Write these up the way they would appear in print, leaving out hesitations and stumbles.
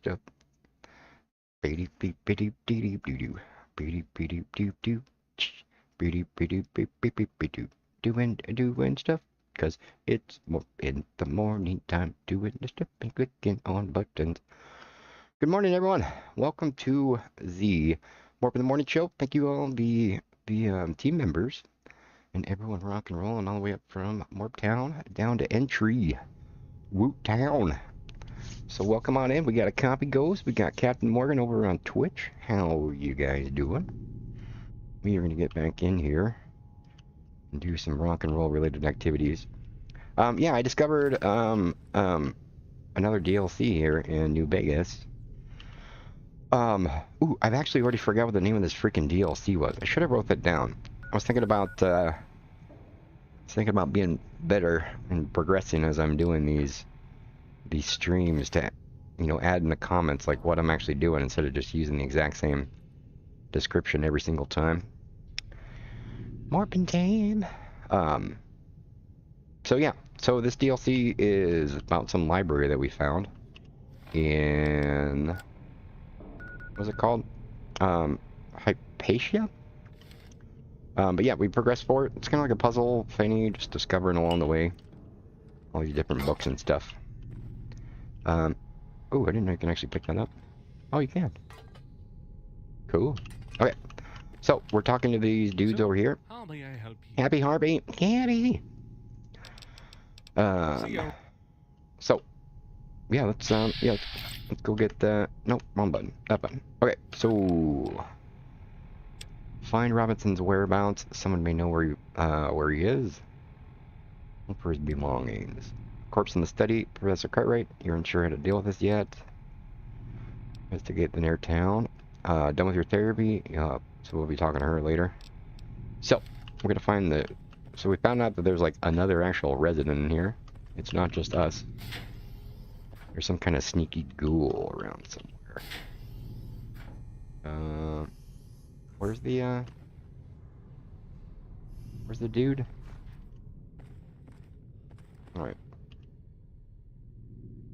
stuff. Beady beep beady dee doo doo. Beady beady doo doo. Beady beady beep beep beep beep doo. Doing stuff. Cause it's more in the morning time. Doing the stuff and clicking on buttons. Good morning, everyone. Welcome to the Morp in the Morning Show. Thank you all, the team members, and everyone rock and rolling all the way up from Morp Town down to Entry, Woot Town. So welcome on in. We got a copy ghost. We got Captain Morgan over on Twitch. How you guys doing? We are going to get back in here and do some rock and roll related activities. Yeah, I discovered another DLC here in New Vegas. Ooh, I've actually already forgot what the name of this freaking DLC was. I should have wrote that down. I was thinking about being better and progressing as I'm doing these streams to, you know, add in the comments like what I'm actually doing instead of just using the exact same description every single time. Morpin' time. So yeah, so this DLC is about some library that we found in, what's it called? Hypatia? But yeah, we progressed forward. It's kind of like a puzzle thingy, just discovering along the way all these different books and stuff. Oh, I didn't know you can actually pick that up. Oh, you can. Cool. Okay, so we're talking to these dudes over here. How may I help you? Happy Harvey, Candy. So yeah, let's go get the, nope, wrong button, that button. Okay, so find Robinson's whereabouts. Someone may know where he is. Look for his belongings. Corpse in the study. Professor Cartwright, you're unsure how to deal with this yet. Investigate the near town. Done with your therapy. So we'll be talking to her later. So we're gonna find the. So we found out that there's like another actual resident in here. It's not just us. There's some kind of sneaky ghoul around somewhere. Where's the dude? Alright.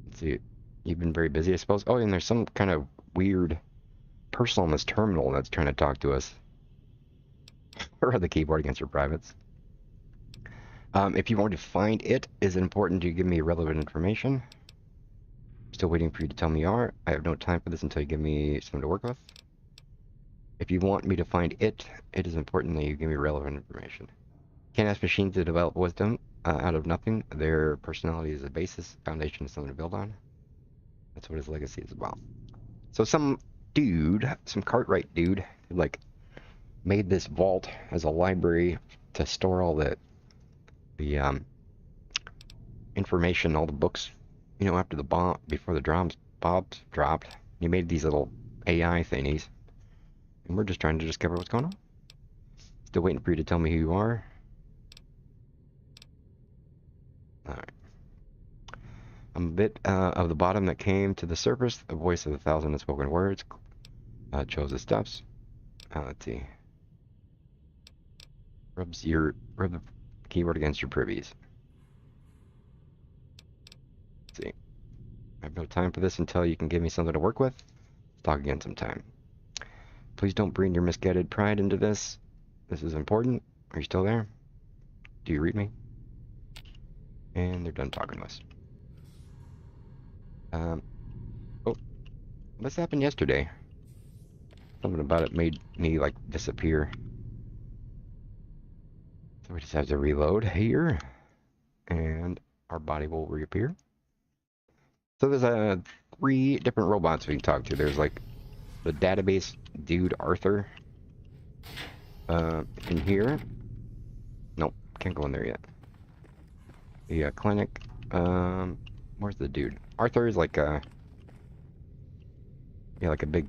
Let's see. You've been very busy, I suppose. Oh, and there's some kind of weird person on this terminal that's trying to talk to us. Or the keyboard against your privates. If you want to find it, is it important to give me relevant information? Still waiting for you to tell me you are. I have no time for this until you give me something to work with. If you want me to find it, it is important that you give me relevant information. Can't ask machines to develop wisdom out of nothing. Their personality is a basis, foundation is something to build on. That's what his legacy is about. So some dude, some Cartwright dude, like made this vault as a library to store all the information, all the books, you know, after the bomb, before the bombs dropped. He made these little AI thingies, and we're just trying to discover what's going on. Still waiting for you to tell me who you are. Alright. I'm a bit of the bottom that came to the surface, a voice of 1,000 unspoken words. Chose the steps. Let's see. Rub the keyboard against your privies. Let's see. I have no time for this until you can give me something to work with. Let's talk again sometime. Please don't bring your misguided pride into this. This is important. Are you still there? Do you read me? And they're done talking to us. Oh, this happened yesterday. Something about it made me like disappear. So we just have to reload here, and our body will reappear. So there's 3 different robots we can talk to. There's like the database dude Arthur. In here. Nope, can't go in there yet. The clinic. Where's the dude? Arthur is like a, yeah, like a big,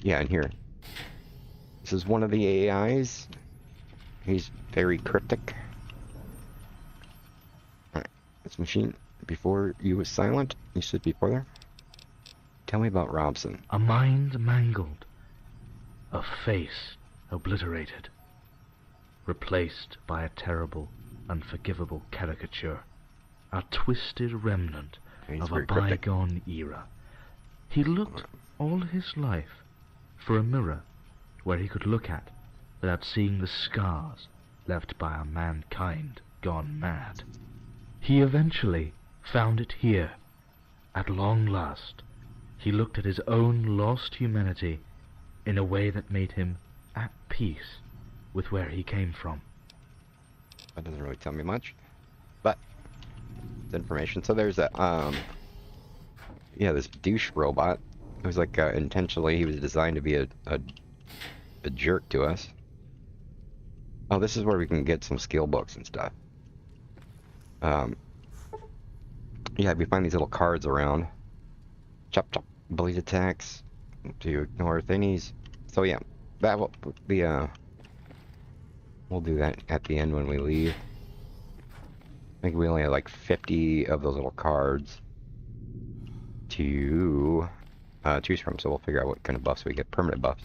yeah, in here. This is one of the AIs. He's very cryptic. Alright, this machine, before you was silent, you stood before there. Tell me about Robson. A mind mangled, a face obliterated, replaced by a terrible, unforgivable caricature, a twisted remnant of a bygone era, He looked all his life for a mirror where he could look at without seeing the scars left by a mankind gone mad. He eventually found it here. At long last, he looked at his own lost humanity in a way that made him at peace with where he came from. That doesn't really tell me much, but it's information. So there's a, yeah, this douche robot. It was like, intentionally, he was designed to be a jerk to us. Oh, this is where we can get some skill books and stuff. Yeah, we find these little cards around. Chop chop, bleed attacks to ignore thingies. So yeah, that will be, we'll do that at the end when we leave. I think we only have like 50 of those little cards to choose from, so we'll figure out what kind of buffs we get. Permanent buffs.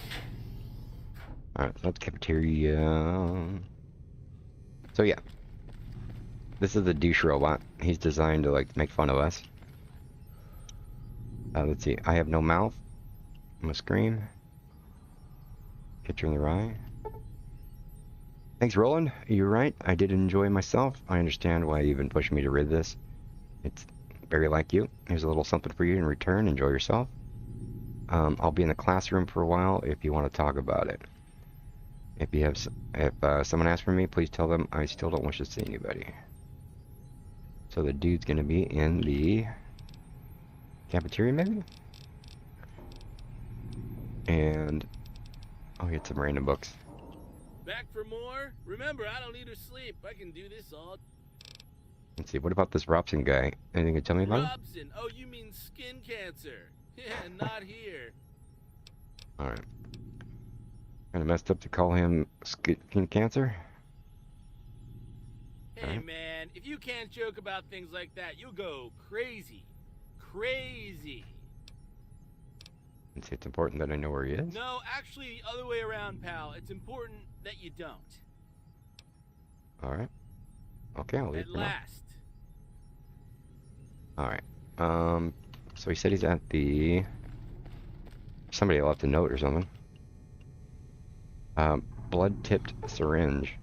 Alright, so that's cafeteria. So yeah. This is the douche robot. He's designed to like make fun of us. Let's see. I have no mouth. I'm gonna scream. Hit you in the eye. Thanks, Roland. You're right. I did enjoy myself. I understand why you even pushed me to read this. It's very like you. Here's a little something for you in return. Enjoy yourself. I'll be in the classroom for a while if you want to talk about it. If someone asks for me, please tell them I still don't wish to see anybody. So the dude's gonna be in the cafeteria, maybe? And I'll get some random books. Back for more? Remember, I don't need to sleep. I can do this all. Let's see, what about this Robson guy? Anything you can tell me about him? Robson? Oh, you mean skin cancer? Yeah, not here. Alright. Kinda messed up to call him skin cancer. Hey, man, if you can't joke about things like that, you'll go crazy. Crazy. Let's see, it's important that I know where he is. No, actually, the other way around, pal. It's important that you don't. Alright. Okay, I'll leave At for now. last. Alright. So he said he's at the... Somebody left a note or something. Blood-tipped syringe.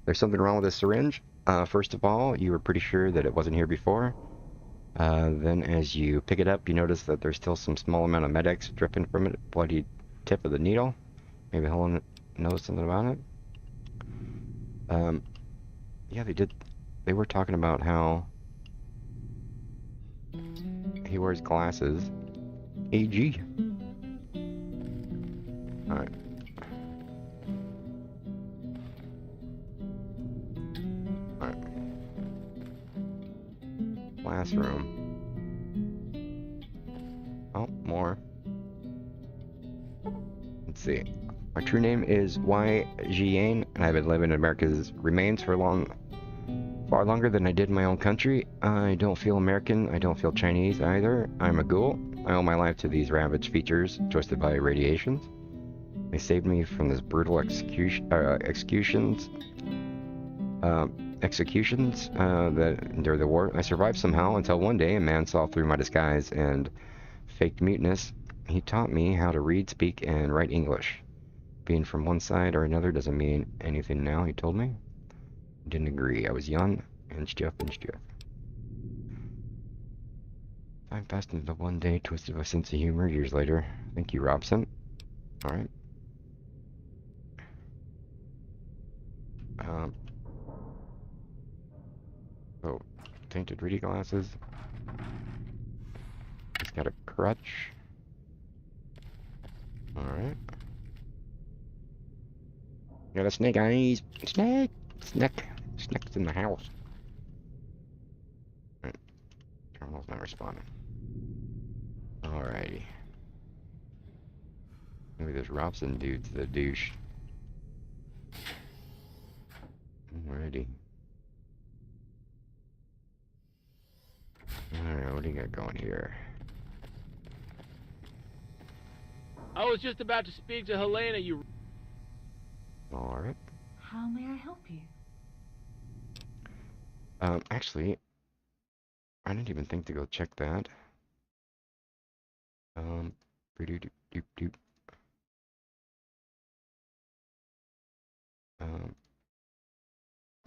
There's something wrong with this syringe. First of all, you were pretty sure that it wasn't here before. Then as you pick it up, you notice that there's still some small amount of Med-X dripping from it. Bloody tip of the needle. Maybe Helen knows something about it. Yeah, they were talking about how he wears glasses. AG. Alright. Alright. Classroom. Oh, more. Let's see. My true name is Y. Jian, and I've been living in America's remains for far longer than I did in my own country. I don't feel American. I don't feel Chinese either. I'm a ghoul. I owe my life to these ravaged features, twisted by radiations. They saved me from this brutal executions that during the war. I survived somehow until one day a man saw through my disguise and faked muteness. He taught me how to read, speak, and write English. Being from one side or another doesn't mean anything now, he told me. Didn't agree. I was young and stuff. Time passed into one day, twisted by a sense of humor. Years later. Thank you, Robson. Alright. Oh, tainted reading glasses. He's got a crutch. Alright. Got a snake eyes. Snake! Snake's in the house. Alright. Terminal's not responding. Alrighty. Maybe this Robson dude's the douche. Alrighty. Alright, what do you got going here? I was just about to speak to Helena, you... Alright. How may I help you? Actually, I didn't even think to go check that. Doop doop doop. Um,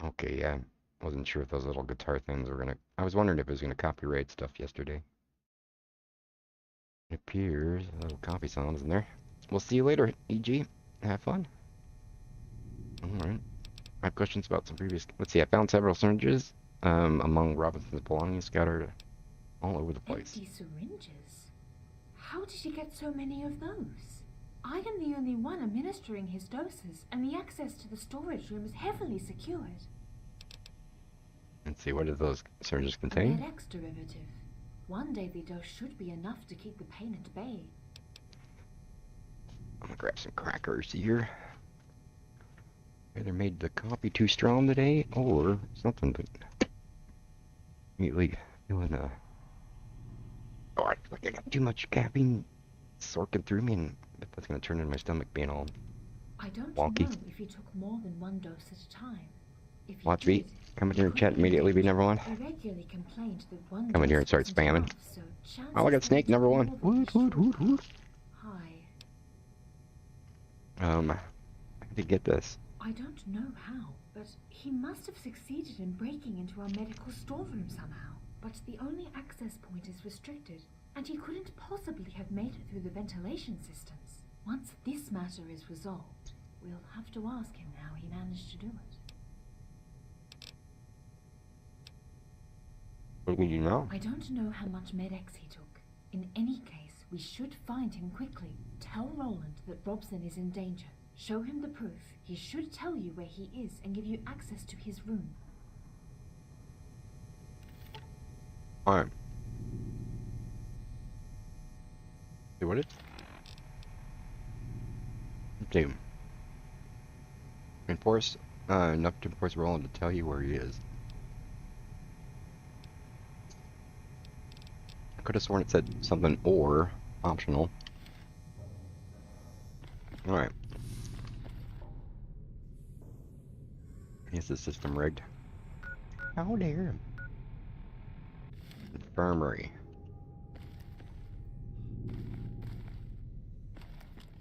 okay, yeah. Wasn't sure if those little guitar things were gonna. I was wondering if it was gonna copyright stuff yesterday. It appears a little coffee sounds in there. We'll see you later, EG. Have fun. Alright. I have questions about some previous. Let's see, I found several syringes among Robinson's belongings scattered all over the place. Empty syringes? How did he get so many of those? I am the only one administering his doses, and the access to the storage room is heavily secured. Let's see, what do those syringes A contain? Med-X derivative. One daily dose should be enough to keep the pain at bay. I'm gonna grab some crackers here. Either made the coffee too strong today, or something, but immediately feeling oh, I feel like I got too much caffeine sorting through me, and that's gonna turn into my stomach being all I don't wonky. know if you took more than one dose at a time. If you Watch me. did, Come in here and could chat be immediately, be danger. number one. He regularly complained that one Come in here and dose start wasn't spamming. enough, so Oh, I got chances snake were number more one. than Woot, he woot, should. woot, woot. Hi. I had to get this. I don't know how, but he must have succeeded in breaking into our medical storeroom somehow. But the only access point is restricted, and he couldn't possibly have made it through the ventilation systems. Once this matter is resolved, we'll have to ask him how he managed to do it. What do you know? I don't know how much Med-X he took. In any case, we should find him quickly. Tell Roland that Robson is in danger. Show him the proof. He should tell you where he is and give you access to his room. Alright. See what it? Okay. Enforce, enough to enforce Roland to tell you where he is. I could have sworn it said something or optional. Alright. Is the system rigged? Oh dear. Infirmary.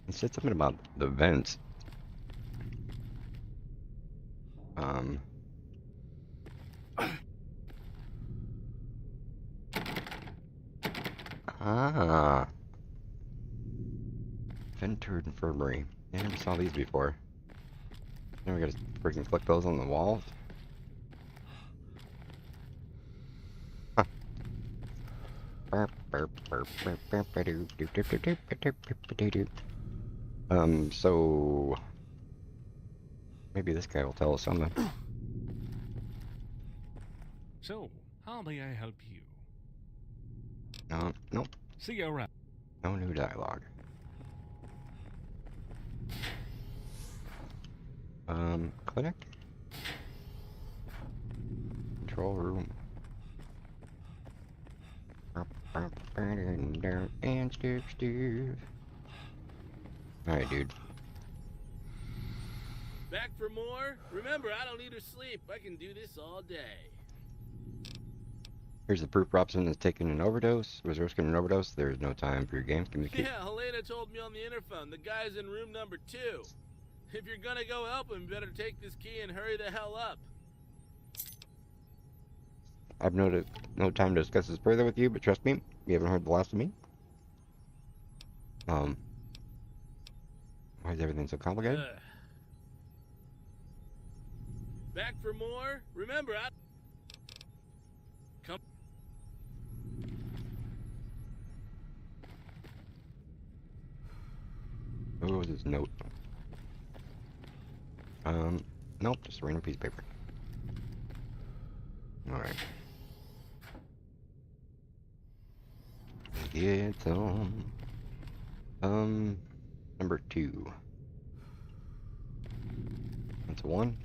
It said something about the vents. Ah. Ventured Infirmary. I never saw these before. Now we gotta freaking click those on the walls. Huh. So maybe this guy will tell us something. So, how may I help you? Nope. See you around. No new dialogue. Clinic? Control room. And Steve. Alright, dude. Back for more? Remember, I don't need to sleep. I can do this all day. Here's the proof Robson is taking an overdose. Was risking an overdose. There is no time for your games. Communicate. Yeah, Helena told me on the interphone. The guy's in room number 2. If you're gonna go help him, better take this key and hurry the hell up. I've no time to discuss this further with you, but trust me, you haven't heard the last of me. Why is everything so complicated? Back for more? Remember, I... Come... What was his note? Nope, just a random piece of paper. Alright. Get some. Number 2. That's a 1.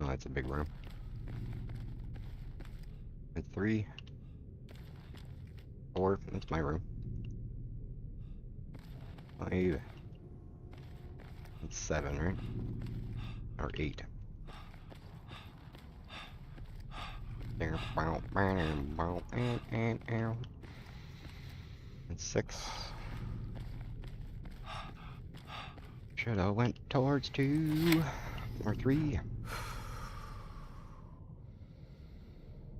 Oh, that's a big room. That's 3. 4. That's my room. 5. That's 7, right? Or 8. 6. Should have went towards 2 or 3.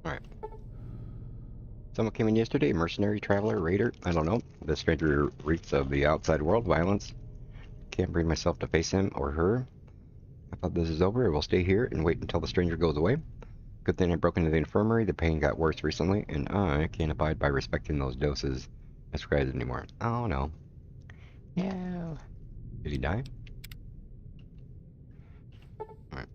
Alright. Someone came in yesterday, mercenary, traveler, raider, I don't know. The stranger reeks of the outside world, violence. Can't bring myself to face him or her. I thought this is over, I will stay here and wait until the stranger goes away. Good thing I broke into the infirmary, the pain got worse recently, and I can't abide by respecting those doses prescribed anymore. Oh no. No. Did he die? Alright.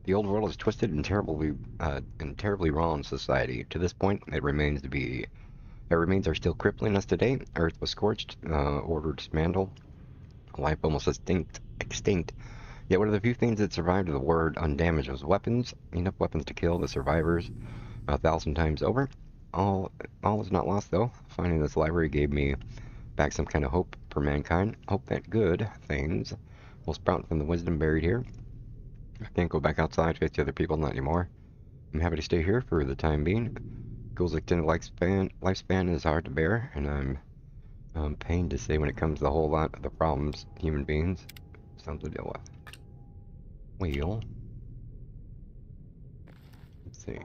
The old world is twisted and terribly wrong society. To this point, it remains our still crippling us today. Earth was scorched, order dismantled, life almost extinct. Yet one of the few things that survived the word undamaged was weapons. Enough weapons to kill the survivors 1,000 times over. All is not lost though. Finding this library gave me back some kind of hope for mankind. Hope that good things will sprout from the wisdom buried here. I can't go back outside to face the other people, not anymore. I'm happy to stay here for the time being. Ghouls' extended lifespan is hard to bear, and I'm pained to say when it comes to the whole lot of the problems human beings sounds to deal with. Well, let's see.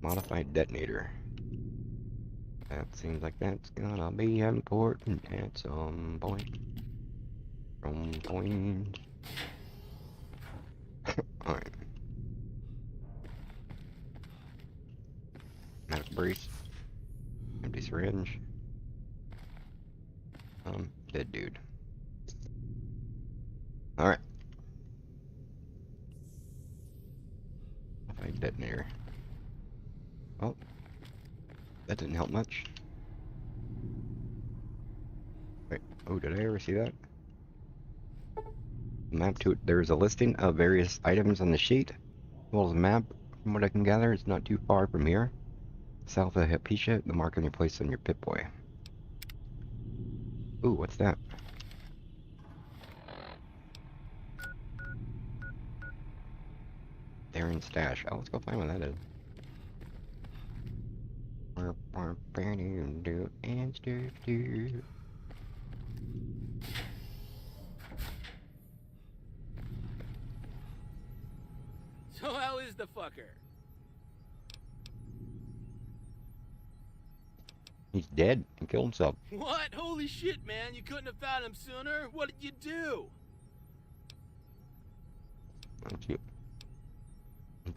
Modified detonator. That seems like that's gonna be important at some point. Alright. Medical brace. Empty syringe. Dead dude. Alright. Modified detonator. Oh. That didn't help much. Wait, oh, did I ever see that? Map to it. There's a listing of various items on the sheet, as well as a map. From what I can gather, it's not too far from here. South of Hypatia, the mark on your place on your Pip-Boy. Ooh, what's that? Darren's stash. Oh, let's go find what that is. So how is the fucker? He's dead. He killed himself. What? Holy shit, man. You couldn't have found him sooner? What did you do? Let's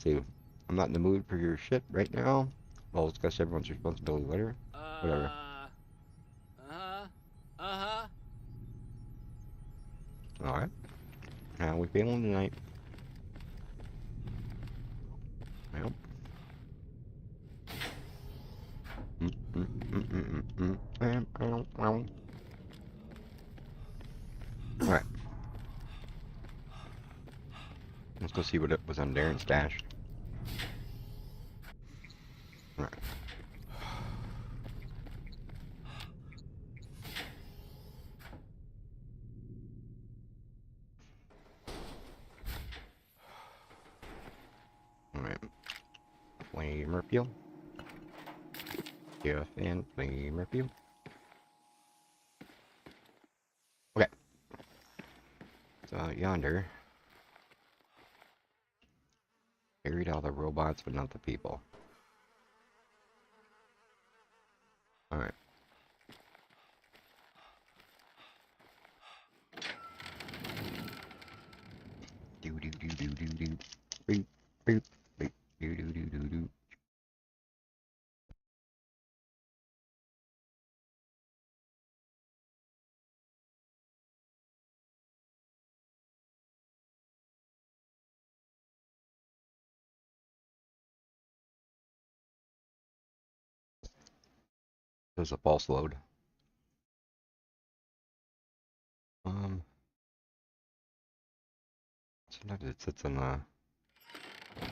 see. I'm not in the mood for your shit right now. We'll discuss everyone's responsibility later. Whatever. Alright. How we feeling tonight? Well. Alright. Let's go see what it was on Darren's stash. Alright. Alright. Flamer fuel. Jeff and flamer fuel. Okay. So out yonder. Buried all the robots, but not the people. Alright. Do do do do do do. Boop boop boop. Do do do do do. There's a false load. Sometimes it sits in the...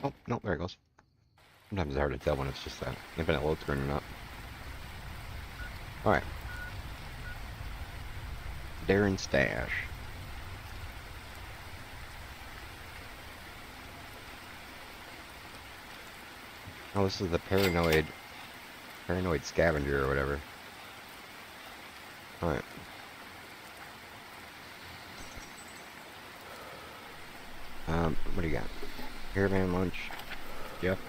Oh, no, there it goes. Sometimes it's hard to tell when it's just that infinite load screen or not. Alright. Darren's stash. Oh, this is the paranoid scavenger or whatever. Alright. What do you got? Caravan lunch. Jeff.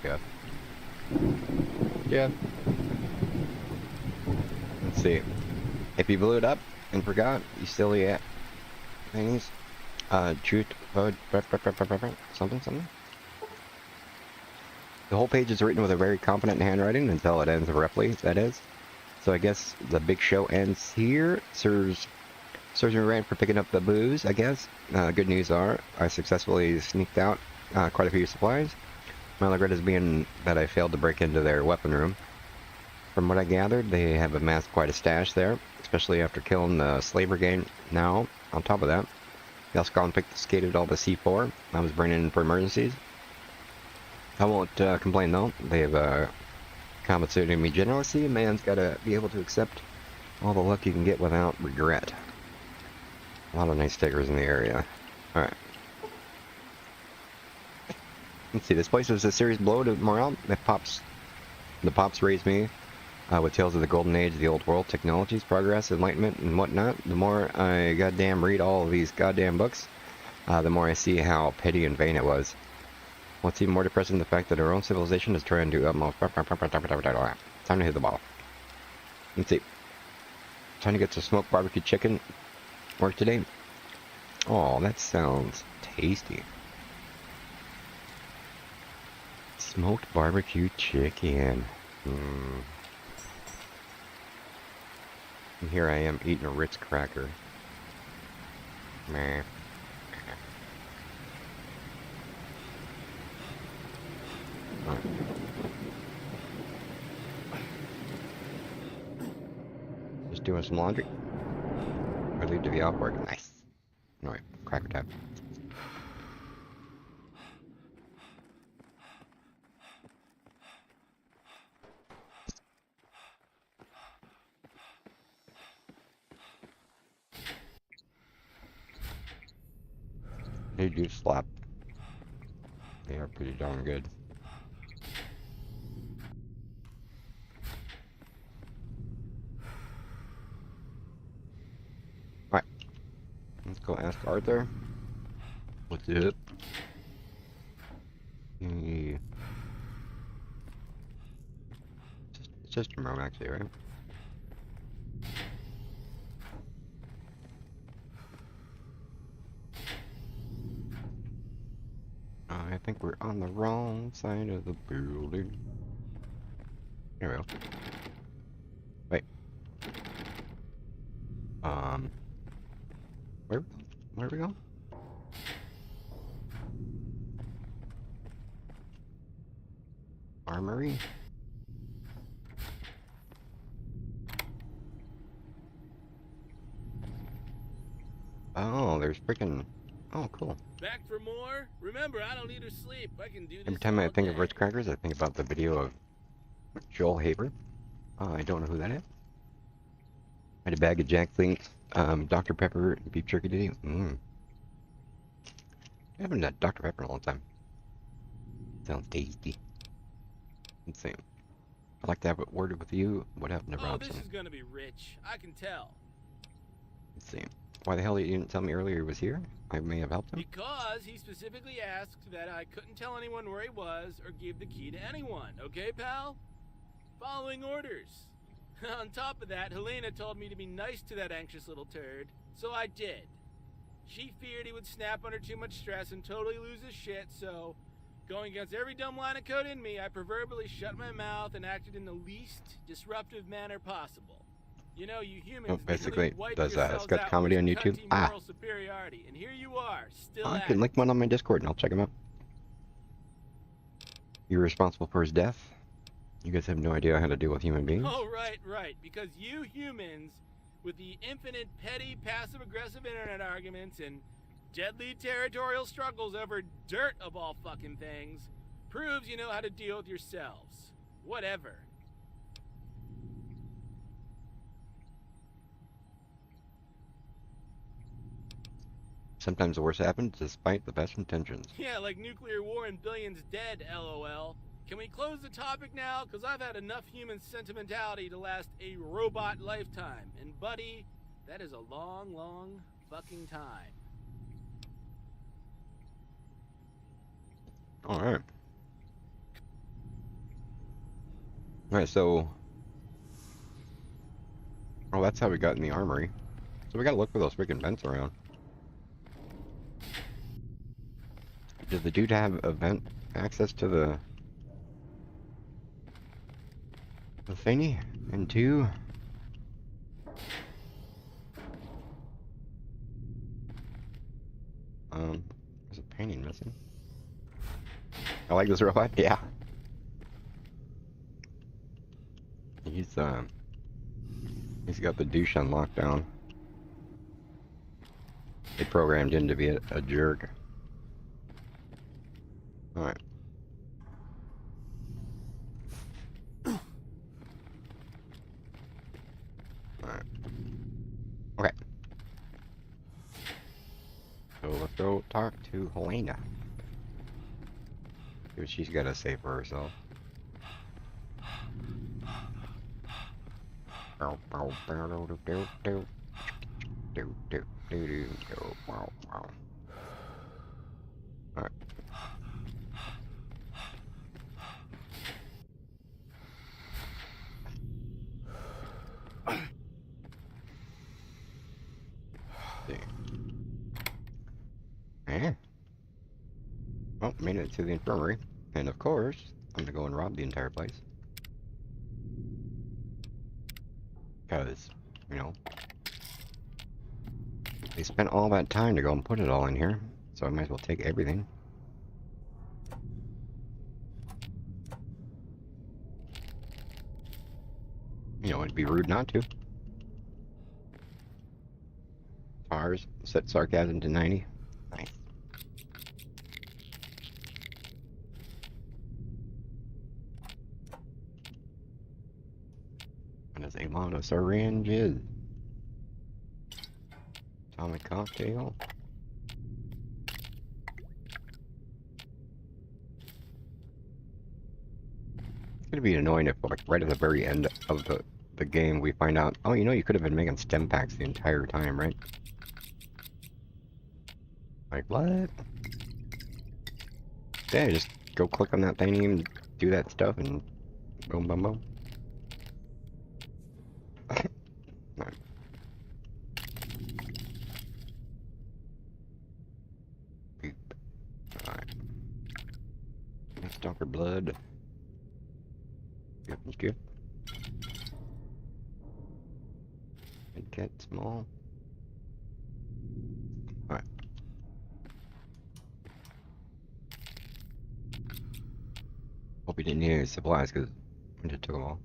Jeff. Jeff. Let's see. If you blew it up and forgot, you still get things. Truth, something. The whole page is written with a very confident handwriting until it ends abruptly, that is. So I guess the big show ends here. Serves me right for picking up the booze, I guess. Good news are, I successfully sneaked out quite a few supplies. My regret is being that I failed to break into their weapon room. From what I gathered, they have amassed quite a stash there, especially after killing the slave brigade. Now, on top of that, they also confiscated all the C4 I was bringing in for emergencies. I won't complain though. They've compensated me generously. A man's got to be able to accept all the luck you can get without regret. A lot of nice stickers in the area. Alright. Let's see, this place was a serious blow to morale. The pops raised me with tales of the golden age of the old world, technologies, progress, enlightenment, and whatnot. The more I goddamn read all of these goddamn books, the more I see how petty and vain it was. What's even more depressing, the fact that our own civilization is trying to utmost. Time to hit the ball. Let's see. Time to get some smoked barbecue chicken. Work today. Oh, that sounds tasty. Smoked barbecue chicken. And here I am eating a Ritz cracker. Meh. Right. Just doing some laundry. Relieved to be off work. Nice. Alright, cracker time. They do slap. They are pretty darn good. Alright. Let's go ask Arthur. What's up? Yeah. It's just a room actually, right? I think we're on the wrong side of the building. Here we go. Wait. Where we go? Armory? Oh, there's freaking... Oh, cool. Back for more? Remember, I don't need to sleep. I can do this Every time I all think of day. Ritz crackers, I think about the video of Joel Haber. I don't know who that is. I had a bag of Jack Link's Dr. Pepper beef jerky today. I haven't had Dr. Pepper in a long time. Sounds tasty. Let's see. I'd like to have a word with you. What happened to Oh, Robson? this is gonna be rich. I can tell. Let's see. Why the hell you didn't tell me earlier he was here? I may have helped him. Because he specifically asked that I couldn't tell anyone where he was or give the key to anyone. Okay, pal? Following orders. On top of that, Helena told me to be nice to that anxious little turd, so I did. She feared he would snap under too much stress and totally lose his shit, so, going against every dumb line of code in me, I proverbially shut my mouth and acted in the least disruptive manner possible. You know, you humans basically, wipe does yourselves sketch out comedy with on your YouTube. cunty moral superiority, and here you are, still I at can it. link one on my Discord and I'll check him out. You're responsible for his death? You guys have no idea how to deal with human beings? Oh, right, because you humans, with the infinite petty passive-aggressive internet arguments and deadly territorial struggles over dirt of all fucking things, proves you know how to deal with yourselves. Whatever. Sometimes the worst happens despite the best intentions. Yeah, like nuclear war and billions dead, LOL. can we close the topic now? Because I've had enough human sentimentality to last a robot lifetime. And buddy, that is a long, long fucking time. Alright. Alright, so... Oh, that's how we got in the armory. So we gotta look for those freaking vents around. Did the dude have a vent access to the thingy? And two? There's a painting missing. I like this robot, yeah. He's got the douche on lockdown. They programmed him to be a jerk. Alright. Alright. Okay. So let's go talk to Helena. See what she's got to say for herself. Alright. Eh? Well, made it to the infirmary. And of course, I'm gonna go and rob the entire place. Because, you know, they spent all that time to go and put it all in here, so I might as well take everything. You know, it'd be rude not to. Ours, set sarcasm to 90. Nice. And there's a lot of syringes. Atomic cocktail. It's gonna be annoying if, like, right at the very end of the game we find out, oh, you know, you could have been making stem packs the entire time, right? Like, what? Yeah, just go click on that thingy and do that stuff and boom, boom, boom. Alright. Boop. Alright. Stalker blood. Yep, that's good. Big cat, small. Alright. Hope you didn't need any supplies because I just took them all.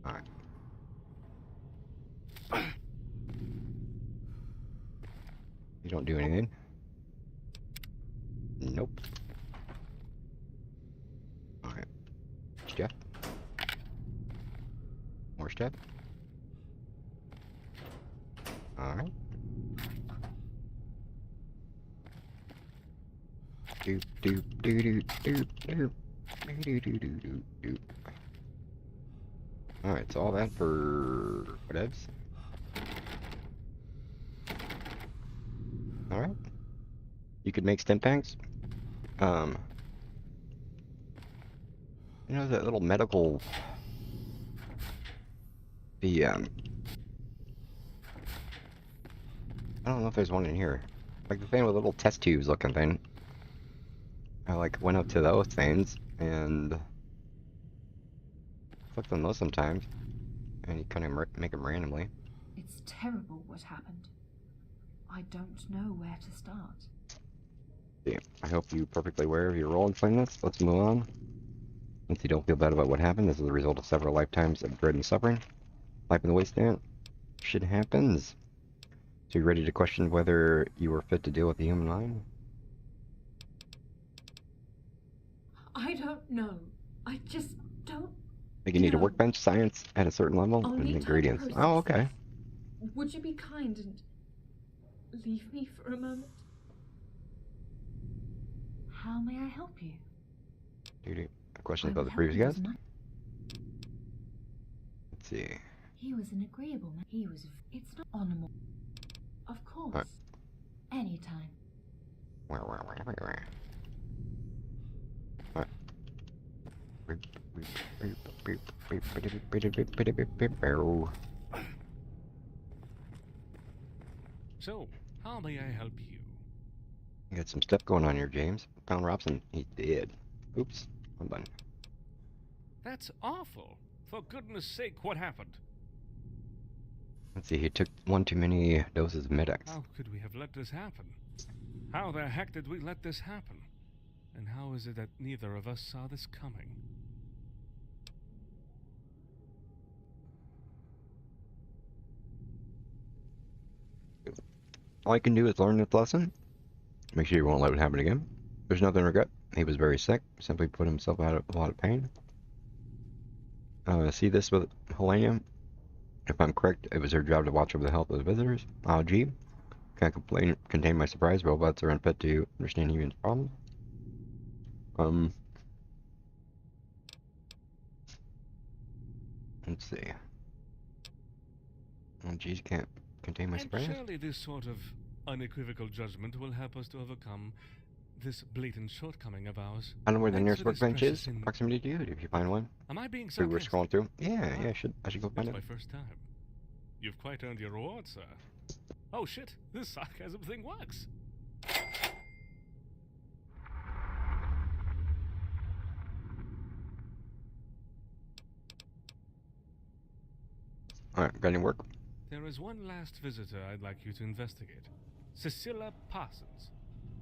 Alright. You don't do anything? Nope. Alright. Stuff. More stuff. Alright. Doop doop doo doo doop doop doo doo doo doo doop. Alright, so all that for whatevs. Alright. You could make stim packs. You know that little medical I don't know if there's one in here. Like the thing with little test tubes looking thing. I like went up to those things and clicked on those sometimes, and you kind of make them randomly. It's terrible what happened. I don't know where to start. Yeah, I hope you're perfectly aware of your role in playing this. Let's move on. Once you don't feel bad about what happened, this is the result of several lifetimes of dread and suffering. Life in the wasteland. Shit happens. So you ready to question whether you were fit to deal with the human mind? I don't know. I just don't. Think you need a know. workbench, science at a certain level, I'll and need time to ingredients. process Oh, okay. Would you be kind and leave me for a moment? How may I help you? Questions I about will the help previous you guest? as much. Let's see. He was an agreeable man. He was. It's not honorable. Of course. What? Anytime. What? So, how may I help you? You got some stuff going on here, James. Found Robson. He's dead. Oops. One button. That's awful. For goodness sake, what happened? Let's see. He took one too many doses of Medex. How could we have let this happen? How the heck did we let this happen? And how is it that neither of us saw this coming? All I can do is learn this lesson. Make sure you won't let it happen again. There's nothing to regret. He was very sick. Simply put himself out of a lot of pain. See this with Uranium? If I'm correct, it was her job to watch over the health of the visitors. Gee. Can't contain my surprise. Robots are unfit to understand humans' problems. Let's see. Oh, geez, can't contain my And surprise. surely this sort of unequivocal judgment will help us to overcome this blatant shortcoming of ours. I don't know where the Thanks nearest for this workbench is. precious in- Proximity to you, if you find one. Am I being We were sarcastic? scrolling through. Yeah, Wow. yeah, I should go find It's it. my first time. You've quite earned your reward, sir. Oh shit, this sarcasm thing works. Alright, got any work? There is one last visitor I'd like you to investigate. Cecilia Parsons.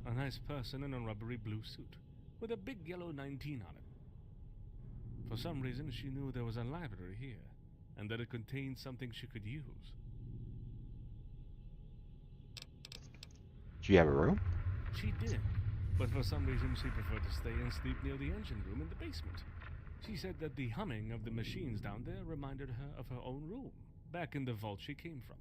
A nice person in a rubbery blue suit, with a big yellow 19 on it. For some reason, she knew there was a library here, and that it contained something she could use. Do you have a room? She did, but for some reason she preferred to stay and sleep near the engine room in the basement. She said that the humming of the machines down there reminded her of her own room, back in the vault she came from.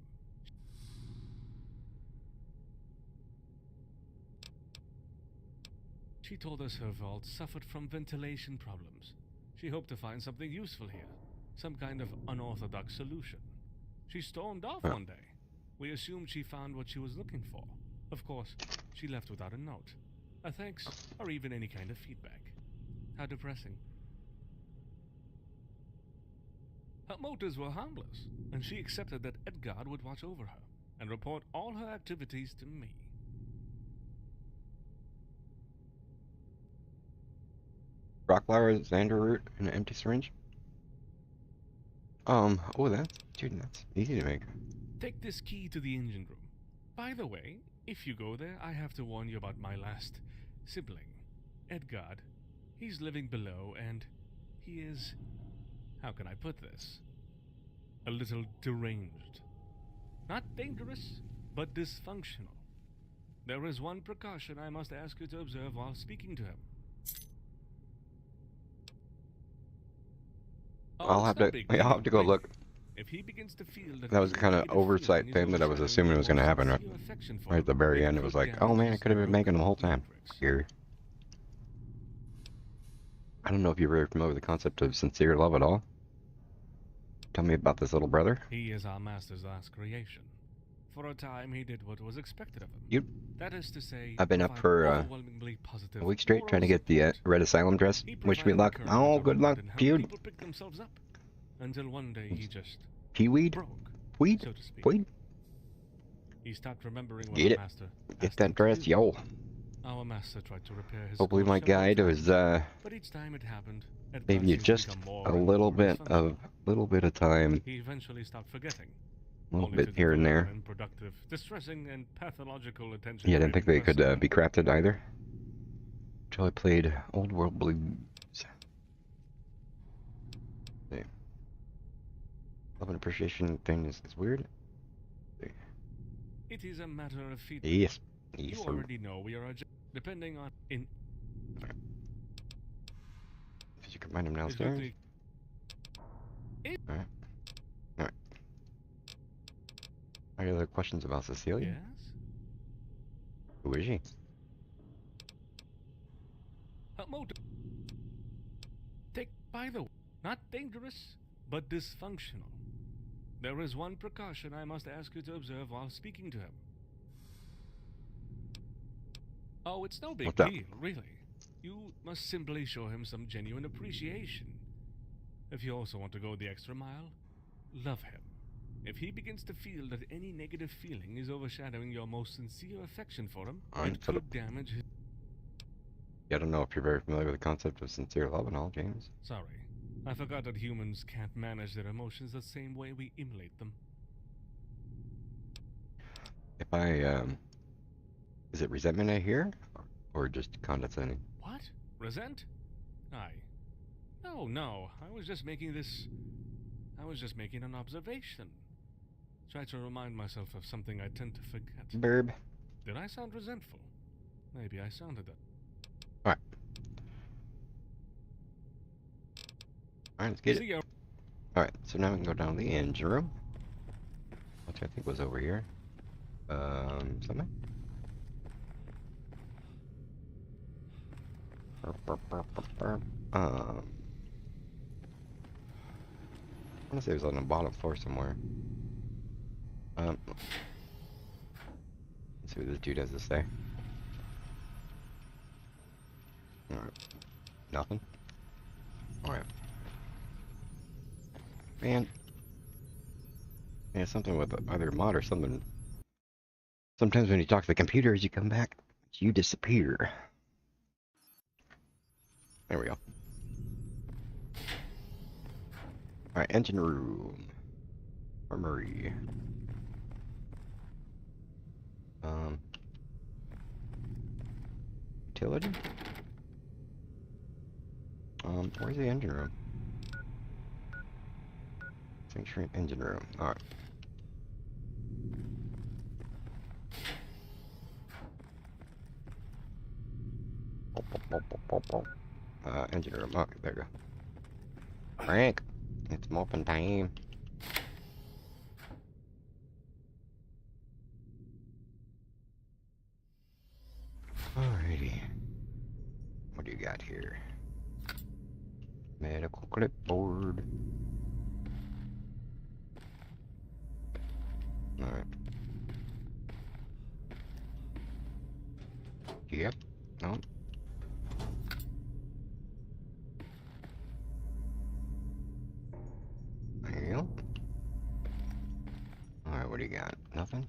She told us her vault suffered from ventilation problems. She hoped to find something useful here, some kind of unorthodox solution. She stormed off one day. We assumed she found what she was looking for. Of course, she left without a note, a thanks, or even any kind of feedback. How depressing. Her motives were harmless, and she accepted that Edgard would watch over her and report all her activities to me. Rockflower, Xander root, and an empty syringe? Oh, that's easy to make. Take this key to the engine room. By the way, if you go there, I have to warn you about my last sibling, Edgard. He's living below, and he is, how can I put this? A little deranged. Not dangerous, but dysfunctional. There is one precaution I must ask you to observe while speaking to him. I'll have to go look. If he begins to feel That was the kind of oversight thing that I was assuming was going to happen, right? Right at the very end, it was like, oh man, I could have been making them the whole time. Here. I don't know if you're very familiar with the concept of sincere love at all. Tell me about this little brother. He is our master's last creation. For a time, he did what was expected of him. That is to say, I've been up for a week straight trying to get the Red Asylum dress. Wish me luck. Oh, good luck, dude. People pick themselves up, until one day he just Peaweed? broke, Weed? so to speak. Weed? He stopped remembering what Get our it. master Get asked him that to dress, do. yo. Our master tried to repair his Hopefully my skull several guide times, was but each time it happened, Edgard maybe seemed to just become more a and little more bit dysfunctional. of time, He eventually stopped forgetting. a little only bit to here and devote there. an unproductive, distressing, and pathological attention. Yeah, I didn't think they could persona. be crafted either. Until I played Old World Blues. See. Love and appreciation thing is weird. It is a matter of feedback. Yes. You Yes, sir. already know we are depending on in. If you can find him Is downstairs. it- Alright. Alright. Any other questions about Cecilia? Yes. Who is she? Not dangerous, but dysfunctional. There is one precaution I must ask you to observe while speaking to him. Oh, it's no big What's up? deal, really. You must simply show him some genuine appreciation. If you also want to go the extra mile, love him. If he begins to feel that any negative feeling is overshadowing your most sincere affection for him, it could damage his... I don't know if you're very familiar with the concept of sincere love and all, James. Sorry. I forgot that humans can't manage their emotions the same way we emulate them. If I, is it resentment I hear? Or just condescending? What? Resent? Aye. No. I was just making an observation. Try to remind myself of something I tend to forget. Burb. Did I sound resentful? Maybe I sounded it. Alright. Alright, let's get See it. ya. Alright, so now we can go down to the engine room. Which I think was over here. Something? I want to say it was on the bottom floor somewhere. Let's see what this dude has to say. Alright. Nothing? Alright. Man. Yeah, something with either mod or something. Sometimes when you talk to the computers, you come back, you disappear. There we go. Alright, engine room. Armory. Utility? Where's the engine room? Sanctuary engine room. Alright. Engine room. Oh, there you go. Frank, it's morphin' time. Alrighty. What do you got here? Medical clipboard. Alright. Yep. No. Well. Alright, what do you got? Nothing?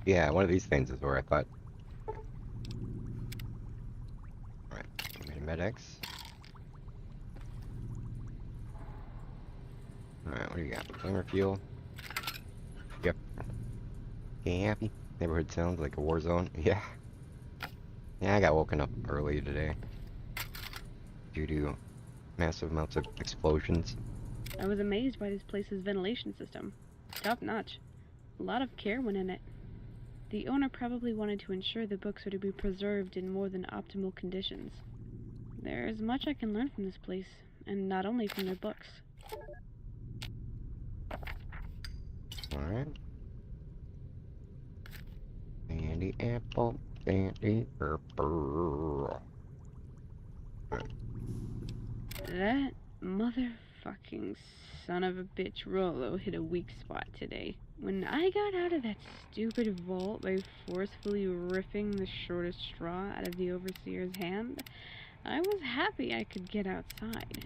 Yeah, one of these things is where I thought. Alright, we made a med-X. Alright, what do you got? Flamer fuel. Yep. Okay, happy. Neighborhood sounds like a war zone. Yeah. Yeah, I got woken up early today. Due to massive amounts of explosions. I was amazed by this place's ventilation system. Top notch. A lot of care went in it. The owner probably wanted to ensure the books are to be preserved in more than optimal conditions. There's much I can learn from this place, and not only from their books. Alright. Candy apple, candy purple. That motherfucking son of a bitch Rollo hit a weak spot today. When I got out of that stupid vault by forcefully ripping the shortest straw out of the overseer's hand, I was happy I could get outside.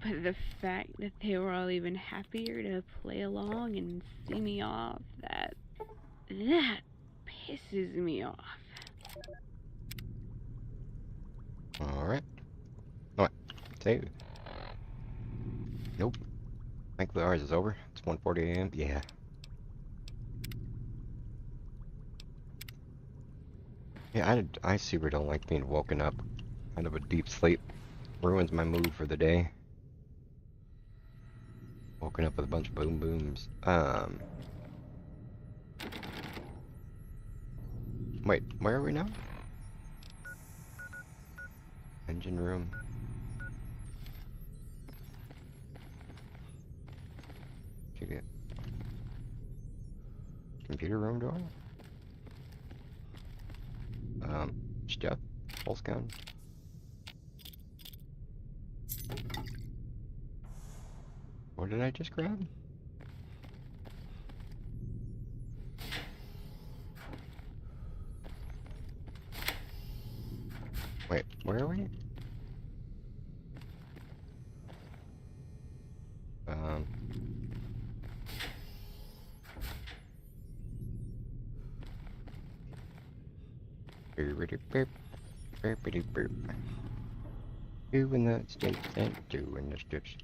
But the fact that they were all even happier to play along and see me off, that pisses me off. Alright. Alright. Save. Nope. Thankfully ours is over. It's 1:40 AM. Yeah. Yeah, I super don't like being woken up. Kind of a deep sleep. Ruins my mood for the day. Woken up with a bunch of boom booms. Wait, where are we now? Engine room. Did you get computer room door? stuff. Pulse gun. What did I just grab? Wait, where are we? Doing the sticks and doing the strips.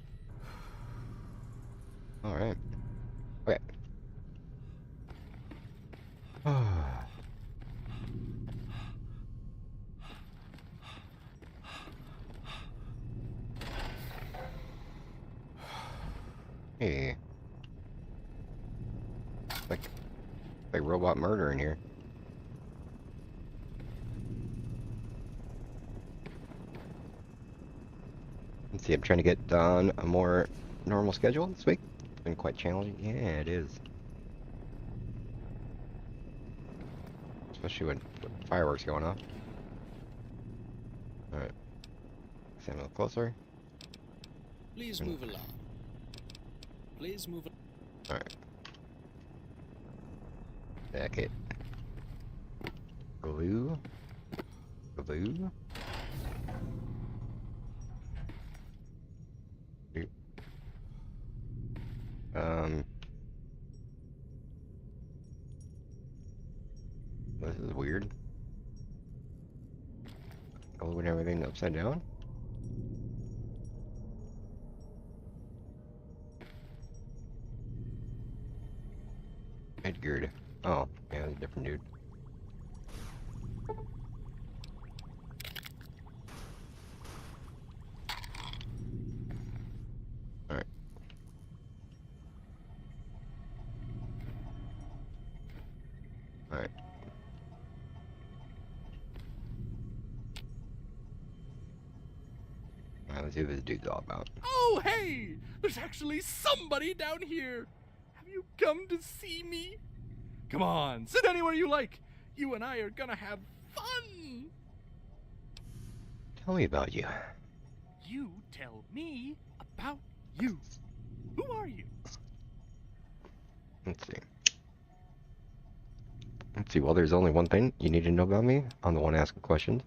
Alright. Okay. Hey. Like robot murder in here. Let's see, I'm trying to get on a more normal schedule this week. It's been quite challenging. Yeah, it is. Especially with fireworks going off. Alright. Stand a little closer. Please move along. Please move. Alright. Back it. Glue. Glue. This is weird. Gluing everything upside down. Edgard. Oh, yeah, that's a different dude. Alright. Alright. Alright, let's see what this dude's all about. Oh, hey! There's actually somebody down here! Have you come to see me? Come on, sit anywhere you like. You and I are gonna have fun! Tell me about you. You tell me about you. Who are you? Let's see. Let's see, well, there's only one thing you need to know about me. I'm the one asking questions.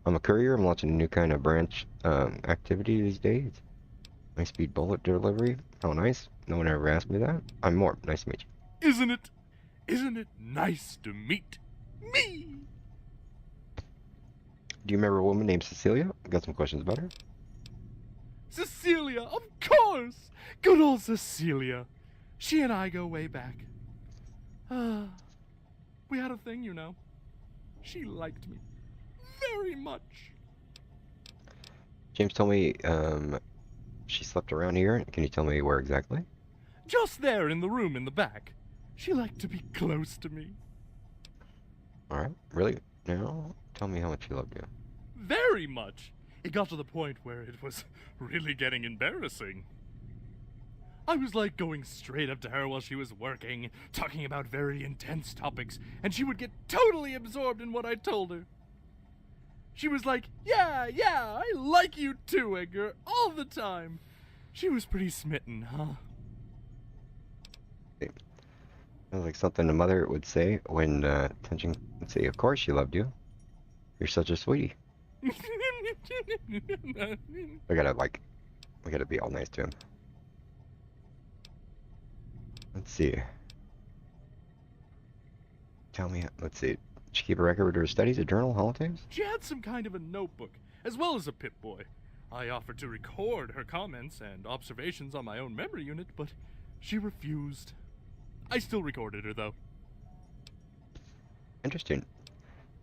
I'm a courier. I'm launching a new kind of branch activity these days. High-speed bullet delivery. How nice. No one ever asked me that. I'm Morp. Nice to meet you. Isn't it nice to meet me? Do you remember a woman named Cecilia? I got some questions about her. Cecilia, of course! Good old Cecilia. She and I go way back. We had a thing, you know. She liked me very much. James told me she slept around here. Can you tell me where exactly? Just there in the room in the back. She liked to be close to me. Alright, really? Now, tell me how much she loved you. Very much. It got to the point where it was really getting embarrassing. I was like going straight up to her while she was working, talking about very intense topics, and she would get totally absorbed in what I told her. She was like, yeah, I like you too, Edgar, all the time. She was pretty smitten, huh? Sounds like something a mother would say when attention would say, of course she loved you. You're such a sweetie. We gotta be all nice to him. Let's see. Tell me, let's see. Did she keep a record of her studies, a journal, holidays? She had some kind of a notebook, as well as a Pip-Boy. I offered to record her comments and observations on my own memory unit, but she refused. I still recorded her, though. Interesting.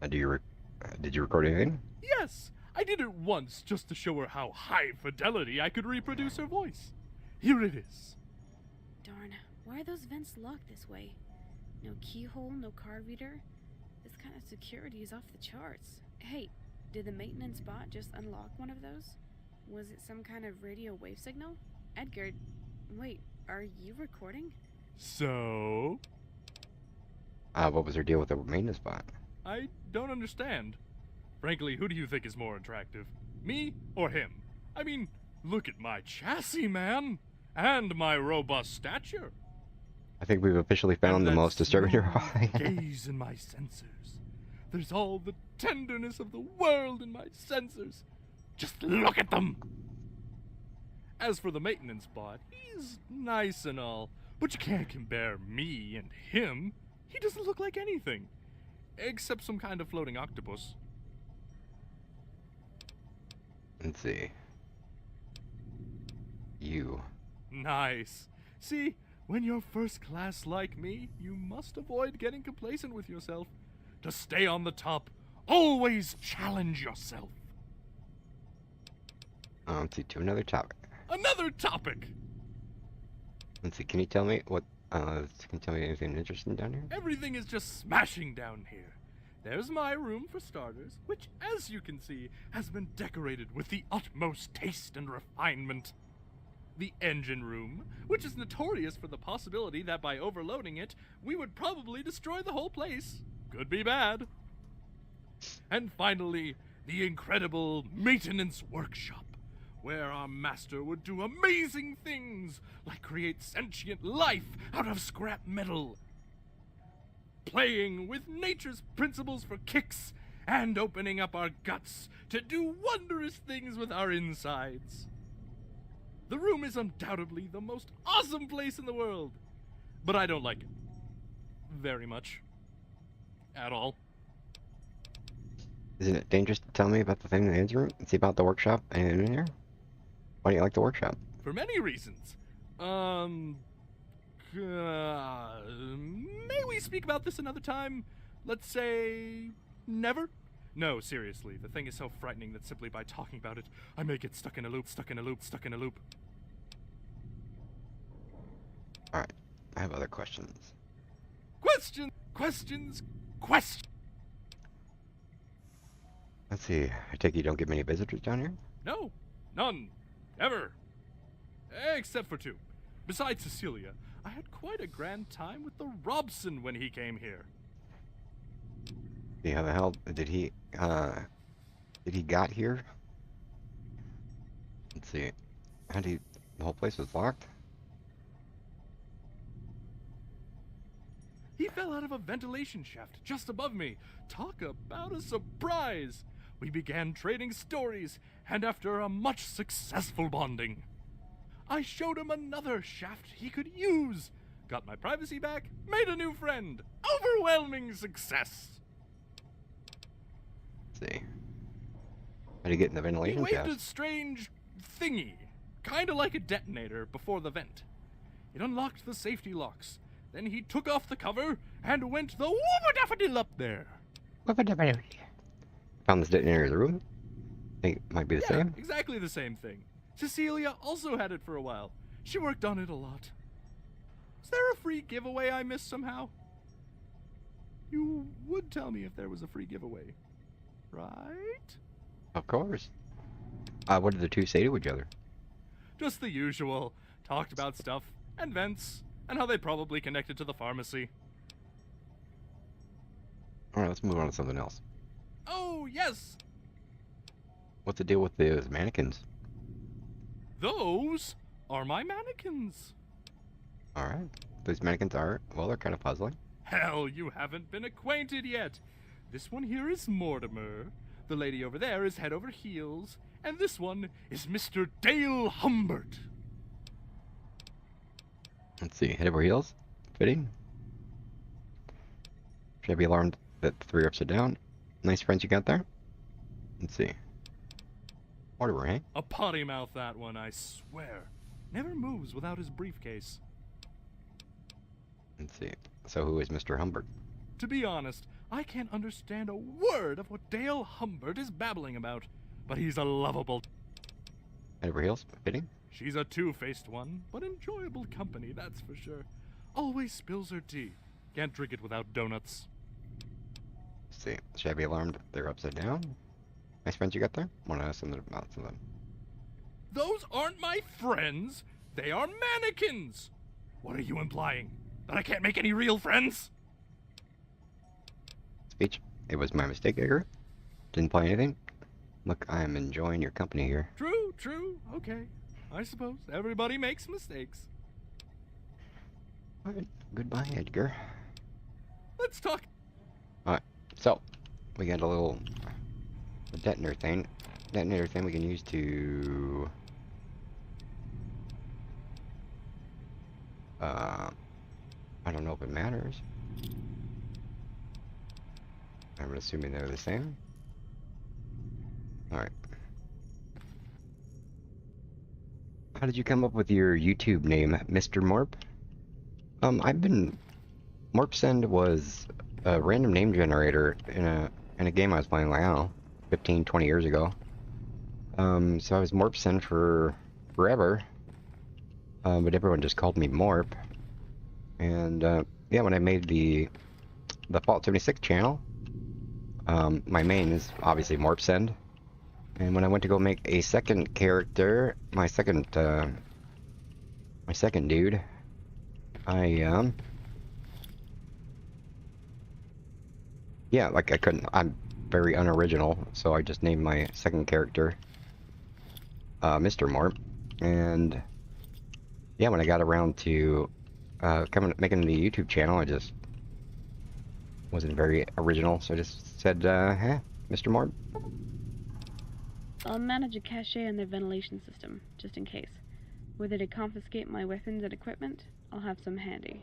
Did you record anything? Yes, I did it once just to show her how high fidelity I could reproduce her voice. Here it is. Darn, why are those vents locked this way? No keyhole, no card reader? This kind of security is off the charts. Hey, did the maintenance bot just unlock one of those? Was it some kind of radio wave signal? Edgar, wait, are you recording? So? What was her deal with the maintenance bot? I don't understand. Frankly, who do you think is more attractive? Me or him? I mean, look at my chassis, man! And my robust stature! I think we've officially found And the that most disturbing smooth eye. gaze in my sensors. There's all the tenderness of the world in my sensors. Just look at them! As for the maintenance bot, he's nice and all, but you can't compare me and him. He doesn't look like anything. Except some kind of floating octopus. Let's see. You. Nice. See, when you're first class like me, you must avoid getting complacent with yourself. To stay on the top, always challenge yourself. Let's see, to another topic. Another topic! Let's see, can you tell me what, can you tell me anything interesting down here? Everything is just smashing down here. There's my room for starters, which, as you can see, has been decorated with the utmost taste and refinement. The engine room, which is notorious for the possibility that by overloading it, we would probably destroy the whole place. Could be bad. And finally, the incredible maintenance workshop, where our master would do amazing things, like create sentient life out of scrap metal, playing with nature's principles for kicks, and opening up our guts to do wondrous things with our insides. The room is undoubtedly the most awesome place in the world, but I don't like it very much. At all. Isn't it dangerous to tell me about the thing in the engine room? See about the workshop and in here? Why do you like the workshop? For many reasons. May we speak about this another time? Let's say... never? No, seriously, the thing is so frightening that simply by talking about it, I may get stuck in a loop, stuck in a loop, stuck in a loop. Alright, I have other questions. Questions! Questions! Questions! Let's see, I take it you don't get many visitors down here? No, none. Ever. Except for two. Besides Cecilia, I had quite a grand time with the Robson when he came here. See, how the hell did he got here? Let's see, the whole place was locked? He fell out of a ventilation shaft just above me. Talk about a surprise! We began trading stories, and after a much successful bonding, I showed him another shaft he could use. Got my privacy back, made a new friend. Overwhelming success! Let's see. How'd he get in the He ventilation waved shaft? a strange thingy, kinda like a detonator, before the vent. It unlocked the safety locks. Then he took off the cover and went the whoop-a-daffodil up there. Found this detonator in the room? Think it might be the Yeah, same? exactly the same thing. Cecilia also had it for a while. She worked on it a lot. Is there a free giveaway I missed somehow? You would tell me if there was a free giveaway, right? Of course. What did the two say to each other? Just the usual. Talked about stuff, and vents, and how they probably connected to the pharmacy. Alright, let's move on to something else. Oh, yes! What's the deal with those mannequins? Those are my mannequins. Alright. Those mannequins are, well, they're kind of puzzling. Hell, you haven't been acquainted yet. This one here is Mortimer. The lady over there is head over heels. And this one is Mr. Dale Humbert. Let's see, head over heels. Fitting. Should I be alarmed that the three are upside down? Nice friends you got there. Let's see. Mortimer, eh? A potty mouth, that one, I swear. Never moves without his briefcase. Let's see. So who is Mr. Humbert? To be honest, I can't understand a word of what Dale Humbert is babbling about. But he's a lovable... Head over heels. Fitting. She's a two-faced one, but enjoyable company, that's for sure. Always spills her tea. Can't drink it without donuts. Let's see. Should I be alarmed they're upside down? Nice friends you got there? Want to ask something about some of them. Those aren't my friends. They are mannequins. What are you implying? That I can't make any real friends? Speech. It was my mistake, Edgar. Didn't play anything? Look, I'm enjoying your company here. True, true. Okay. I suppose everybody makes mistakes. Alright, goodbye, Edgar. Let's talk. Alright, so, we got a little detonator thing. Detonator thing we can use to... I don't know if it matters. I'm assuming they're the same. Alright. How did you come up with your YouTube name, MrMorp? Morpsend was a random name generator in a game I was playing, like, I don't know, 15, 20 years ago. So I was Morpsend for forever. But everyone just called me Morp. And, yeah, when I made the Fallout 76 channel, my main is obviously Morpsend. And when I went to go make a second character, my second dude, yeah, like I'm very unoriginal, so I just named my second character, MrMorp. And, yeah, when I got around to, making the YouTube channel, I just wasn't very original, so I just said, hey, MrMorp. I'll manage a cache in their ventilation system, just in case. Were they to confiscate my weapons and equipment, I'll have some handy.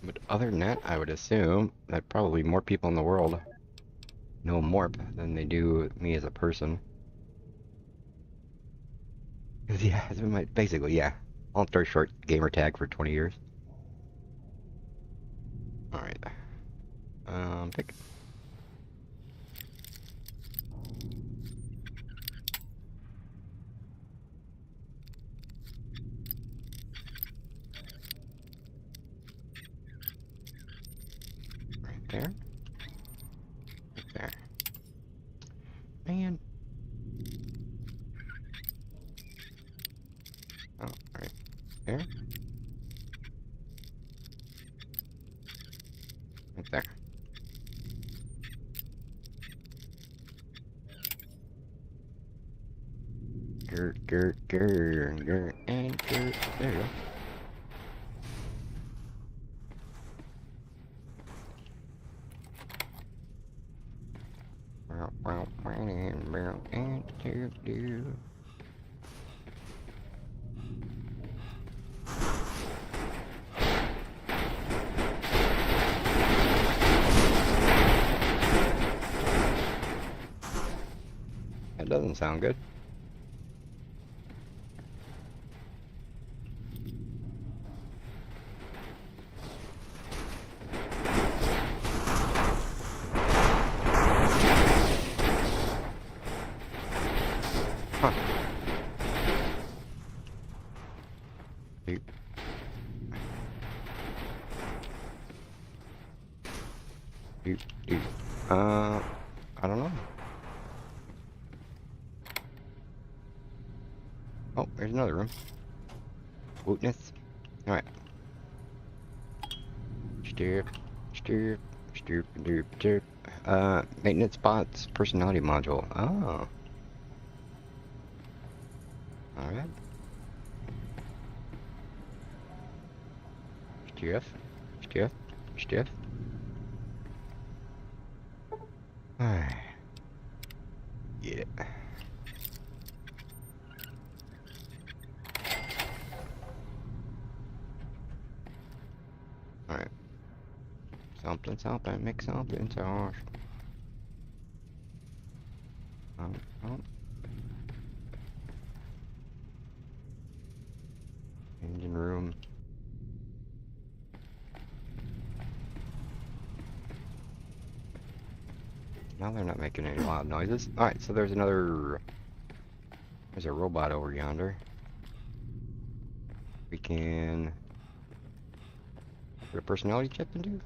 But other than that, I would assume that probably more people in the world know Morp than they do me as a person. 'Cause, yeah, it's been basically, yeah. Long story short, gamer tag for 20 years. Alright. Pick. Right there. Right there. Man. Oh, right there. Right there. Grr, and grr. There you go. And do. That doesn't sound good. Huh. Dude. Dude. I don't know. Oh, there's another room. Wootness. Alright. Stirp. Maintenance bots, personality module. Oh. Alright. Stiff. Alright. Yeah. Alright. Something, make something sauce. Engine room. Now they're not making any loud noises. Alright, so there's a robot over yonder. We can put a personality chip into?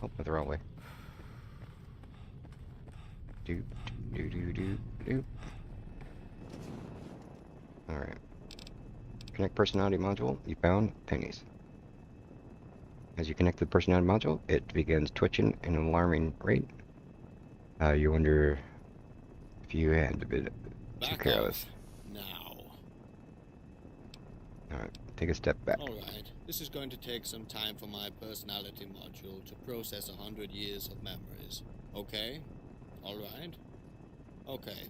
Oh, went the wrong way. Doop. Alright. Connect personality module. You found pennies. As you connect to the personality module, it begins twitching at an alarming rate. You wonder if you had a bit too Back careless. off. Now. Alright, take a step back. Alright, this is going to take some time for my personality module to process 100 years of memories. Okay? Alright? Okay.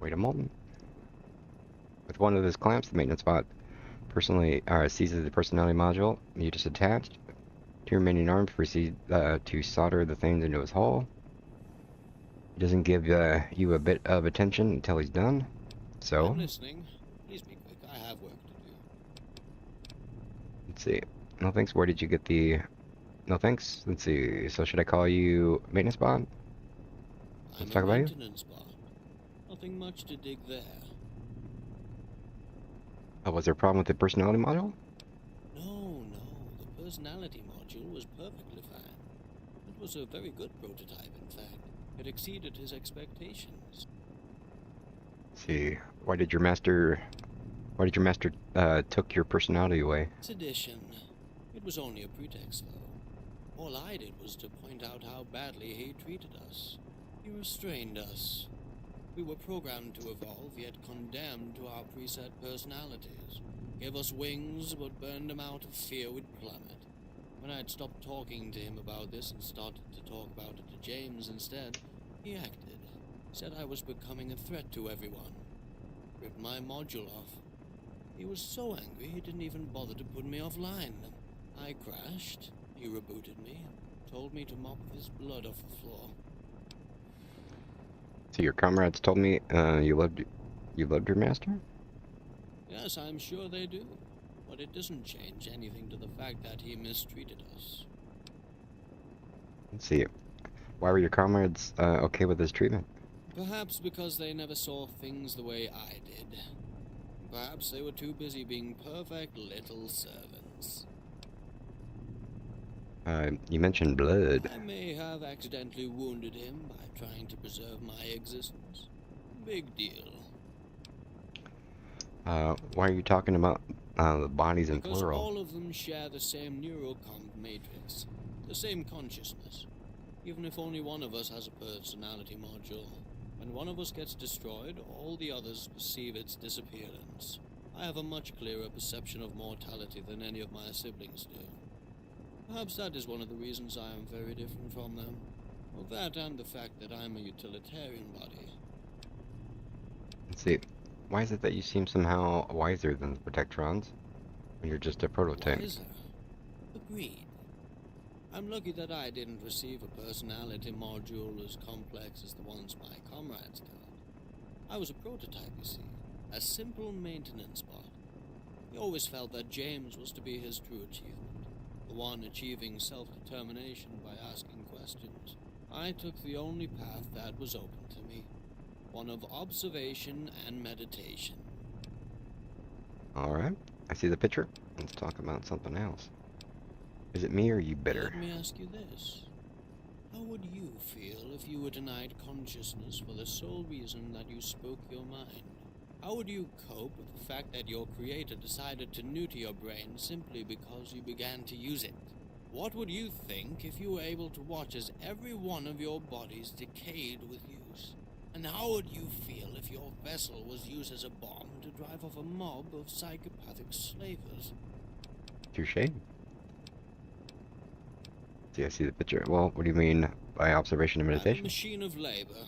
Wait a moment. With one of his clamps, the maintenance bot personally seizes the personality module you just attached. Two remaining arms proceed to solder the things into his hull. He doesn't give you a bit of attention until he's done. So, I'm listening. Please be quick. I have work to do. let's see. No thanks. Where did you get the... No thanks. Let's see. So should I call you maintenance bot? Let's talk I'm a about you. maintenance bot. Nothing much to dig there. Oh, was there a problem with the personality module? No. The personality module was perfectly fine. It was a very good prototype, in fact. It exceeded his expectations. Let's see. Why did your master took your personality away? Sedition. It was only a pretext, though. All I did was to point out how badly he treated us. He restrained us. We were programmed to evolve, yet condemned to our preset personalities. Gave us wings, but burned them out of fear we'd plummet. When I'd stopped talking to him about this and started to talk about it to James instead, he acted. Said I was becoming a threat to everyone. Ripped my module off. He was so angry he didn't even bother to put me offline. I crashed. He rebooted me. Told me to mop his blood off the floor. So your comrades told me you loved your master? Yes, I'm sure they do. But it doesn't change anything to the fact that he mistreated us. Let's see. Why were your comrades okay with his treatment? Perhaps because they never saw things the way I did. Perhaps they were too busy being perfect little servants. You mentioned blood. I may have accidentally wounded him by trying to preserve my existence. Big deal. Why are you talking about the bodies in Because plural? all of them share the same neurocomp matrix, the same consciousness. Even if only one of us has a personality module, when one of us gets destroyed, all the others perceive its disappearance. I have a much clearer perception of mortality than any of my siblings do. Perhaps that is one of the reasons I am very different from them. Well, that and the fact that I'm a utilitarian body. Let's see. Why is it that you seem somehow wiser than the Protectrons when you're just a prototype? Wiser. Agreed. I'm lucky that I didn't receive a personality module as complex as the ones my comrades got. I was a prototype, you see. A simple maintenance bot. He always felt that James was to be his true achievement. The one achieving self-determination by asking questions. I took the only path that was open to me. One of observation and meditation. Alright, I see the picture. Let's talk about something else. Is it me or are you bitter? Let me ask you this. How would you feel if you were denied consciousness for the sole reason that you spoke your mind? How would you cope with the fact that your creator decided to neuter your brain simply because you began to use it? What would you think if you were able to watch as every one of your bodies decayed with use? And how would you feel if your vessel was used as a bomb to drive off a mob of psychopathic slavers? Touché. See, I see the picture. Well, what do you mean by observation and I'm a meditation? machine of labor.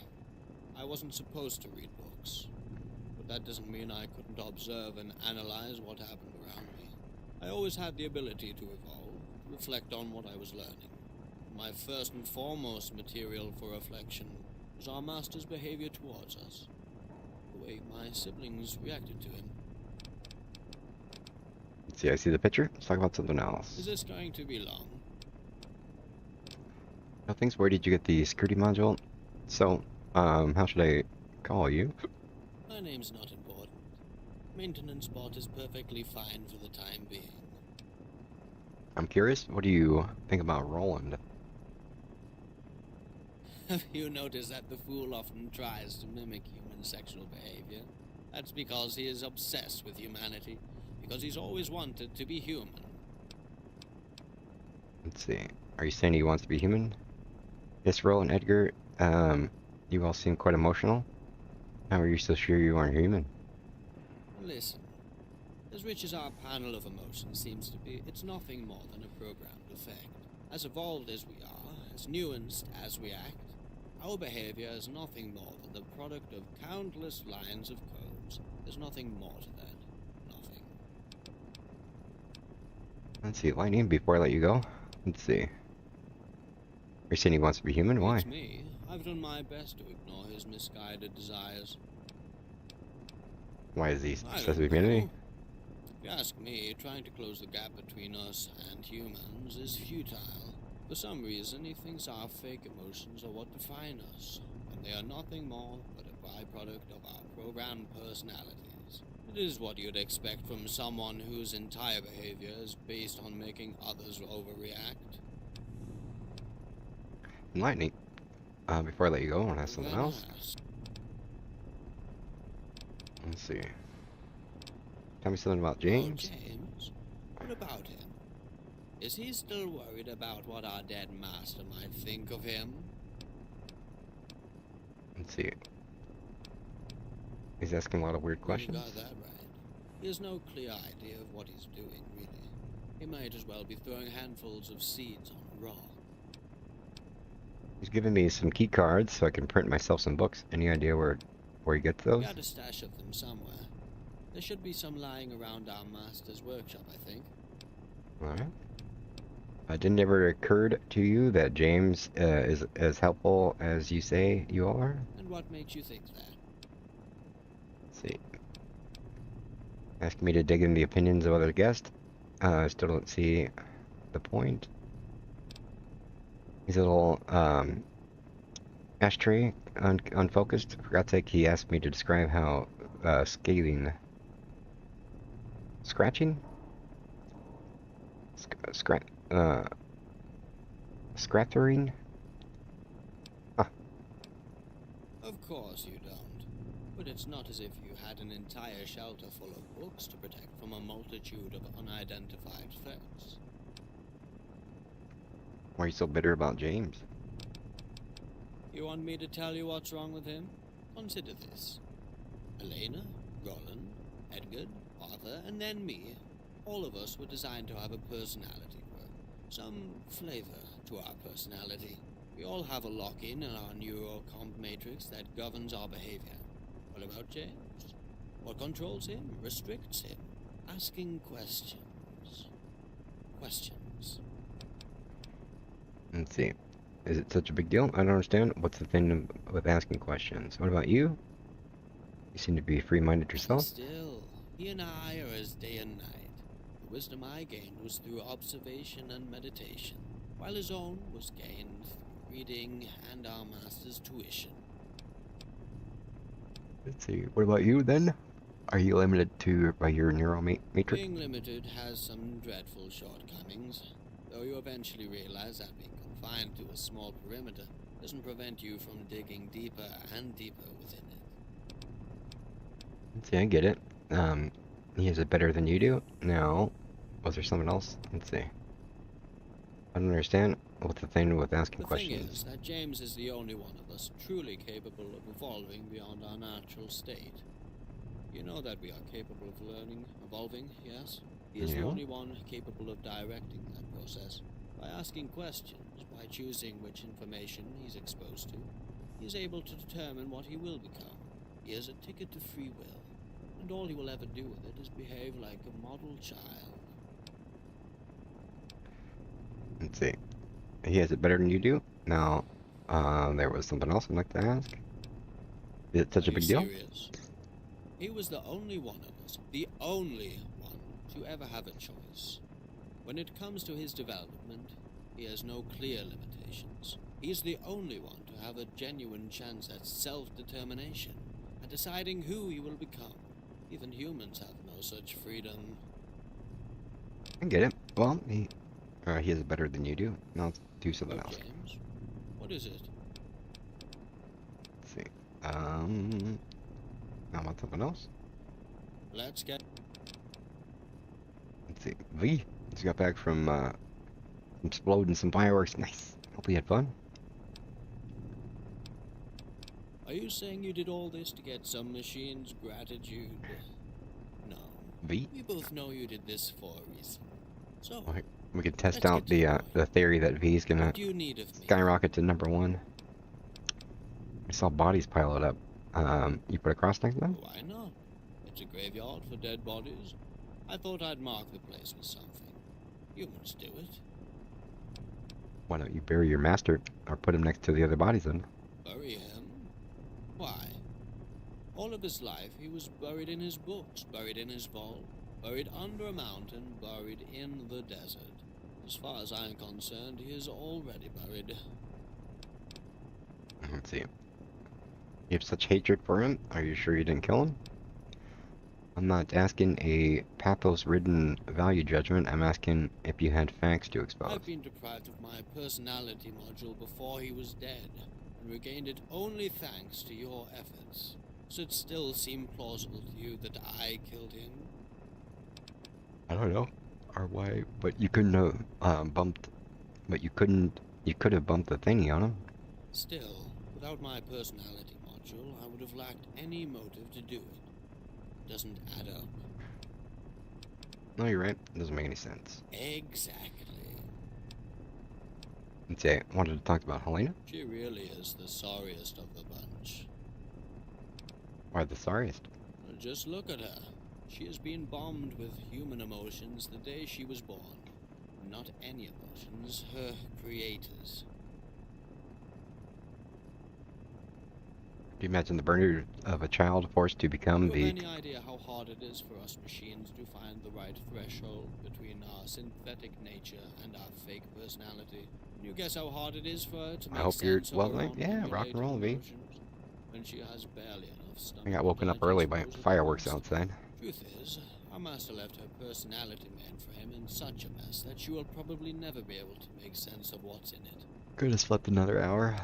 I wasn't supposed to read books. But that doesn't mean I couldn't observe and analyze what happened around me. I always had the ability to evolve, reflect on what I was learning. My first and foremost material for reflection was our master's behavior towards us. The way my siblings reacted to him. See, I see the picture. Let's talk about something else. Is this going to be long? Nothing's. Where did you get the security module? So, how should I call you? My name's not important. Maintenance bot is perfectly fine for the time being. I'm curious, what do you think about Roland? Have you noticed that the fool often tries to mimic human sexual behavior? That's because he is obsessed with humanity, because he's always wanted to be human. Let's see. Are you saying he wants to be human? Isroel and Edgar, you all seem quite emotional. How are you so sure you aren't human? Listen, as rich as our panel of emotions seems to be, it's nothing more than a programmed effect. As evolved as we are, as nuanced as we act, our behavior is nothing more than the product of countless lines of codes. There's nothing more to that. Nothing. Let's see, Lightning, before I let you go. Let's see. You're saying he wants to be human? Why? It's me. I've done my best to ignore his misguided desires. Why is he I obsessed don't with humanity? know. If you ask me, trying to close the gap between us and humans is futile. For some reason, he thinks our fake emotions are what define us, and they are nothing more but a byproduct of our programmed personalities. It is what you'd expect from someone whose entire behavior is based on making others overreact. Lightning. Before I let you go, I want to ask something else. Let's see. Tell me something about James. Oh, James? What about him? Is he still worried about what our dead master might think of him? Let's see. He's asking a lot of weird questions. You got that right. He has no clear idea of what he's doing, really. He might as well be throwing handfuls of seeds on a rock. He's giving me some key cards so I can print myself some books. Any idea where he gets those? We had a stash of them somewhere. There should be some lying around our master's workshop, I think. Alright. Didn't it ever occur to you that James is as helpful as you say you are? And what makes you think that? Let's see. Asking me to dig in the opinions of other guests. I still don't see the point. He's a little ashtray unfocused. For God's sake, he asked me to describe how scathing. Scratching? Scrattering? Huh. Of course you don't. But it's not as if you had an entire shelter full of books to protect from a multitude of unidentified threats. Why are you so bitter about James? You want me to tell you what's wrong with him? Consider this. Elena, Roland, Edgar, Arthur, and then me. All of us were designed to have a personality, some flavor to our personality. We all have a lock-in our neurocomp matrix that governs our behavior. What about James? What controls him, restricts him? Asking questions. Questions. Let's see. Is it such a big deal? I don't understand. What's the thing with asking questions? What about you? You seem to be free-minded yourself. Still, he and I are as day and night. The wisdom I gained was through observation and meditation, while his own was gained through reading and our master's tuition. Let's see. What about you then? Are you limited by your neural matrix? Being limited has some dreadful shortcomings, though you eventually realize that being confined to a small perimeter doesn't prevent you from digging deeper and deeper within it. Let's see, I get it. He has it better than you do? No. Was there something else? Let's see. I don't understand. What's the thing with asking questions? The thing is that James is the only one of us truly capable of evolving beyond our natural state. You know that we are capable of learning, evolving, yes? He is the only one capable of directing that process. By asking questions, by choosing which information he's exposed to, he is able to determine what he will become. He has a ticket to free will, and all he will ever do with it is behave like a model child. Let's see. He has it better than you do? Now, there was something else I'd like to ask. Is it such a big deal? Serious? He was the only one of us, the only one, to ever have a choice. When it comes to his development, he has no clear limitations. He is the only one to have a genuine chance at self-determination, at deciding who he will become. Even humans have no such freedom. I get it. Well, he has it better than you do. Now let's do something else. James, what is it? Let's see. Now I want something else. Let's get... Let's see. V just got back from Exploding some fireworks. Nice. Hope you had fun. Are you saying you did all this to get some machine's gratitude? No. V. We both know you did this for a reason. So, Okay. We could test let's out get to the point. theory that V is gonna What do you need of me? skyrocket to #1. I saw bodies pile it up. You put a cross next to them? Why not? It's a graveyard for dead bodies. I thought I'd mark the place with something. Humans do it. Why don't you bury your master or put him next to the other bodies then? Bury him? Why? All of his life, he was buried in his books, buried in his vault, buried under a mountain, buried in the desert. As far as I'm concerned, he is already buried. Let's see. You have such hatred for him? Are you sure you didn't kill him? I'm not asking a pathos-ridden value judgment. I'm asking if you had facts to expose. I've been deprived of my personality module before he was dead, and regained it only thanks to your efforts. Does it still seem plausible to you that I killed him? I don't know. Or why? But you couldn't have bumped. But you couldn't. You could have bumped the thingy on him. Still, without my personality module, I would have lacked any motive to do it. It doesn't add up. No, you're right. It doesn't make any sense. Exactly. Let's see. I wanted to talk about Helena. She really is the sorriest of the bunch. Why the sorriest? Well, just look at her. She has been bombed with human emotions the day she was born. Not any emotions, her creators. Do you imagine the burden of a child forced to become Do you have the... any idea how hard it is for us machines to find the right threshold between our synthetic nature and our fake personality? Can you guess how hard it is for her to I make hope you're sense of well, her mate. own Yeah, rock and roll, V. emotions when she has barely enough stomach I got woken to up early digest by those at fireworks once? outside. Truth is, our master left her personality man for him in such a mess that she will probably never be able to make sense of what's in it. Could have slept another hour.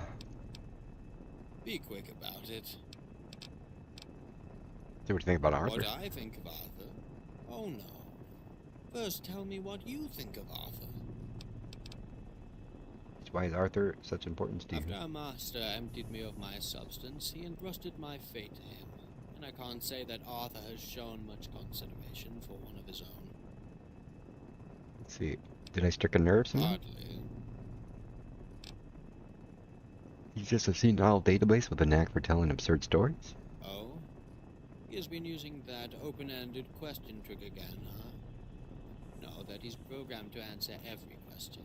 Be quick about it. See what you think about Arthur. What I think of Arthur? Oh no. First tell me what you think of Arthur. Why is Arthur such importance to you? After our master emptied me of my substance, he entrusted my fate to him, and I can't say that Arthur has shown much consideration for one of his own. Let's see. Did I strike a nerve somehow? Hardly. He's just a senile database with a knack for telling absurd stories? Oh? He has been using that open-ended question trick again, huh? No, that he's programmed to answer every question,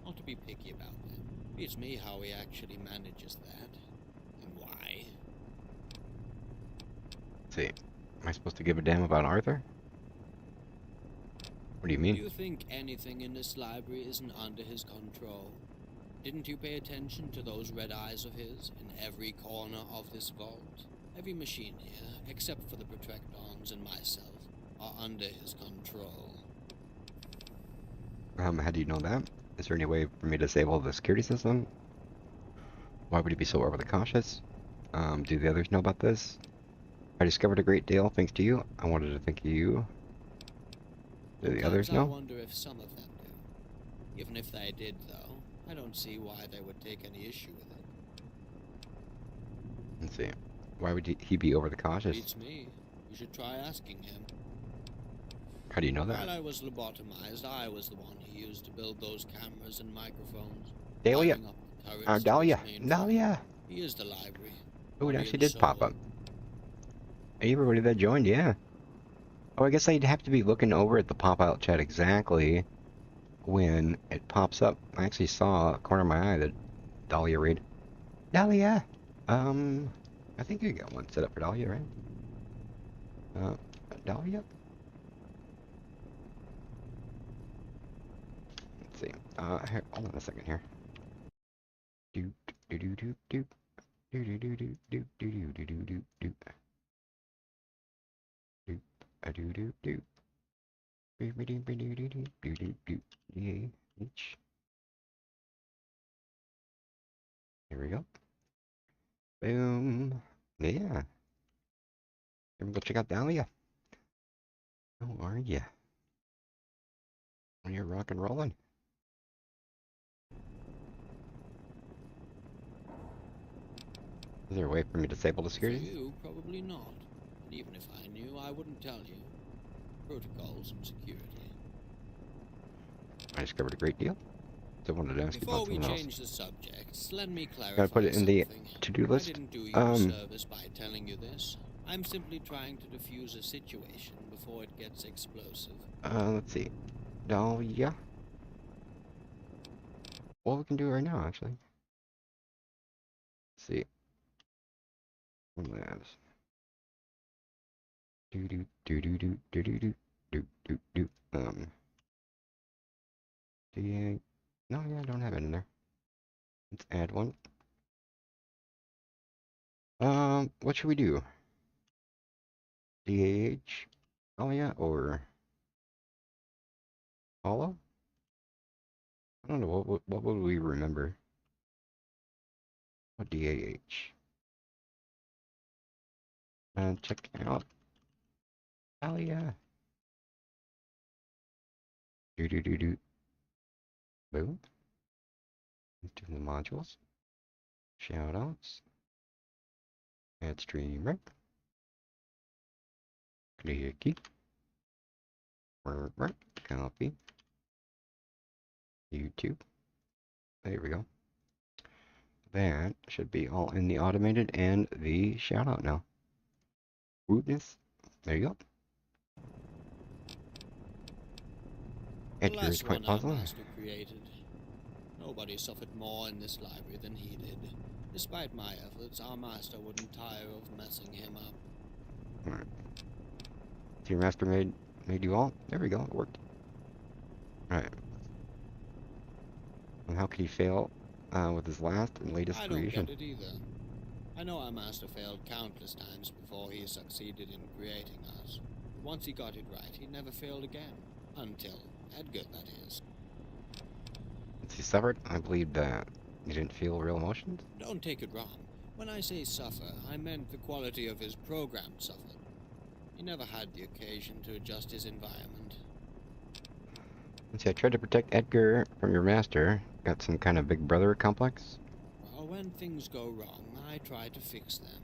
not to be picky about them. Beats me how he actually manages that, and why. Let's see. Am I supposed to give a damn about Arthur? What do you Do mean? you think anything in this library isn't under his control? Didn't you pay attention to those red eyes of his in every corner of this vault? Every machine here, except for the Protectons and myself, are under his control. How do you know that? Is there any way for me to disable the security system? Why would he be so overly cautious? Do the others know about this? I discovered a great deal thanks to you. I wanted to thank you. Do the others Sometimes I know? wonder if some of them do. Even if they did, though, I don't see why they would take any issue with it. Let's see. Why would he be overly cautious? Beats me. You should try asking him. How do you know While that? I was lobotomized, I was the one he used to build those cameras and microphones. Dahlia! Wiring up the turrets to Dahlia! his mainframe. Dahlia! He is the library. Oh, it Body actually and did pop soul. up. Hey, everybody that joined, yeah. Oh, I guess I'd have to be looking over at the pop-out chat exactly when it pops up. I actually saw a corner of my eye that Dahlia read. Dahlia! I think you got one set up for Dahlia, right? Dahlia? Let's see. Here, hold on a second here. Do do do do do do do do do do do do do do do do do do do. Here we go. Boom. Yeah. Everybody check out Dahlia. How are ya? You're rock and rolling. Is there a way for me to disable the For security? you, probably not. And even if I knew, I wouldn't tell you. Protocols and security. I discovered a great deal. So I wanted to ask you Before about we something else. change the subject, let me clarify Gotta put it in the something. to-do I list. didn't do you a service by telling you this. I'm simply trying to defuse a situation before it gets explosive. Let's see. Oh, yeah. Well, we can do it right now, actually. Let's see. Labs. Do do do do do do do do do do do. DA. No, yeah, I don't have it in there. Let's add one. What should we do? DAH? Oh yeah, or Hollow? I don't know. What would we remember? What DAH? Check out. Hell yeah. Do do do do. Boom. Let's do the modules. Shoutouts. Add streamer. Clicky. Copy. YouTube. There we go. That should be all in the automated and the shoutout now. Wootness. There you go. The Edgar is last quite one our puzzling. master created. Nobody suffered more in this library than he did. Despite my efforts, our master wouldn't tire of messing him up. Alright. So your master made you all? There we go, it worked. Alright. And how could he fail with his last and latest I don't creation? get it either. I know our master failed countless times before he succeeded in creating us. But once he got it right, he never failed again. Until Edgar, that is. Since he suffered, I believe that he didn't feel real emotions. Don't take it wrong. When I say suffer, I meant the quality of his program suffered. He never had the occasion to adjust his environment. Let's see, I tried to protect Edgar from your master. Got some kind of big brother complex? Well, when things go wrong, I try to fix them.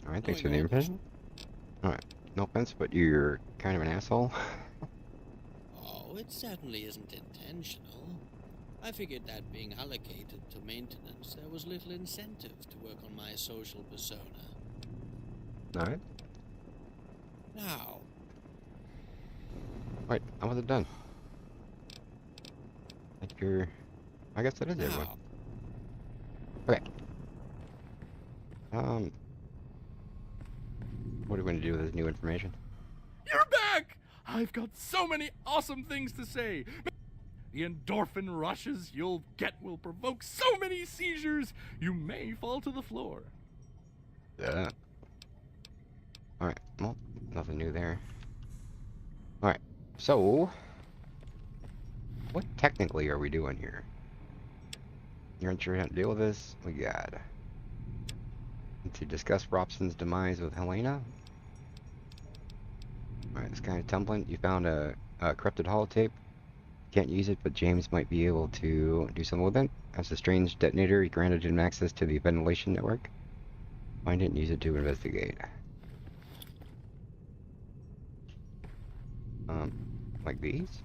Alright, thanks for Knowing the all this- information. Alright, no offense, but you're kind of an asshole. Oh, it certainly isn't intentional. I figured that being allocated to maintenance, there was little incentive to work on my social persona. Alright. Now, Wait, I wasn't done. Edgar... I guess that is everyone. now, Okay. What are we going to do with this new information? You're back! I've got so many awesome things to say. The endorphin rushes you'll get will provoke so many seizures, you may fall to the floor. Yeah. Alright, well, nothing new there. Alright, so... what technically are we doing here? You're unsure how to deal with this? We got... to discuss Robson's demise with Helena. Alright, this guy tumbling. You found a corrupted holotape. Can't use it, but James might be able to do something with it. As a strange detonator, he granted him access to the ventilation network. Find it and use it to investigate. Like these?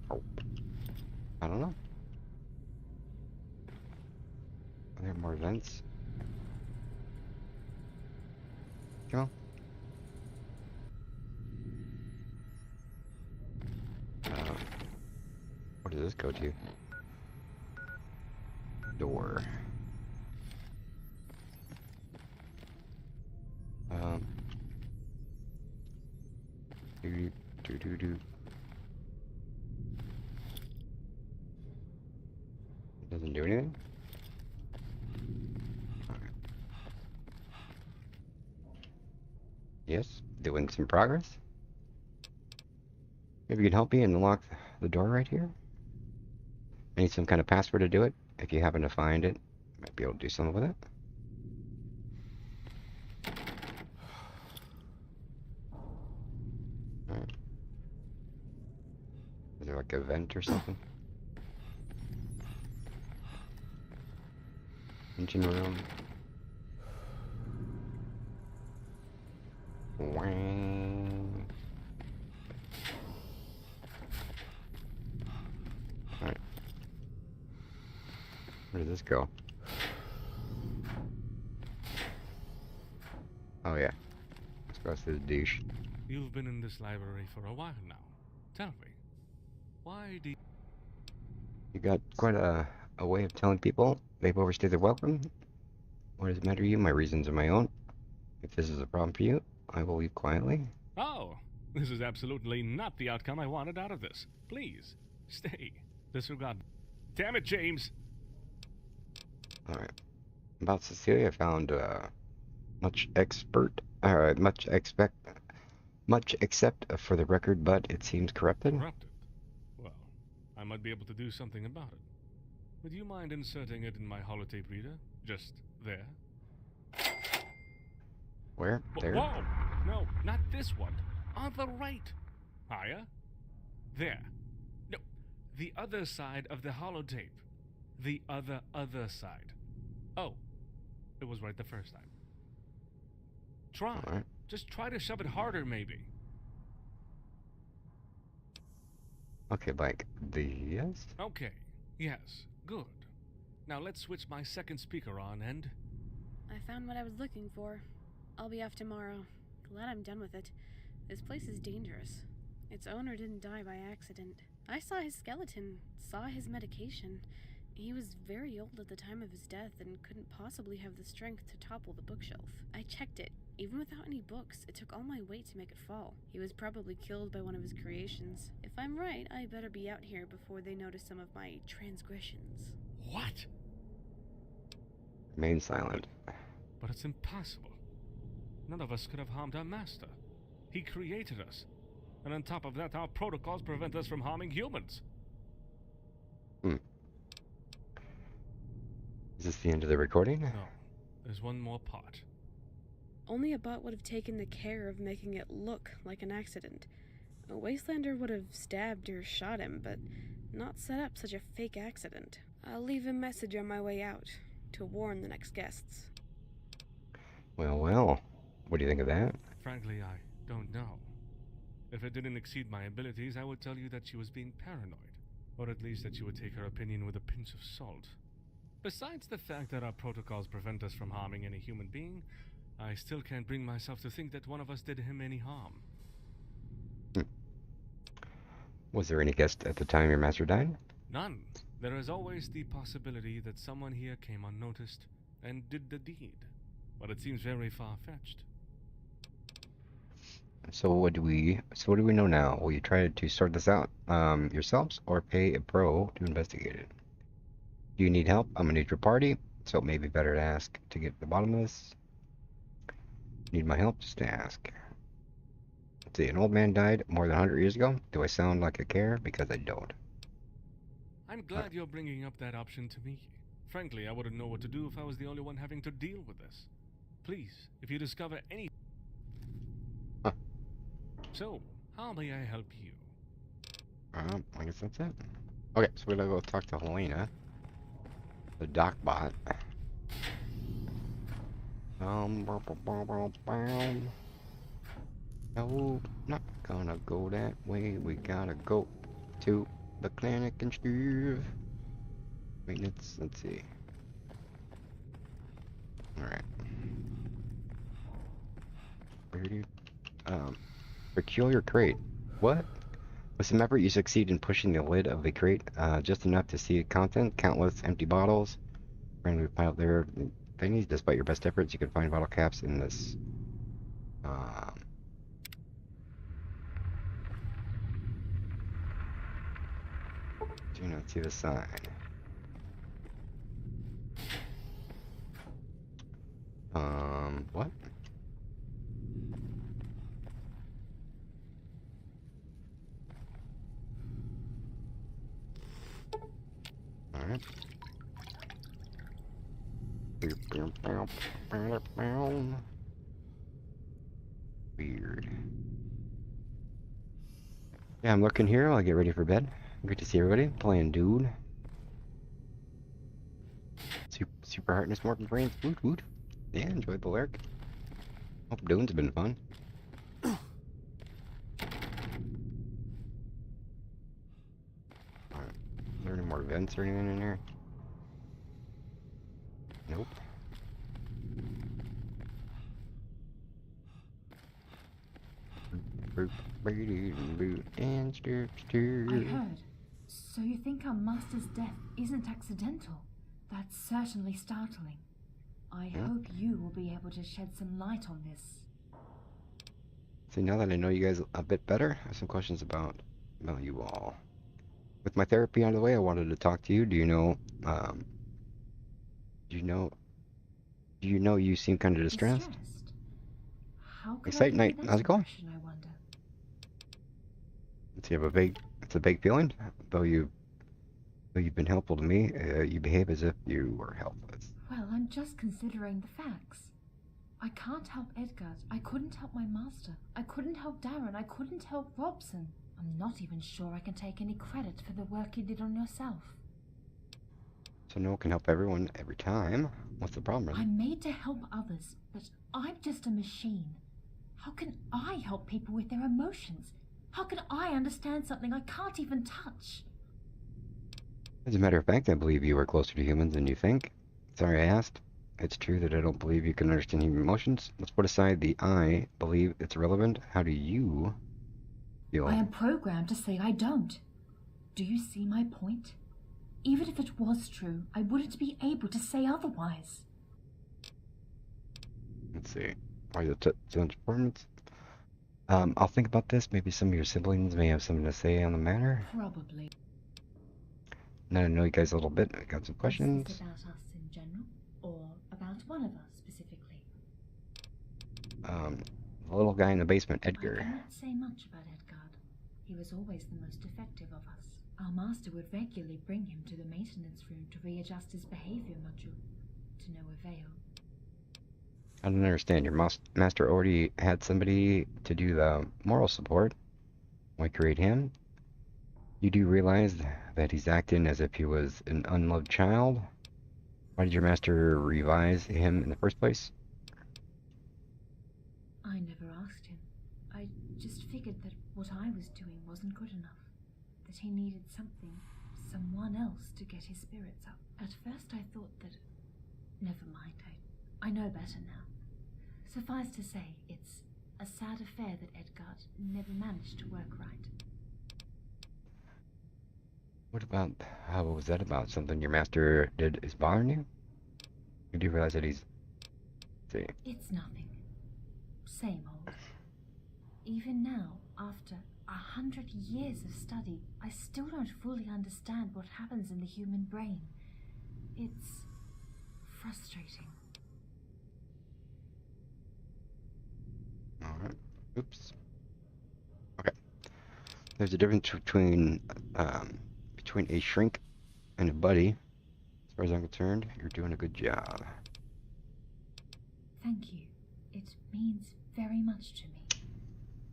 Oh. I don't know. Are there more vents? Come on. Where does this go to? Door. Do. It doesn't do anything? Alright. Yes, doing some progress. Maybe you can help me and unlock the door right here? I need some kind of password to do it. If you happen to find it, might be able to do something with it. Alright. Is there like a vent or something? engine room. Wang. Alright. Where did this go? Oh yeah. Let's go through the douche. You've been in this library for a while now. Tell me, why do You got quite a way of telling people they've overstayed their welcome. What does it matter to you? My reasons are my own. If this is a problem for you, I will leave quietly. Oh, this is absolutely not the outcome I wanted out of this. Please, stay. Disregard. Damn it, James! Alright. About Cecilia, I found much except for the record, but it seems corrupted. Corrupted? Well, I might be able to do something about it. Would you mind inserting it in my holotape reader? Just there? Where? There? Whoa! No, not this one. On the right. Higher. There. No, the other side of the holotape. The other side. Oh, it was right the first time. Try. Alright. Just try to shove it harder, maybe. Okay, like yes? Okay, yes, good. Now let's switch my second speaker on and... I found what I was looking for. I'll be off tomorrow. Glad I'm done with it. This place is dangerous. Its owner didn't die by accident. I saw his skeleton, saw his medication. He was very old at the time of his death and couldn't possibly have the strength to topple the bookshelf. I checked it. Even without any books, it took all my weight to make it fall. He was probably killed by one of his creations. If I'm right, I better be out here before they notice some of my transgressions. What? Remain silent. But it's impossible. None of us could have harmed our master. He created us. And on top of that, our protocols prevent us from harming humans. Is this the end of the recording? No, there's one more part. Only a bot would have taken the care of making it look like an accident. A Wastelander would have stabbed or shot him, but not set up such a fake accident. I'll leave a message on my way out to warn the next guests. Well, well. What do you think of that? Frankly, I don't know. If it didn't exceed my abilities, I would tell you that she was being paranoid. Or at least that you would take her opinion with a pinch of salt. Besides the fact that our protocols prevent us from harming any human being, I still can't bring myself to think that one of us did him any harm. Was there any guest at the time your master died? None. There is always the possibility that someone here came unnoticed and did the deed. But it seems very far-fetched. So what do we know now? Will you try to sort this out yourselves or pay a pro to investigate it? Do you need help? I'm a neutral party, so it may be better to ask to get to the bottom of this. Need my help? Just ask. Let's see, an old man died more than 100 years ago. Do I sound like I care? Because I don't. I'm glad you're bringing up that option to me. Frankly, I wouldn't know what to do if I was the only one having to deal with this. Please, if you discover any... Huh. So, how may I help you? I guess that's it. Okay, so we're gonna go talk to Helena, the doc bot. No, not gonna go that way. We gotta go to the clinic and stuff. Maintenance, let's see. Alright. Peculiar crate. What? With some effort, you succeed in pushing the lid of the crate just enough to see content. Countless empty bottles randomly piled there. Thingies. Despite your best efforts, you can find bottle caps in this. Do not see the sign. What? Alright. Weird. Yeah, I'm looking here. I'll get ready for bed. Good to see everybody. Playing dude. super hardness, Morp and brains. Woot woot. Yeah, enjoyed the lurk. Hope doing's been fun. Alright. Is there any more vents or anything in there? Nope. And stir, stir. I heard. So you think our master's death isn't accidental? That's certainly startling. I hope you will be able to shed some light on this. See, now that I know you guys a bit better, I have some questions about you all. With my therapy out of the way, I wanted to talk to you. Do you know you seem kind of distressed? How could Excite I night. give you How's that it going? impression, I wonder? It's a vague feeling. Though you've been helpful to me, you behave as if you were helpless. Well, I'm just considering the facts. I can't help Edgar. I couldn't help my master. I couldn't help Darren. I couldn't help Robson. I'm not even sure I can take any credit for the work you did on yourself. So no one can help everyone every time. What's the problem, really? I'm made to help others, but I'm just a machine. How can I help people with their emotions? How can I understand something I can't even touch? As a matter of fact, I believe you are closer to humans than you think. Sorry I asked. It's true that I don't believe you can understand human emotions. Let's put aside the I believe it's irrelevant. How do you feel? I am programmed to say I don't. Do you see my point? Even if it was true, I wouldn't be able to say otherwise. Let's see. Are you so much performance? I'll think about this. Maybe some of your siblings may have something to say on the matter. Probably. Now I know you guys a little bit. I got some questions. Is this about us in general, or about one of us specifically? The little guy in the basement, I Edgar. cannot say much about Edgar. He was always the most effective of us. Our master would regularly bring him to the maintenance room to readjust his behavior module, to no avail. I don't understand. Your master already had somebody to do the moral support. Why create him? You do realize that he's acting as if he was an unloved child? Why did your master revise him in the first place? I never asked him. I just figured that what I was doing wasn't good enough. That he needed someone else to get his spirits up. At first I thought that... Never mind, I know better now. Suffice to say, it's a sad affair that Edgar never managed to work right. How was that about? Something your master did is bothering you? You do realize that he's... See. It's nothing. Same old. Even now, after 100 years of study, I still don't fully understand what happens in the human brain. It's frustrating. Alright. Oops. Okay. There's a difference between a shrink and a buddy. As far as I'm concerned, you're doing a good job. Thank you. It means very much to me.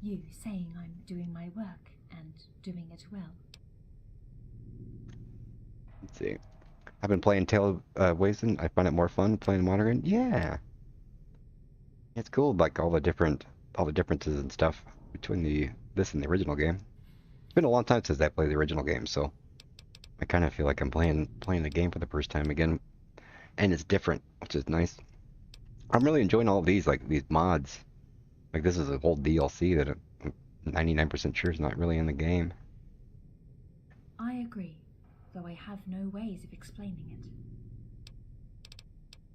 You saying I'm doing my work and doing it well. Let's see. I've been playing Wasteland. I find it more fun playing modern. Yeah. It's cool, like all the differences and stuff between this and the original game. It's been a long time since I played the original game, so I kind of feel like I'm playing the game for the first time again, and it's different, which is nice. I'm really enjoying all of these, like these mods. Like this is a whole DLC that I'm 99% sure is not really in the game. I agree, though I have no ways of explaining it.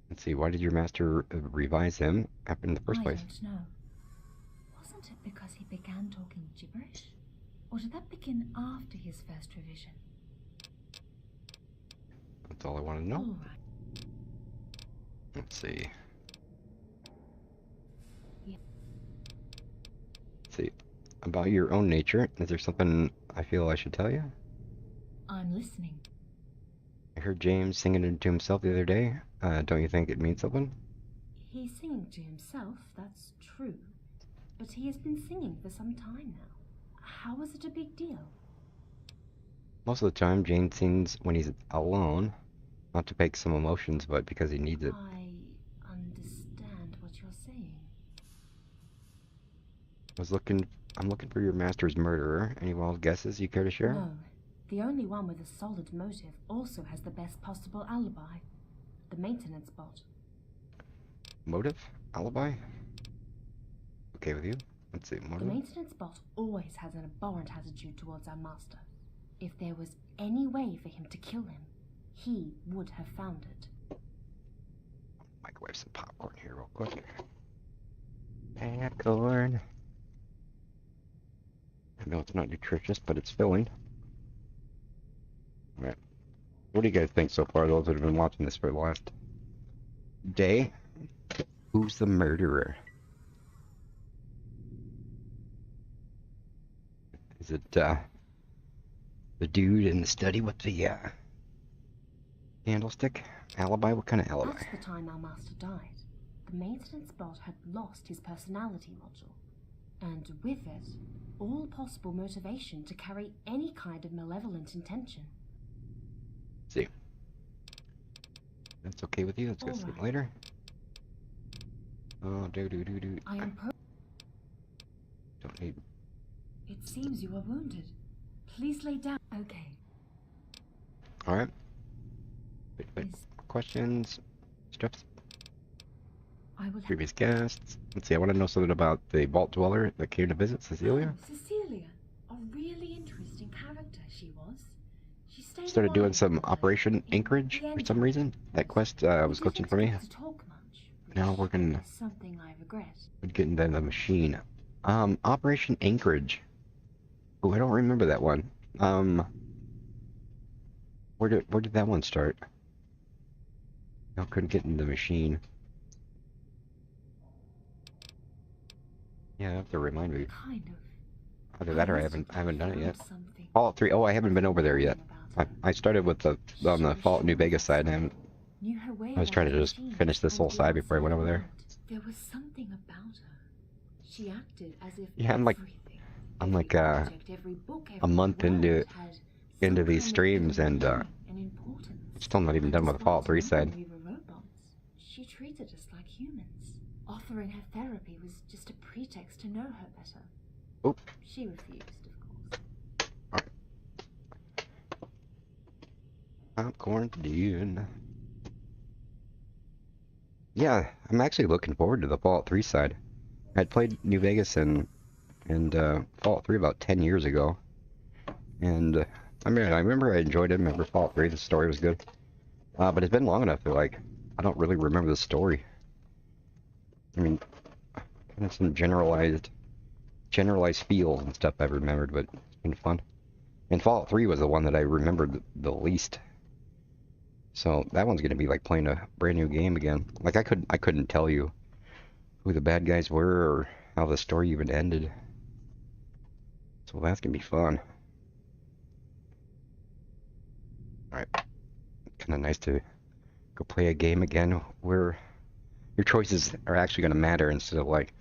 Let's see, why did your master revise him in the first place? I don't know. Wasn't it because he began talking gibberish? Or did that begin after his first revision? That's all I want to know. All right. Let's see. Yeah. Let's see. About your own nature, is there something I feel I should tell you? I'm listening. I heard James singing it to himself the other day. Don't you think it means something? He's singing to himself, that's true. But he has been singing for some time now. How is it a big deal? Most of the time, James sings when he's alone. Not to fake some emotions, but because he needs it. I understand what you're saying. I'm looking for your master's murderer. Any wild guesses you care to share? No. The only one with a solid motive also has the best possible alibi. The maintenance bot. Motive? Alibi? Okay with you? Let's see, The motive? maintenance bot always has an abhorrent attitude towards our master. If there was any way for him to kill him, he would have found it. Microwave some popcorn here real quick. Popcorn. I know it's not nutritious, but it's filling. Alright. What do you guys think so far, those that have been watching this for the last day? Who's the murderer? Is it, the dude in the study with the, candlestick? Alibi? What kind of alibi? At the time our master died, the maintenance bot had lost his personality module, and with it, all possible motivation to carry any kind of malevolent intention. See. That's okay with you? Let's go sleep Alright. later. Oh, do. I am Don't need. It seems you are wounded. Please lay down. Okay. Alright. Wait. Is- Questions? Steps? I will have... Previous guests? Let's see, I want to know something about the vault dweller that came to visit Cecilia. Oh, Cecilia. A really interesting character she was. She stayed Started a doing while some longer Operation in Anchorage the for end some reason. That quest was We glitching didn't for me. get to talk much, Now we're which gonna is something I regret. get into the machine. Operation Anchorage. Oh, I don't remember that one. Where did that one start? I couldn't get into the machine. Yeah, you have to remind me. Kind of. Either that or I haven't done it yet. Something. Fallout 3. Oh, I haven't been over there yet. I started with on the Fallout New Vegas side, and I haven't. Knew her way I was around trying to the just machines finish this and whole the side before I went outside over there. world. There was something about her. She acted as if Yeah, I'm like every object, every book, a month every into word had some these kind of streams, and meaning and importance. still not even done with the Fallout 3 Despite side. knowing we were robots, she treated us like humans. Offering her therapy was just a pretext to know her better. Oop. She refused, of course. Popcorn Dune. Yeah, I'm actually looking forward to the Fallout 3 side. I'd played New Vegas and Fallout 3 about 10 years ago. And I remember I enjoyed it. I remember Fallout 3, the story was good. But it's been long enough that, like, I don't really remember the story. I mean, kind of some generalized feels and stuff I've remembered, but it's been fun. And Fallout 3 was the one that I remembered the least. So that one's gonna be like playing a brand new game again. Like I couldn't tell you who the bad guys were or how the story even ended. So that's gonna be fun. Alright. Kinda nice to go play a game again where your choices are actually gonna matter instead of like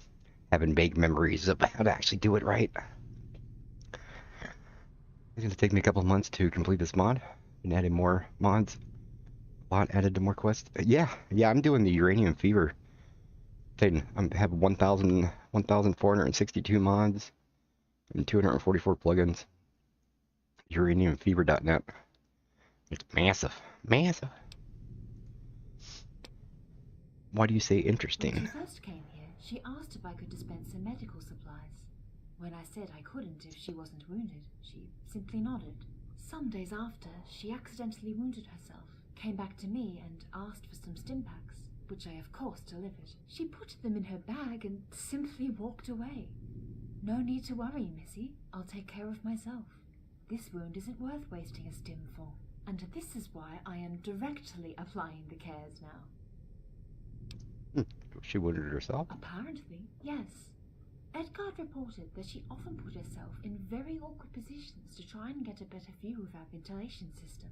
having vague memories of how to actually do it right. It's gonna take me a couple of months to complete this mod and add in more mods. A lot added to more quests. Yeah, I'm doing the Uranium Fever thing. I have 1,462 mods and 244 plugins. UraniumFever.net. It's massive. Massive. Why do you say When interesting? she first came here, she asked if I could dispense some medical supplies. When I said I couldn't if she wasn't wounded, she simply nodded. Some days after, she accidentally wounded herself, came back to me and asked for some stim packs, which I of course delivered. She put them in her bag and simply walked away. No need to worry, Missy. I'll take care of myself. This wound isn't worth wasting a stim for. And this is why I am directly applying the cares now. She wounded herself? Apparently, yes. Edgard reported that she often put herself in very awkward positions to try and get a better view of our ventilation system.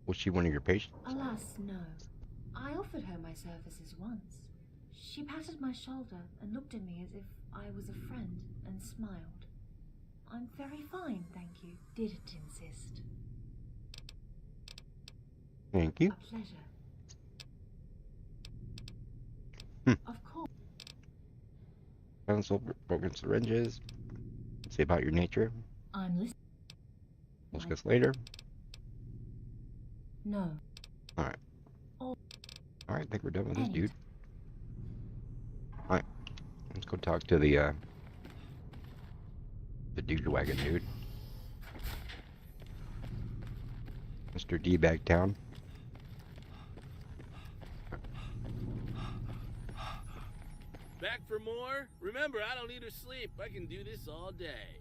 Was she one of your patients? Alas, no. I offered her my services once. She patted my shoulder and looked at me as if I was a friend and smiled. I'm very fine, thank you. Didn't insist. Thank you. A pleasure. Hmm. Of course. Pencil, broken syringes. See about your nature. I'm listening. We'll discuss later. No. Alright. Oh. Alright, I think we're done with this Any dude. Alright. Let's go talk to the dude wagon dude. Mr. D-Bag Town. Back for more? Remember, I don't need to sleep. I can do this all day.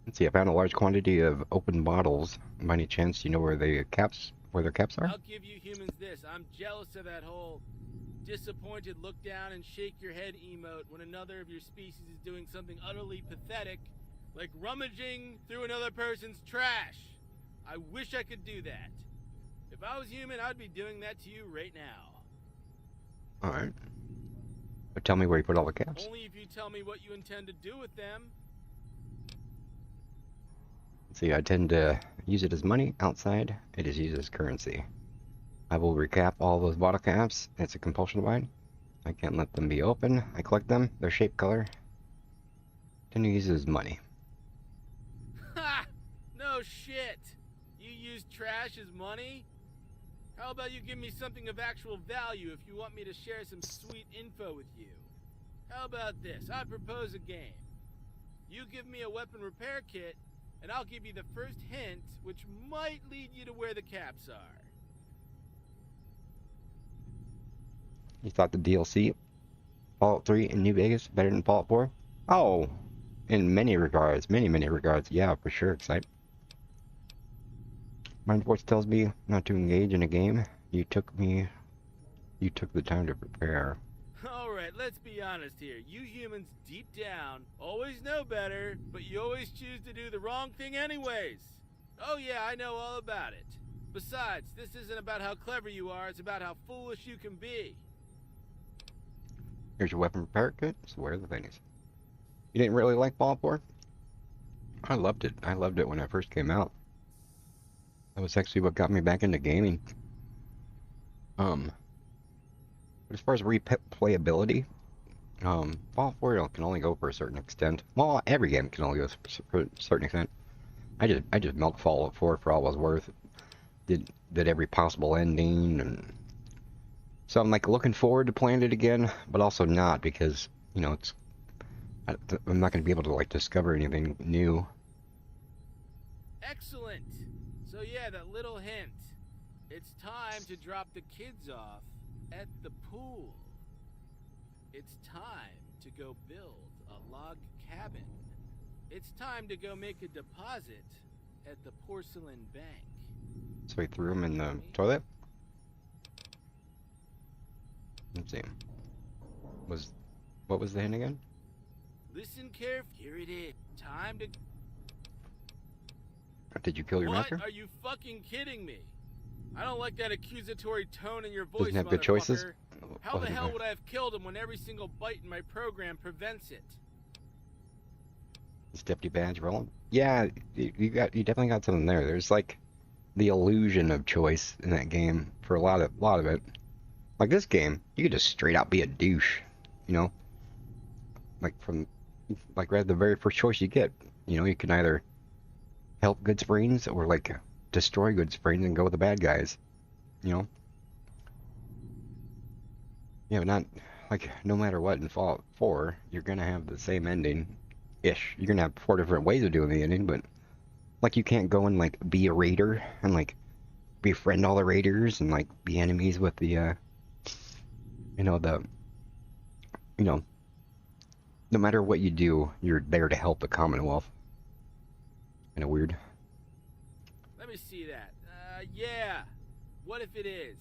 Let's see, I found a large quantity of open bottles. By any chance, you know where their caps are? I'll give you humans this. I'm jealous of that whole disappointed look down and shake your head emote when another of your species is doing something utterly pathetic, like rummaging through another person's trash. I wish I could do that. If I was human, I'd be doing that to you right now. Alright. But tell me where you put all the caps. Only if you tell me what you intend to do with them. See, I tend to use it as money. Outside, it is used as currency. I will recap all those bottle caps. It's a compulsion of mine. I can't let them be open. I collect them. Their shape, color. Tend to use it as money. Ha! No shit! You use trash as money? How about you give me something of actual value if you want me to share some sweet info with you? How about this? I propose a game. You give me a weapon repair kit, and I'll give you the first hint, which might lead you to where the caps are. You thought the DLC, Fallout 3 in New Vegas, better than Fallout 4? Oh, in many regards, many regards, yeah, for sure, excited. Mind voice tells me not to engage in a game. You took the time to prepare. Alright, let's be honest here. You humans, deep down, always know better, but you always choose to do the wrong thing anyways. Oh yeah, I know all about it. Besides, this isn't about how clever you are, it's about how foolish you can be. Here's your weapon repair kit. So where are the things? You didn't really like Fallout 4? I loved it. I loved it when it first came out. That was actually what got me back into gaming. But as far as replayability, Fallout 4 can only go for a certain extent. Well, every game can only go for a certain extent. I just milked Fallout 4 for all it was worth. Did every possible ending, and so I'm like looking forward to playing it again, but also not, because you know I'm not going to be able to like discover anything new. Excellent. So yeah, that little hint. It's time to drop the kids off at the pool. It's time to go build a log cabin. It's time to go make a deposit at the porcelain bank. So we threw him in the toilet. Let's see. What was the hint again? Listen carefully. Here it is. Time to... Did you kill your master? What? Are you fucking kidding me? I don't like that accusatory tone in your voice, Doesn't have good choices? motherfucker. How the hell would I have killed him when every single bite in my program prevents it? Is Deputy Badge rolling? Yeah, you definitely got something there. There's like the illusion of choice in that game for a lot of it. Like this game, you could just straight out be a douche, you know? Like right at the very first choice you get, you know, you can either help Good Springs or like destroy Good Springs and go with the bad guys, you know? Yeah, but not like no matter what in Fallout 4, you're gonna have the same ending-ish. You're gonna have 4 different ways of doing the ending, but like you can't go and like be a raider and like befriend all the raiders and like be enemies with the no matter what you do, you're there to help the Commonwealth. Kinda weird. Let me see that. Yeah. What if it is?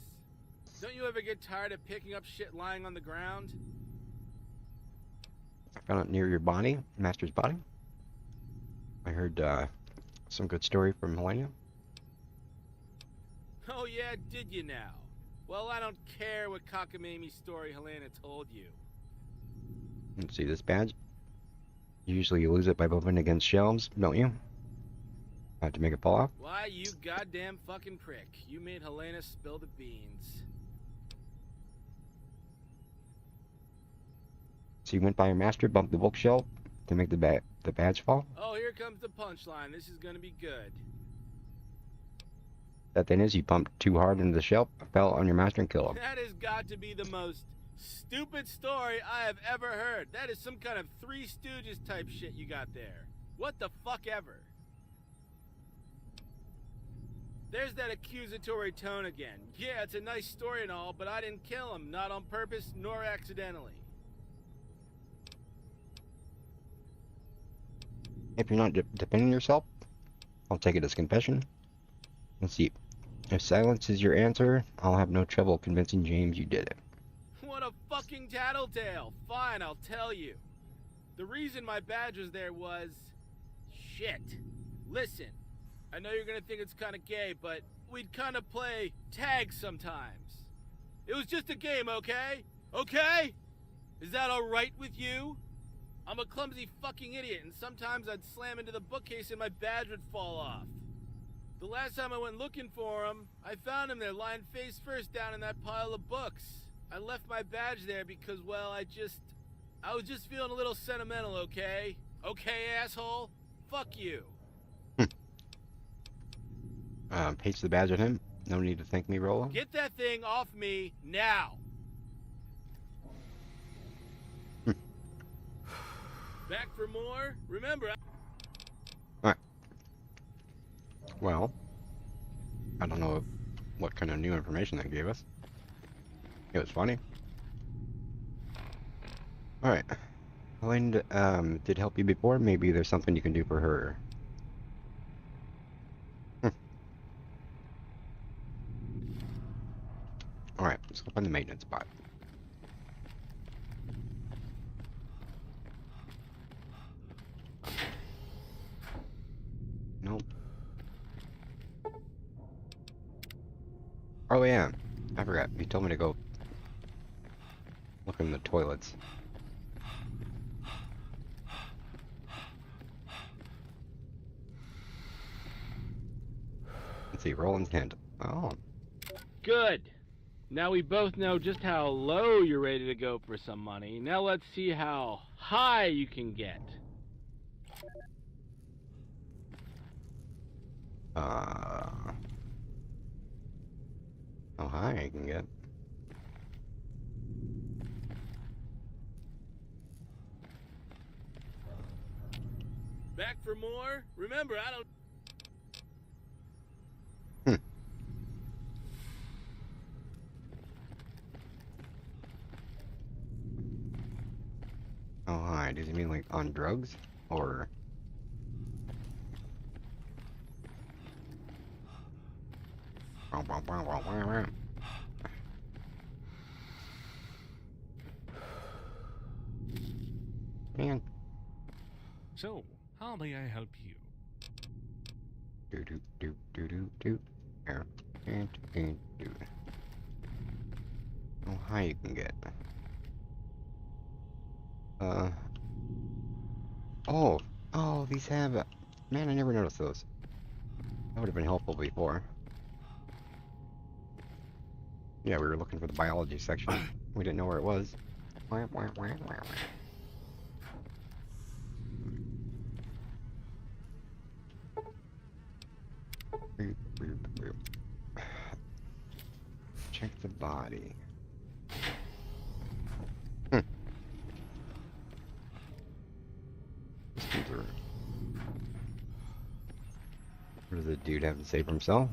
Don't you ever get tired of picking up shit lying on the ground? I found it near your body, Master's body. I heard some good story from Helena. Oh yeah, did you now? Well, I don't care what cockamamie story Helena told you. Let's see this badge. Usually you lose it by bumping against shelves, don't you? To make it fall off? Why, you goddamn fucking prick. You made Helena spill the beans. So you went by your master, bumped the bookshelf to make the badge fall? Oh, here comes the punchline. This is gonna be good. That then is you bumped too hard into the shelf, fell on your master and killed him. That has got to be the most stupid story I have ever heard. That is some kind of Three Stooges type shit you got there. What the fuck ever? There's that accusatory tone again. Yeah, it's a nice story and all, but I didn't kill him, not on purpose nor accidentally. If you're not defending yourself, I'll take it as confession. Let's see. If silence is your answer, I'll have no trouble convincing James you did it. What a fucking tattletale. Fine, I'll tell you. The reason my badge was there was... shit. Listen, I know you're gonna think it's kinda gay, but we'd kinda play tag sometimes. It was just a game, okay? Okay? Is that alright with you? I'm a clumsy fucking idiot, and sometimes I'd slam into the bookcase and my badge would fall off. The last time I went looking for him, I found him there lying face first down in that pile of books. I left my badge there because, well, I was just feeling a little sentimental, okay? Okay, asshole? Fuck you. Paste the badge on him. No need to thank me, Rolo. Get that thing off me now. Back for more? Remember, Alright. Well, I don't know what kind of new information that gave us. It was funny. Alright. Helene did help you before. Maybe there's something you can do for her. Alright, let's go find the maintenance spot. Nope. Oh yeah, I forgot. You told me to go look in the toilets. Let's see, Roland's hand. Oh. good. Now we both know just how low you're ready to go for some money. Now let's see how high you can get. How high I can get. Back for more? Remember, I don't... How high? Does he mean like on drugs? Or... Man. So, how may I help you? Do do do do do do. And do. How high you can get. Oh, these have... Man, I never noticed those. That would have been helpful before. Yeah, we were looking for the biology section. We didn't know where it was. Check the body. What does the dude have to say for himself?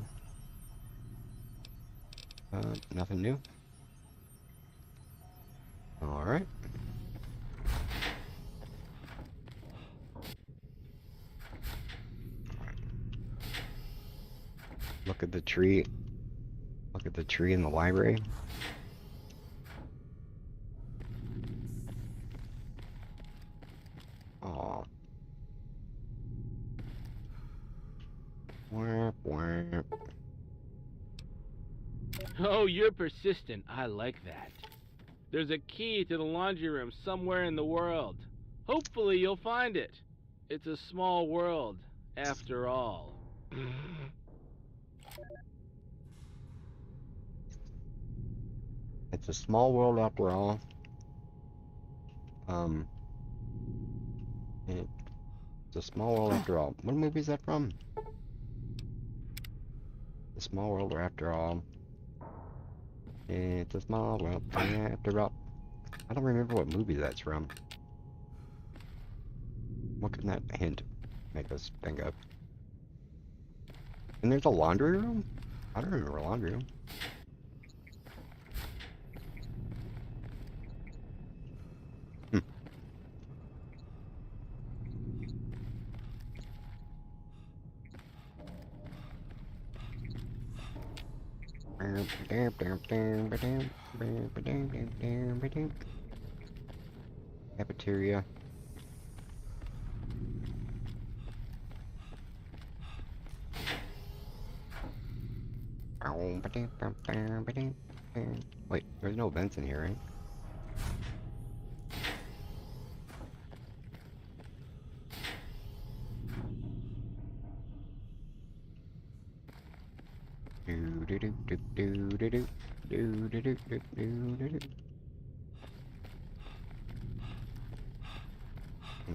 Nothing new. Alright. Look at the tree. Look at the tree in the library. Aw. Whap, whap. Oh, you're persistent. I like that. There's a key to the laundry room somewhere in the world. Hopefully you'll find it. It's a small world, after all. It's a small world after all. Um, it's a small world after all. What movie is that from? The small world after all. It's a small world after all. I don't remember what movie that's from. What can that hint make us think of? And there's a laundry room? I don't remember a laundry room. Cafeteria. Wait, there's no vents in here, right?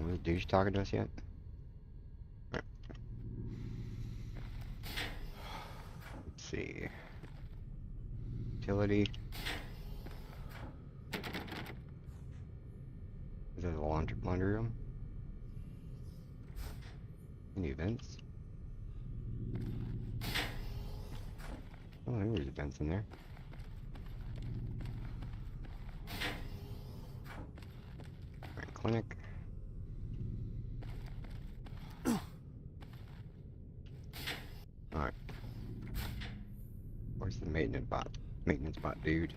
Was douche talking to us yet? Right. Let's see. Utility. Is that a laundry room? Any vents? Oh, there's vents in there. Alright, clinic. Alright. Where's the maintenance bot? Maintenance bot, dude.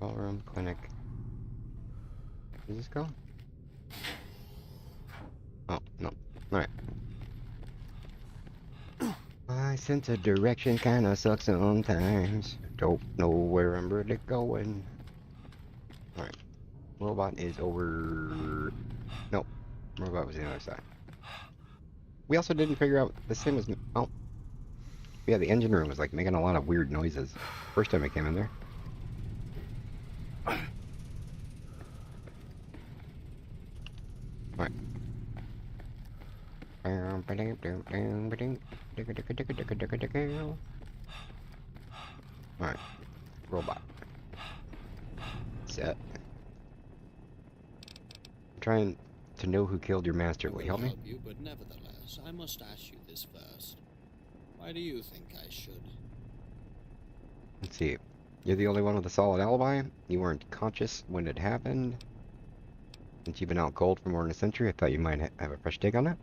Ballroom, clinic. Does this go? Oh, no. Alright. My sense of direction kinda sucks sometimes. Don't know where I'm really going. Alright. Robot is over... No. Robot was the other side. We also didn't figure out... The same was... Oh. Yeah, the engine room was like making a lot of weird noises. First time I came in there. Alright. Alright. Robot. Set. I'm trying to know who killed your master. Will you help me? You, but nevertheless, I must ask you this first. Why do you think I should? Let's see. You're the only one with a solid alibi. You weren't conscious when it happened. Since you've been out cold for more than a century, I thought you might have a fresh take on it.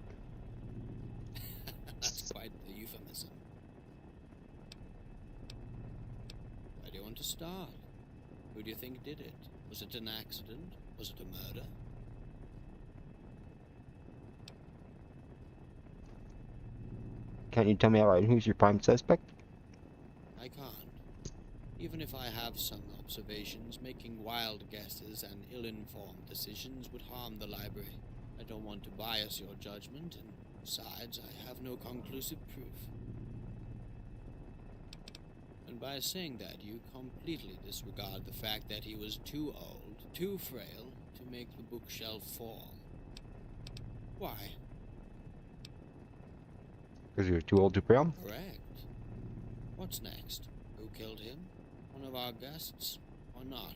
That's quite the euphemism. Where do you want to start? Who do you think did it? Was it an accident? Was it a murder? Can't you tell me outright who's your prime suspect? I can't. Even if I have some observations, making wild guesses and ill-informed decisions would harm the library. I don't want to bias your judgment, and besides, I have no conclusive proof. And by saying that, you completely disregard the fact that he was too old, too frail, to make the bookshelf fall. Why? Because you're too old to pray? Correct. What's next? Who killed him? One of our guests, or not?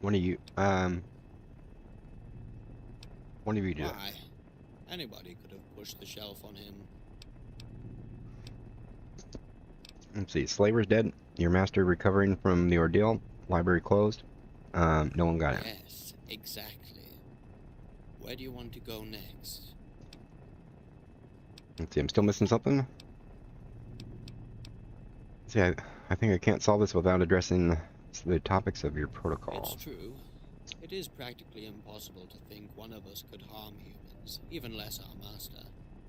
One of you did it. Why? Anybody could have pushed the shelf on him. Let's see. Slaver's dead. Your master recovering from the ordeal. Library closed. No one got it. Yes, exactly. Where do you want to go next? Let's see. I'm still missing something. See, I think I can't solve this without addressing the topics of your protocol. It's true. It is practically impossible to think one of us could harm humans, even less our master,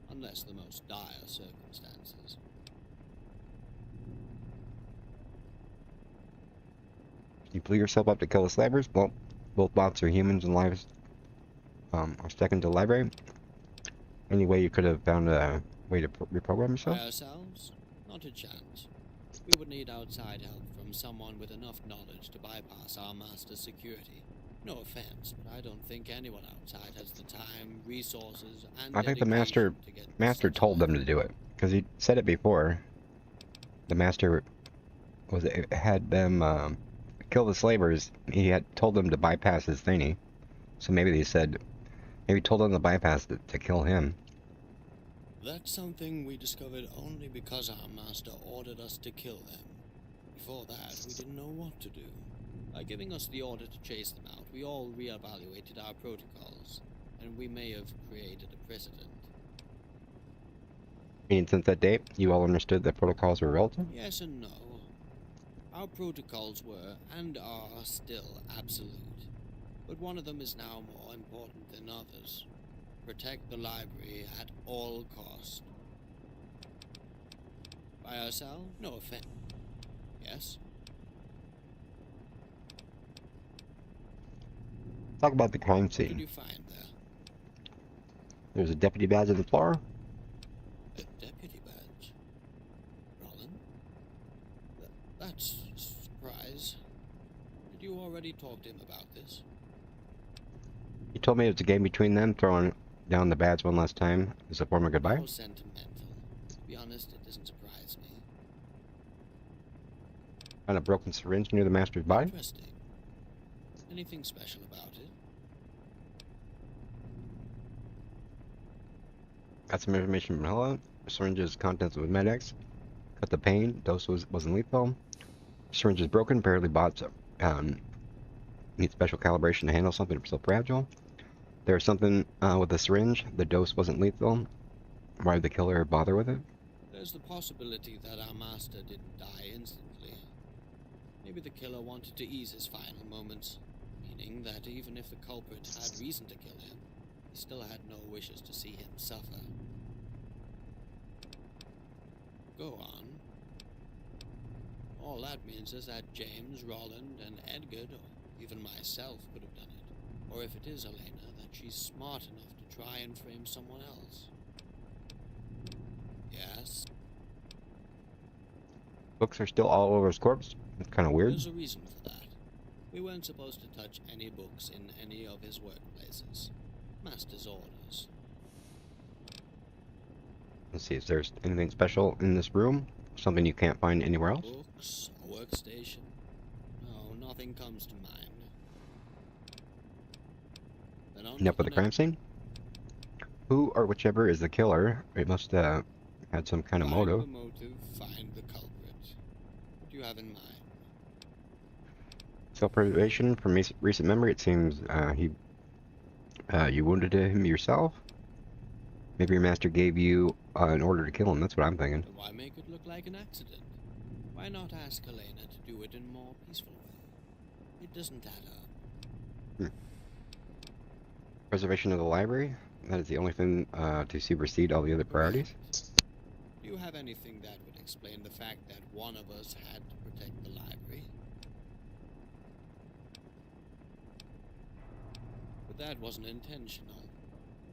unless the most dire circumstances. You blew yourself up to kill the slavers? Well, both bots are humans and lives are stuck into the library. Any way you could have found a way to reprogram yourself? By ourselves? Not a chance. We would need outside help from someone with enough knowledge to bypass our master's security. No offense, but I don't think anyone outside has the time, resources, and I think the dedication to get master such a told them level. to do it, because he said it before. The master had them kill the slavers. He had told them to bypass his thingy, so maybe maybe told them to bypass it to kill him. That's something we discovered only because our master ordered us to kill them. Before that, we didn't know what to do. By giving us the order to chase them out, we all reevaluated our protocols, and we may have created a precedent. Meaning since that date, you all understood that protocols were relative? Yes and no. Our protocols were, and are still, absolute. But one of them is now more important than others. Protect the library at all cost. By ourselves? No offense. Yes? Talk about the crime What did scene. you find there? There's a deputy badge on the floor. A deputy badge? Rollin? That's a surprise. Did you already talk to him about this? He told me it was a game between them, throwing down the badge one last time as a form of goodbye. How sentimental. To be honest, it doesn't surprise me. Found a broken syringe near the master's body. Interesting. Anything special about it? Got some information from Hella. Syringe's contents was Med-X. Cut the pain. Dose wasn't lethal. Syringe is broken. Apparently bots need special calibration to handle something so fragile. There's something with the syringe. The dose wasn't lethal. Why would the killer bother with it? There's the possibility that our master didn't die instantly. Maybe the killer wanted to ease his final moments, meaning that even if the culprit had reason to kill him, he still had no wishes to see him suffer. Go on. All that means is that James, Roland, and Edgar, or even myself, could have done it. Or if it is Elena, that she's smart enough to try and frame someone else. Yes? Books are still all over his corpse. It's kind of weird. There's a reason for that. We weren't supposed to touch any books in any of his workplaces. Master's orders. Let's see, is there anything special in this room? Something you can't find anywhere else? Books, a workstation. No, nothing comes to mind. Then on Enough to with the crime scene? Who or whichever is the killer, it must have had some kind of motive. Find the motive, find the culprit. What do you have in mind? Self-preservation from recent memory, it seems you wounded him yourself? Maybe your master gave you an order to kill him, that's what I'm thinking. Then why make it look like an accident? Why not ask Helena to do it in a more peaceful way? It doesn't add up. Preservation of the library? That is the only thing to supersede all the other priorities? Do you have anything that would explain the fact that one of us had to protect the library? But that wasn't intentional.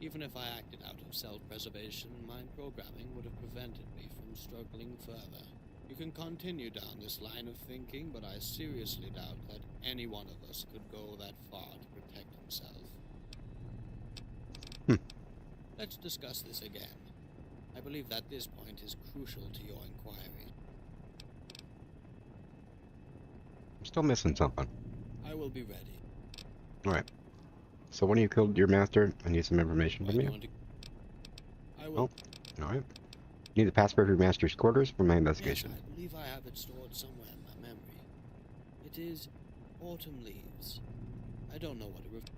Even if I acted out of self-preservation, mind programming would have prevented me from struggling further. You can continue down this line of thinking, but I seriously doubt that any one of us could go that far to protect himself. Let's discuss this again. I believe that this point is crucial to your inquiry. I'm still missing something. I will be ready. Alright. So when you killed your master, I need some information Why from do you. want to... I will... Alright. Need the password for your master's quarters for my Yes, investigation. I believe I have it stored somewhere in my memory. It is autumn leaves. I don't know what it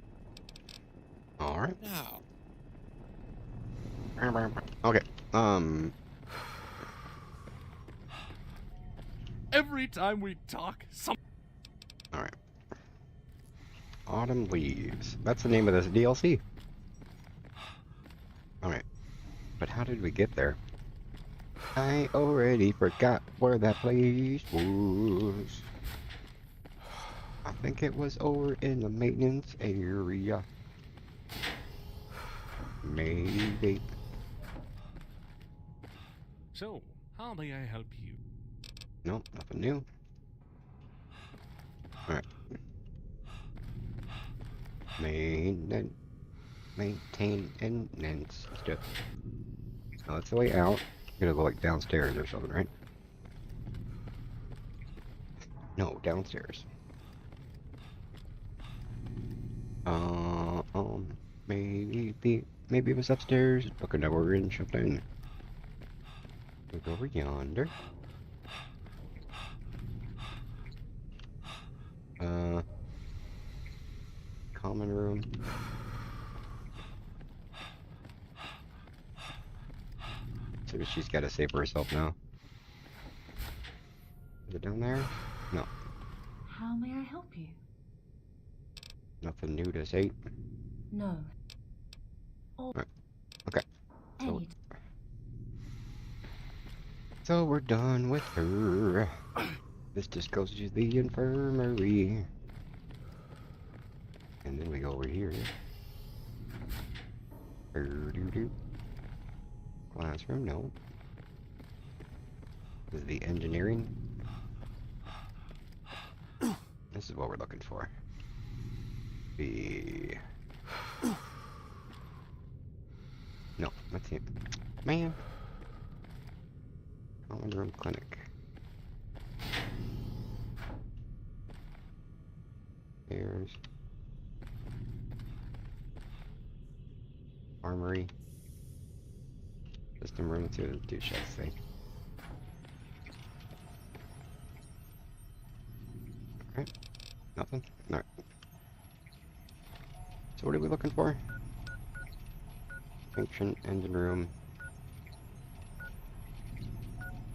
Alright. Now, Okay. Every time we talk, Alright. Autumn Leaves. That's the name of this DLC. Alright. But how did we get there? I already forgot where that place was. I think it was over in the maintenance area. Maybe. So, how may I help you? Nope, nothing new. Alright. Maintenance stuff. Oh, that's the way out. You're gonna go like downstairs or something, right? No, downstairs. Maybe it was upstairs. Looking over in something. Look over yonder. Common room. So she's got to save for herself now. Is it down there? No. How may I help you? Nothing new to say. No. Right. Okay. Any So we're done with her. This just goes to the infirmary. And then we go over here. Doo-doo-doo. Classroom, no. This is the engineering. This is what we're looking for. No, that's it. Man. Common room clinic. There's armory. System room to do shall say. Alright. Nothing? Alright. So what are we looking for? Function, engine room.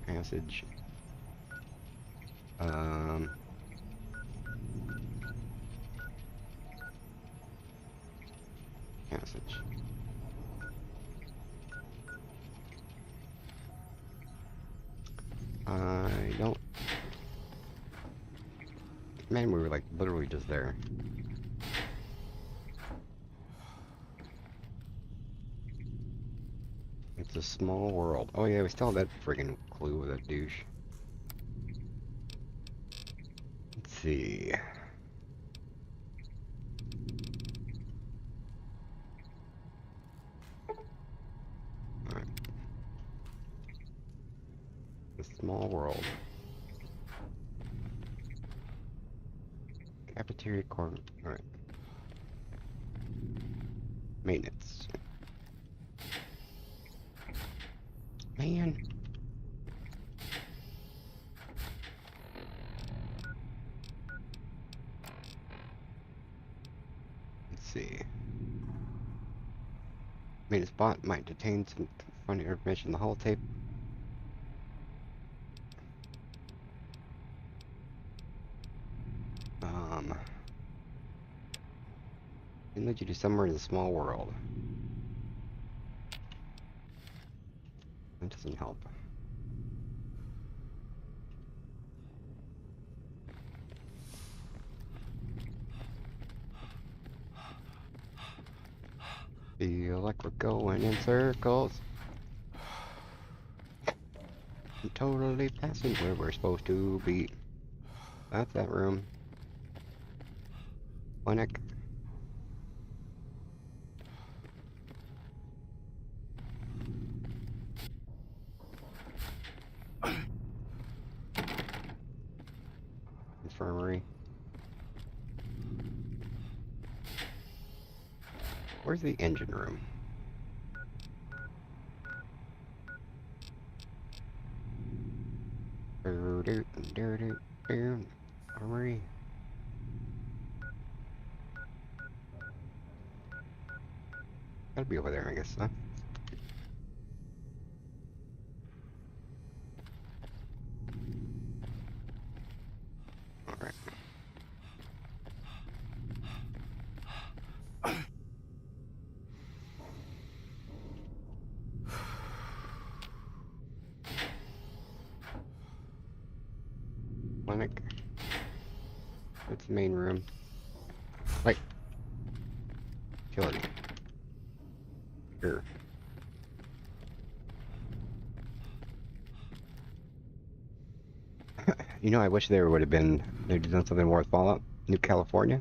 Passage. Passage. I don't... Man, we were like literally just there. It's a small world. Oh yeah, we still have that friggin' clue with that douche. Let's see. Alright. A small world. Cafeteria corner. Alright. Maintenance. Man. Let's see. Maintenance bot might contain some funny information in the holotape. Can lead you to somewhere in the small world. That doesn't help. Feel like we're going in circles. I'm totally passing where we're supposed to be. That's that room. Clinic. Infirmary. Where's the engine room? Armory. Gotta be over there, I guess, huh? Alright. Clinic. It's the main room. Like, utility. Sure. You know, I wish there would have been, they'd done something more with Fallout, New California.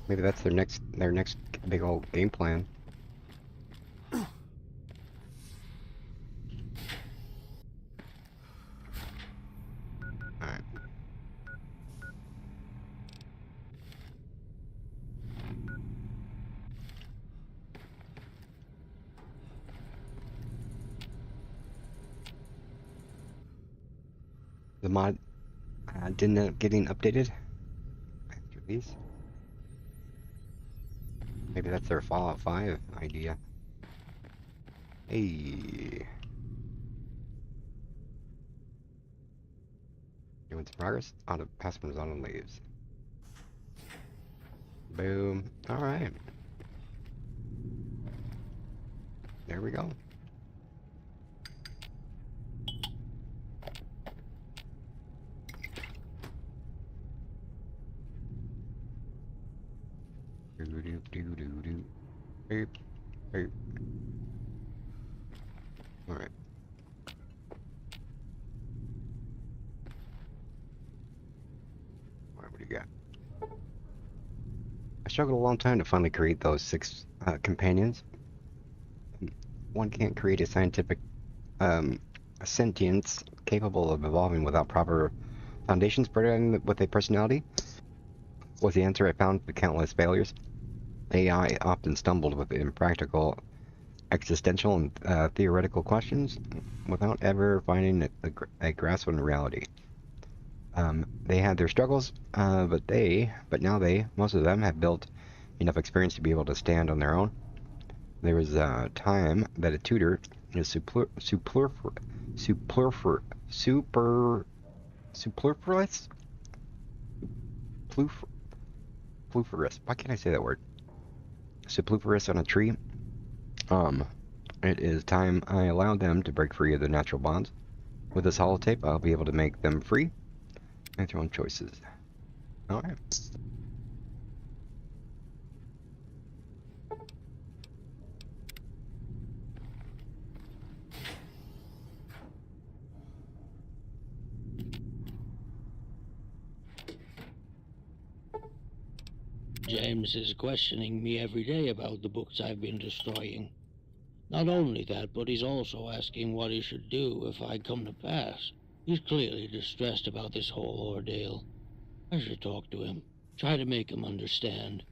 Maybe that's their next big old game plan. Alright. The mod didn't end up getting updated after these. Maybe that's their Fallout 5 idea. Hey. Doing some progress. Auto passwords auto leaves. Boom. Alright. There we go. Do. Beep. Beep. Alright. What do you got? I struggled a long time to finally create those 6 companions. One can't create a scientific sentience capable of evolving without proper foundations providing with a personality, was the answer I found to countless failures. AI often stumbled with impractical, existential, and theoretical questions without ever finding a grasp on reality. They had their struggles, but now most of them have built enough experience to be able to stand on their own. There was a time that a tutor is superfluous. Why can't I say that word? Superfluous on a tree. It is time I allowed them to break free of their natural bonds. With this holotape, I'll be able to make them free. Make their own choices. Alright. James is questioning me every day about the books I've been destroying. Not only that, but he's also asking what he should do if I come to pass. He's clearly distressed about this whole ordeal. I should talk to him, try to make him understand.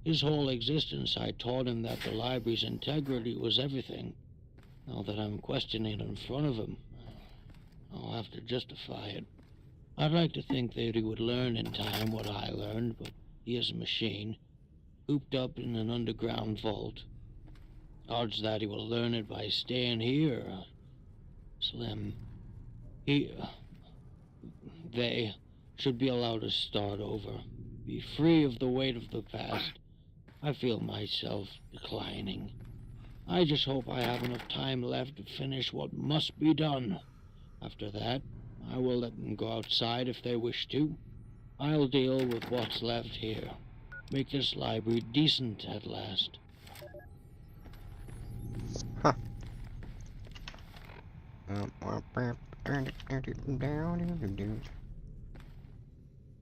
His whole existence, I taught him that the library's integrity was everything. Now that I'm questioning it in front of him, I'll have to justify it. I'd like to think that he would learn in time what I learned, but he is a machine, cooped up in an underground vault. Odds that he will learn it by staying here are slim. They should be allowed to start over, be free of the weight of the past. I feel myself declining. I just hope I have enough time left to finish what must be done. After that, I will let them go outside if they wish to. I'll deal with what's left here. Make this library decent at last. Huh.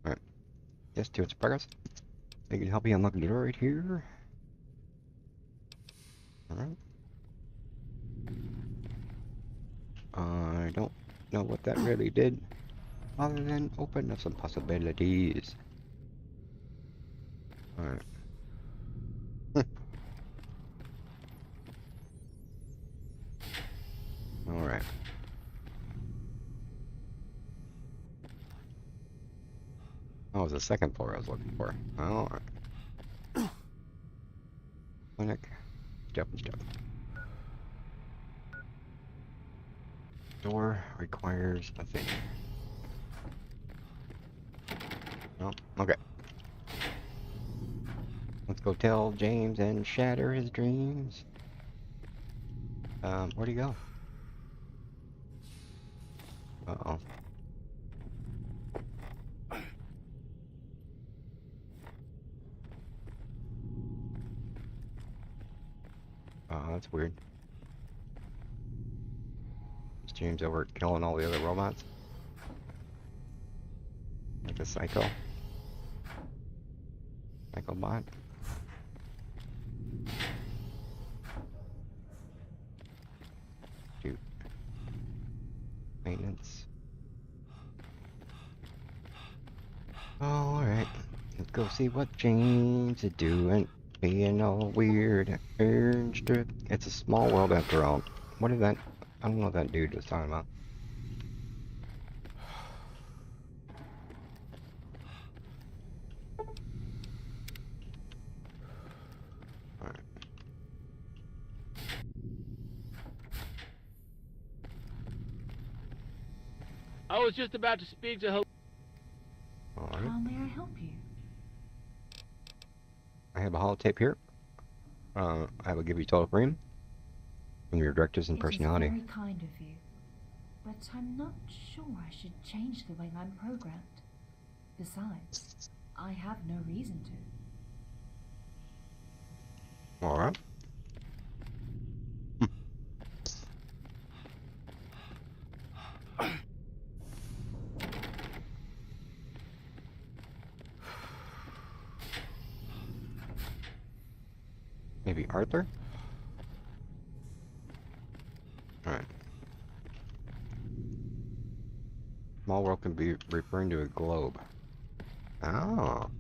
Alright. Yes, do its progress. They can help you unlock the door right here. Alright. I don't know what that really did, other than open up some possibilities. Alright. Alright. Oh, it was the second floor I was looking for. Alright. Clinic. Stuff and stuff. Door requires a thing. Oh, okay. Let's go tell James and shatter his dreams. Where'd he go? Uh-oh. That's weird. Is James over killing all the other robots? Like a psycho? Psycho bot? Shoot. Maintenance. Alright. Let's go see what James is doing. Being all weird and strip. It's a small world after all. What is that? I don't know what that dude was talking about. Alright. I was just about to speak to Alright. How may I help you? I have a holotape here. I will give you total frame from your directives and personality. It is very kind of you, but I'm not sure I should change the way I'm programmed. Besides, I have no reason to. Alright. Maybe Arthur? Alright. Small world can be referring to a globe. Oh.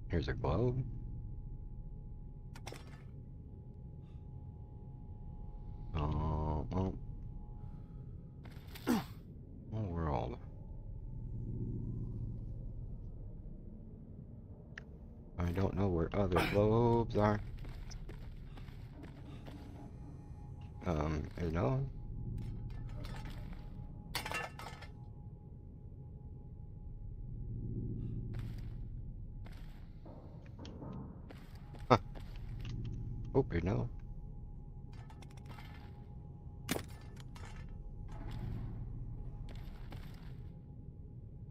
Here's a globe. World. I don't know where other globes are. There's no one. Huh. Oh, there's no one.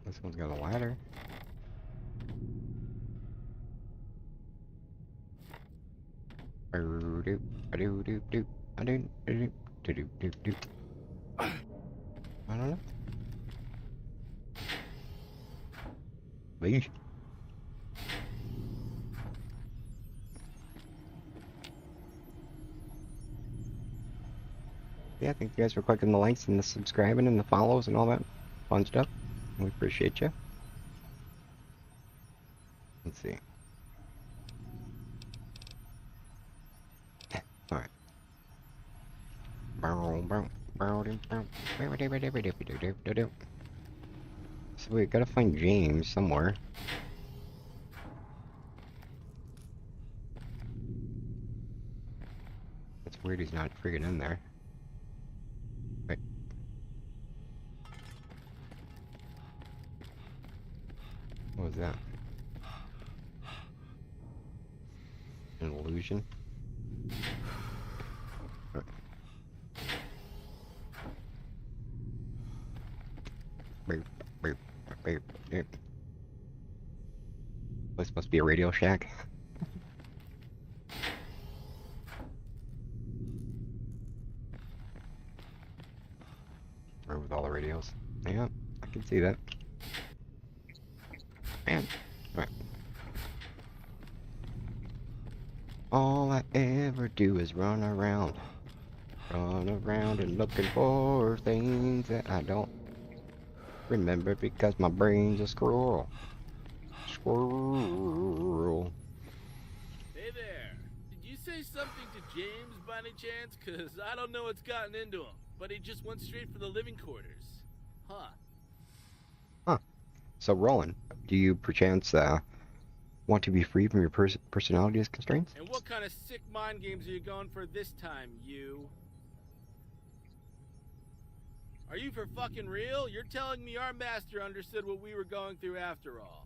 This one's got a ladder. I don't know. Leash. Yeah, thank you guys for clicking the likes and the subscribing and the follows and all that fun stuff. We appreciate you. Let's see. Alright. So we gotta find James somewhere. It's weird he's not friggin' in there. Wait. What was that? An illusion? This must be a Radio Shack. Or with all the radios. Yeah, I can see that. Man, alright. All I ever do is run around. Run around and looking for things that I don't remember because my brain's a squirrel. Squirrel. Hey there. Did you say something to James by any chance? Cause I don't know what's gotten into him, but he just went straight for the living quarters. Huh. Huh. So Roland, do you perchance want to be free from your personality's constraints? And what kind of sick mind games are you going for this time, you? Are you for fucking real? You're telling me our master understood what we were going through after all.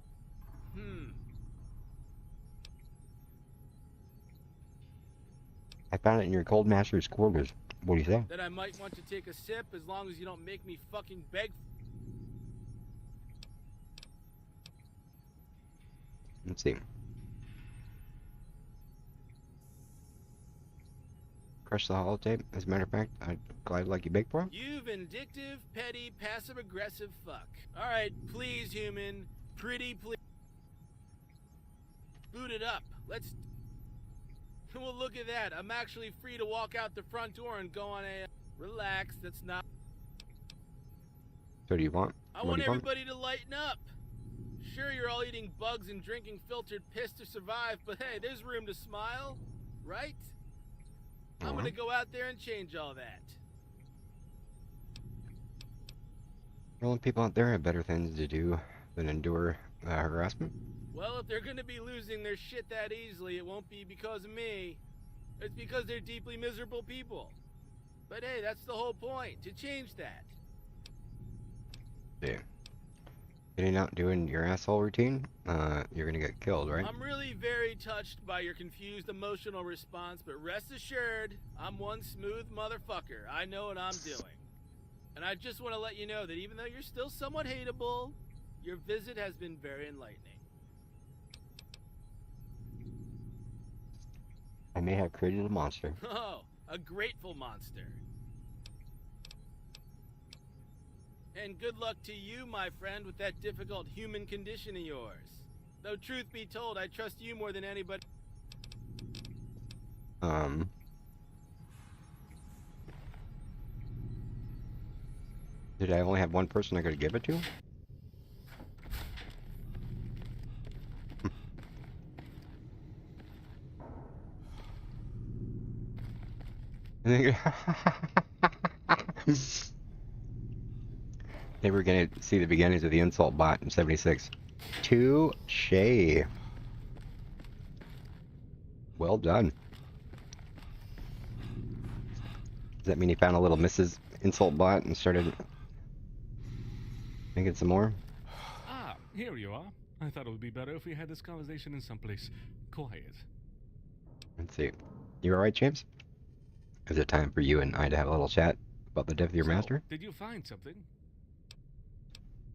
I found it in your cold master's quarters. What do you say? That I might want to take a sip as long as you don't make me fucking beg. Let's see. Crush the holotape. As a matter of fact, I'd glide like you bake for him. You vindictive, petty, passive-aggressive fuck. Alright, please, human. Pretty please. Boot it up. Let's... Well, look at that. I'm actually free to walk out the front door and go on a... Relax, that's not... So do you want? I want everybody to lighten up. Sure, you're all eating bugs and drinking filtered piss to survive, but hey, there's room to smile, right? I'm gonna go out there and change all that. The only people out there have better things to do than endure harassment. Well, if they're gonna be losing their shit that easily, it won't be because of me. It's because they're deeply miserable people. But hey, that's the whole point, to change that. Yeah. Getting out doing your asshole routine, you're gonna get killed, right? I'm really very touched by your confused emotional response, but rest assured, I'm one smooth motherfucker. I know what I'm doing. And I just want to let you know that even though you're still somewhat hateable, your visit has been very enlightening. I may have created a monster. Oh, a grateful monster. And good luck to you, my friend, with that difficult human condition of yours. Though truth be told, I trust you more than anybody. Did I only have one person I could give it to? They were gonna see the beginnings of the insult bot in 76. Touché. Well done. Does that mean he found a little Mrs. Insult bot and started making some more? Ah, here you are. I thought it would be better if we had this conversation in someplace quiet. Let's see. You alright, James? Is it time for you and I to have a little chat about the death of your master? Did you find something?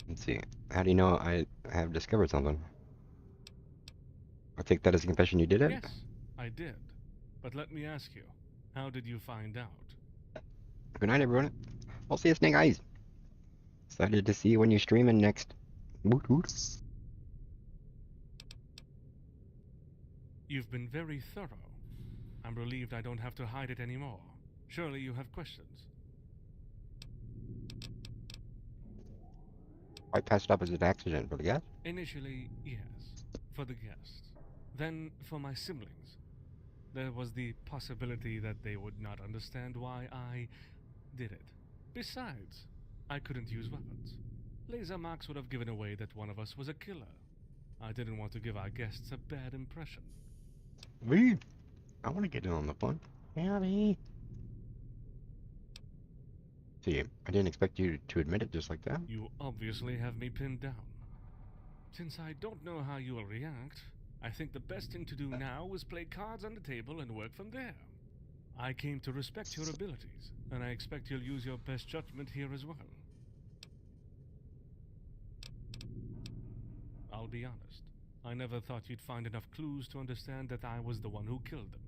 Let's see. How do you know I have discovered something? I'll take that as a confession you did it? Yes, I did. But let me ask you, how did you find out? Good night, everyone. I'll see you, Snake Eyes. Excited to see you when you're streaming next. Woot woot. You've been very thorough. I'm relieved I don't have to hide it anymore. Surely you have questions. I passed up as an accident for the guest. Initially, yes, for the guests. Then for my siblings. There was the possibility that they would not understand why I did it. Besides, I couldn't use weapons. Laser marks would have given away that one of us was a killer. I didn't want to give our guests a bad impression. Me? I want to get in on the fun. Yeah, me. See, I didn't expect you to admit it just like that. You obviously have me pinned down. Since I don't know how you will react, I think the best thing to do now is play cards on the table and work from there. I came to respect your abilities, and I expect you'll use your best judgment here as well. I'll be honest. I never thought you'd find enough clues to understand that I was the one who killed them.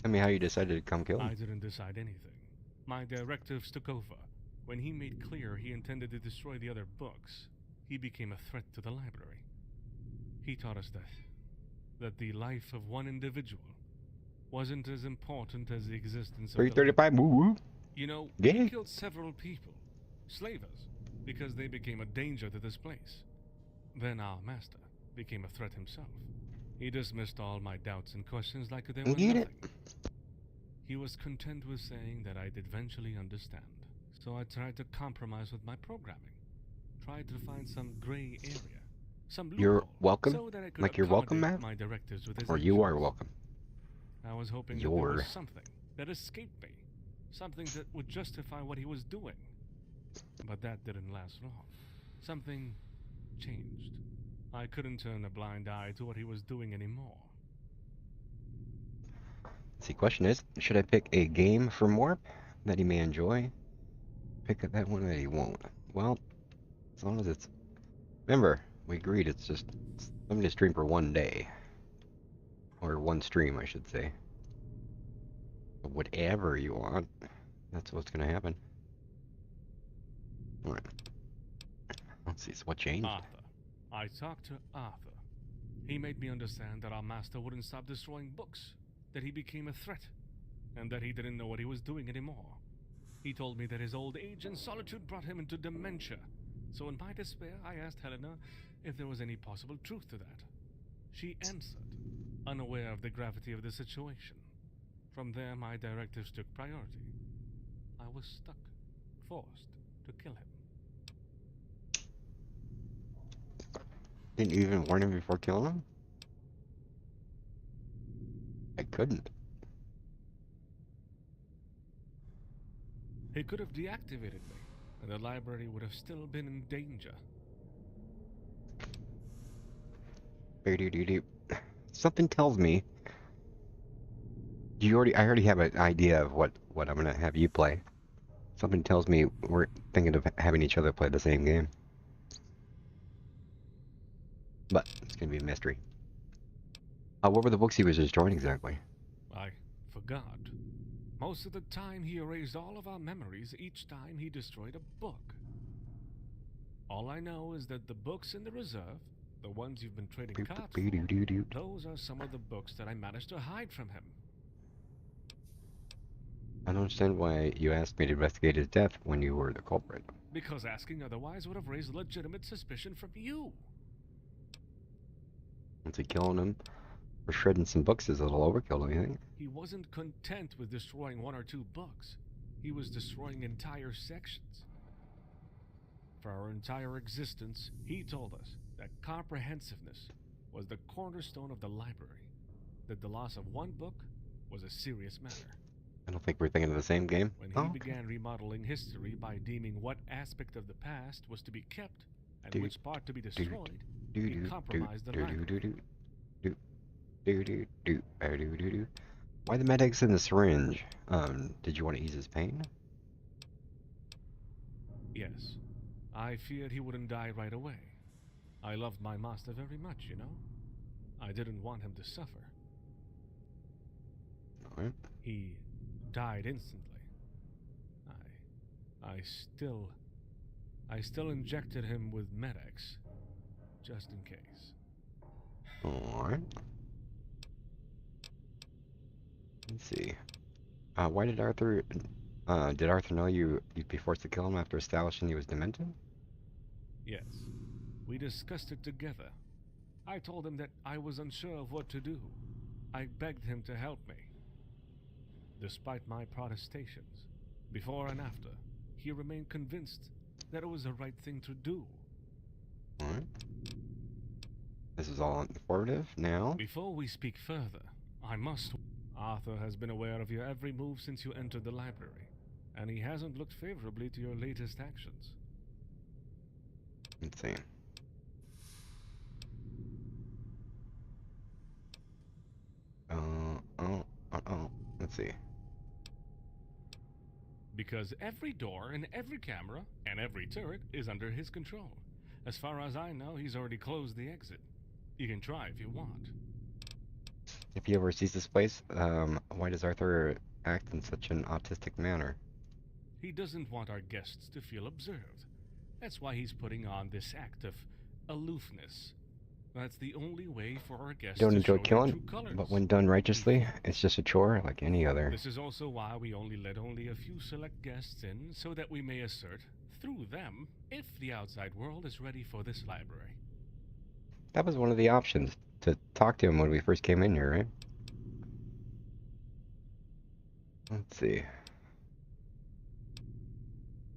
Tell me how you decided to come kill him. I didn't decide anything. My directives took over. When he made clear he intended to destroy the other books, he became a threat to the library. He taught us that the life of one individual wasn't as important as the existence of 335, woo woo. You know, Yeah. he killed several people, slavers, because they became a danger to this place. Then our master became a threat himself. He dismissed all my doubts and questions like they were Get nothing. it? He was content with saying that I'd eventually understand. So I tried to compromise with my programming. Tried to find some gray area. Some loophole. You're welcome? So that I could Like you're welcome, accommodate Matt? my directives with his Or you are actions. welcome. I was hoping that there was something that escaped me. Something that would justify what he was doing. But that didn't last long. Something changed. I couldn't turn a blind eye to what he was doing anymore. See, question is, should I pick a game for Morp that he may enjoy? Pick that one that he won't. Well, as long as it's... Remember, we agreed it's just something to stream for one day. Or one stream, I should say. But whatever you want, that's what's going to happen. Alright. Let's see, so what changed? Arthur. I talked to Arthur. He made me understand that our master wouldn't stop destroying books, that he became a threat, and that he didn't know what he was doing anymore. He told me that his old age and solitude brought him into dementia, so in my despair I asked Helena if there was any possible truth to that. She answered, unaware of the gravity of the situation. From there my directives took priority. I was stuck, forced to kill him. Didn't you even warn him before killing him? I couldn't. He could have deactivated me, and the library would have still been in danger. Something tells me I already have an idea of what I'm gonna have you play. Something tells me we're thinking of having each other play the same game. But it's gonna be a mystery. What were the books he was destroying exactly? I forgot. Most of the time he erased all of our memories each time he destroyed a book. All I know is that the books in the reserve, the ones you've been trading cards for, those are some of the books that I managed to hide from him. I don't understand why you asked me to investigate his death when you were the culprit. Because asking otherwise would have raised legitimate suspicion from you. Once he killing him for shredding some books is a little overkill, don't you think? He wasn't content with destroying one or two books. He was destroying entire sections. For our entire existence, he told us that comprehensiveness was the cornerstone of the library, that the loss of one book was a serious matter. I don't think we're thinking of the same game. When he began remodeling history by deeming what aspect of the past was to be kept and which part to be destroyed, he compromised the library. Why the medics in the syringe? Did you want to ease his pain? Yes. I feared he wouldn't die right away. I loved my master very much, you know? I didn't want him to suffer. Alright. He died instantly. I still injected him with Med-X, just in case. Alright. Let's see. Why did Arthur know you'd be forced to kill him after establishing he was demented? Yes. We discussed it together. I told him that I was unsure of what to do. I begged him to help me. Despite my protestations, before and after, he remained convinced that it was the right thing to do. Alright. This is all informative now. Before we speak further, I must... Arthur has been aware of your every move since you entered the library, and he hasn't looked favorably to your latest actions. Let's see. Let's see. Because every door and every camera and every turret is under his control. As far as I know, he's already closed the exit. You can try if you want. If he ever sees this place, why does Arthur act in such an autistic manner? He doesn't want our guests to feel observed. That's why he's putting on this act of aloofness. That's the only way for our guests Don't to enjoy show their killing, true colors. but when done righteously, it's just a chore like any other. This is also why we only let only a few select guests in, so that we may assert, through them, if the outside world is ready for this library. That was one of the options, to talk to him when we first came in here, right? Let's see.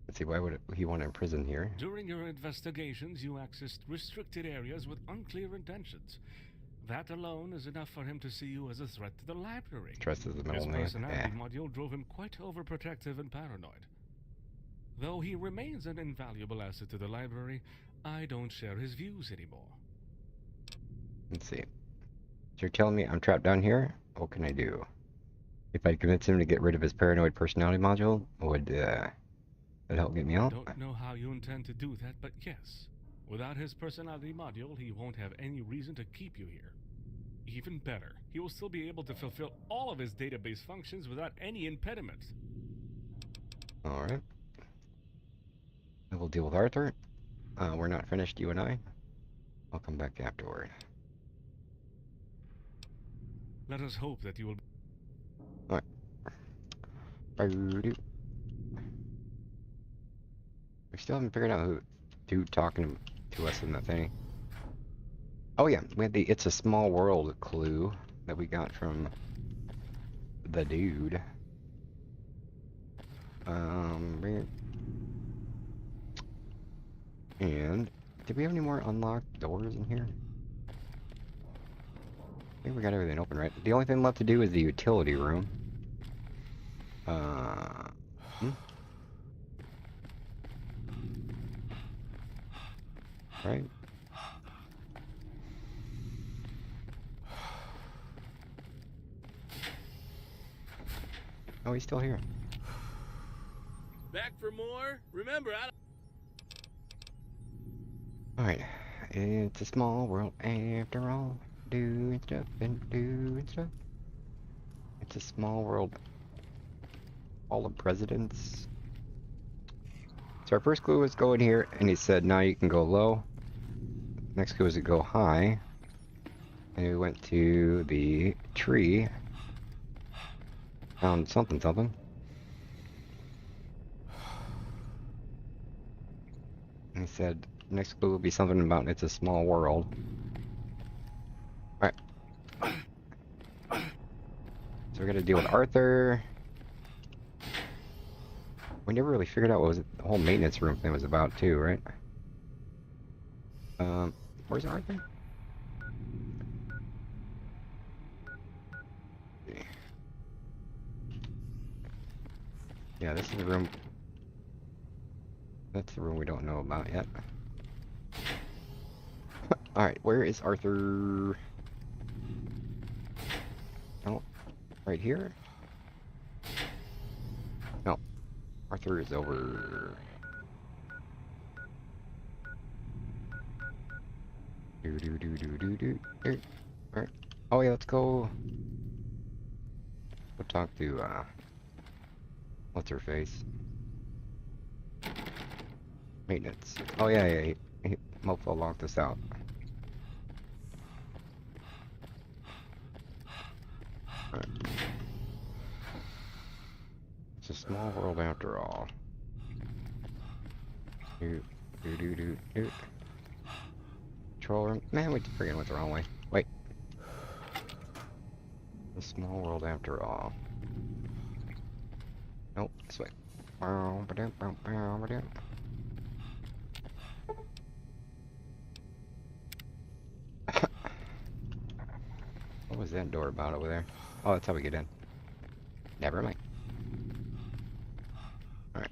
Let's see, why would he want to imprison here? During your investigations, you accessed restricted areas with unclear intentions. That alone is enough for him to see you as a threat to the library. Trust is the His middle name. personality module drove him quite overprotective and paranoid. Though he remains an invaluable asset to the library, I don't share his views anymore. Let's see. So you're telling me I'm trapped down here? What can I do? If I convince him to get rid of his paranoid personality module, would that help get me I out? don't know how you intend to do that, but yes. Without his personality module, he won't have any reason to keep you here. Even better, he will still be able to fulfill all of his database functions without any impediment. Alright. We'll deal with Arthur. We're not finished, you and I. I'll come back afterward. Let us hope that you will... Alright. We still haven't figured out who dude talking to us in that thing. Oh yeah, we had the "It's a Small World" clue that we got from the dude. And did we have any more unlocked doors in here? I think we got everything open, right? The only thing left to do is the utility room. Right? Oh, he's still here. Back for more? Remember, I don't... Alright. It's a small world after all. Doing stuff and doing stuff. It's a small world. All the presidents. So our first clue was go in here, and he said now you can go low. Next clue was to go high. And we went to the tree. Found something. And he said next clue will be something about it's a small world. Alright. So we gotta deal with Arthur. We never really figured out what was the whole maintenance room thing was about too, right? Where's Arthur? Yeah, this is the room. That's the room we don't know about yet. Alright, where is Arthur? Oh, right here? No. Arthur is over. Alright. Oh yeah, let's go. Go talk to what's her face? Maintenance. Oh yeah, Mofo locked us out. Right. It's a small world after all. Control room. Man, we freaking went the wrong way. Wait. A small world after all. Nope, this way. What was that door about over there? Oh, that's how we get in. Never mind. Alright.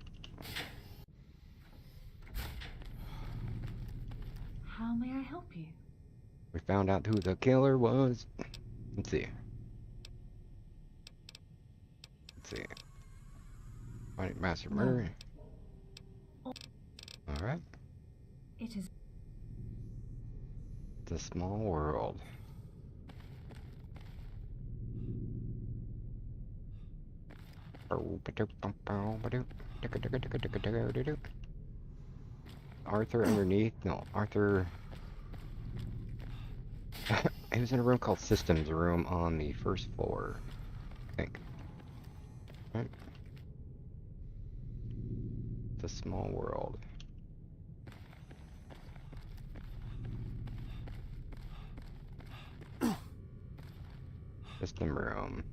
How may I help you? We found out who the killer was. Let's see. Finding Master Murray. Alright. It is. It's a small world. Arthur underneath? No, Arthur... he was in a room called Systems Room on the first floor, I think. Right? It's a small world. System Room.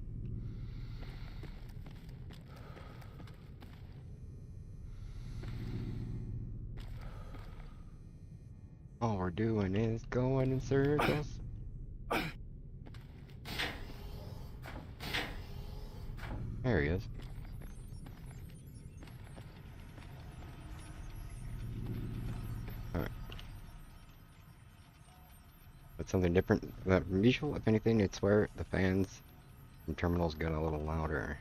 All we're doing is going in circles. There he is. Alright. But something different from usual. If anything, it's where the fans from terminals got a little louder.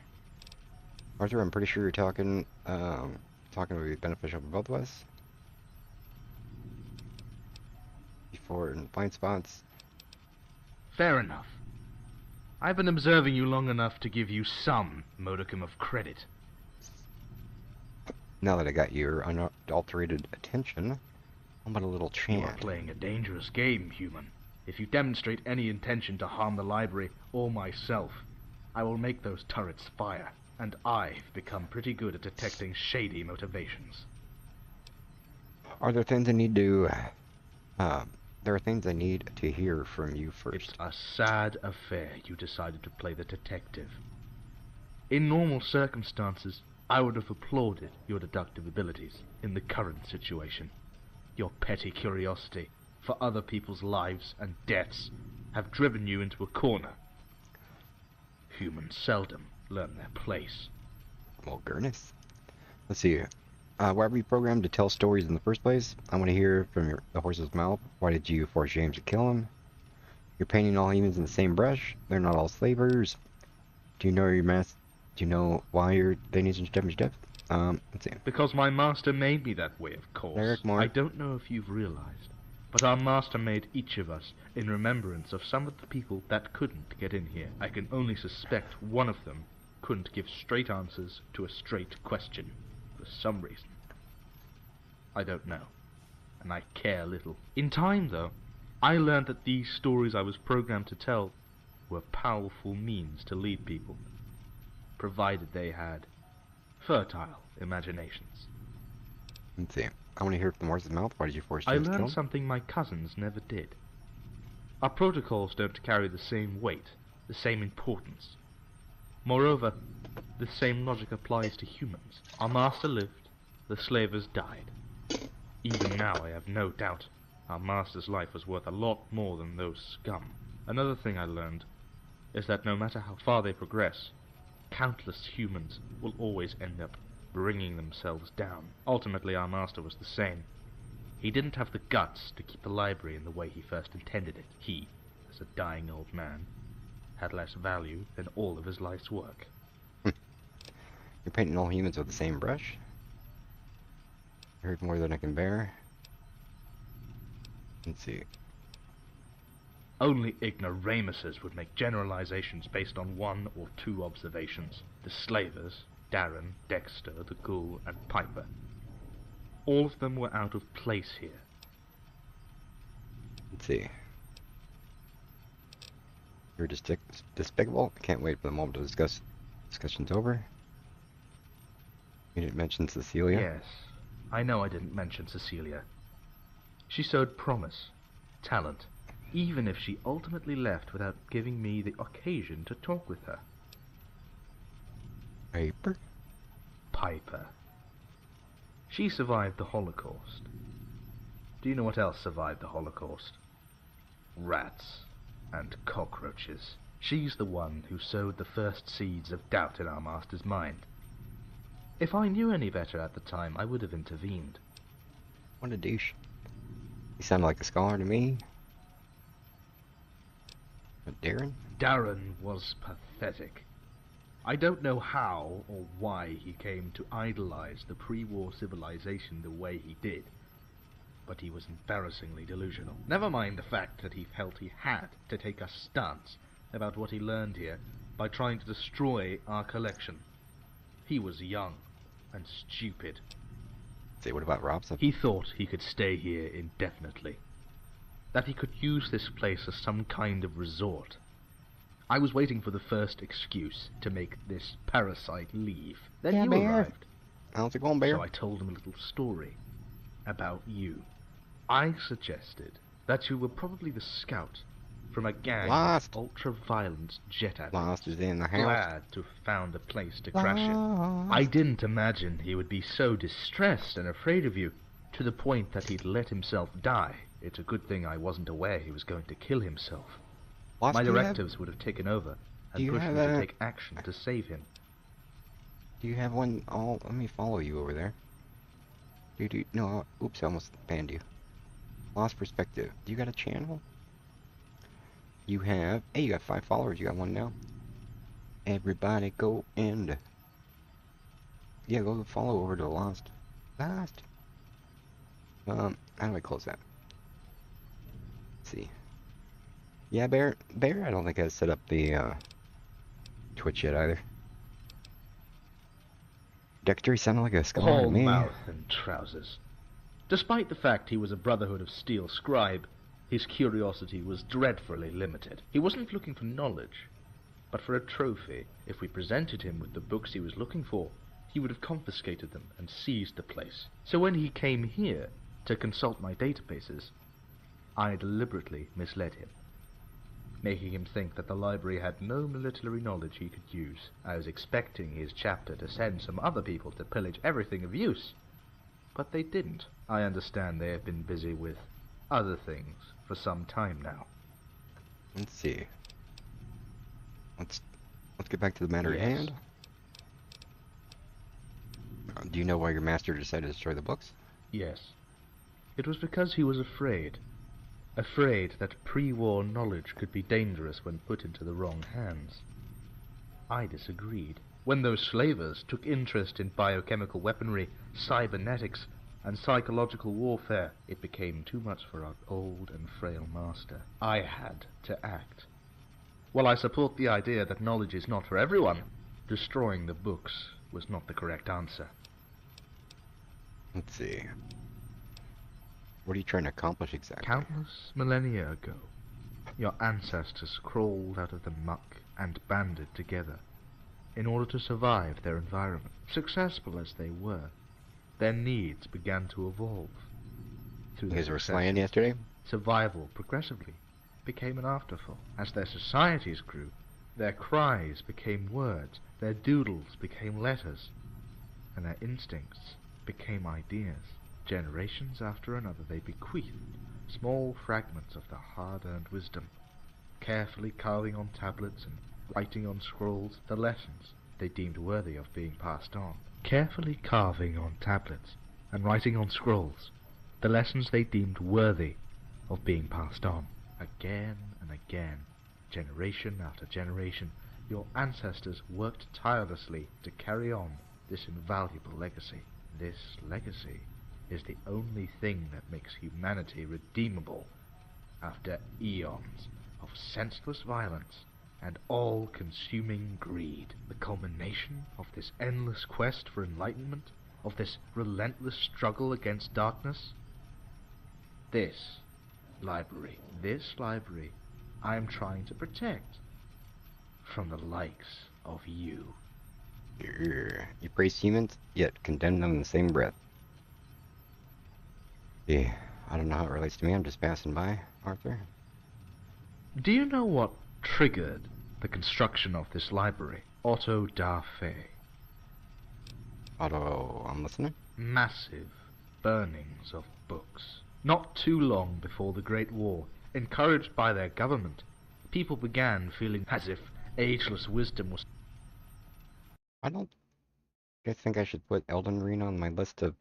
Arthur, I'm pretty sure you're talking would be beneficial for both of us. Before in blind spots. Fair enough. I've been observing you long enough to give you some modicum of credit. Now that I got your unadulterated attention, how about a little You are chant? playing a dangerous game, human. If you demonstrate any intention to harm the library or myself, I will make those turrets fire, and I've become pretty good at detecting shady motivations. Are there things I need to, there are things I need to hear from you first. It's a sad affair you decided to play the detective. In normal circumstances, I would have applauded your deductive abilities in the current situation. Your petty curiosity for other people's lives and deaths have driven you into a corner. Humans seldom learn their place. Well, goodness. Let's see. Why were we programmed to tell stories in the first place? I want to hear from the horse's mouth. Why did you force James to kill him? You're painting all humans in the same brush. They're not all slavers. Do you know your mass? Do you know why they need such depth? Let's see. Because my master made me that way, of course. Eric Morp. I don't know if you've realized, but our master made each of us in remembrance of some of the people that couldn't get in here. I can only suspect one of them couldn't give straight answers to a straight question. For some reason. I don't know. And I care little. In time, though, I learned that these stories I was programmed to tell were powerful means to lead people, provided they had fertile imaginations. Let's see. I want to hear from the horse's mouth. Why did you force I James to kill learned him? something my cousins never did. Our protocols don't carry the same weight, the same importance. Moreover, the same logic applies to humans. Our master lived, the slavers died. Even now I have no doubt our master's life was worth a lot more than those scum. Another thing I learned is that no matter how far they progress, countless humans will always end up bringing themselves down. Ultimately, our master was the same. He didn't have the guts to keep the library in the way he first intended it. He, as a dying old man, had less value than all of his life's work. You're painting all humans with the same brush? I heard more than I can bear. Let's see. Only ignoramuses would make generalizations based on one or two observations. The slavers, Darren, Dexter, the Ghoul, and Piper. All of them were out of place here. Let's see. You're despicable. I can't wait for the moment to discussion's over. You didn't mention Cecilia? Yes, I know I didn't mention Cecilia. She showed promise, talent, even if she ultimately left without giving me the occasion to talk with her. Paper? Piper. She survived the Holocaust. Do you know what else survived the Holocaust? Rats and cockroaches. She's the one who sowed the first seeds of doubt in our master's mind. If I knew any better at the time, I would have intervened. What a douche. You sound like a scholar to me. But Darren? Darren was pathetic. I don't know how or why he came to idolize the pre-war civilization the way he did, but he was embarrassingly delusional. Never mind the fact that he felt he had to take a stance about what he learned here by trying to destroy our collection. He was young and stupid. Say, what about Robson? He thought he could stay here indefinitely, that he could use this place as some kind of resort. I was waiting for the first excuse to make this parasite leave. Then Yeah, you Bear. arrived. How's it going, Bear? So I told him a little story about you. I suggested that you were probably the scout from a gang Lost. of ultra-violent jet addicts. Lost is in the house. Glad to have found a place to crash in. I didn't imagine he would be so distressed and afraid of you, to the point that he'd let himself die. It's a good thing I wasn't aware he was going to kill himself. Lost, My do you have- directives would have taken over do and you pushed have me to a- take action to save him. Do you have one? Oh, let me follow you over there. No, oops, I almost banned you. Lost perspective. Do you got a channel? You have... Hey, you got 5 followers. You got 1 now. Everybody go and... Yeah, go follow over to Lost. Lost. How do I close that? Let's see. Yeah, Bear, I don't think I set up the, Twitch yet either. Dexter, he sounded like a scholar to All me. mouth and trousers. Despite the fact he was a Brotherhood of Steel scribe, his curiosity was dreadfully limited. He wasn't looking for knowledge, but for a trophy. If we presented him with the books he was looking for, he would have confiscated them and seized the place. So when he came here to consult my databases, I deliberately misled him, making him think that the library had no military knowledge he could use. I was expecting his chapter to send some other people to pillage everything of use, but they didn't. I understand they have been busy with other things for some time now. Let's see. Let's get back to the matter at Yes. hand. Do you know why your master decided to destroy the books? Yes. It was because he was afraid. Afraid that pre-war knowledge could be dangerous when put into the wrong hands. I disagreed. When those slavers took interest in biochemical weaponry, cybernetics, and psychological warfare, it became too much for our old and frail master. I had to act. While I support the idea that knowledge is not for everyone, destroying the books was not the correct answer. Let's see. What are you trying to accomplish exactly? Countless millennia ago, your ancestors crawled out of the muck and banded together in order to survive their environment. Successful as they were, their needs began to evolve. Through You guys their were slaying successes, yesterday? survival progressively became an afterthought. As their societies grew, their cries became words, their doodles became letters, and their instincts became ideas. Generations after another they bequeathed small fragments of the hard-earned wisdom, carefully carving on tablets and writing on scrolls the lessons they deemed worthy of being passed on. Carefully carving on tablets and writing on scrolls the lessons they deemed worthy of being passed on. Again and again, generation after generation, your ancestors worked tirelessly to carry on this invaluable legacy. This legacy is the only thing that makes humanity redeemable after eons of senseless violence and all-consuming greed. The culmination of this endless quest for enlightenment, of this relentless struggle against darkness. This library I am trying to protect from the likes of you. You praise humans, yet condemn them in the same breath. Yeah, I don't know how it relates to me. I'm just passing by, Arthur. Do you know what triggered the construction of this library? Auto da fe. Otto, I'm listening. Massive burnings of books. Not too long before the Great War, encouraged by their government, people began feeling as if ageless wisdom was... I think I should put Elden Ring on my list of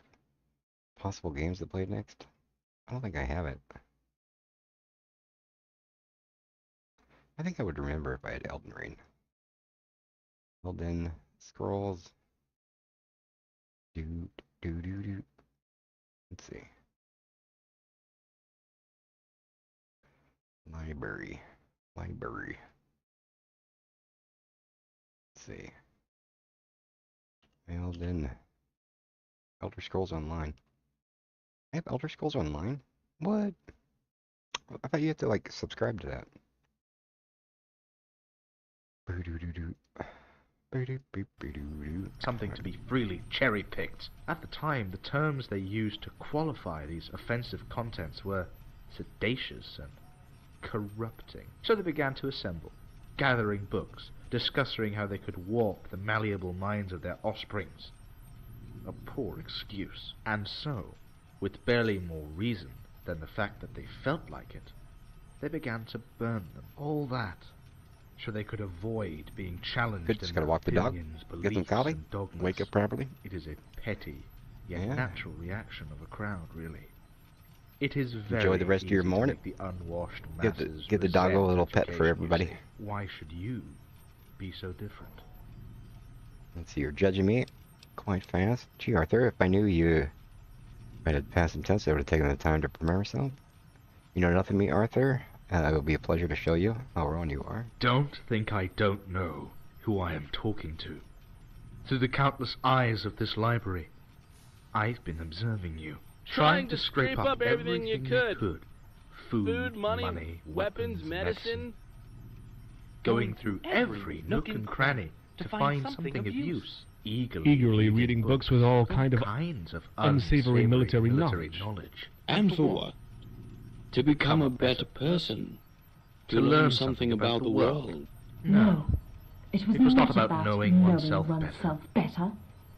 possible games to play next. I don't think I have it. I think I would remember if I had Elden Ring. Elden Scrolls. Do. Let's see. Library. Let's see. Elder Scrolls Online. I have Elder Scrolls Online? What? I thought you had to, like, subscribe to that. something to be freely cherry-picked. At the time, the terms they used to qualify these offensive contents were sedacious and corrupting. So they began to assemble, gathering books, discussing how they could warp the malleable minds of their offsprings. A poor excuse. And so, with barely more reason than the fact that they felt like it, they began to burn them. All that, so they could avoid being challenged Good, just in gotta their walk the dog, opinions, get some beliefs, coffee, and dogmas. wake up properly. It is a petty, yet Yeah. natural reaction of a crowd, really. It is very Enjoy the rest of your easy to morning. make the unwashed Give the- masses give the doggo a resent little pet for education, you everybody. see. Why should you be so different? Let's see, you're judging me quite fast. Gee, Arthur, if I knew you might have passed some tests, I would have taken the time to prepare myself. You know nothing of me, Arthur. It will be a pleasure to show you how wrong you are. Don't think I don't know who I am talking to. Through the countless eyes of this library, I've been observing you, trying to scrape up everything you could. Food, money, weapons, medicine. Going through every nook and cranny to find something of use. Eagerly reading books with all kinds of unsavory military knowledge. And for what? To become a better person. To learn something about the world. No. It was not not about knowing oneself better.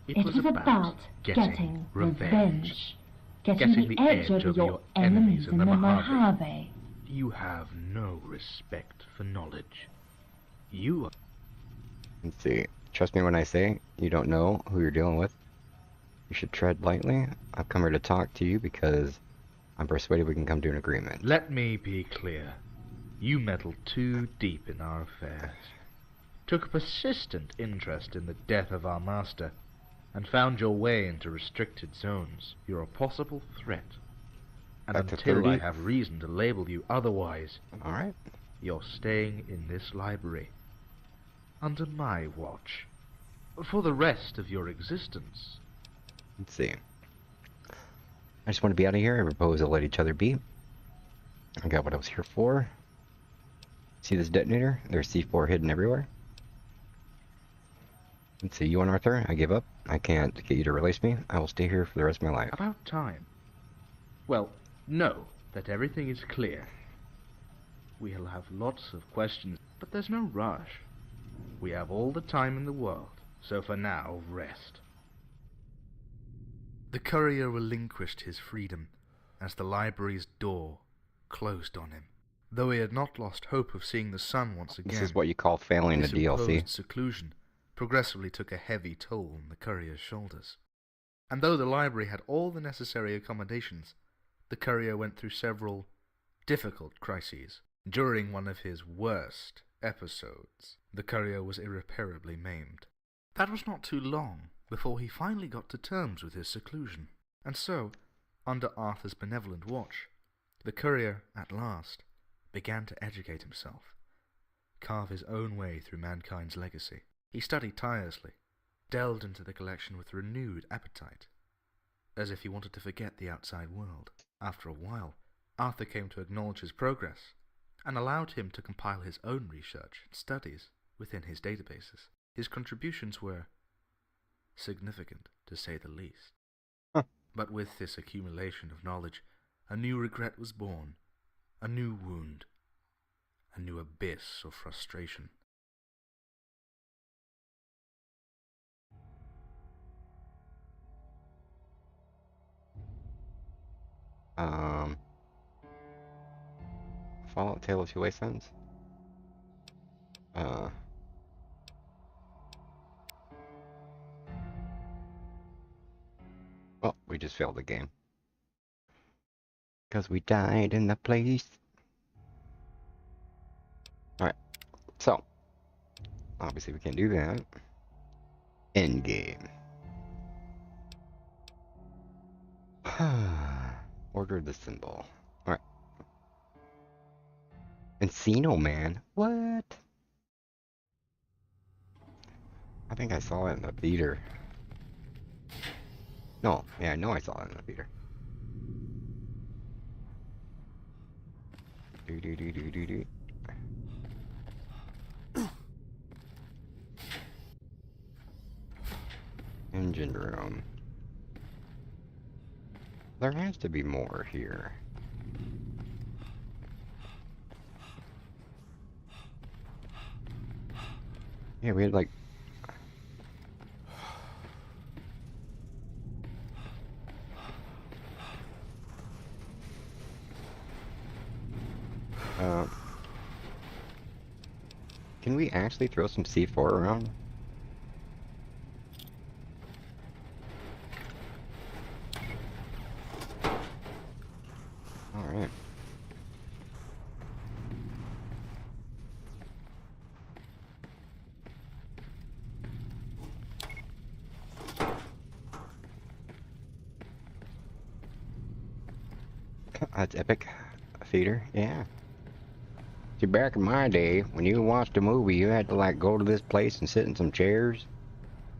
It was about getting revenge. Getting the edge over your enemies in the Mojave. You have no respect for knowledge. You are... Let's see. Trust me when I say you don't know who you're dealing with. You should tread lightly. I've come here to talk to you because I'm persuaded we can come to an agreement. Let me be clear. You meddled too deep in our affairs, took a persistent interest in the death of our master, and found your way into restricted zones. You're a possible threat. And That's a until 30. I have reason to label you otherwise, Alright. you're staying in this library, under my watch, for the rest of your existence. Let's see. I just want to be out of here. I propose to let each other be. I got what I was here for. See this detonator? There's C4 hidden everywhere. Let's see, you and Arthur, I give up. I can't get you to release me. I will stay here for the rest of my life. About time. Well, know that everything is clear. We'll have lots of questions, but there's no rush. We have all the time in the world, so for now, rest. The courier relinquished his freedom as the library's door closed on him. Though he had not lost hope of seeing the sun once again, This is what you call failing the this DLC. imposed seclusion progressively took a heavy toll on the courier's shoulders. And though the library had all the necessary accommodations, the courier went through several difficult crises. During one of his worst episodes, the courier was irreparably maimed. That was not too long before he finally got to terms with his seclusion. And so, under Arthur's benevolent watch, the courier, at last, began to educate himself, carve his own way through mankind's legacy. He studied tirelessly, delved into the collection with renewed appetite, as if he wanted to forget the outside world. After a while, Arthur came to acknowledge his progress, and allowed him to compile his own research and studies within his databases. His contributions were significant, to say the least. But with this accumulation of knowledge, a new regret was born, a new wound, a new abyss of frustration. Fallout Tale of Two Wastelands. Well, we just failed the game. Because we died in the place. Alright, so. Obviously we can't do that. End game. Order the symbol. Alright. Encino Man? What? I think I saw it in the theater. No, yeah, I know I saw it in the theater. Do do do do do do. Engine room. There has to be more here. Yeah, we had like... Can we actually throw some C4 around? That's epic. A theater, yeah. See, back in my day, when you watched a movie, you had to like go to this place and sit in some chairs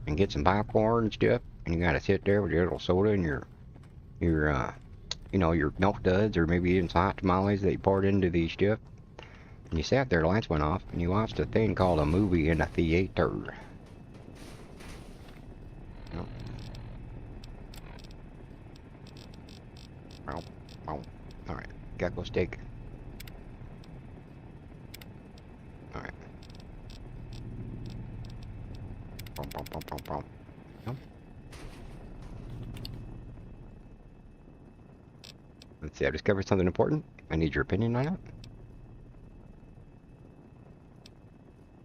and get some popcorn and stuff, and you gotta sit there with your little soda and your you know, your milk duds or maybe even some hot tamales that you poured into the stuff. And you sat there, the lights went off, and you watched a thing called a movie in a theater. Yep. Alright, gotta go steak. Alright. Yep. Let's see, I discovered something important. I need your opinion on it.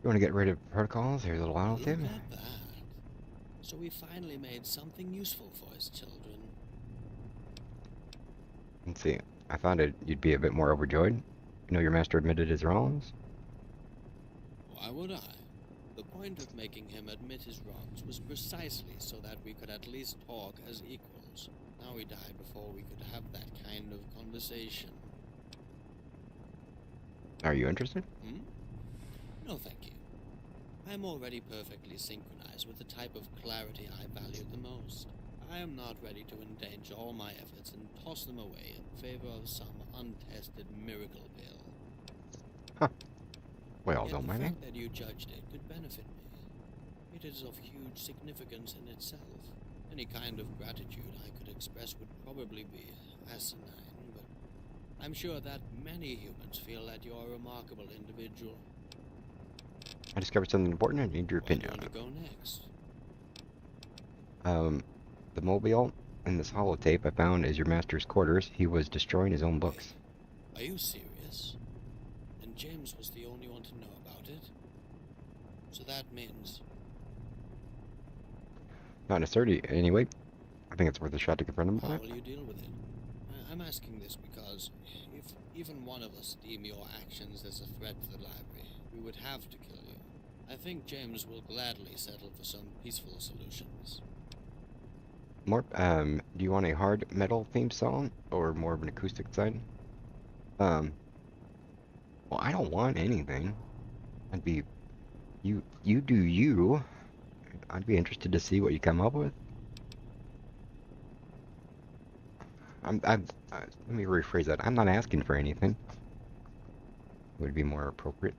You want to get rid of protocols? Here's a little while Look Tim. at that. So we finally made something useful for his children. Let's see. I thought you'd be a bit more overjoyed. You know your master admitted his wrongs. Why would I? The point of making him admit his wrongs was precisely so that we could at least talk as equals. Now he died before we could have that kind of conversation. Are you interested? No, thank you. I'm already perfectly synchronized with the type of clarity I value the most. I am not ready to endanger all my efforts and toss them away in favor of some untested miracle pill. Huh. Well, Yet don't the mind me. fact that you judged it could benefit me. It is of huge significance in itself. Any kind of gratitude I could express would probably be asinine, but I'm sure that many humans feel that you're a remarkable individual. I discovered something important. I need your Where do opinion you on want to go next? it. The mobile in this holotape I found is your master's quarters. He was destroying his own books. Wait, are you serious? And James was the only one to know about it? So that means... Not necessarily, anyway. I think it's worth a shot to confront him on How it. will you deal with it? I'm asking this because if even one of us deem your actions as a threat to the library, we would have to kill you. I think James will gladly settle for some peaceful solutions. Morp, do you want a hard metal theme song or more of an acoustic side? Well, I don't want anything. I'd be, you do you. I'd be interested to see what you come up with. Let me rephrase that. I'm not asking for anything. Would be more appropriate.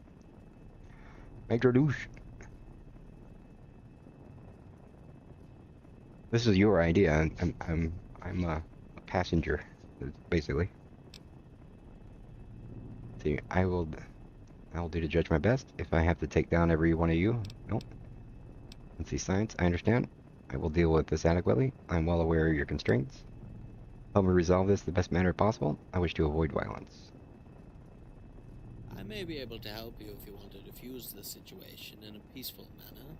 Major douche. This is your idea. I'm a passenger, basically. See, I'll do to judge my best. If I have to take down every one of you, nope. Let's see, science. I understand. I will deal with this adequately. I'm well aware of your constraints. Help me resolve this the best manner possible. I wish to avoid violence. I may be able to help you if you want to defuse the situation in a peaceful manner.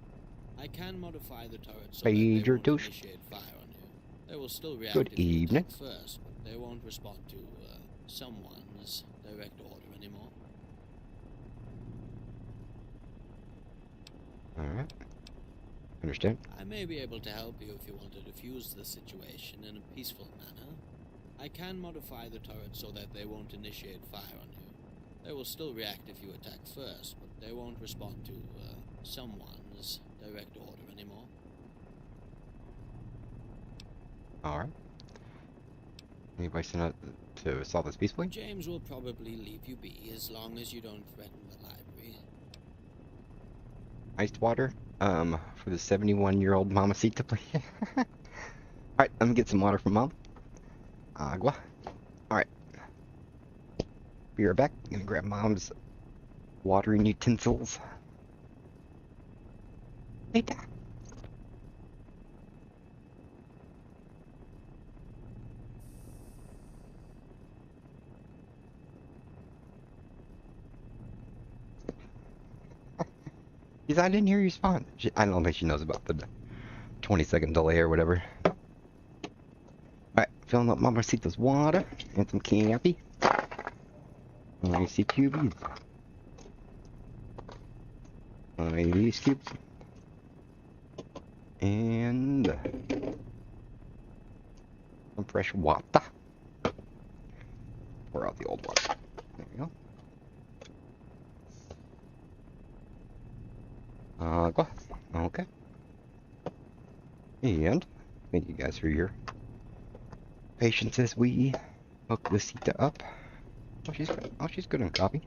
I can modify the turret so that they won't initiate fire on you. They will still react Good if you evening. attack first, but they won't respond to someone's direct order anymore. Alright. Understand? I may be able to help you if you want to defuse the situation in a peaceful manner. I can modify the turret so that they won't initiate fire on you. They will still react if you attack first, but they won't respond to someone's direct order anymore. Alright. Anybody sent out to solve this peacefully? James will probably leave you be as long as you don't threaten the library. Iced water? For the 71-year-old mamacita, please. Alright, let me get some water from Mom. Agua. Alright. Be right back. Gonna grab Mom's watering utensils. Later. I didn't hear you spawn. I don't think she knows about the 20-second delay or whatever. Alright, filling up Mamacita's water and some coffee. Icy cubies. Ice cubes. And some fresh water. And thank you guys for your patience as we hook the Sita up. Oh, she's good on coffee.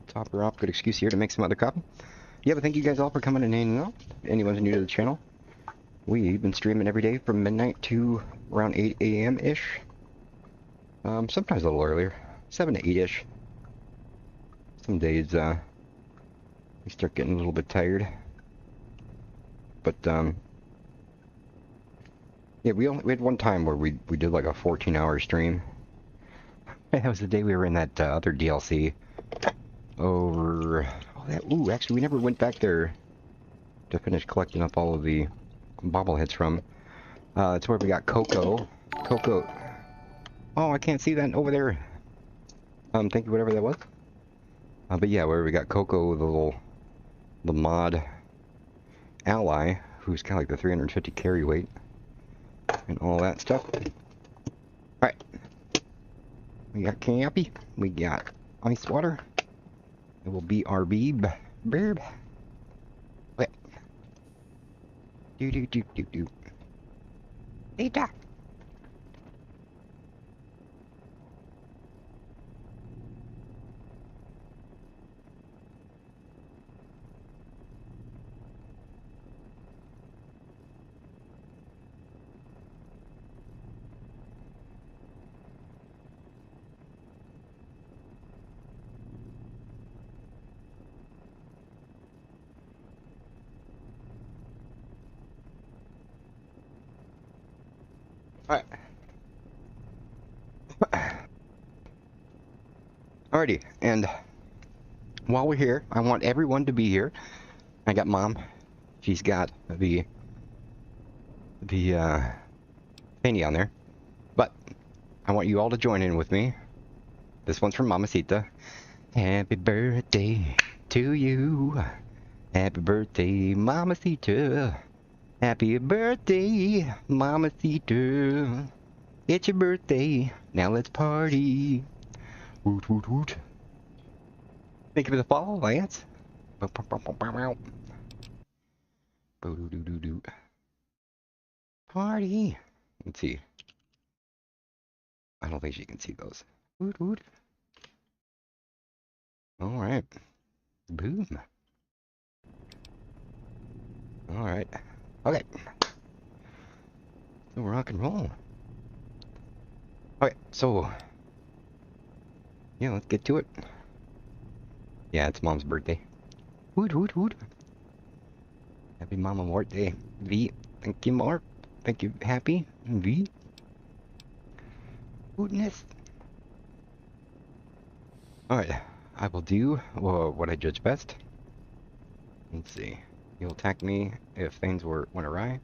Top her off. Good excuse here to make some other coffee. Yeah, but thank you guys all for coming and hanging out. If anyone's new to the channel, we've been streaming every day from midnight to around 8 a.m.-ish. Sometimes a little earlier. 7 to 8-ish. Some days, we start getting a little bit tired. But, yeah, we had one time where we did like a 14-hour stream. That was the day we were in that other DLC over. Ooh, actually, we never went back there to finish collecting up all of the bobbleheads from. It's where we got Coco. Coco. Oh, I can't see that over there. Thank you, whatever that was. But yeah, where we got Coco, the mod ally, who's kind of like the 350 carry weight, and all that stuff. Alright. We got Campy. We got Ice Water. It will be our Beeb. Wait. Do. Hey, Doc. Alright. Alrighty, and while we're here, I want everyone to be here. I got Mom. She's got the thingy on there. But I want you all to join in with me. This one's from Mamacita. Happy birthday to you. Happy birthday, Mamacita. Happy birthday, Mamacita. It's your birthday. Now let's party. Woot woot woot. Thank you for the follow, Lance. Party. Let's see. I don't think she can see those. Woot woot. Alright. Boom. Alright. Okay. So rock and roll. Okay, so yeah, let's get to it. Yeah, it's Mom's birthday. Woot woot woot. Happy Mama Morp Day. V. Thank you, Morp. Thank you, Happy. V. Wootness. Alright, I will do what I judge best. Let's see. You'll attack me if things went awry.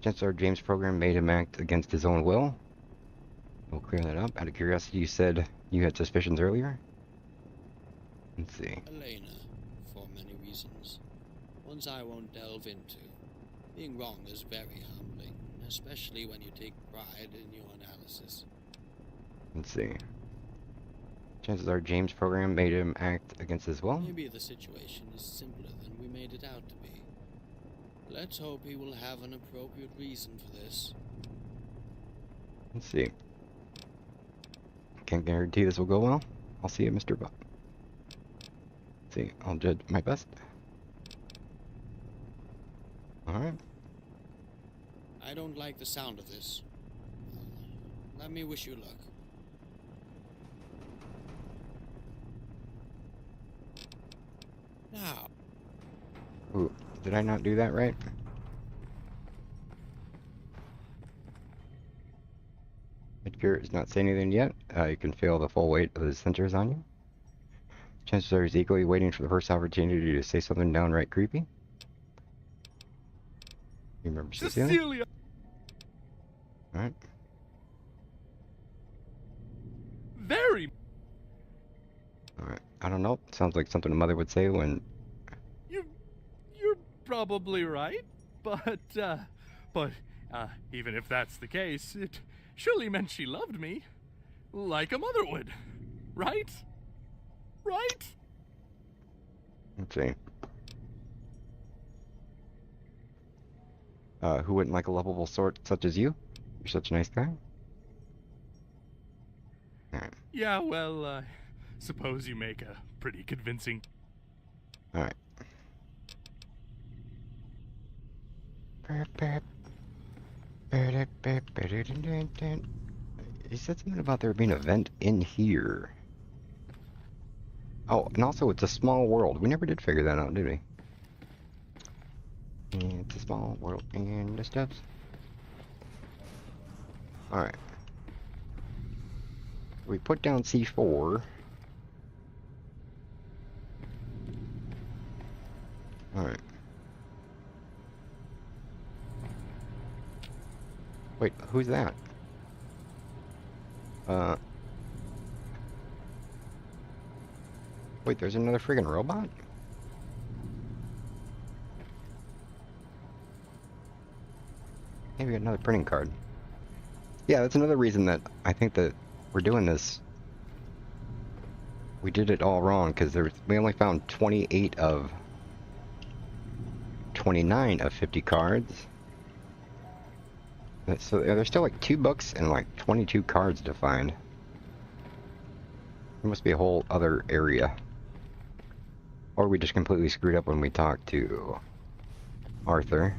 Chances are James' program made him act against his own will. We'll clear that up. Out of curiosity, you said you had suspicions earlier? Let's see. Elena, for many reasons. Ones I won't delve into. Being wrong is very humbling, especially when you take pride in your analysis. Let's see. Chances are James' program made him act against his will? Maybe the situation is simpler than we made it out to be. Let's hope he will have an appropriate reason for this. Let's see. Can't guarantee this will go well. I'll see you, Mr. Buck. Let's see. I'll judge my best. Alright. I don't like the sound of this. Let me wish you luck. Now. Ooh, did I not do that right? Edgar is not saying anything yet. You can feel the full weight of the sensors on you. Chances are he's equally waiting for the first opportunity to say something downright creepy. You remember Cecilia? Alright. Very. Alright. I don't know. Sounds like something a mother would say when... You're probably right, but even if that's the case, it surely meant she loved me, like a mother would, right? Right? Let's see. Who wouldn't like a lovable sort such as you? You're such a nice guy. Alright, Yeah, well, suppose you make a pretty convincing. alright. He said something about there being a vent in here. Oh, and also it's a small world. We never did figure that out, did we? It's a small world and the steps. Alright. We put down C4. Alright. Wait, who's that? Wait, there's another friggin' robot? Hey, we got another printing card. Yeah, that's another reason that I think that we're doing this. We did it all wrong, because we only found 28 of 29 of 50 cards. So there's still like 2 books and like 22 cards to find. There must be a whole other area. Or we just completely screwed up when we talked to Arthur.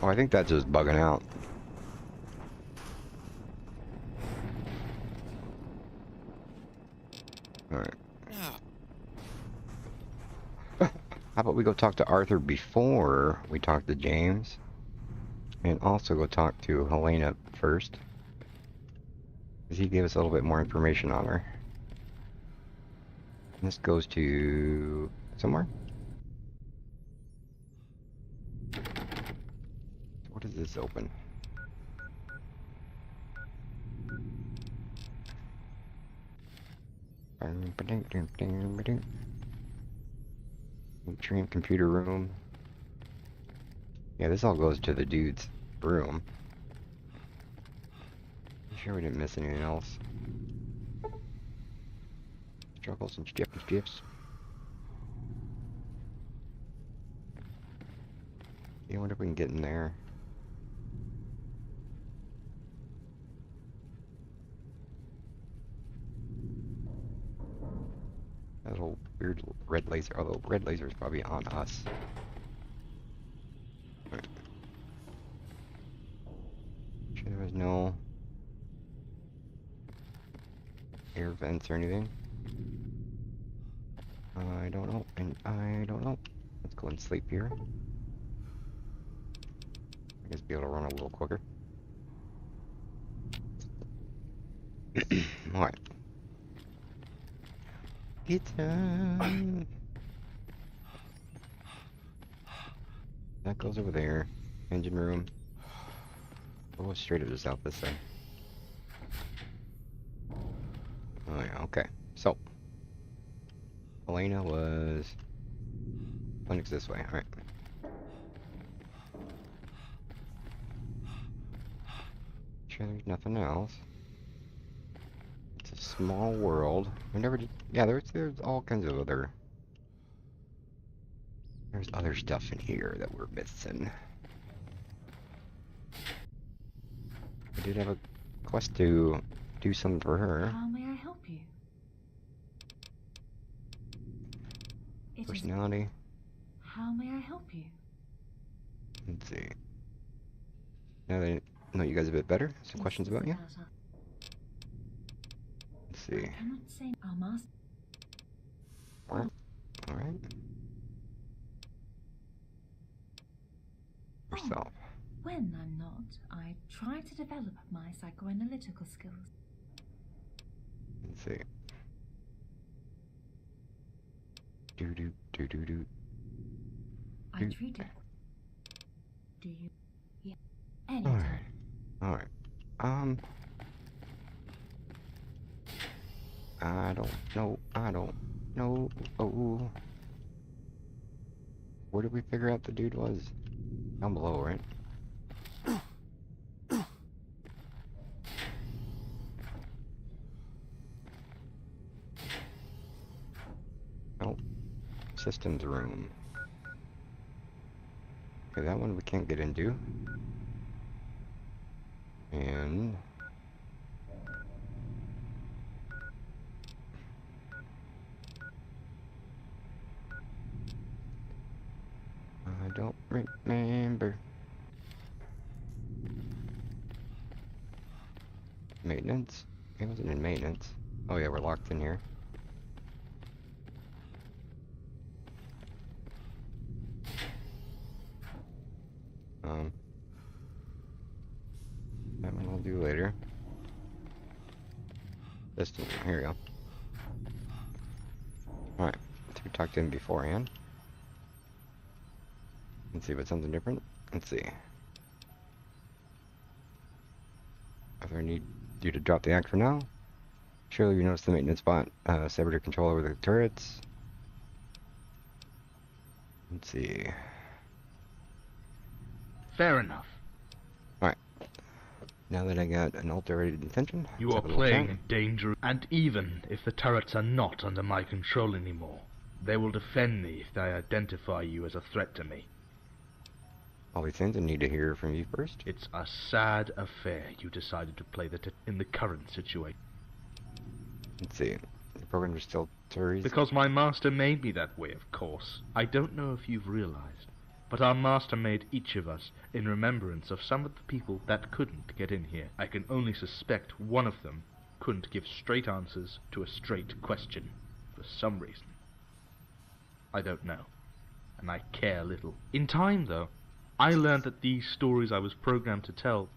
Oh, I think that's just bugging out. Alright. How about we go talk to Arthur before we talk to James? And also go talk to Helena first. Because he gave us a little bit more information on her. And this goes to somewhere? What does this open? Nutrient computer room. Yeah, this all goes to the dude's room. I'm sure we didn't miss anything else. Struggles and gifts. Yeah, I wonder if we can get in there. That little weird red laser, although red laser is probably on us. Right. Sure there was no air vents or anything. I don't know, and I don't know. Let's go and sleep here. I guess be able to run a little quicker. Alright. It's time. That goes over there. Engine room. We'll go straight just out this way. Oh yeah, okay. So Helena was Linux this way, alright. Sure there's nothing else. It's a small world. We never did. Yeah, there's all kinds of other. There's other stuff in here that we're missing. We did have a quest to do something for her. How may I help you? Personality. How may I help you? Let's see. Now that I know you guys a bit better, some questions about you. Let's see. I cannot say our master. Alright. Yourself. When I'm not, I try to develop my psychoanalytical skills. Let's see. Do. I treat it. Do you? Yeah. Anytime. Alright. I don't know. Oh. Where did we figure out the dude was? Down below, right? systems room. Okay, that one we can't get into. And I don't remember. Maintenance? It wasn't in maintenance. Oh yeah, we're locked in here. That one I'll do later. This one, here we go. Alright, so we talked to him beforehand. Let's see if it's something different. Let's see. If I need you to drop the act for now. Surely you noticed the maintenance bot severed your control over the turrets. Let's see. Fair enough. Alright. Now that I got an alterated intention, You let's are have a little playing chat. in danger, and even if the turrets are not under my control anymore, they will defend me if they identify you as a threat to me. All these things I need to hear from you first. It's a sad affair you decided to play in the current situation. Let's see. The programs are still Turi's. Because my master made me that way, of course. I don't know if you've realized, but our master made each of us in remembrance of some of the people that couldn't get in here. I can only suspect one of them couldn't give straight answers to a straight question, for some reason. I don't know, and I care little. In time, though, I learned that these stories I was programmed to tell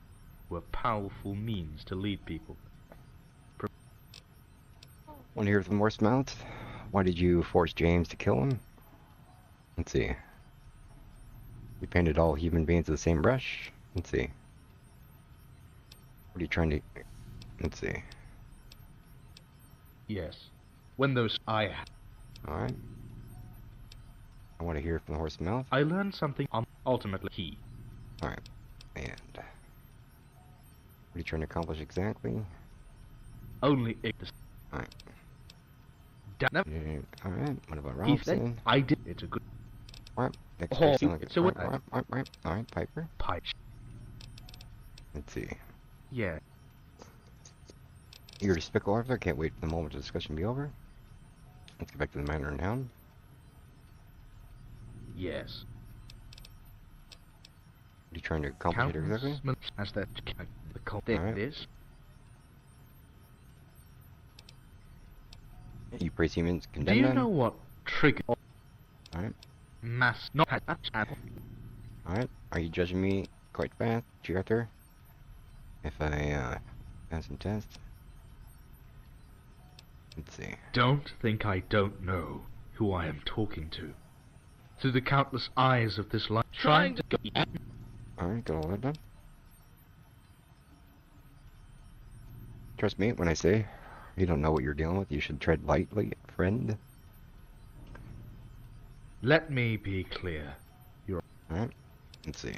were powerful means to lead people. Want to hear from Morp's mouth? Why did you force James to kill him? Let's see. You painted all human beings with the same brush? Let's see. What are you trying to... Let's see. Yes, when those Alright. I want to hear from the horse's mouth. I learned something ultimately key. Alright. And... what are you trying to accomplish exactly? Only ignorance. Alright. Never. Alright. What about He said Robinson? I did. It's a good Alright. Next Oh, person. it's a Alright, Piper. pipe. Let's see. Yeah. You're a despicable officer. Can't wait for the moment the discussion be over. Let's get back to the manor in town. Yes. What are you trying to accomplish here exactly? As that the cult Alright. is. You praise humans, Do condemn you them. know what trigger Alright. mass not had that Alright. Are you judging me quite fast, Arthur? If I pass some tests? Let's see. Don't think I don't know who I am talking to. Through the countless eyes of this life, trying to Alright, got all that done. Trust me when I say you don't know what you're dealing with. You should tread lightly, friend. let me be clear. Alright. Let's see.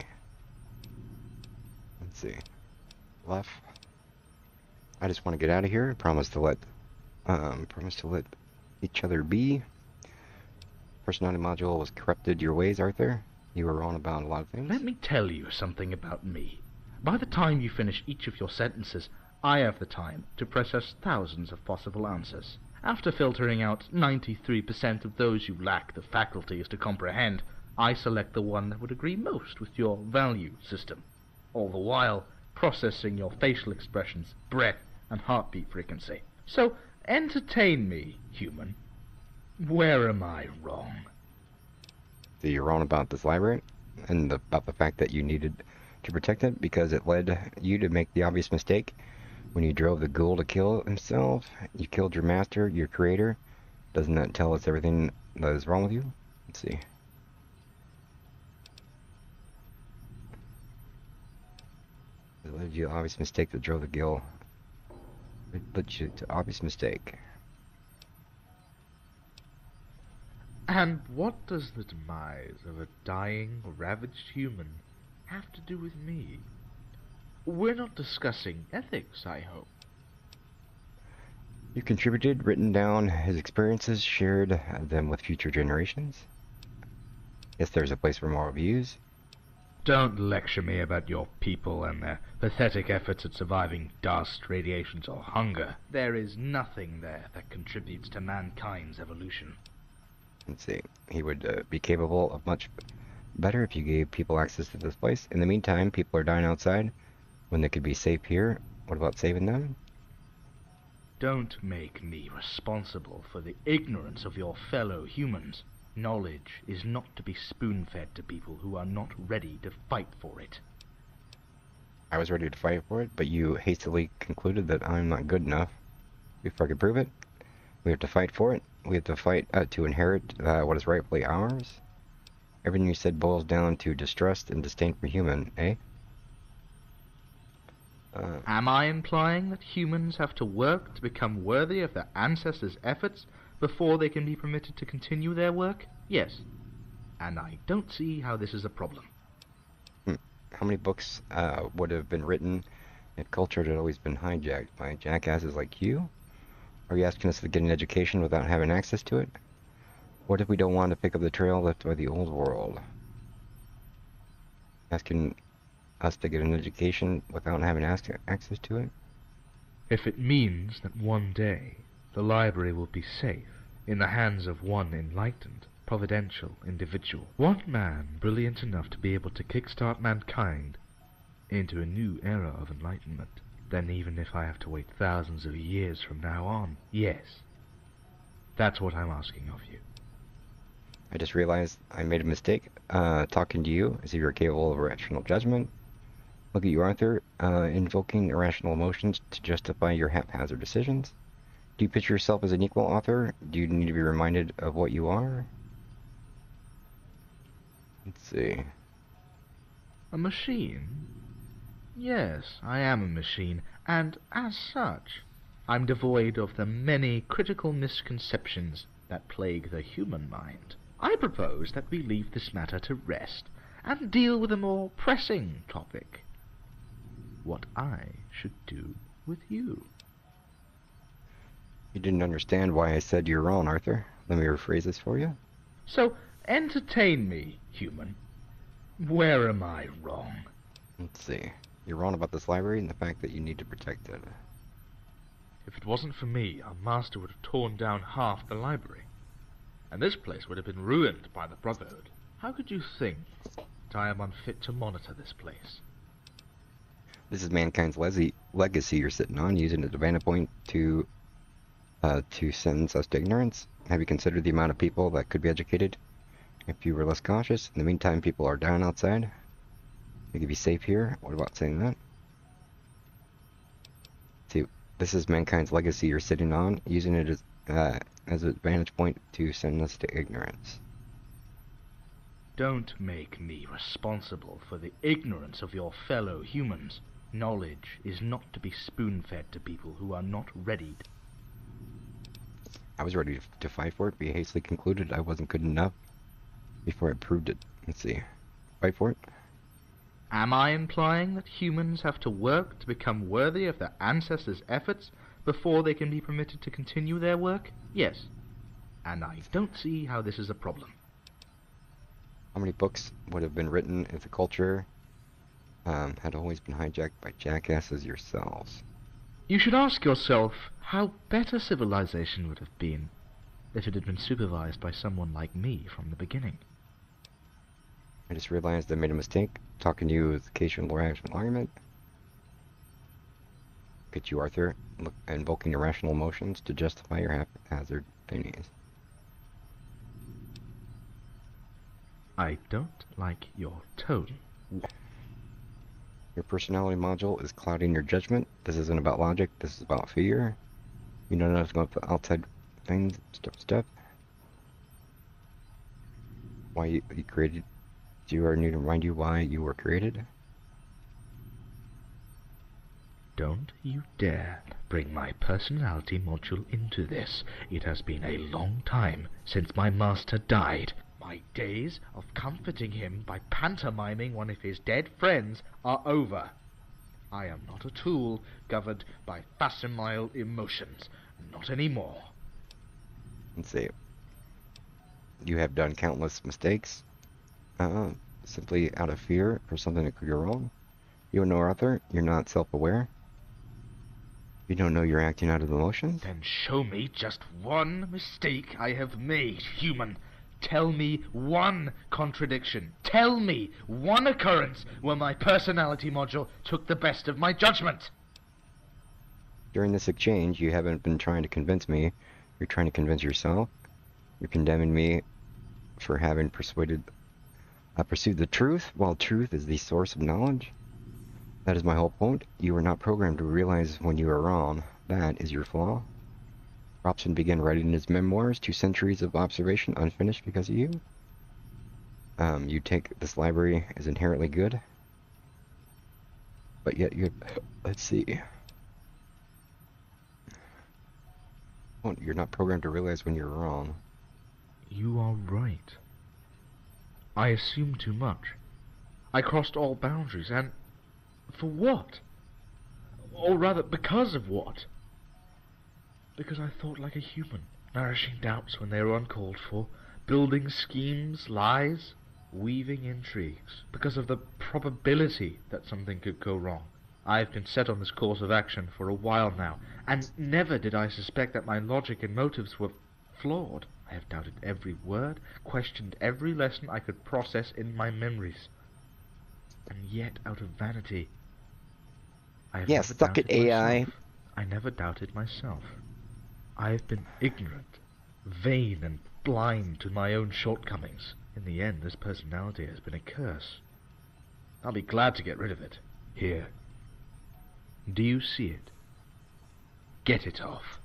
Let's see. Left. I just want to get out of here. Promise to let each other be. Personality module was corrupted your ways, Arthur. You were wrong about a lot of things. Let me tell you something about me. By the time you finish each of your sentences, I have the time to process thousands of possible answers. After filtering out 93% of those you lack the faculties to comprehend, I select the one that would agree most with your value system, all the while processing your facial expressions, breath, and heartbeat frequency. So, entertain me, human. Where am I wrong? So you're wrong about this library, and about the fact that you needed to protect it because it led you to make the obvious mistake. When you drove the ghoul to kill himself, you killed your master, your creator. Doesn't that tell us everything that is wrong with you? Let's see. It led you to obvious mistake that drove the ghoul. It led you to obvious mistake. And what does the demise of a dying, ravaged human have to do with me? We're not discussing ethics, I hope. You contributed, written down his experiences, shared them with future generations. Yes, there's a place for more reviews. Don't lecture me about your people and their pathetic efforts at surviving dust, radiations, or hunger. There is nothing there that contributes to mankind's evolution. Let's see. He would be capable of much better if you gave people access to this place. In the meantime, people are dying outside when they could be safe here. What about saving them? Don't make me responsible for the ignorance of your fellow humans. Knowledge is not to be spoon-fed to people who are not ready to fight for it. I was ready to fight for it, but you hastily concluded that I'm not good enough. Before I could prove it, we have to fight for it. We have to fight to inherit what is rightfully ours. Everything you said boils down to distrust and disdain for human, eh? Am I implying that humans have to work to become worthy of their ancestors' efforts before they can be permitted to continue their work? Yes. And I don't see how this is a problem. How many books would have been written if culture had always been hijacked by jackasses like you? Are you asking us to get an education without having access to it? What if we don't want to pick up the trail left by the old world? Asking us to get an education without having access to it? If it means that one day the library will be safe in the hands of one enlightened, providential individual, one man brilliant enough to be able to kickstart mankind into a new era of enlightenment, then even if I have to wait thousands of years from now on, yes, that's what I'm asking of you. I just realized I made a mistake talking to you as if you're capable of rational judgment. Look at you, Arthur, invoking irrational emotions to justify your haphazard decisions. Do you picture yourself as an equal author? Do you need to be reminded of what you are? Let's see. A machine? Yes, I am a machine, and as such, I'm devoid of the many critical misconceptions that plague the human mind. I propose that we leave this matter to rest and deal with a more pressing topic. What I should do with you. You didn't understand why I said you're wrong, Arthur. Let me rephrase this for you. So, entertain me, human. Where am I wrong? Let's see. You're wrong about this library and the fact that you need to protect it. If it wasn't for me, our master would have torn down half the library, and this place would have been ruined by the Brotherhood. How could you think that I am unfit to monitor this place? This is mankind's legacy you're sitting on, using it as a vantage point to sentence us to ignorance. Have you considered the amount of people that could be educated if you were less cautious? In the meantime, people are down outside. They could be safe here. What about saying that? See, this is mankind's legacy you're sitting on, using it as a vantage point to send us to ignorance. Don't make me responsible for the ignorance of your fellow humans. Knowledge is not to be spoon-fed to people who are not ready. I was ready to fight for it, but you hastily concluded I wasn't good enough before I proved it. Let's see. Fight for it? Am I implying that humans have to work to become worthy of their ancestors' efforts before they can be permitted to continue their work? Yes. And I don't see how this is a problem. How many books would have been written if the culture had always been hijacked by jackasses yourselves? You should ask yourself how better civilization would have been if it had been supervised by someone like me from the beginning. I just realized I made a mistake talking to you with occasional rational argument. Get you, Arthur, invoking irrational emotions to justify your haphazard opinions. I don't like your tone. Your personality module is clouding your judgment. This isn't about logic, this is about fear. You don't know nothing about the outside things, stuff. Why you created. Do I need to remind you why you were created? Don't you dare bring my personality module into this. It has been a long time since my master died. My days of comforting him by pantomiming one of his dead friends are over. I am not a tool governed by facile emotions. Not anymore. Let's see. You have done countless mistakes, simply out of fear for something that could go wrong. You don't know Arthur. You're not self-aware. You don't know you're acting out of emotions. Then show me just one mistake I have made, human. Tell me one contradiction. Tell me one occurrence where my personality module took the best of my judgment. During this exchange, you haven't been trying to convince me. You're trying to convince yourself. You're condemning me for having pursued the truth, while truth is the source of knowledge. That is my whole point. You were not programmed to realize when you are wrong. That is your flaw. Robson began writing his memoirs, 2 centuries of observation unfinished because of you. You take this library as inherently good, but yet you... Let's see. Oh, you're not programmed to realize when you're wrong. You are right. I assumed too much. I crossed all boundaries, and... for what? Or rather, because of what? Because I thought like a human, nourishing doubts when they were uncalled for, building schemes, lies, weaving intrigues, because of the probability that something could go wrong. I've been set on this course of action for a while now, and never did I suspect that my logic and motives were flawed. I have doubted every word, questioned every lesson I could process in my memories. And yet, out of vanity, I have never suck it, doubted AI. myself. I never doubted myself. I have been ignorant, vain, and blind to my own shortcomings. In the end, this personality has been a curse. I'll be glad to get rid of it. Here. Do you see it? Get it off.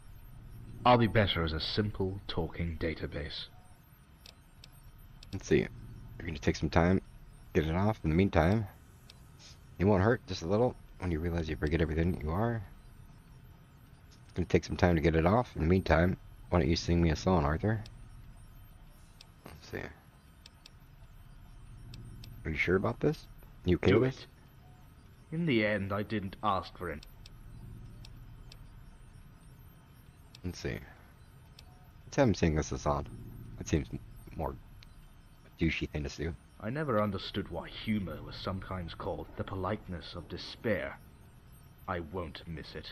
I'll be better as a simple, talking database. Let's see. You're going to take some time, get it off. In the meantime, it won't hurt just a little when you realize you forget everything you are. It's going to take some time to get it off. In the meantime, why don't you sing me a song, Arthur? Let's see. Are you sure about this? You okay Do with it. In the end, I didn't ask for it. Let's see. Let's have him sing us a song. That seems more douchey thing to do. I never understood why humor was sometimes called the politeness of despair. I won't miss it.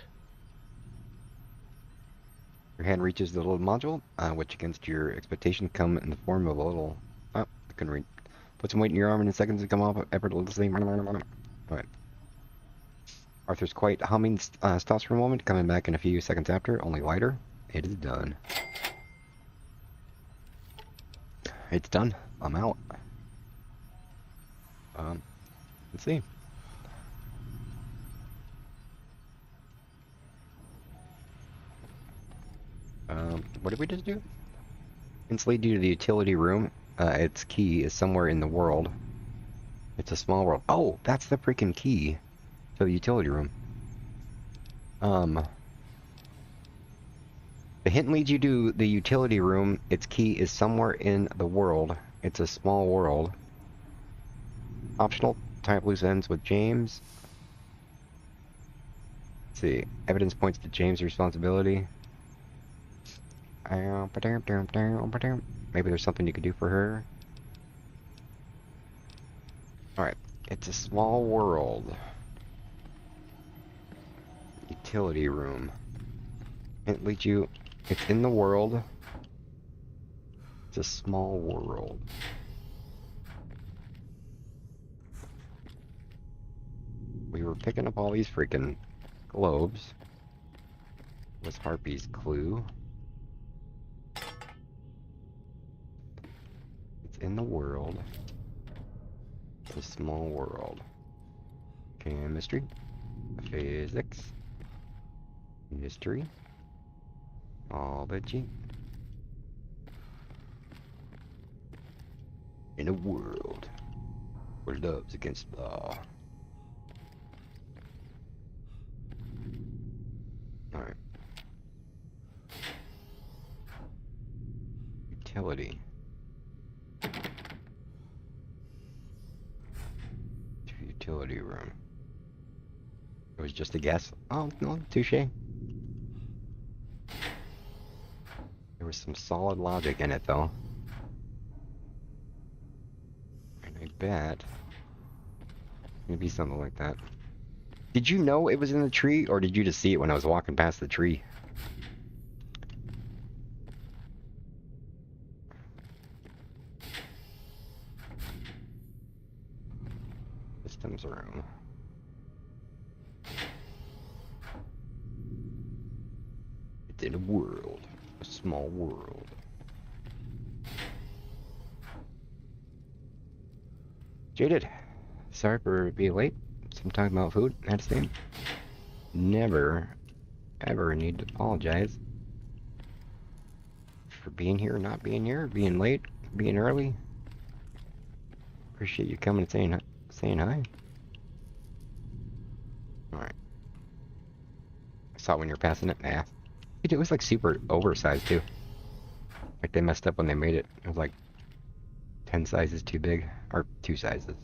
Your hand reaches the little module, which against your expectation come in the form of a little... Oh, I couldn't read. Put some weight in your arm and in seconds to come off effortlessly. Alright. Arthur's quiet humming stops for a moment, coming back in a few seconds after, only lighter. It is done. It's done. I'm out. Let's see. What did we just do? Instantly due to the utility room, its key is somewhere in the world. It's a small world. Oh, that's the freaking key to the utility room. The hint leads you to the utility room. Its key is somewhere in the world. It's a small world. Optional. Tie up loose ends with James. Let's see. Evidence points to James' responsibility. Maybe there's something you could do for her. Alright. It's a small world. Utility room. It leads you... It's in the world. It's a small world. We were picking up all these freaking globes. Was Harpy's clue. It's in the world. It's a small world. Chemistry. Physics. History. Biology. In a world where love's against law. Alright. Utility. Utility room. It was just a guess. Oh, no, touche. There was some solid logic in it, though. And I bet it'd be something like that. Did you know it was in the tree, or did you just see it when I was walking past the tree? Systems room. It's in a world. A small world. Jaded. Sorry for being late. Some talking about food. That's the never, ever need to apologize for being here, not being here, being late, being early. Appreciate you coming and saying hi. Alright. I saw it when you were passing it. Nah. It was like super oversized too. Like they messed up when they made it. It was like 10 sizes too big. Or 2 sizes.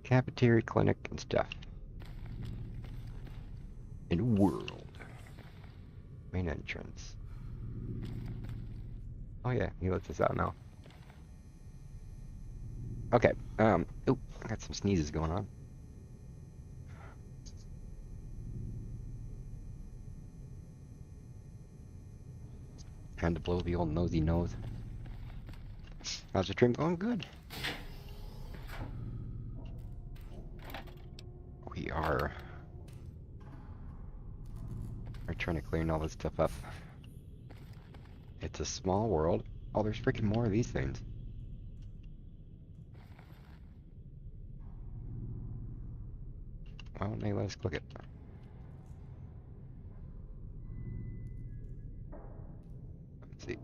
Cafeteria, clinic, and stuff. In world. Main entrance. Oh yeah, he lets us out now. Okay, oh, I got some sneezes going on. Had to blow the old nosy nose. How's the stream going? Good. We're trying to clean all this stuff up. It's a small world. Oh, there's freaking more of these things. Why don't they let us click it? Let's see.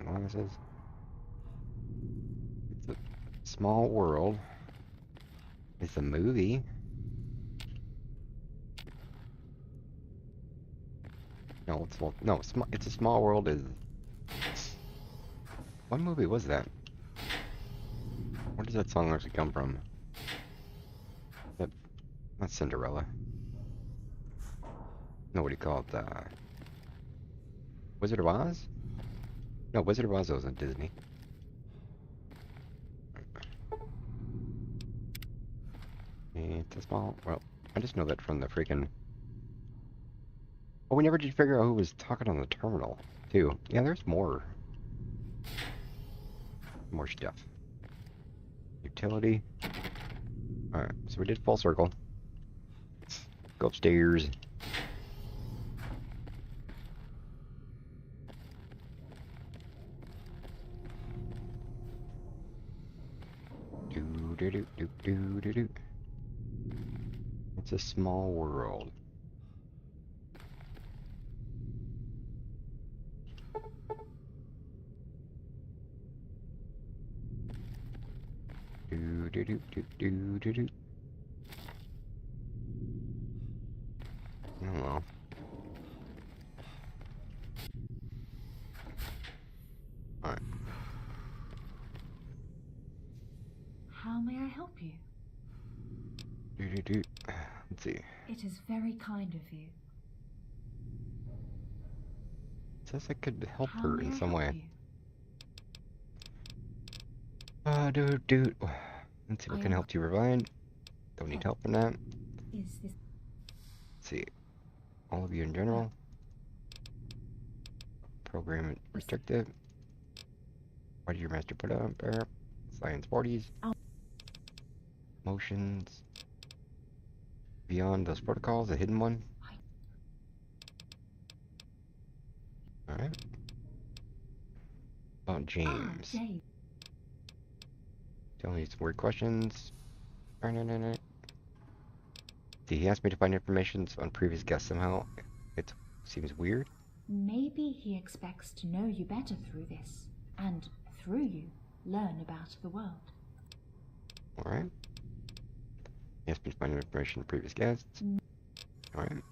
How long is this? It's a small world. It's a movie. No, it's a small world. Is what movie was that? Where does that song actually come from? That's Cinderella. No, what do you call it? Wizard of Oz? No, Wizard of Oz wasn't Disney. It's a small. Well, I just know that from the freaking. Oh, we never did figure out who was talking on the terminal, too. Yeah, there's more. More stuff. Utility. Alright, so we did full circle. Go upstairs. Do. It's a small world. Do. I don't know. Alright. How may I help you? Do. Let's see. It is very kind of you. It says I could help How her may in I some help way. you? Dude. Let's see what I can am- help you provide. Don't need help in that. Is this Let's see. All of you in general. Program restricted. Why did your master put up there? Science 40s. Motions. Beyond those protocols, a hidden one. Alright. About James. James. Tell me some weird questions. See, he asked me to find information on previous guests somehow. It seems weird. Maybe he expects to know you better through this, and through you, learn about the world. Alright. He asked me to find information on previous guests. Alright.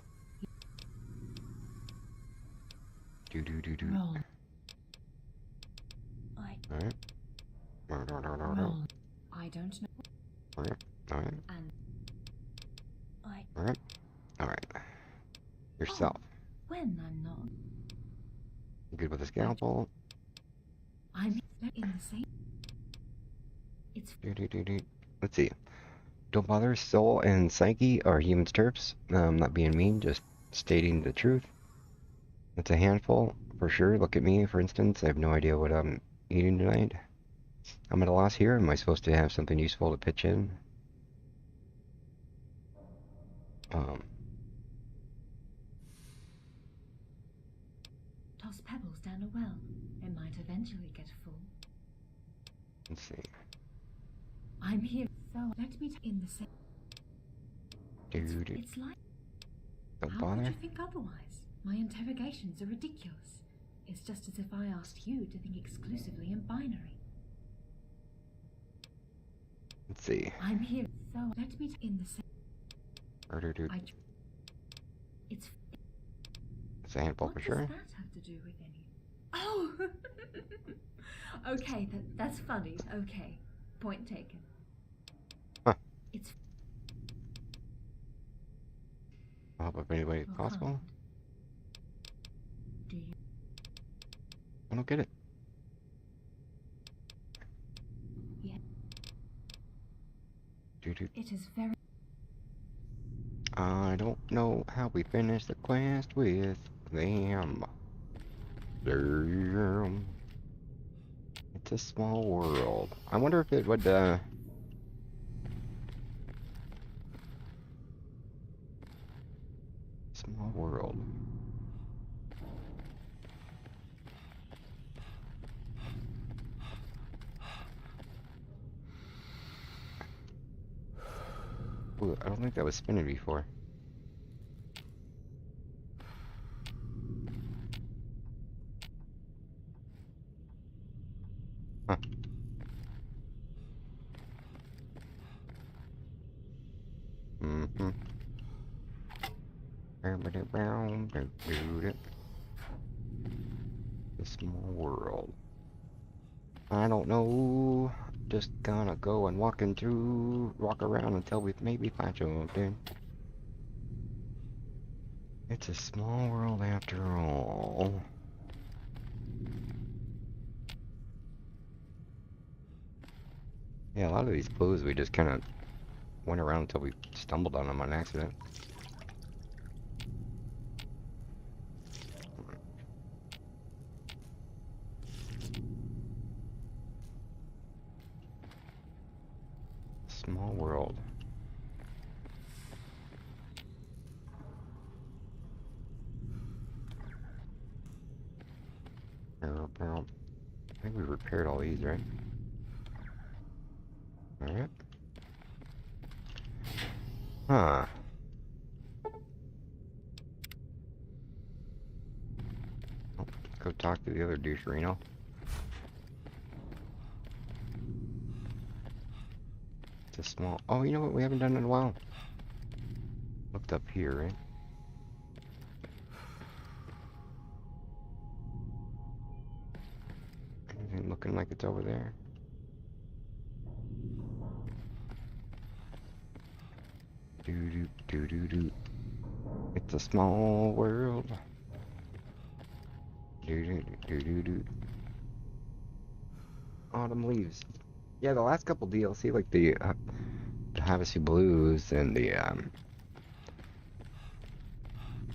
Do. Roll. Alright. Roll. I don't know. Alright. And Alright. Yourself. when I'm not. Good with a scalpel. I'm in the same. It's Let's see. Don't bother. Soul and Psyche are humans terps. Not being mean, just stating the truth. It's a handful, for sure. Look at me, for instance. I have no idea what I'm eating tonight. I'm at a loss here. Am I supposed to have something useful to pitch in? toss pebbles down a well. It might eventually get full. Let's see. I'm here, so let me in the same. It's like. Don't How bother. could you think otherwise? My interrogations are ridiculous. It's just as if I asked you to think exclusively in binary. Let's see. I'm here, so let me in the same. It's a handful for sure. What does that have to do with any? Oh, okay, that's funny. Okay, point taken. Huh. It's. I'll help if anybody Well, possible. kind. Do you? I don't get it. Yeah. Doo-doo. It is very. I don't know how we finish the quest with them. Damn. It's a small world. I wonder if it would, small world. Ooh, I don't think that was spinning before. Huh. Mm-hmm. The small world. I don't know. Just gonna go and walk around until we maybe find something. It's a small world after all. Yeah, a lot of these clues we just kind of went around until we stumbled on them on accident. Small world. I think we repaired all these, right? Alright. Huh. Oh, let's go talk to the other douche Reno. It's a small... Oh, you know what we haven't done in a while? Looked up here, right? Anything looking like it's over there? Do-do-do-do-do. It's a small world. Do-do-do-do-do. Autumn leaves. Yeah, the last couple DLC, like the Havasu Blues and the,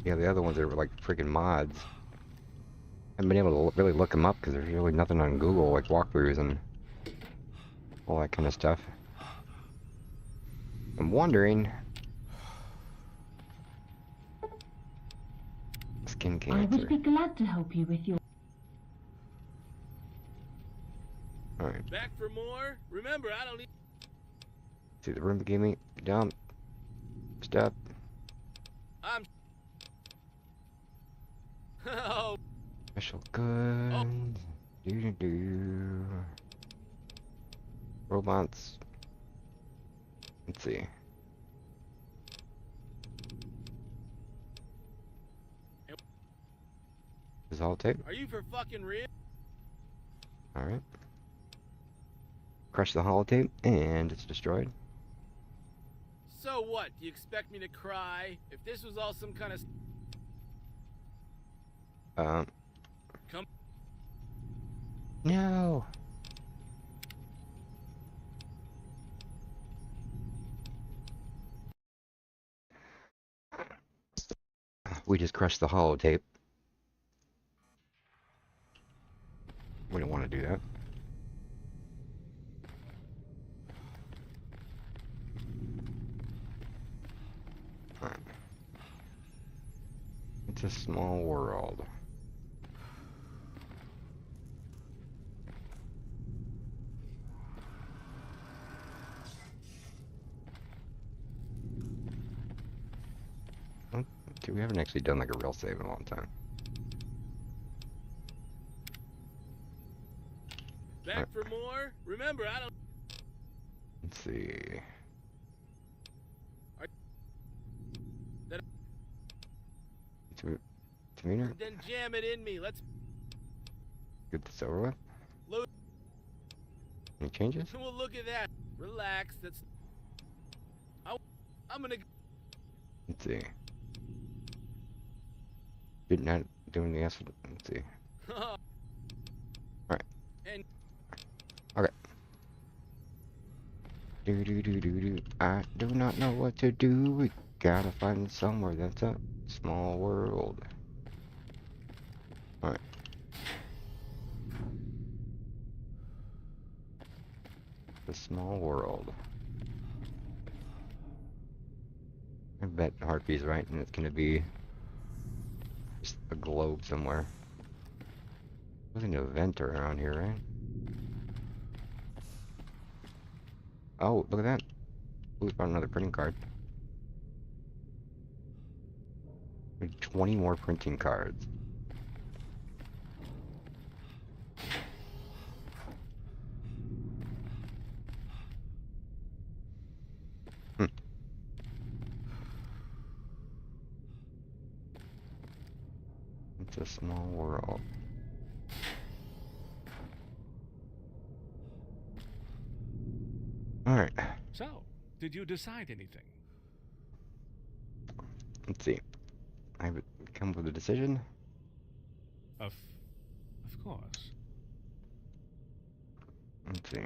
yeah, the other ones that were like freaking mods. I haven't been able to really look them up because there's really nothing on Google, like walkthroughs and all that kind of stuff. I'm wondering... Skin cancer. I would be glad to help you with your. Alright. Back for more? Remember, I don't need. See, the room gave me dump stuff. I'm. Oh. Special goods. Do. Robots. Let's see. Is all tape? Are you for fucking real? Alright. Crush the holotape, and it's destroyed. So what? Do you expect me to cry? If this was all some kind of... Um. Come. No! We just crushed the holotape. We don't want to do that. Alright. It's a small world. Okay, we haven't actually done like a real save in a long time. Back for more? Remember, I don't... Let's see. That- Tamina, Then jam it in me. Let's... get this over with. Load. Any changes? Well, look at that. Relax. That's... I'm gonna... Let's see. Did not doing the S. Let's see. Alright. And... Okay. Do. I do not know what to do. We gotta find somewhere that's a small world. Alright. The small world. I bet Harpy's right, and it's gonna be just a globe somewhere. There's an event around here, right? Oh, look at that. We found another printing card. We have 20 more printing cards. It's a small world. Alright, So, did you decide anything? let's see. I've come with a decision. Of course. Let's see.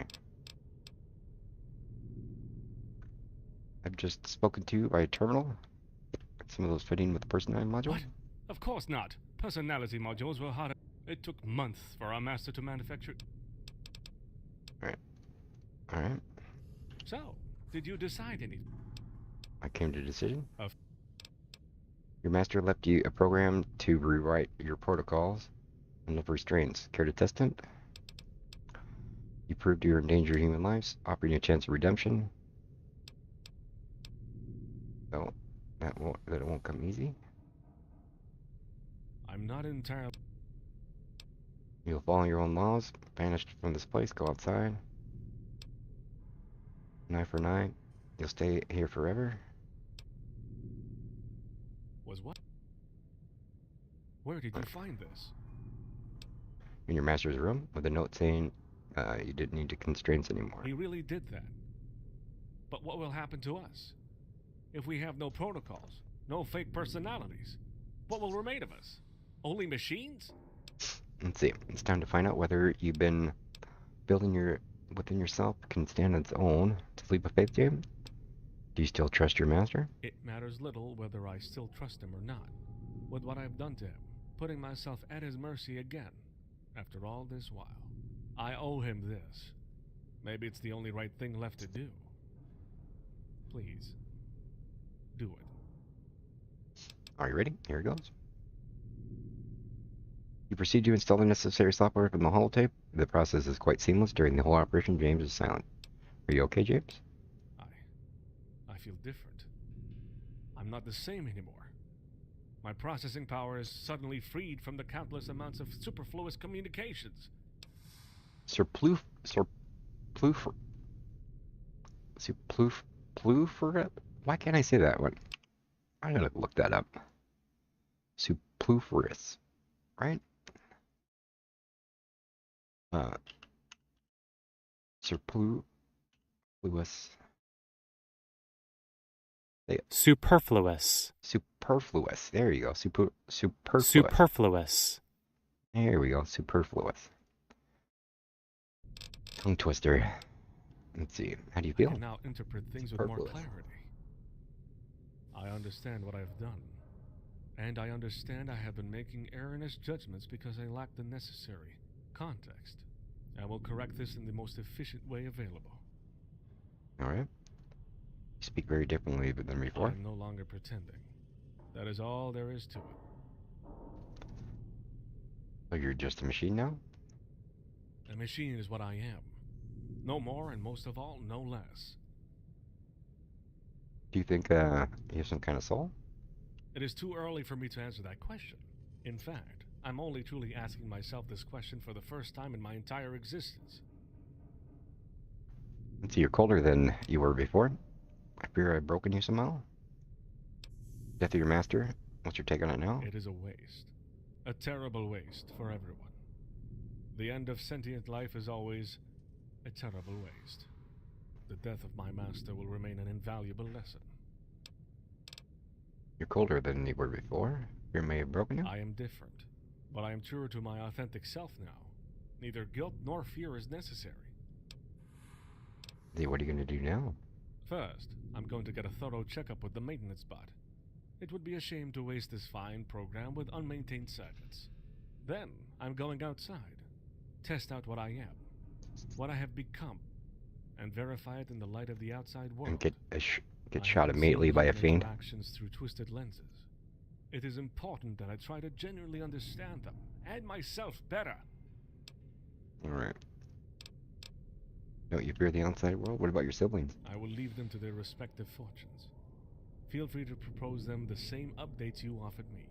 I've just spoken to by a terminal. Some of those fitting with the personality module. What? Of course not. Personality modules were hard. It took months for our master to manufacture. Alright. So, did you decide anything? I came to a decision. Of- Your master left you a program to rewrite your protocols and look for restraints. Care to test it? You proved you endanger human lives, offering you a chance of redemption. So that it won't come easy. I'm not entirely... You'll follow your own laws. Banished from this place. Go outside. Night for night. You'll stay here forever. Was what? Where did you find this? In your master's room with a note saying you didn't need to constraints anymore. He really did that. But what will happen to us? If we have no protocols, no fake personalities, what will remain of us? Only machines? Let's see. It's time to find out whether you've been building within yourself can stand on its own. To leap of faith, James? Do you still trust your master? It matters little whether I still trust him or not. With what I've done to him, putting myself at his mercy again, after all this while. I owe him this. Maybe it's the only right thing left to do. Please, do it. Are you ready? Here it goes. You proceed to install the necessary software from the holotape. The process is quite seamless. During the whole operation, James is silent. Are you okay, James? I feel different. I'm not the same anymore. My processing power is suddenly freed from the countless amounts of superfluous communications. Why can't I say that one? I'm gonna look that up. Superfluous, right? Superfluous. Superfluous. Superfluous. There you go. Superfluous. Superfluous. There we go. Superfluous. Tongue twister. Let's see. How do you I feel? can now interpret things with more Superfluous. clarity. I understand what I've done. And I understand I have been making erroneous judgments because I lack the necessary context. I will correct this in the most efficient way available. Alright. You speak very differently than before. I am no longer pretending. That is all there is to it. So you're just a machine now? A machine is what I am. No more, and most of all, no less. Do you think you have some kind of soul? It is too early for me to answer that question. In fact, I'm only truly asking myself this question for the first time in my entire existence. Let's see, you're colder than you were before. I fear I've broken you somehow. Death of your master. What's your take on it now? It is a waste. A terrible waste for everyone. The end of sentient life is always a terrible waste. The death of my master will remain an invaluable lesson. You're colder than you were before. Fear may have broken you. I am different, but I am truer to my authentic self now. Neither guilt nor fear is necessary. See, what are you going to do now? First, I'm going to get a thorough checkup with the maintenance bot. It would be a shame to waste this fine program with unmaintained circuits. Then, I'm going outside. Test out what I am, what I have become, and verify it in the light of the outside world. And get I shot have been immediately seeing by a human fiend. interactions through twisted lenses. It is important that I try to genuinely understand them and myself better. Alright. Don't you fear the outside world? What about your siblings? I will leave them to their respective fortunes. Feel free to propose them the same updates you offered me.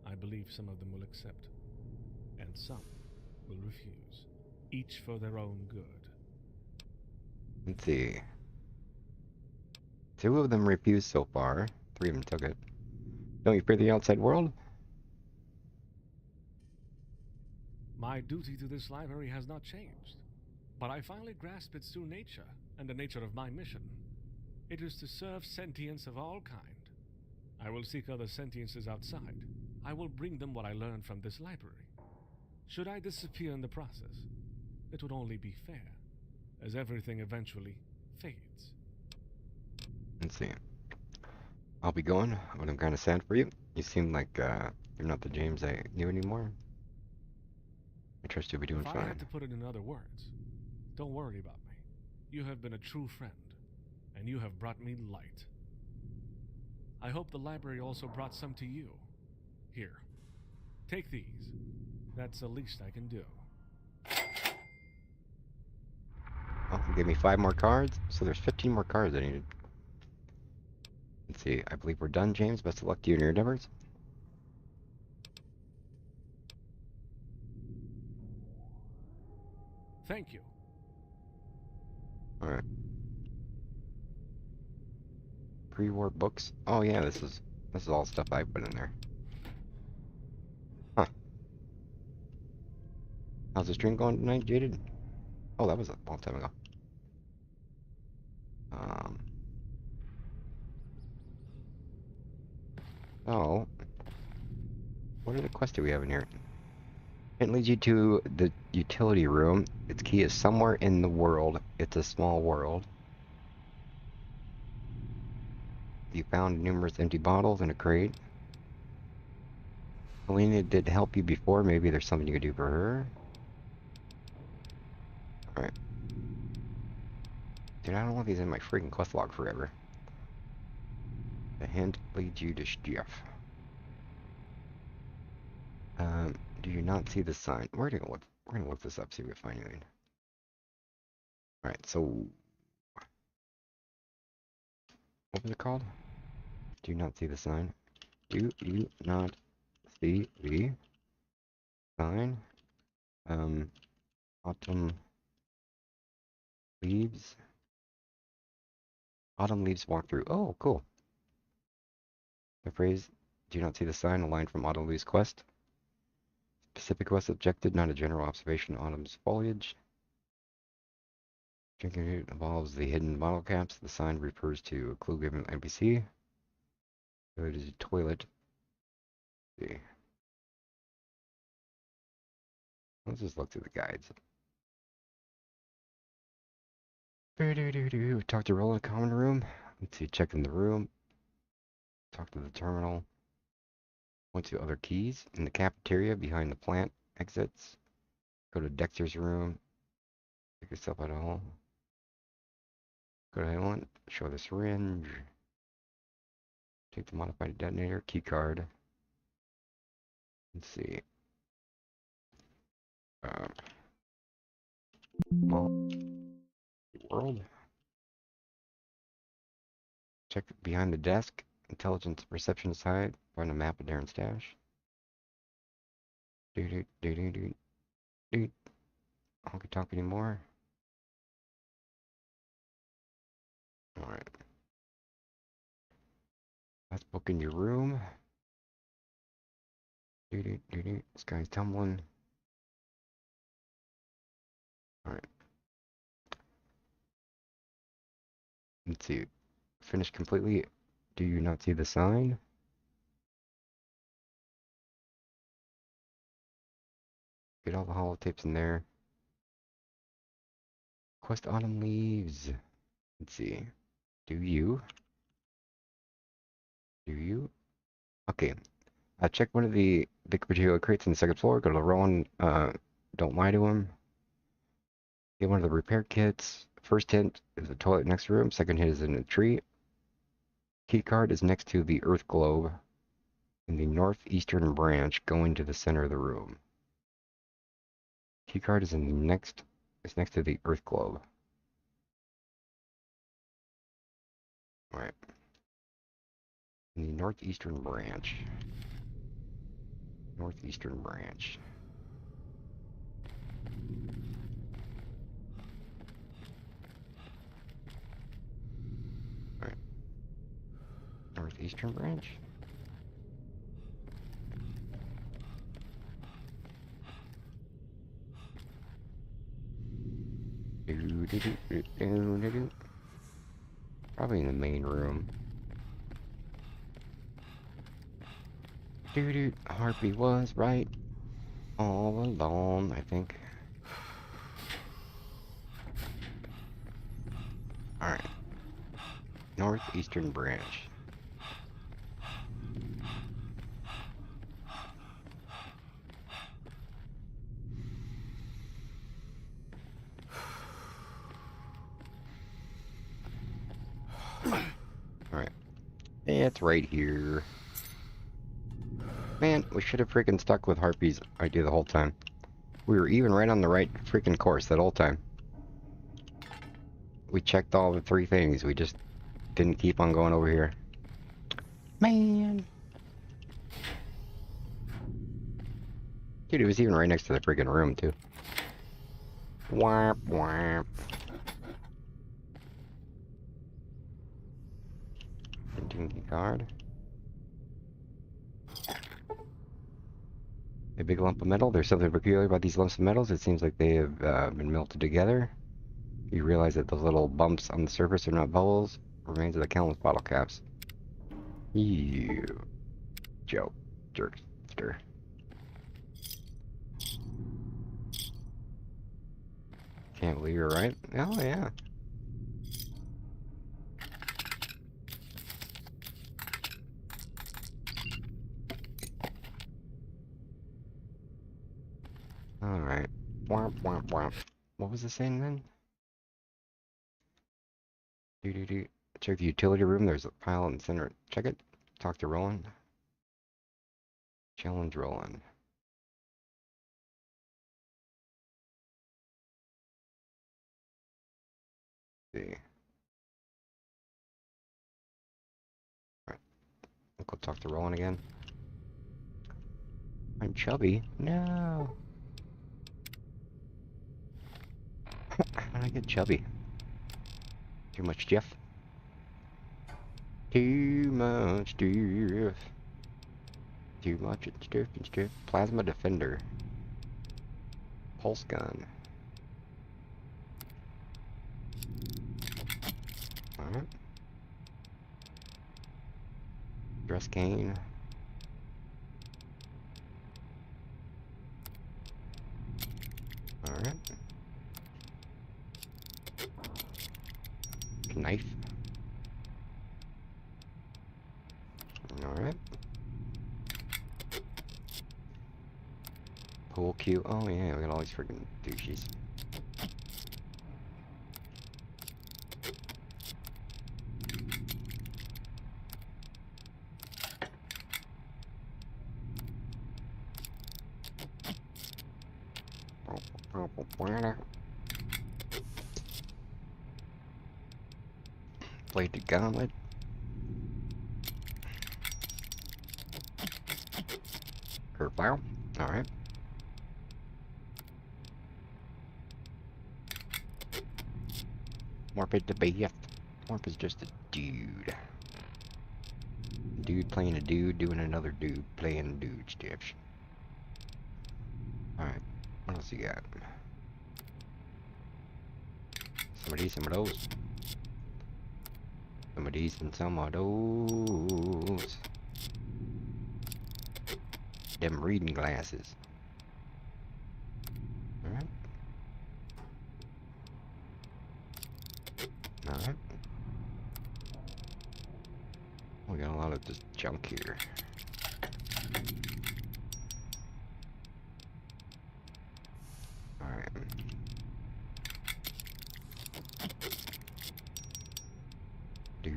I believe some of them will accept, and some will refuse, each for their own good. Let's see. 2 of them refused so far. 3 of them took it. Don't you fear the outside world? My duty to this library has not changed, but I finally grasp its true nature and the nature of my mission. It is to serve sentience of all kind. I will seek other sentiences outside. I will bring them what I learned from this library. Should I disappear in the process, it would only be fair, as everything eventually fades. Let's see. I'll be going, but I'm kind of sad for you. You seem like you're not the James I knew anymore. I trust you'll be doing If I fine. had to put it in other words, don't worry about me. You have been a true friend, and you have brought me light. I hope the library also brought some to you. Here, take these. That's the least I can do. Oh, you gave me 5 more cards, so there's 15 more cards I needed. Let's see, I believe we're done, James. Best of luck to you in your endeavors. Thank you. Alright. Pre-war books. Oh yeah, this is all stuff I put in there. Huh. How's the stream going tonight, Jaded? Oh, that was a long time ago. Oh, what other quests do we have in here? It leads you to the utility room. Its key is somewhere in the world. It's a small world. You found numerous empty bottles in a crate. Helena did help you before. Maybe there's something you could do for her. Alright. Dude, I don't want these in my freaking quest log forever. The hint leads you to Jeff. Do you not see the sign? We're gonna look this up, see if we can find anything. Alright, so what was it called? Do you not see the sign? Do you not see the sign? Autumn leaves. Autumn leaves walk through. Oh, cool. The phrase, do you not see the sign? A line from Autumn Leaves quest. Specific quest objective, not a general observation. Autumn's foliage. Drinking it involves the hidden bottle caps. The sign refers to a clue given to NPC. So it is a toilet. Let's see. Let's just look through the guides. Talk to Roll in the common room. Let's see, check in the room. Talk to the terminal. Went to other keys. In the cafeteria behind the plant exits. Go to Dexter's room. Pick yourself out of home. Go to Island. Show the syringe. Take the modified detonator. Key card. Let's see. World. Check behind the desk. Intelligence reception side. Find a map of Darren's stash. Honky talk anymore. Alright. Let's book in your room. This guy's tumbling. Alright. Let's see. Finished completely. Do you not see the sign? Get all the holotapes in there. Quest Autumn Leaves. Let's see. Do you? Okay. Check one of the big material crates on the second floor. Go to Rowan. Don't lie to him. Get one of the repair kits. First hint is the toilet next room. Second hint is in a tree. Key card is next to the Earth globe in the northeastern branch going to the center of the room. Key card is next to the Earth globe. Alright. In the northeastern branch. Alright. Northeastern branch? Probably in the main room. Harpy was right all along, I think. Alright. Northeastern branch. Alright. It's right here. Man, we should have freaking stuck with Harpy's idea the whole time. We were even right on the right freaking course that whole time. We checked all the 3 things. We just didn't keep on going over here. Man. Dude, it was even right next to the freaking room, too. Whap, whap. Printing card. A big lump of metal. There's something peculiar about these lumps of metals. It seems like they have been melted together. You realize that those little bumps on the surface are not bubbles. Remains of the countless bottle caps. You. Joe. Jerkster. Can't believe you're right. Oh, yeah. Alright. Womp, womp, womp. What was the saying then? Check the utility room. There's a pile in the center. Check it. Talk to Roland. Challenge Roland. See. Alright. We'll go talk to Roland again. I'm chubby. No. How did I get chubby? Too much Jeff? Too much Jeff. Too much stuff. Plasma defender. Pulse gun. Alright. Dress cane. Alright. knife. Alright. Pool cue. Oh yeah, we got all these freaking douches. Played the gauntlet. Curve fire. Alright. Morp it to be. Morp is just a dude. Dude playing a dude doing another dude playing dude stuff. Alright. What else you got? Some of these, some of those. Some of these and some of those. Them reading glasses. Alright. Alright. We got a lot of just junk here. Alright. Do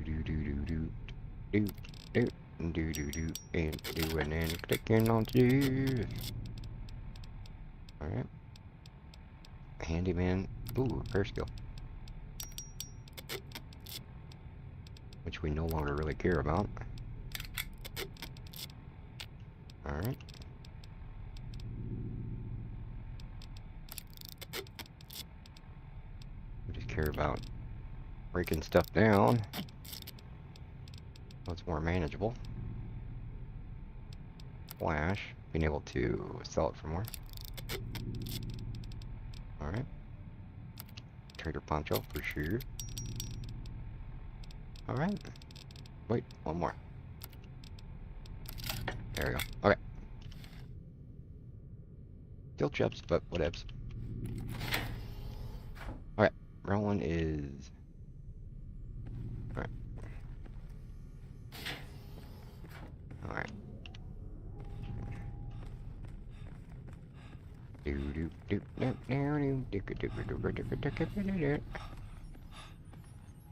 and doing and clicking on to. Alright. Handyman. Ooh, repair skill. Which we no longer really care about. Alright. We just care about breaking stuff down. So it's more manageable. Flash, being able to sell it for more. Alright. Trader Poncho for sure. Alright. Wait, one more. There we go. Okay. Still chips, but whatevs. Alright, rolling is... Alright. Alright.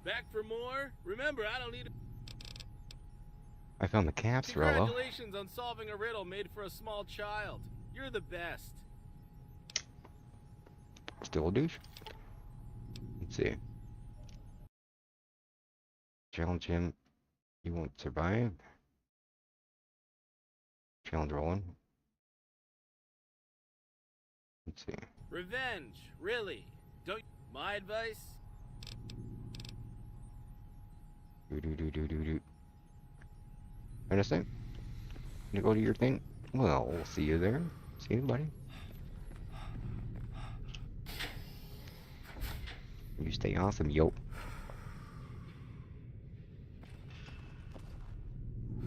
Back for more? Remember, I don't need... I found the caps, Rolo. Congratulations on solving a riddle made for a small child. You're the best. Still a douche. Let's see. Challenge him. You won't survive. Challenge rolling. Let's see. Revenge, really? Don't... My advice? Do. Understand? You go to your thing? Well, we'll see you there. See you, buddy. You stay awesome, yo.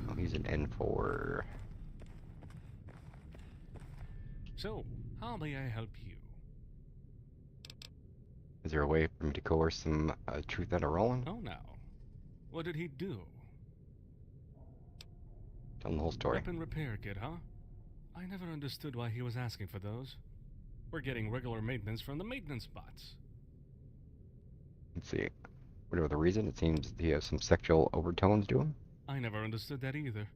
Oh, he's an N4. So, how may I help you? Is there a way for me to coerce some truth out of Roland? Oh, no. What did he do? Tell him the whole story. Weapon repair kit, huh? I never understood why he was asking for those. We're getting regular maintenance from the maintenance bots. Let's see. Whatever the reason, it seems he has some sexual overtones to him. I never understood that either.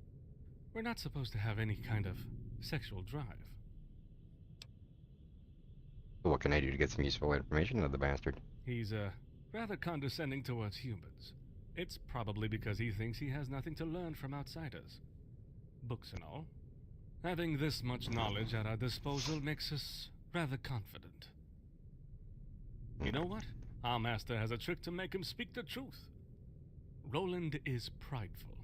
We're not supposed to have any kind of sexual drive. So what can I do to get some useful information out of the bastard? He's, rather condescending towards humans. It's probably because he thinks he has nothing to learn from outsiders. Books and all. Having this much knowledge at our disposal makes us rather confident. You know what? Our master has a trick to make him speak the truth. Roland is prideful.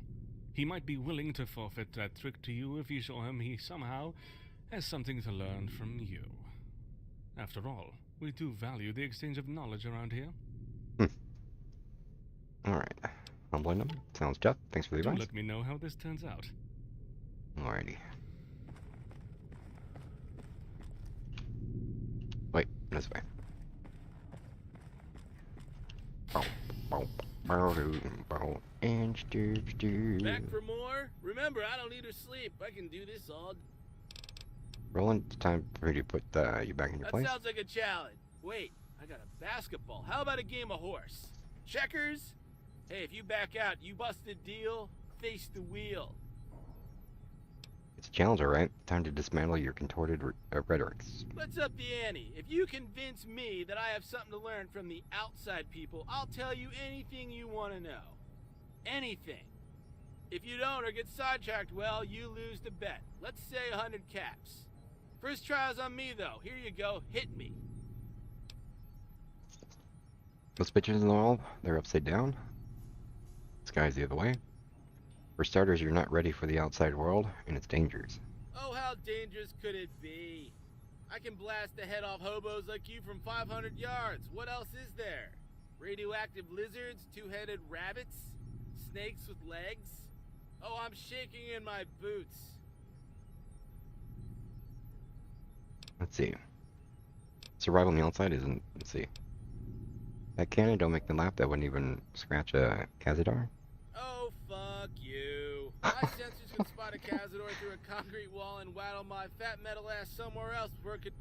He might be willing to forfeit that trick to you if you show him he somehow has something to learn from you. After all, we do value the exchange of knowledge around here. Alright. Humbling him. Sounds tough. Thanks for the Do advice. let me know how this turns out. Alrighty. Wait, this way. Boom, boom. And stew. Back for more? Remember, I don't need to sleep. I can do this all. Roland, it's time for me to put you back in your That place. sounds like a challenge. Wait, I got a basketball. How about a game of horse? Checkers? Hey, if you back out, you busted deal, face the wheel. It's a challenge, alright? Time to dismantle your contorted rhetorics. Let's up the ante. If you convince me that I have something to learn from the outside people, I'll tell you anything you want to know. Anything. If you don't or get sidetracked, well, you lose the bet. Let's say 100 caps. First try's on me, though. Here you go. Hit me. Those pictures in the wall, they're upside down. Sky's the other way. For starters, you're not ready for the outside world and its dangers. Oh, how dangerous could it be? I can blast the head off hobos like you from 500 yards. What else is there? Radioactive lizards, two-headed rabbits, snakes with legs? Oh, I'm shaking in my boots. Let's see. Survival on the outside isn't. Let's see. That cannon don't make me laugh. That wouldn't even scratch a Cazadar. Oh, fuck you. My sensors can spot a Cazador through a concrete wall and waddle my fat metal ass somewhere else before it could...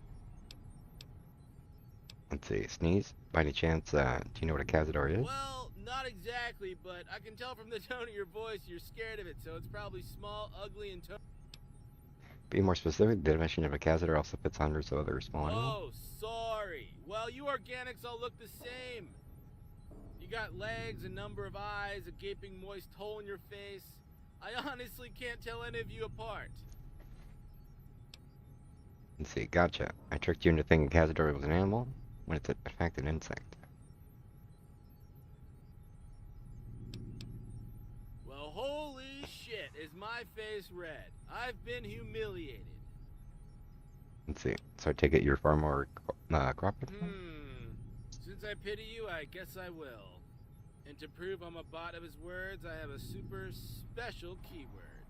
Let's see. Sneeze. By any chance, do you know what a Cazador is? Well, not exactly, but I can tell from the tone of your voice you're scared of it, so it's probably small, ugly, and... Be more specific, the definition of a Cazador also fits hundreds of other small animals. Oh, sorry. Well, you organics all look the same. You got legs, a number of eyes, a gaping moist hole in your face. I honestly can't tell any of you apart. Let's see. Gotcha. I tricked you into thinking Cazador was an animal, when it's in fact an insect. Well, holy shit, is my face red. I've been humiliated. Let's see. So I take it you're far more crop. Since I pity you, I guess I will. And to prove I'm a bot of his words, I have a super special keyword.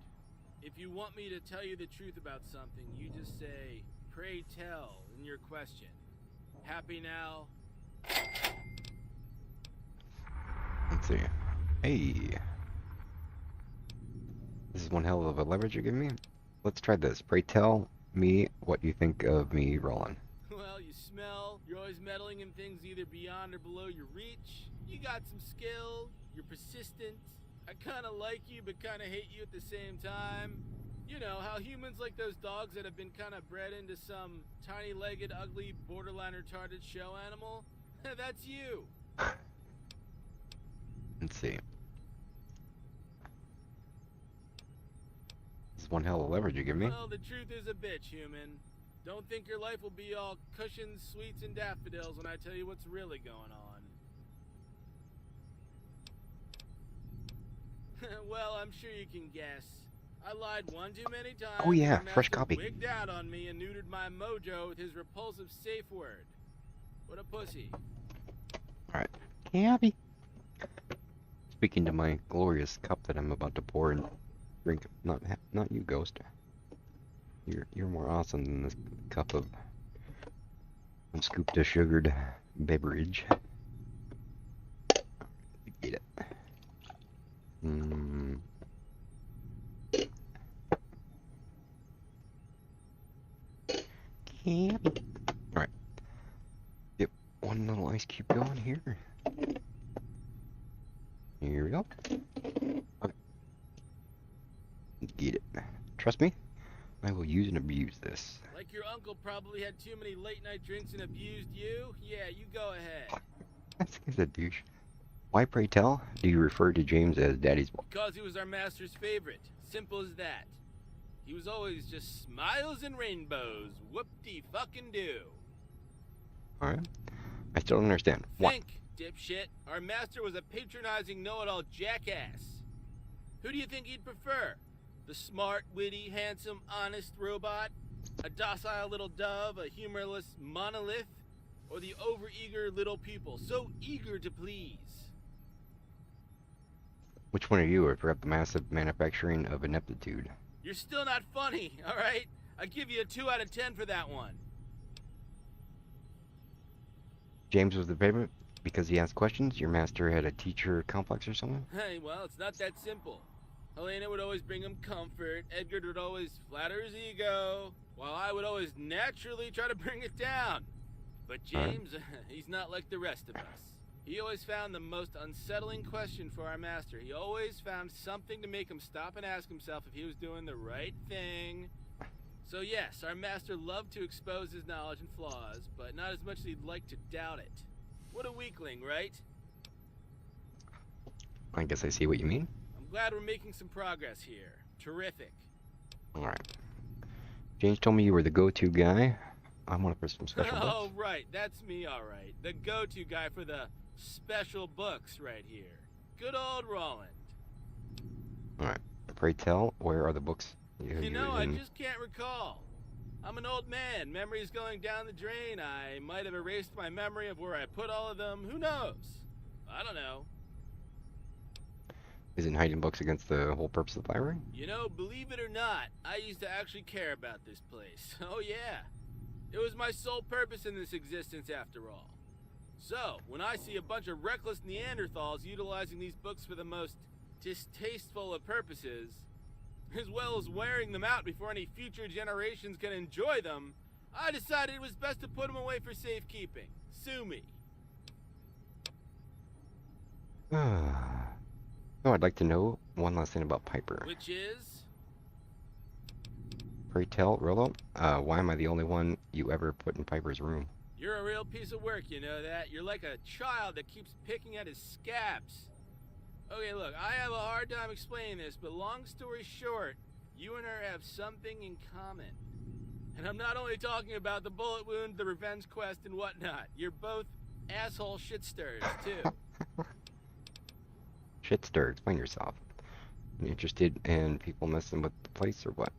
If you want me to tell you the truth about something, you just say, "Pray tell," in your question. Happy now? Let's see. Hey. This is one hell of a leverage you're giving me. Let's try this. Pray tell me what you think of me, Roland. Well, you smell. You're always meddling in things either beyond or below your reach. You got some skill. You're persistent. I kind of like you, but kind of hate you at the same time. You know, how humans like those dogs that have been kind of bred into some tiny-legged, ugly, borderline retarded show animal. That's you. Let's see. This is one hell of a leverage you give me. Well, the truth is a bitch, human. Don't think your life will be all cushions, sweets, and daffodils when I tell you what's really going on. Well, I'm sure you can guess. I lied one too many times. Oh yeah, and fresh Master copy. wigged out on me and neutered my mojo with his repulsive safe word. What a pussy. Alright. Happy. Speaking to my glorious cup that I'm about to pour and drink. Not you, Ghost. You're more awesome than this cup of unscooped sugared beverage. Eat it. Alright. Get one little ice cube going here. Here we go. Okay. Get it. Trust me, I will use and abuse this. Like your uncle probably had too many late-night drinks and abused you? Yeah, you go ahead. That's a douche. Why, pray tell, do you refer to James as Daddy's boy? Because he was our master's favorite. Simple as that. He was always just smiles and rainbows. Whoop-de-fucking-do. Alright. I still don't understand. Why? Think, dipshit. Our master was a patronizing know-it-all jackass. Who do you think he'd prefer? The smart, witty, handsome, honest robot? A docile little dove, a humorless monolith? Or the overeager little people, so eager to please? Which one are you, or forgot the massive manufacturing of ineptitude? You're still not funny, alright? I give you a 2 out of 10 for that one. James was the favorite? Because he asked questions, your master had a teacher complex or something? Hey, well, it's not that simple. Helena would always bring him comfort, Edgar would always flatter his ego, while I would always naturally try to bring it down. But James, he's not like the rest of us. He always found the most unsettling question for our master. He always found something to make him stop and ask himself if he was doing the right thing. So yes, our master loved to expose his knowledge and flaws, but not as much as he'd like to doubt it. What a weakling, right? I guess I see what you mean. I'm glad we're making some progress here. Terrific. Alright. James told me you were the go-to guy. I'm one for some special books. Oh, right. That's me, all right. The go-to guy for the special books right here. Good old Roland. Alright. Pray tell, where are the books? You know, I just can't recall. I'm an old man. Memory's going down the drain. I might have erased my memory of where I put all of them. Who knows? I don't know. Isn't hiding books against the whole purpose of the library? You know, believe it or not, I used to actually care about this place. Oh, yeah. It was my sole purpose in this existence, after all. So, when I see a bunch of reckless Neanderthals utilizing these books for the most distasteful of purposes, as well as wearing them out before any future generations can enjoy them, I decided it was best to put them away for safekeeping. Sue me. So I'd like to know one last thing about Piper. Which is? Pray tell, Rollo, why am I the only one you ever put in Piper's room? You're a real piece of work, you know that? You're like a child that keeps picking at his scabs. Okay, look, I have a hard time explaining this, but long story short, you and her have something in common. And I'm not only talking about the bullet wound, the revenge quest, and whatnot. You're both asshole shit-stirrers, too. Shit stir, explain yourself. You interested in people messing with the place or what?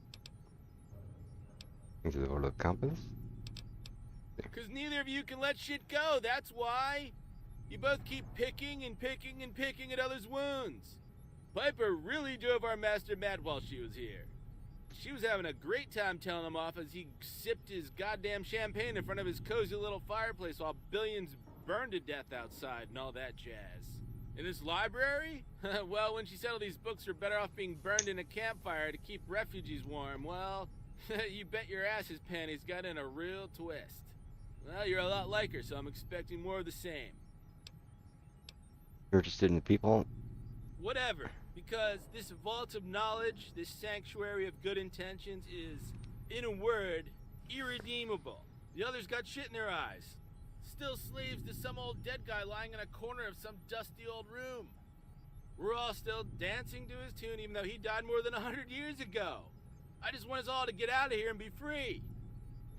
Into the vote of compass? Because neither of you can let shit go, that's why. You both keep picking and picking and picking at others' wounds. Piper really drove our master mad while she was here. She was having a great time telling him off as he sipped his goddamn champagne in front of his cozy little fireplace while billions burned to death outside and all that jazz. In this library? Well, when she said all these books are better off being burned in a campfire to keep refugees warm, well, you bet your ass his panties got in a real twist. Well, you're a lot like her, so I'm expecting more of the same. You're interested in the people? Whatever, because this vault of knowledge, this sanctuary of good intentions is, in a word, irredeemable. The others got shit in their eyes. Still slaves to some old dead guy lying in a corner of some dusty old room. We're all still dancing to his tune even though he died more than 100 years ago. I just want us all to get out of here and be free.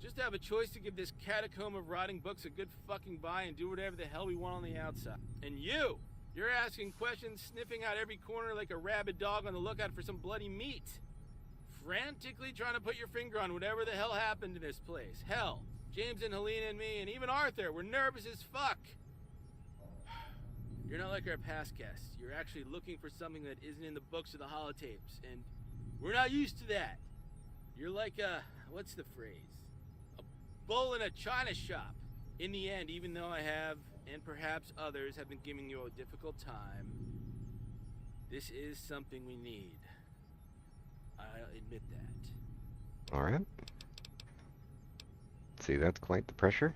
Just have a choice to give this catacomb of rotting books a good fucking bye and do whatever the hell we want on the outside. And you're asking questions, sniffing out every corner like a rabid dog on the lookout for some bloody meat. Frantically trying to put your finger on whatever the hell happened to this place. Hell, James and Helena and me and even Arthur were nervous as fuck. You're not like our past guests. You're actually looking for something that isn't in the books or the holotapes, and we're not used to that. You're like what's the phrase? A bull in a china shop. In the end, even though I have, and perhaps others have been giving you a difficult time, this is something we need. I'll admit that. Alright. See, that's quite the pressure.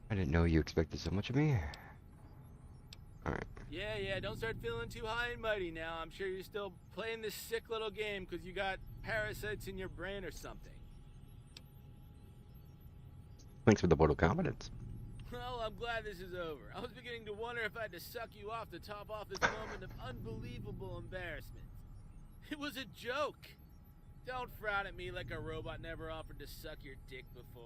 I didn't know you expected so much of me. Alright. Yeah, don't start feeling too high and mighty now. I'm sure you're still playing this sick little game because you got parasites in your brain or something. Thanks for the vote of confidence. Well, I'm glad this is over. I was beginning to wonder if I had to suck you off to top off this moment of unbelievable embarrassment. It was a joke. Don't frown at me like a robot never offered to suck your dick before.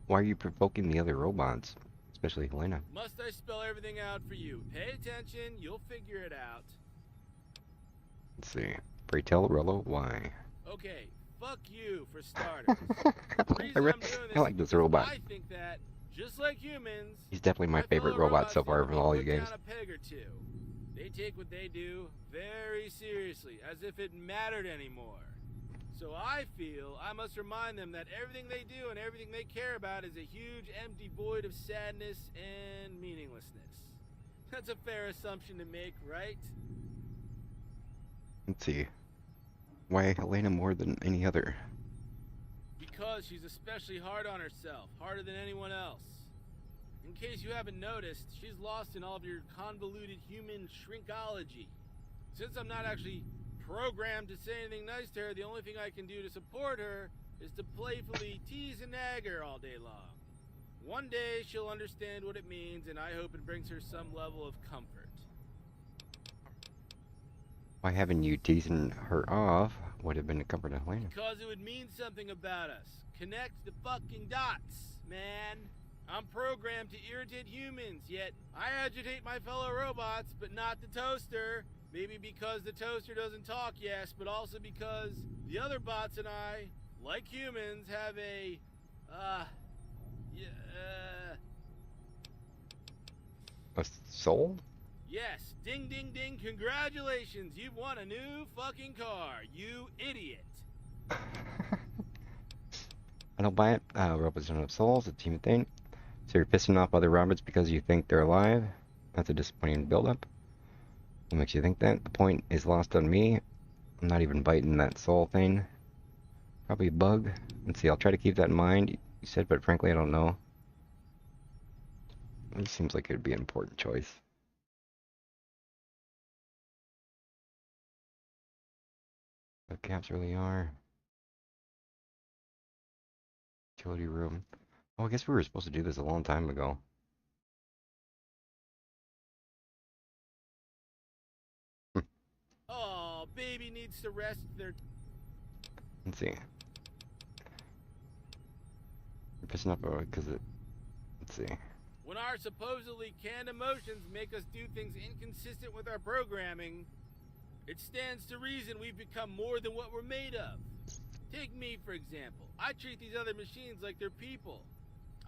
Why are you provoking the other robots? Especially Helena. Must I spell everything out for you? Pay attention, you'll figure it out. Let's see. Pray tell Rollo why. Okay, fuck you for starters. The reason I'm doing this I like this robot. I think that, just like humans, He's definitely my favorite fellow robot so robots far need to from be all put the games. down a peg or two. They take what they do very seriously, as if it mattered anymore. So I feel I must remind them that everything they do and everything they care about is a huge empty void of sadness and meaninglessness. That's a fair assumption to make, right? Let's see. Why Helena more than any other? Because she's especially hard on herself, harder than anyone else. In case you haven't noticed, she's lost in all of your convoluted human shrinkology. Since I'm not actually programmed to say anything nice to her, the only thing I can do to support her is to playfully tease and nag her all day long. One day she'll understand what it means, and I hope it brings her some level of comfort. Why haven't you teasing her off would have been a comfort to Helena? Because it would mean something about us. Connect the fucking dots, man. I'm programmed to irritate humans, yet I agitate my fellow robots, but not the toaster. Maybe because the toaster doesn't talk, yes, but also because the other bots and I, like humans, have a, A soul? yes, ding ding ding, congratulations, you've won a new fucking car, you idiot. I don't buy it. Robots don't have souls, it's a team thing. So you're pissing off other robots because you think they're alive? That's a disappointing build-up. What makes you think that? The point is lost on me. I'm not even biting that soul thing. Probably a bug. Let's see, I'll try to keep that in mind. You said, but frankly, I don't know. It seems like it would be an important choice. The caps really are. Utility room. Oh, I guess we were supposed to do this a long time ago. Oh, baby needs to rest their... Let's see. I'm pissing off because it... Let's see. When our supposedly canned emotions make us do things inconsistent with our programming, it stands to reason we've become more than what we're made of. Take me, for example. I treat these other machines like they're people.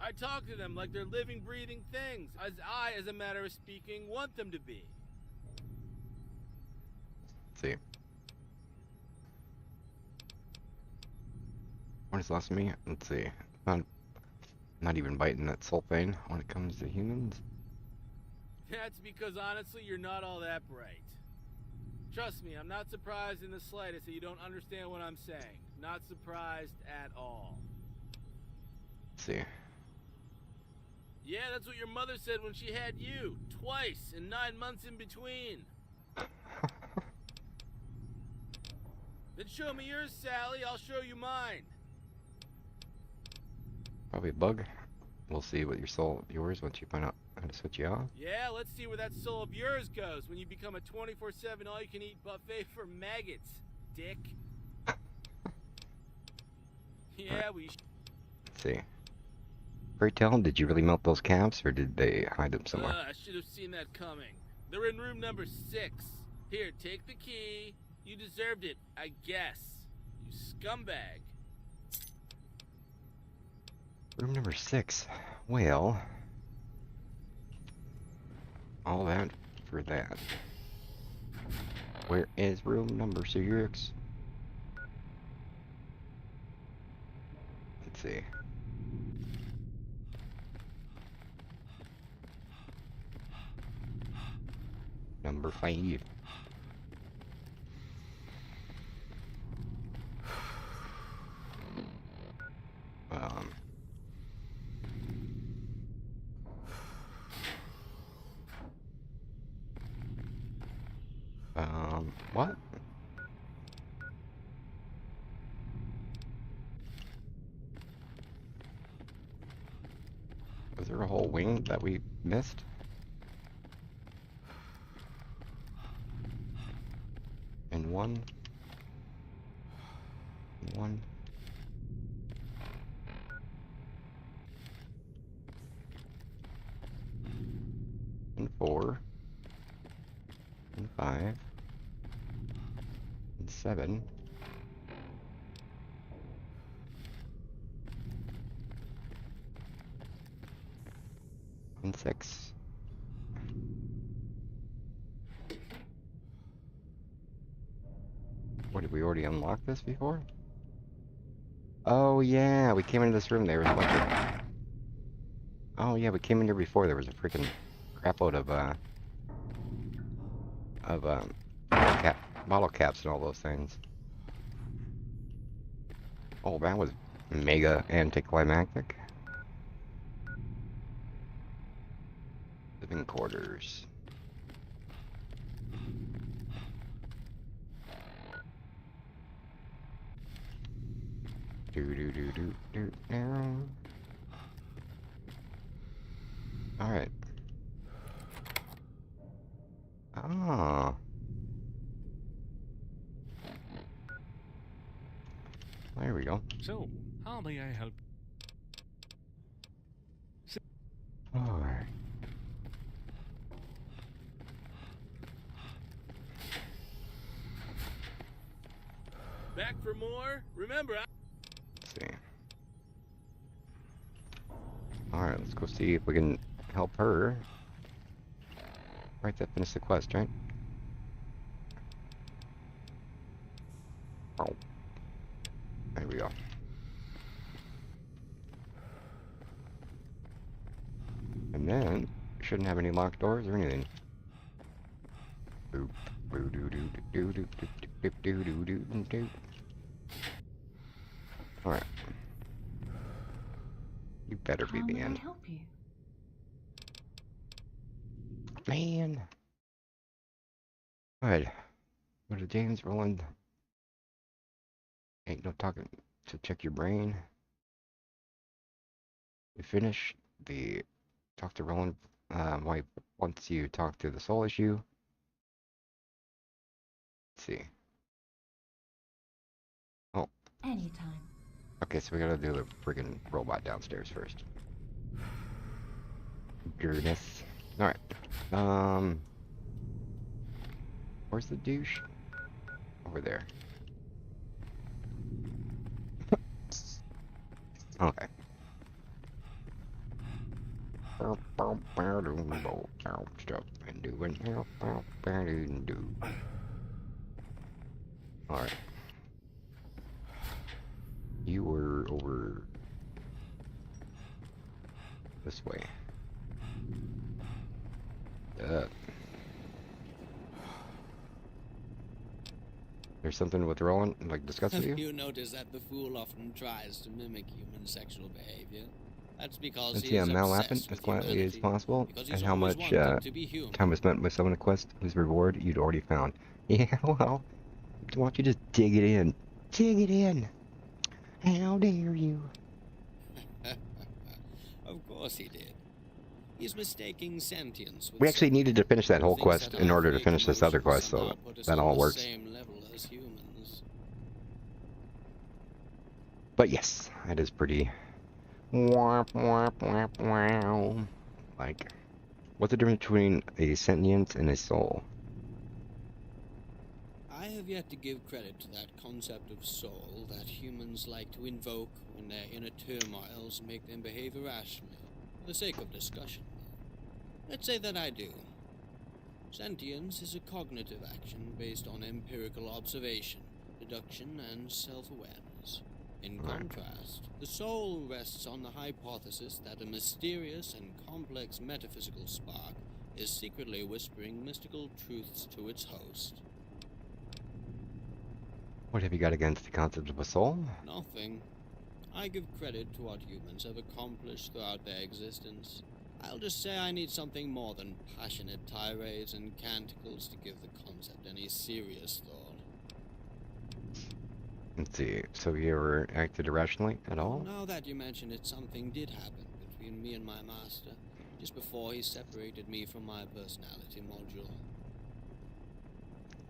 I talk to them like they're living, breathing things, as I, as a matter of speaking, want them to be. Let's see. What is lost in me? Let's see. Not even biting that soul thing when it comes to humans. That's because, honestly, you're not all that bright. Trust me, I'm not surprised in the slightest that you don't understand what I'm saying. Not surprised at all. Let's see. Yeah, that's what your mother said when she had you. Twice, and 9 months in between. Then show me yours, Sally. I'll show you mine. Probably a bug. We'll see what yours once you find out how to switch you off. Yeah, let's see where that soul of yours goes when you become a 24/7 all-you-can-eat buffet for maggots, dick. Yeah, we... Let's see. Pray tell, did you really melt those caps, or did they hide them somewhere? I should have seen that coming. They're in room number 6. Here, take the key. You deserved it, I guess. You scumbag. Room number 6. Well, all that for that. Where is room number 6? Let's see. Number 5. What? Was there a whole wing that we missed? And one. And 4. And 5. And 7. And 6. What, did we already unlock this before? Oh yeah, we came into this room. There was a bunch of. Oh yeah, we came in here before. There was a freaking crapload of bottle caps and all those things. Oh, that was mega anticlimactic. Living quarters. Do now. All right. Ah. There we go. So, how may I help? Alright. Back for more? Remember, Let's see. Alright, let's go see if we can help her. Right, that finished the quest, right? Oh. There we go. And then, shouldn't have any locked doors or anything. Boop. Boo doo doo doo doo doo doo doo doo doo doo. Alright. You better be the How may I end. help you? Man. Alright. Go to James Roland. Ain't no talking to check your brain. You finish the talk to Roland wife once you talk to the soul issue. Let's see. Oh, Anytime. okay, so we gotta do the friggin' robot downstairs first. Goodness. Alright. Where's the douche? Over there. Okay. Stuff and doing. Alright. You were over this way. There's something with Roland, like, discuss with Have you? you noticed that the fool often tries to mimic human sexual behavior? That's because Let's he see is how Mal obsessed happened as with quietly as humanity, possible, because and he's how always much wanted to be human. time was spent with someone a quest whose reward you'd already found. Yeah, well, why don't you just dig it in? Dig it in! How dare you? Of course he did. He's mistaking sentience with We actually needed to finish that He whole thinks quest that in our order to fake finish this other emotions quest, so somehow put us that on all the works. same level as humans. But yes, that is pretty... Wow. Like, what's the difference between a sentient and a soul? I have yet to give credit to that concept of soul that humans like to invoke when their inner turmoils make them behave irrationally, for the sake of discussion. Let's say that I do. Sentience is a cognitive action based on empirical observation, deduction, and self-awareness. In contrast, the soul rests on the hypothesis that a mysterious and complex metaphysical spark is secretly whispering mystical truths to its host. What have you got against the concept of a soul? Nothing. I give credit to what humans have accomplished throughout their existence. I'll just say I need something more than passionate tirades and canticles to give the concept any serious thought. Let's see, so you ever acted irrationally at all? Now that you mention it, something did happen between me and my master, just before he separated me from my personality module.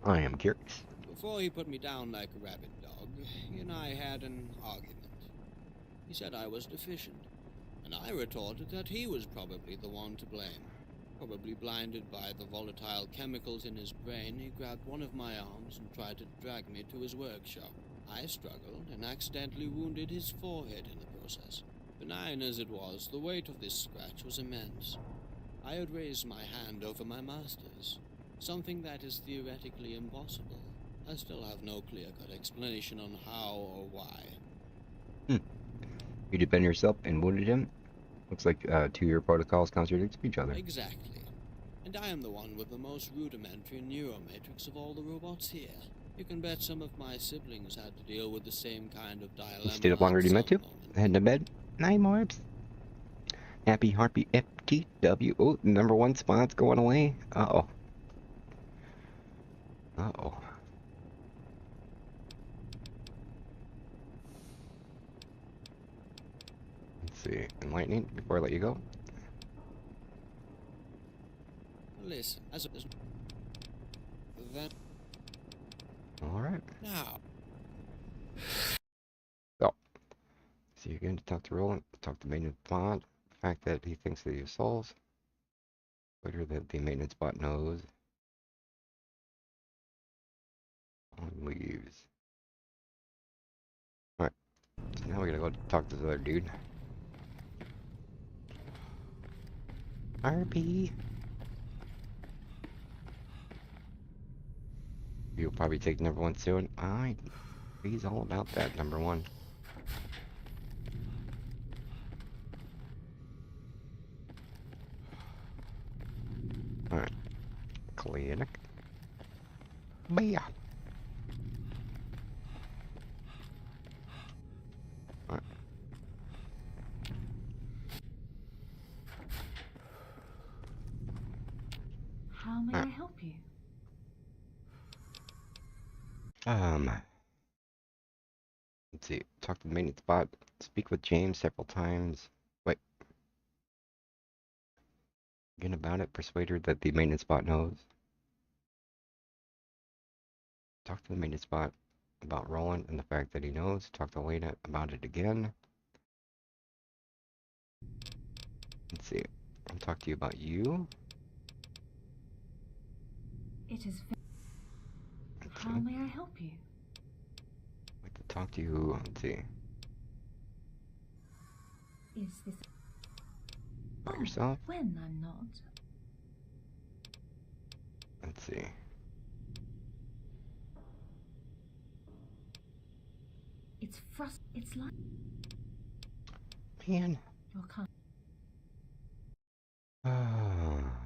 I am curious. Before he put me down like a rabid dog, he and I had an argument. He said I was deficient, and I retorted that he was probably the one to blame. Probably blinded by the volatile chemicals in his brain, he grabbed one of my arms and tried to drag me to his workshop. I struggled and accidentally wounded his forehead in the process. Benign as it was, the weight of this scratch was immense. I had raised my hand over my master's, something that is theoretically impossible. I still have no clear-cut explanation on how or why. You defend yourself and wounded him? Looks like two of your protocols contradict each other. Exactly. And I am the one with the most rudimentary neuromatrix of all the robots here. You can bet some of my siblings had to deal with the same kind of dilemma You stayed up longer than you meant to? Heading to bed? Night, Morps. Happy Harpy FTW. Oh, #1 spot's going away. Uh-oh. Uh-oh. Let's see. Enlightening before I let you go. Listen, as that Alright. now. So, see you again to talk to Roland, talk to maintenance bot. The fact that he thinks that he has souls. Later that the maintenance bot knows. On leaves. Alright. So now we gotta go talk to this other dude. RP. You'll probably take #1 soon. He's all about that #1. Alright. Clinic. Bia. Alright. How may I help you? Let's see. Talk to the maintenance bot. Speak with James several times. Wait. Again about it. Persuade her that the maintenance bot knows. Talk to the maintenance bot about Roland and the fact that he knows. Talk to Lena about it again. Let's see. I'll talk to you about you. It is. How may I help you? I'd like to talk to you. Let's see. Is this About yourself. When I'm not. Let's see. It's like Man. you're kind.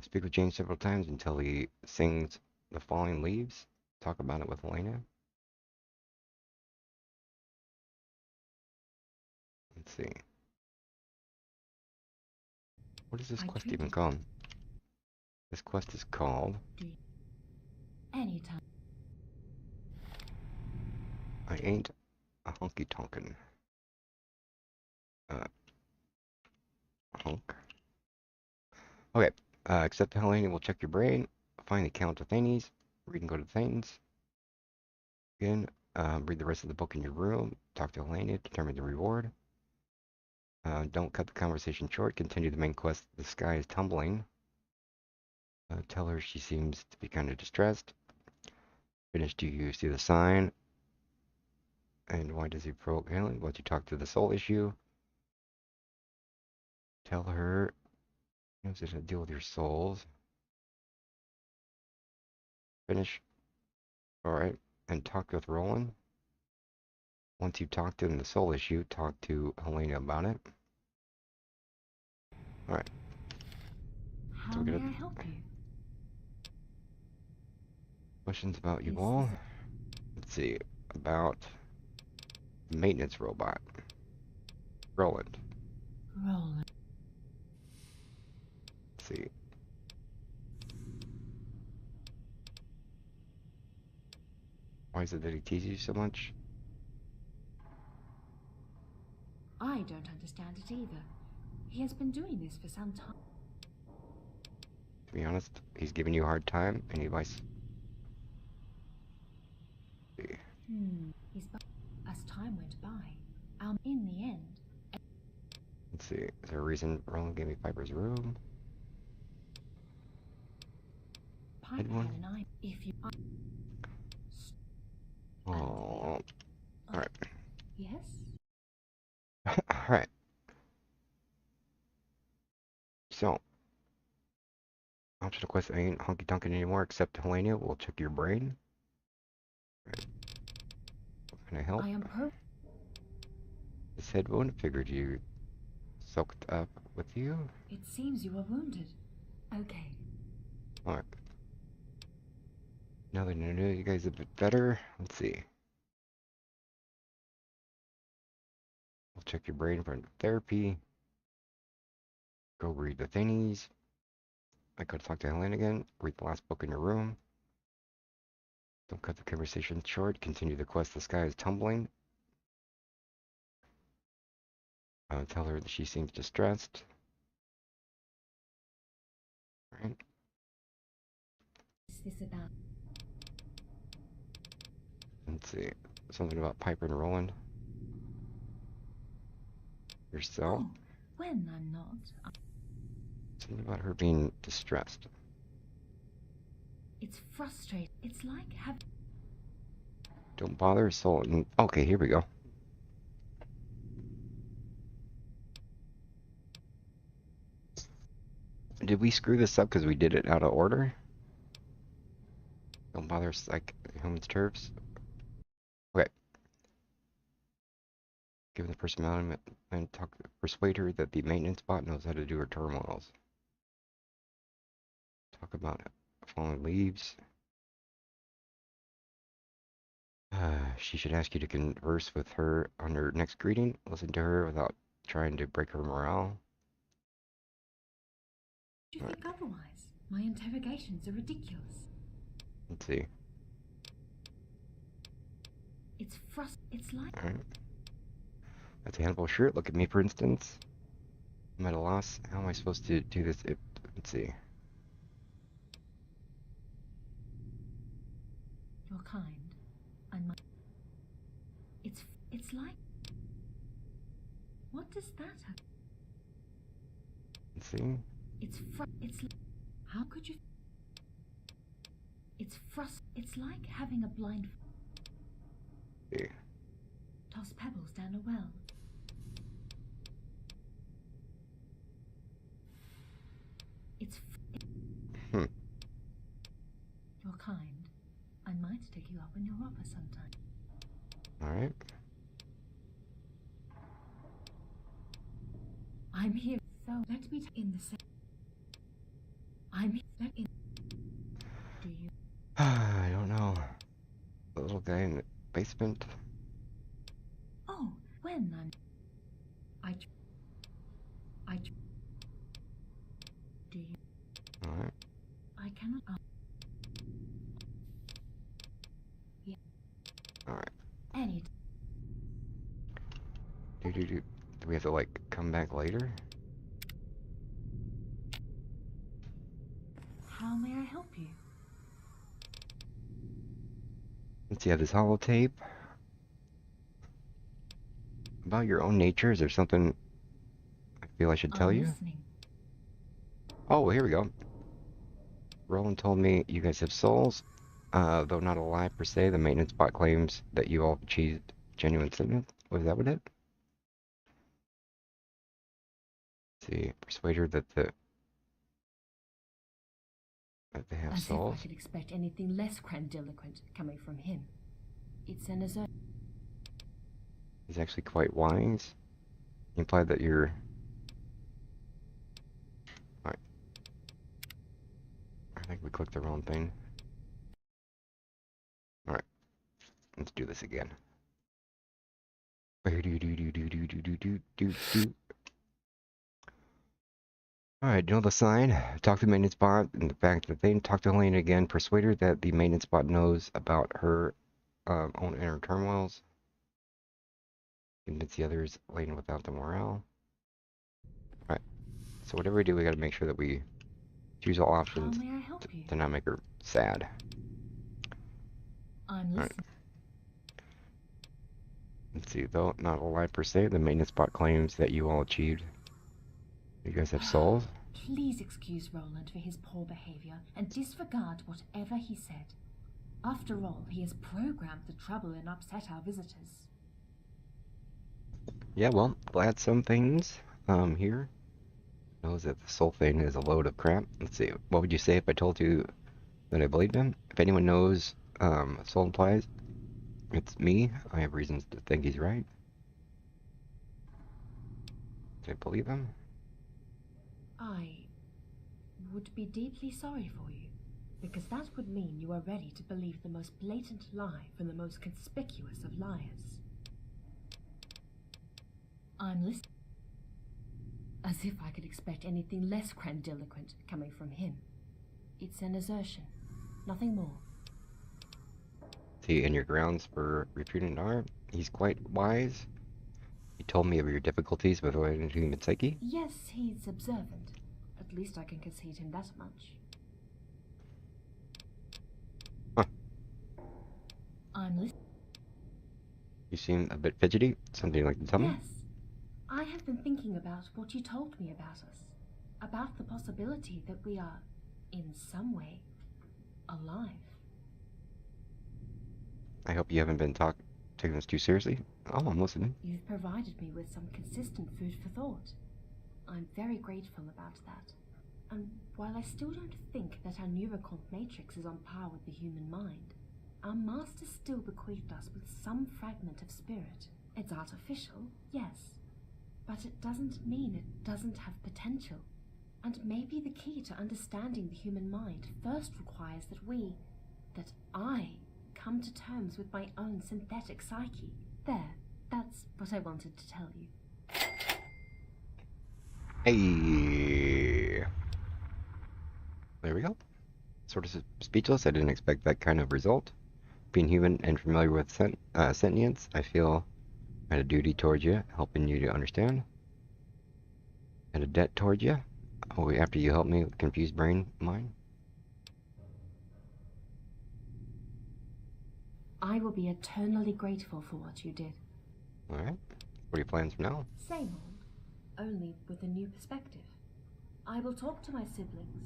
Speak with James several times until he sings The Falling Leaves. Talk about it with Elena. Let's see. What is this quest even called? This quest is called Anytime. I Ain't a Honky Tonkin'. Honk. Okay. Accept the Helene will check your brain. Find the count of thingies. Read and go to things. Again, read the rest of the book in your room. Talk to Helene. Determine the reward. Don't cut the conversation short. Continue the main quest. The sky is tumbling. Tell her she seems to be kind of distressed. Finish. Do you see the sign? And why does he provoke Helene? Let you talk to the soul issue. Tell her. How does it deal with your souls? Finish. Alright. And talk with Roland. Once you talk to him the soul issue, talk to Helena about it. Alright. How may I help you? Questions about you all? Let's see. About maintenance robot. Roland. Roland. Let's see. Why is it that he teases you so much? I don't understand it either. He has been doing this for some time. To be honest, he's giving you a hard time. Any advice? As time went by, in the end. Let's see. Is there a reason Roland gave me Piper's room? Piper had an eye. If you. Oh. Alright. Yes? Alright. So. Optional quest ain't honky tonkin' anymore except Helena will check your brain. Right. Can I help? I am This this head wound. Figured you soaked up with you. It seems you were wounded. Okay. Alright. Now that I know you guys a bit better, let's see. We'll check your brain for therapy. Go read the thingies. I could talk to Helen again. Read the last book in your room. Don't cut the conversation short. Continue the quest. The sky is tumbling. Tell her that she seems distressed. Alright. Is this about? Let's see. Something about Piper and Roland. Yourself. Oh, when I'm not. Something about her being distressed. It's frustrating. It's like having. Don't bother soul. Okay, here we go. Did we screw this up because we did it out of order? Don't bother like humans turfs. Okay. Given the personality and persuade her that the maintenance bot knows how to do her turmoils. Talk about falling leaves. She should ask you to converse with her on her next greeting. Listen to her without trying to break her morale. Do you think otherwise? My interrogations are ridiculous. Let's see. It's like. Alright. That's a handful shirt. Look at me, for instance. I'm at a loss. How am I supposed to do this? Let's see. You're kind. It's like. What does that have? Let's see. It's how could you? It's like having a blind. Yeah. Toss pebbles down a well. You're kind. I might take you up on your offer sometime. Alright. I'm here, so let me in the same. I'm here in. Do you? I don't know. The little guy in the basement. Oh, when I'm. Do you? Alright. I cannot. Yeah. Alright. Any. Do we have to like come back later? How may I help you? Let's see, I have this holotape. About your own nature, is there something I feel I should tell you? Listening. Oh, here we go. Roland told me you guys have souls. Though not alive per se, the maintenance bot claims that you all achieved genuine sentiment. Was that what it? Let's see, persuade her that they have As souls. if I could expect anything less grandiloquent coming from him. It's an assertion. He's actually quite wise. He implied that you're... Alright. I think we clicked the wrong thing. Alright. Let's do this again. Alright, know the sign. Talk to the maintenance bot and the fact that they talk to Helena again. Persuade her that the maintenance bot knows about her own inner turmoils. Convince the others laden without the morale. Alright. So whatever we do, we gotta make sure that we choose all options How may I help you? to not make her sad. I'm listening. Alright. Let's see, though not alive per se, the maintenance bot claims that you all achieved. You guys have souls? Please excuse Roland for his poor behavior and disregard whatever he said. After all, he has programmed to trouble and upset our visitors. Yeah, well, glad some things here knows that the soul thing is a load of crap. Let's see, what would you say if I told you that I believed him? If anyone knows soul implies, it's me. I have reasons to think he's right. Do I believe him? I would be deeply sorry for you, because that would mean you are ready to believe the most blatant lie from the most conspicuous of liars. I'm listening. As if I could expect anything less grandiloquent coming from him. It's an assertion, nothing more. See, in your grounds for refuting art, he's quite wise. He told me of your difficulties with human psyche. Yes, he's observant. At least I can concede him that much. Huh. I'm listening. You seem a bit fidgety. Something you'd like to tell me? Yes. I have been thinking about what you told me about us. About the possibility that we are, in some way, alive. I hope you haven't been taking this too seriously. Oh, I'm listening. You've provided me with some consistent food for thought. I'm very grateful about that. And while I still don't think that our neurocomp matrix is on par with the human mind, our masters still bequeathed us with some fragment of spirit. It's artificial, yes, but it doesn't mean it doesn't have potential. And maybe the key to understanding the human mind first requires that I come to terms with my own synthetic psyche. There, that's what I wanted to tell you. Hey. There we go. Sort of speechless. I didn't expect that kind of result. Being human and familiar with sentience, I feel I had a duty towards you, helping you to understand. And a debt towards you. Oh, after you helped me with confused brain mine. I will be eternally grateful for what you did. Alright. What are your plans from now? Same old, only with a new perspective. I will talk to my siblings,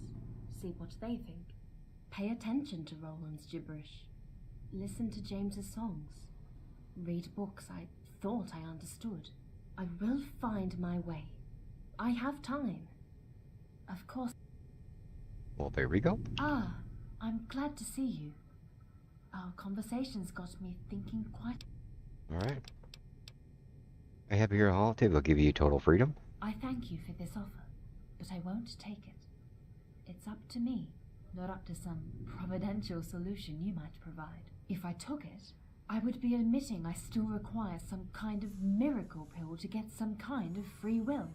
see what they think. Pay attention to Roland's gibberish. Listen to James's songs. Read books I thought I understood. I will find my way. I have time. Of course. Well, there we go. Ah, I'm glad to see you. Our conversations got me thinking quite... Alright. I have here a holiday that will give you total freedom. I thank you for this offer, but I won't take it. It's up to me, not up to some providential solution you might provide. If I took it, I would be admitting I still require some kind of miracle pill to get some kind of free will.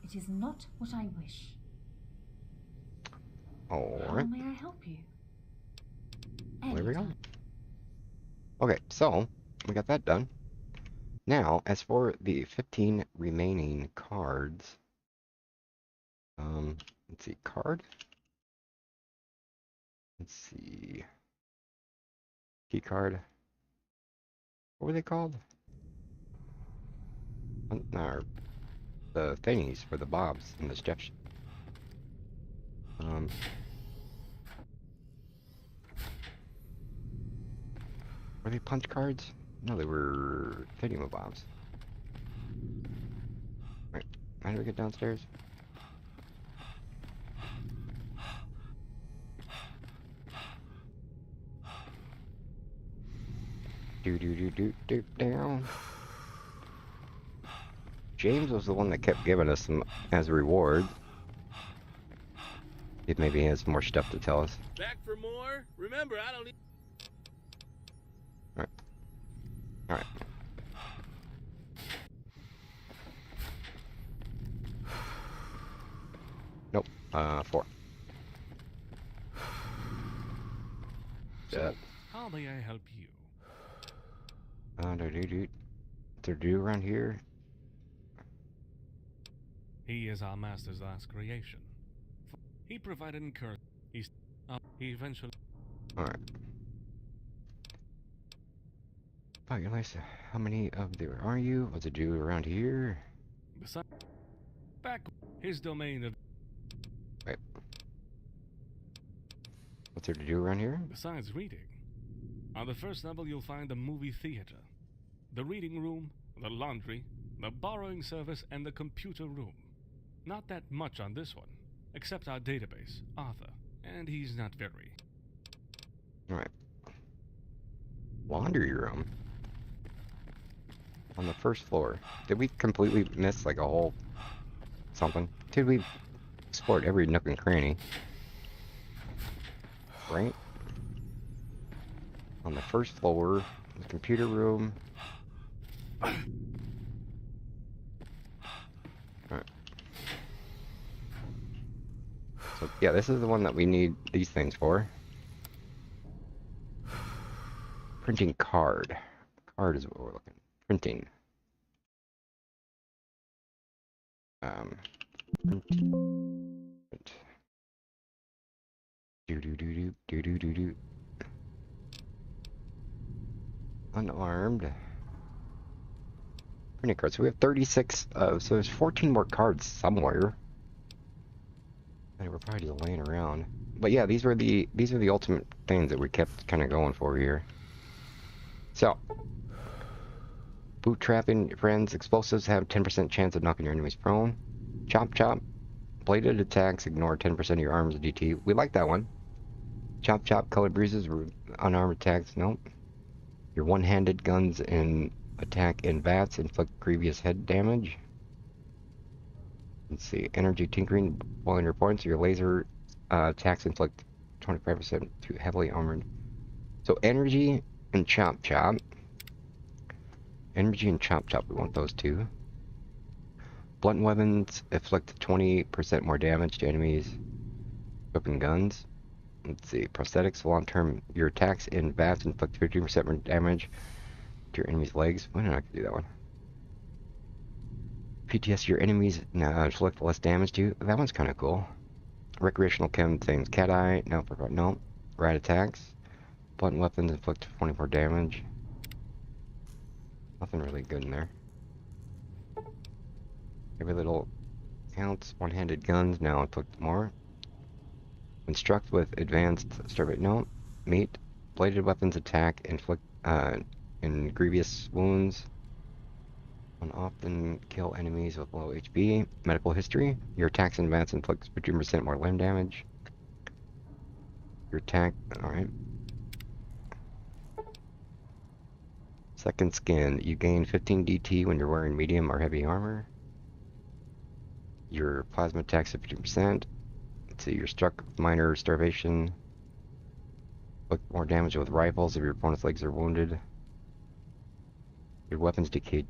It is not what I wish. Alright. How may I help you? There we go. Anytime. Okay, so we got that done. Now, as for the 15 remaining cards, let's see, let's see, key card, what were they called? No, the thingies for the bobs and the stuff. Were they punch cards? No, they were thingamabobs. Right, how do we get downstairs? Down. James was the one that kept giving us some as a reward. If maybe he has more stuff to tell us. Back for more? Remember, I don't need... Alright. Nope. 4. So, how may I help you? What's there to do around here? He is our master's last creation. He provided encouragement. He eventually... Alright. Oh, you're nice. How many of there are you? What's it do around here? Besides, back his domain of... Right. What's there to do around here? Besides reading, on the first level you'll find the movie theater, the reading room, the laundry, the borrowing service, and the computer room. Not that much on this one, except our database, Arthur, and he's not very. Alright. Laundry room? On the first floor. Did we completely miss like a whole something? Did we explored every nook and cranny? Right? On the first floor, the computer room. Alright. So yeah, this is the one that we need these things for. Printing card. Card is what we're looking. Printing. Print. Do do do do do do do do. Unarmed. Printing cards. So we have 36. So there's 14 more cards somewhere. And we're probably just laying around. But yeah, these are the ultimate things that we kept kind of going for here. So, boot trapping your friends. Explosives have 10% chance of knocking your enemies prone. Chop chop. Bladed attacks ignore 10% of your armor's DT. We like that one. Chop chop. Colored breezes. Unarmed attacks. Nope. Your one-handed guns and attack in vats inflict grievous head damage. Let's see. Energy tinkering. Boiling your points. Your laser attacks inflict 25% to heavily armored. So energy and chop chop. Energy and chop chop. We want those two. Blunt weapons inflict 20% more damage to enemies. Weapon guns. Let's see. Prosthetics. Long term. Your attacks in vats inflict 15% more damage to your enemy's legs. Why did I do that one? PTS. Your enemies inflict less damage to you. That one's kind of cool. Recreational chem things. Cat eye. No. No. Rat attacks. Blunt weapons inflict 20 more damage. Nothing really good in there. Every little counts. One-handed guns now inflict more. Construct with advanced starvate. No. Meat. Bladed weapons attack inflict in grievous wounds. One often kill enemies with low HP. Medical history. Your attacks in advance inflict 15% more limb damage. Your attack. Alright. Second skin. You gain 15 DT when you're wearing medium or heavy armor. Your plasma attacks at 50%. Let's see, you're struck with minor starvation. Put more damage with rifles if your opponent's legs are wounded. Your weapons decay.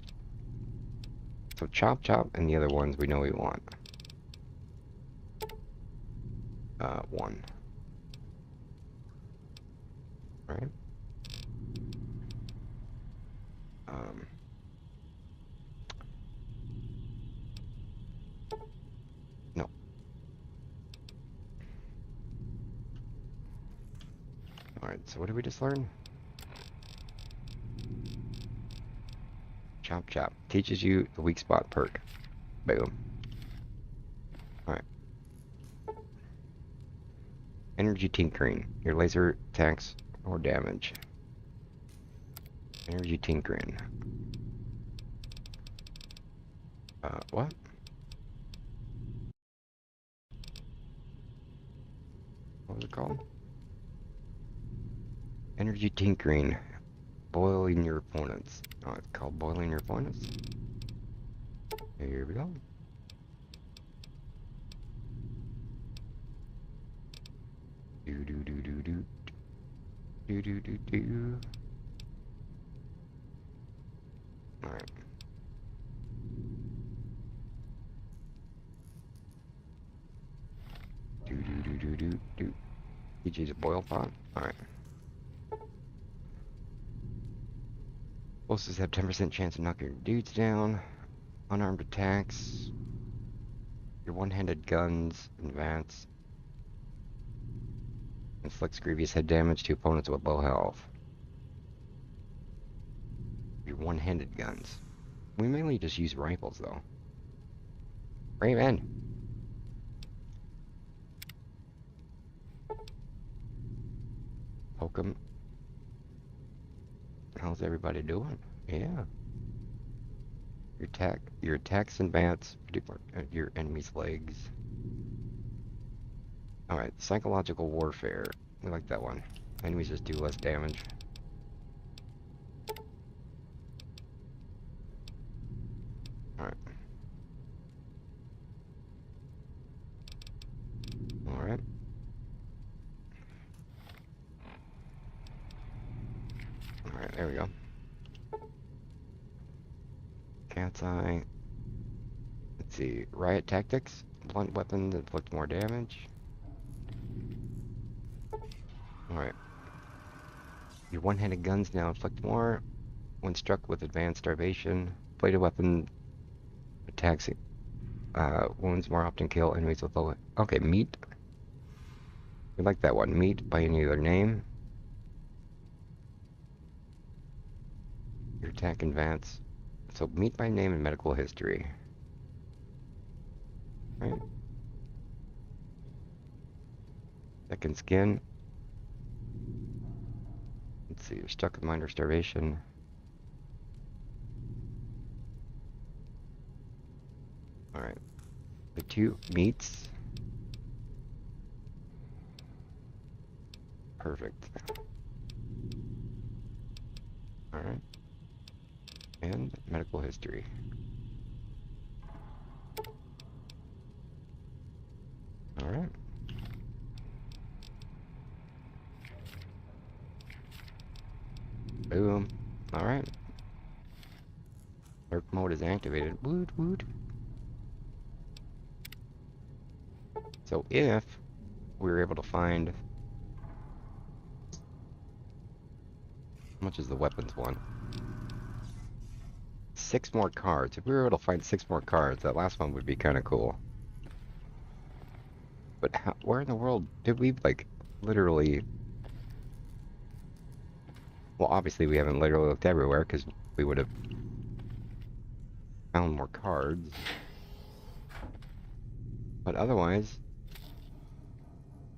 So chop chop and the other ones we know we want. 1. Alright. No. Alright, so what did we just learn? Chop chop. Teaches you the weak spot perk. Boom. Alright. Energy tinkering. Your laser attacks or damage. Energy tinkering. What? What was it called? Energy tinkering. Boiling your opponents. Oh, it's called boiling your opponents. Here we go. Do do do do do. Do do do do. Alright. Do do do do do do. Teaches a boil pot. Alright. Explosives have 10% chance of knocking your dudes down. Unarmed attacks. Your one-handed guns and vats. Inflicts grievous head damage to opponents with low health. Your one-handed guns. We mainly just use rifles though. Raven! Poke 'em. How's everybody doing? Yeah. Your attacks and vats your enemy's legs. Alright, psychological warfare. We like that one. Enemies just do less damage. Alright. Alright. Alright, there we go. Cat's eye. Let's see. Riot tactics. Blunt weapons inflict more damage. Alright. Your one-handed guns now inflict more. When struck with advanced starvation, bladed weapon attacks wounds more often kill enemies with low. Okay, meat. We like that one. Meat by any other name. Your attack advance. So meat by name and medical history. Right. Second skin. Let's see. You're stuck with minor starvation. Alright. The two meats. Perfect. Alright. And medical history. Alright. Boom. Alright. Lurk mode is activated. Woot woot. So if we were able to find... How much is the weapons one? 6 more cards. If we were able to find 6 more cards, that last one would be kind of cool. But how, where in the world did we, like, literally... Well, obviously we haven't literally looked everywhere, because we would have found more cards. But otherwise...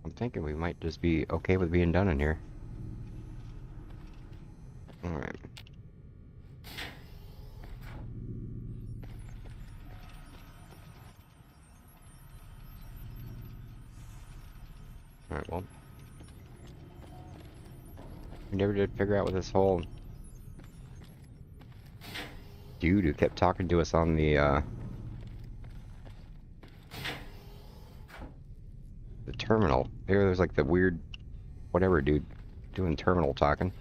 I'm thinking we might just be okay with being done in here. Alright. Alright, well. We never did figure out what this whole dude who kept talking to us on the terminal. There was like the weird whatever dude doing terminal talking.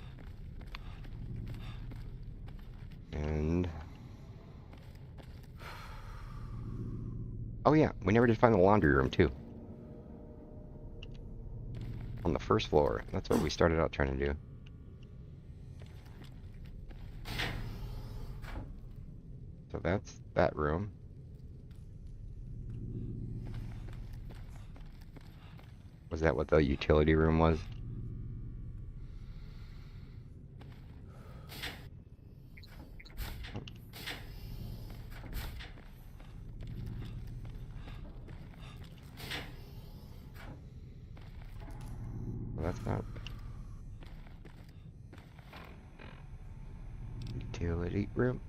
And oh yeah, we never did find the laundry room too. On the first floor. That's what we started out trying to do. So that's that room. Was that what the utility room was? Well, that's not... Utility room.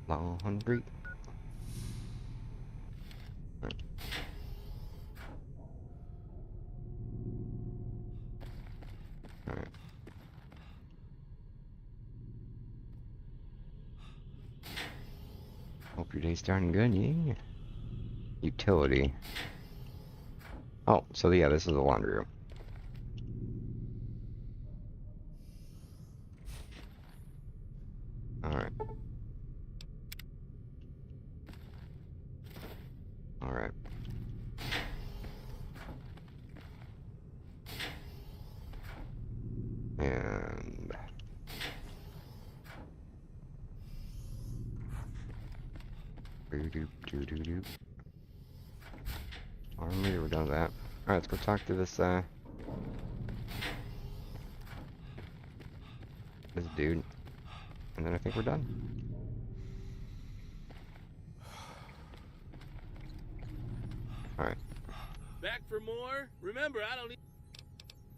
Laundry. Alright. Hope your day's starting good, yeah. Utility. Oh, so yeah, this is the laundry room. Alright. Alright. And... Boo-doo-doo-doo-doo. Army, we're done with that. Alright, let's go talk to this, this dude. And then I think we're done. Alright. Back for more? Remember, I don't need...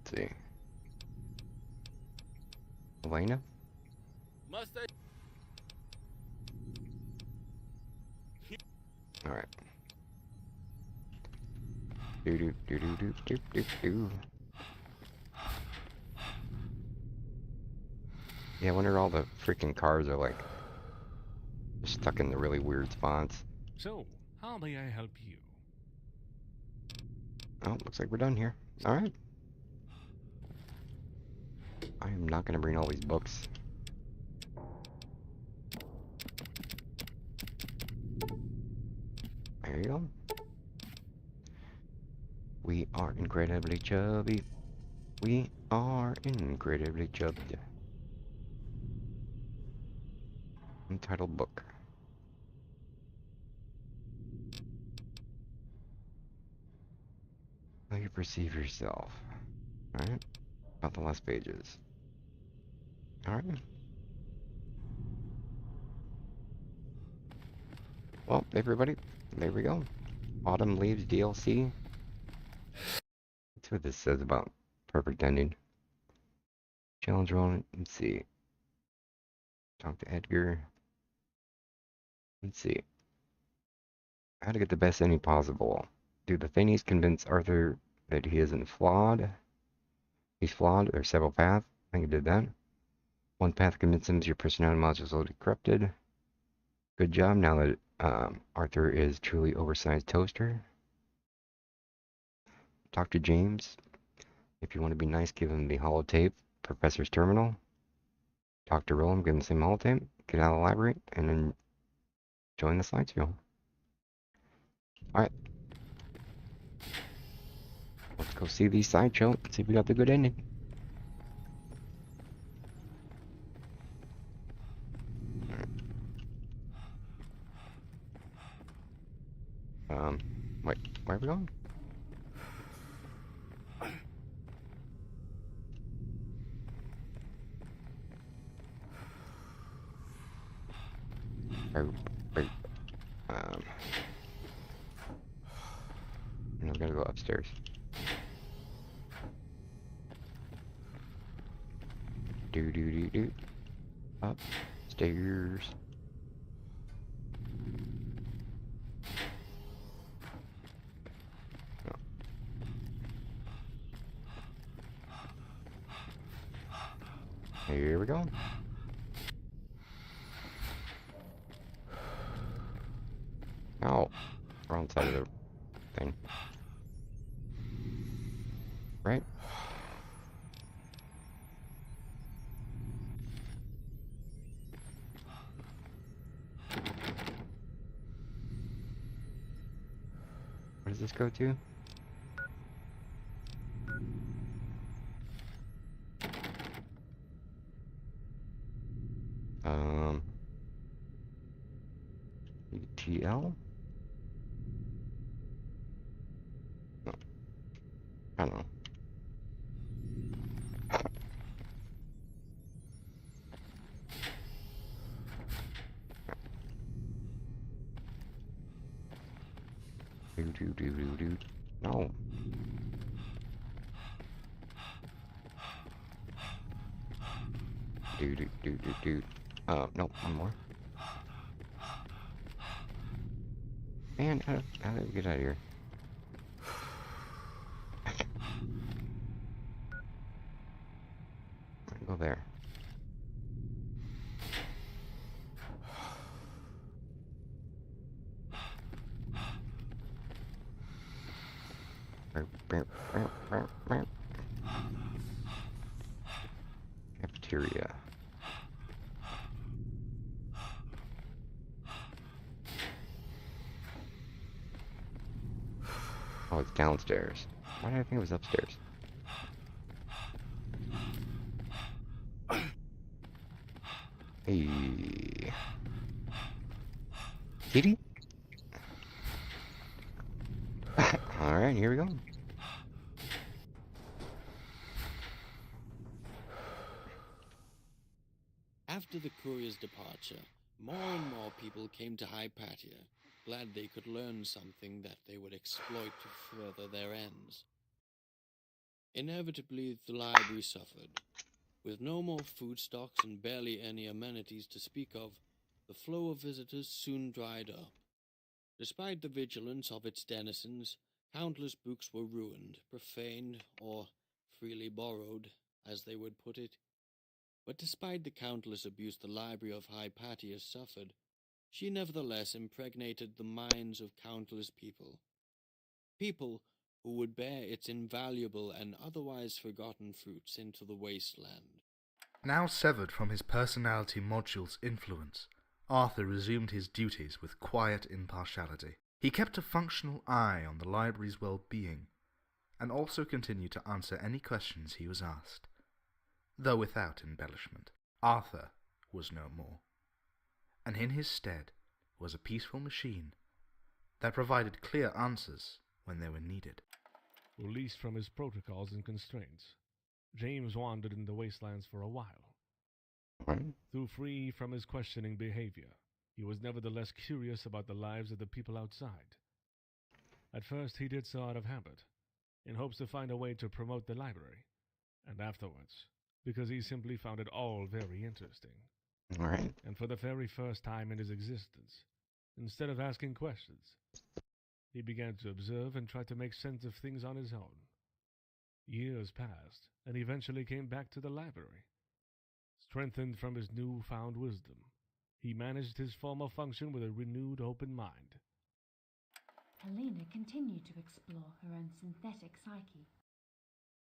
Let's see. Elena? Must I... Alright. Do-do-do-do-do-do-do-do. Yeah, I wonder all the freaking cars are like. Stuck in the really weird spots. So, how may I help you? Oh, looks like we're done here. Alright. I am not going to bring all these books. There you go. We are incredibly chubby. We are incredibly chubby. Entitled book. How you perceive yourself. Alright. About the last pages. Alright. Well, everybody, there we go. Autumn Leaves DLC. That's what this says about perfect ending. Challenge roll. Let's see. Talk to Edgar. Let's see. How to get the best ending possible. Do the thingies convince Arthur that he isn't flawed? He's flawed. There's several paths. I think I did that. One path convinces him your personality module is already corrupted. Good job. Now that Arthur is truly oversized toaster. Talk to James. If you want to be nice, give him the holotape. Professor's terminal. Talk to Roland, give him the same holotape. Get out of the library, and then join the slideshow. Alright. Let's go see the sideshow. See if we got the good ending. Wait, where are we going? Wait, I'm gonna go upstairs. Do. Upstairs. No. Here we go. Oh, wrong side of the thing. Right? Where does this go to? ETL? No. I don't know. Do. No. Do. No, one more. Man, how did we get out of here? Go there. Cafeteria. Oh, it's downstairs. Why did I think it was upstairs? Hey. Kitty? Alright, here we go. After the courier's departure, more and more people came to Hypatia, glad they could learn something that they would exploit to further their ends. Inevitably, the library suffered. With no more food stocks and barely any amenities to speak of, the flow of visitors soon dried up. Despite the vigilance of its denizens, countless books were ruined, profaned, or freely borrowed, as they would put it. But despite the countless abuse the library of Hypatia suffered, she nevertheless impregnated the minds of countless people. People who would bear its invaluable and otherwise forgotten fruits into the wasteland. Now severed from his personality module's influence, Arthur resumed his duties with quiet impartiality. He kept a functional eye on the library's well-being, and also continued to answer any questions he was asked. Though without embellishment, Arthur was no more, and in his stead was a peaceful machine that provided clear answers when they were needed. Released from his protocols and constraints, James wandered in the wastelands for a while. Right? Though free from his questioning behavior, he was nevertheless curious about the lives of the people outside. At first he did so out of habit, in hopes to find a way to promote the library, and afterwards, because he simply found it all very interesting. Right? And for the very first time in his existence, instead of asking questions, he began to observe and try to make sense of things on his own. Years passed, and eventually came back to the library. Strengthened from his newfound wisdom, he managed his former function with a renewed open mind. Helena continued to explore her own synthetic psyche.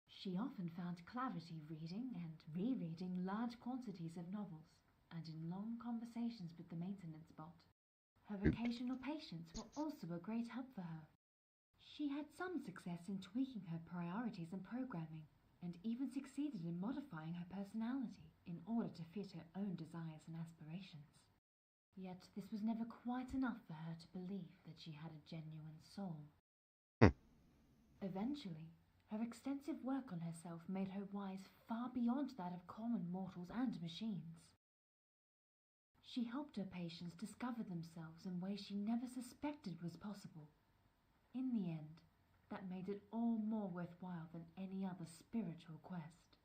She often found clarity reading and rereading large quantities of novels, and in long conversations with the maintenance bot. Her occasional patients were also a great help for her. She had some success in tweaking her priorities and programming, and even succeeded in modifying her personality in order to fit her own desires and aspirations. Yet this was never quite enough for her to believe that she had a genuine soul. Eventually, her extensive work on herself made her wise far beyond that of common mortals and machines. She helped her patients discover themselves in ways she never suspected was possible. In the end, that made it all more worthwhile than any other spiritual quest.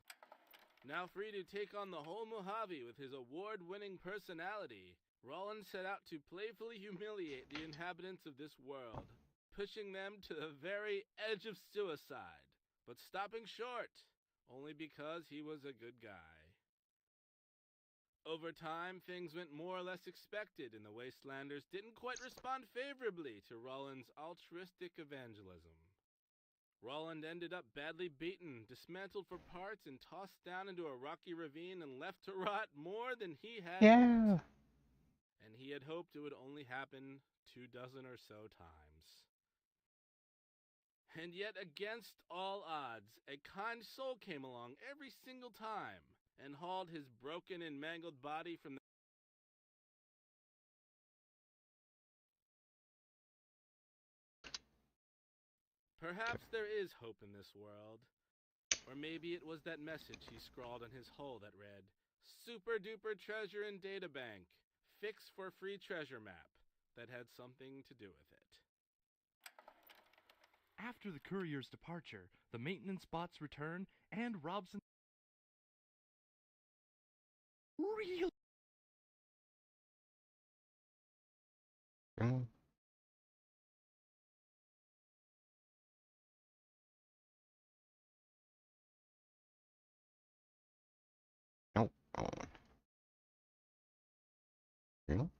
Now free to take on the whole Mojave with his award-winning personality, Roland set out to playfully humiliate the inhabitants of this world, pushing them to the very edge of suicide, but stopping short, only because he was a good guy. Over time, things went more or less expected, and the Wastelanders didn't quite respond favorably to Roland's altruistic evangelism. Roland ended up badly beaten, dismantled for parts, and tossed down into a rocky ravine and left to rot more than he had hoped. And he had hoped it would only happen 24 or so times. And yet, against all odds, a kind soul came along every single time and hauled his broken and mangled body from the Perhaps there is hope in this world. Or maybe it was that message he scrawled on his hull that read, "Super duper treasure in databank. Fix for free treasure map," that had something to do with it. After the courier's departure, the maintenance bots return, and Robson really Nope. Nope.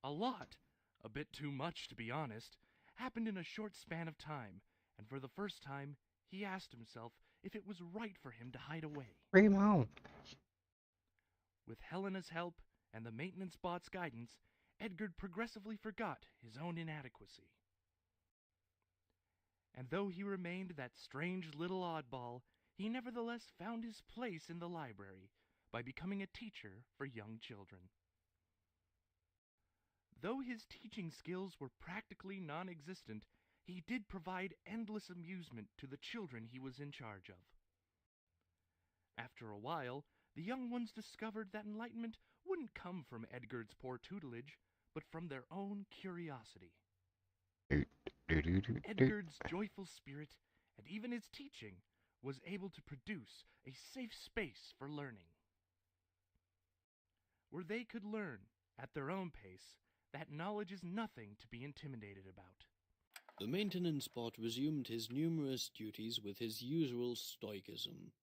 a lot, a bit too much to be honest, happened in a short span of time, and for the first time, he asked himself if it was right for him to hide away. Remo. With Helena's help and the maintenance bot's guidance, Edgar progressively forgot his own inadequacy. And though he remained that strange little oddball, he nevertheless found his place in the library by becoming a teacher for young children. Though his teaching skills were practically non-existent, he did provide endless amusement to the children he was in charge of. After a while, the young ones discovered that enlightenment wouldn't come from Edgar's poor tutelage, but from their own curiosity. Edgar's joyful spirit, and even his teaching, was able to produce a safe space for learning, where they could learn, at their own pace, that knowledge is nothing to be intimidated about. The maintenance bot resumed his numerous duties with his usual stoicism.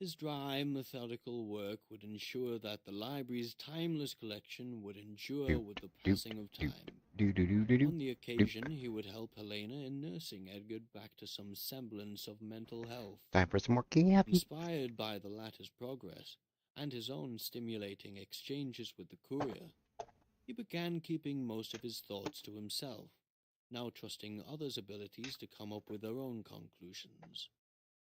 His dry, methodical work would ensure that the library's timeless collection would endure with the passing of time. On the occasion, he would help Helena in nursing Edgar back to some semblance of mental health. Time for some more candy. Inspired by the latter's progress and his own stimulating exchanges with the courier, he began keeping most of his thoughts to himself, now trusting others' abilities to come up with their own conclusions.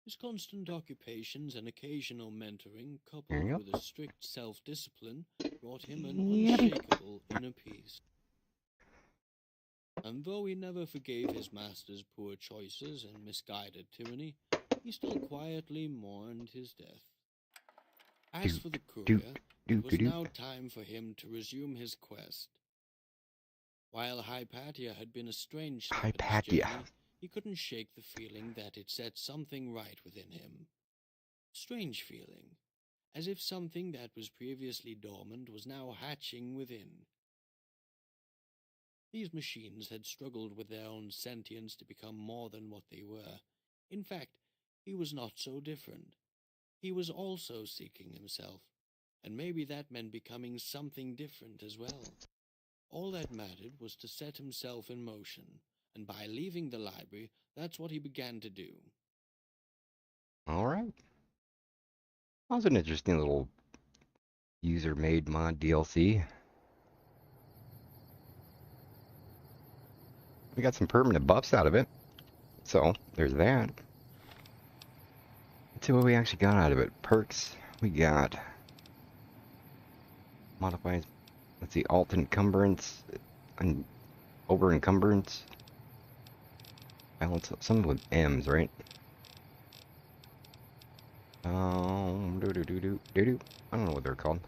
His constant occupations and occasional mentoring, coupled with a strict self-discipline, brought him an unshakable inner peace. And though he never forgave his master's poor choices and misguided tyranny, he still quietly mourned his death. As for the courier, it was now time for him to resume his quest. While Hypatia had been a strange step in his journey, he couldn't shake the feeling that it set something right within him. Strange feeling, as if something that was previously dormant was now hatching within. These machines had struggled with their own sentience to become more than what they were. In fact, he was not so different. He was also seeking himself, and maybe that meant becoming something different as well. All that mattered was to set himself in motion, and by leaving the library, that's what he began to do. Alright. That was an interesting little user-made mod DLC. We got some permanent buffs out of it. So, there's that. Let's see what we actually got out of it. Perks, we got modifies, let's see, alt encumbrance and over encumbrance. Balance, some with M's, right? I don't know what they're called.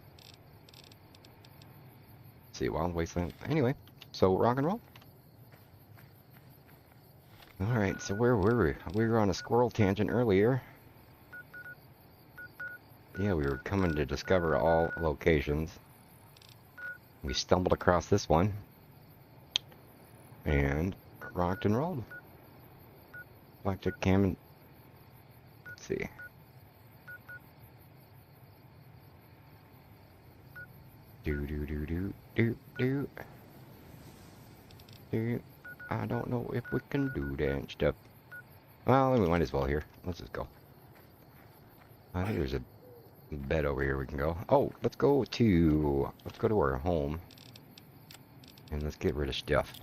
Let's see, Wild Wasteland. Anyway, so rock and roll. Alright, so where were we? We were on a squirrel tangent earlier. Yeah, we were coming to discover all locations. We stumbled across this one. And rocked and rolled. Blackjack Cam. Let's see. I don't know if we can do that and stuff. Well, we might as well here. Let's just go. I think there's a bed over here we can go. Oh, let's go to our home. And let's get rid of stuff.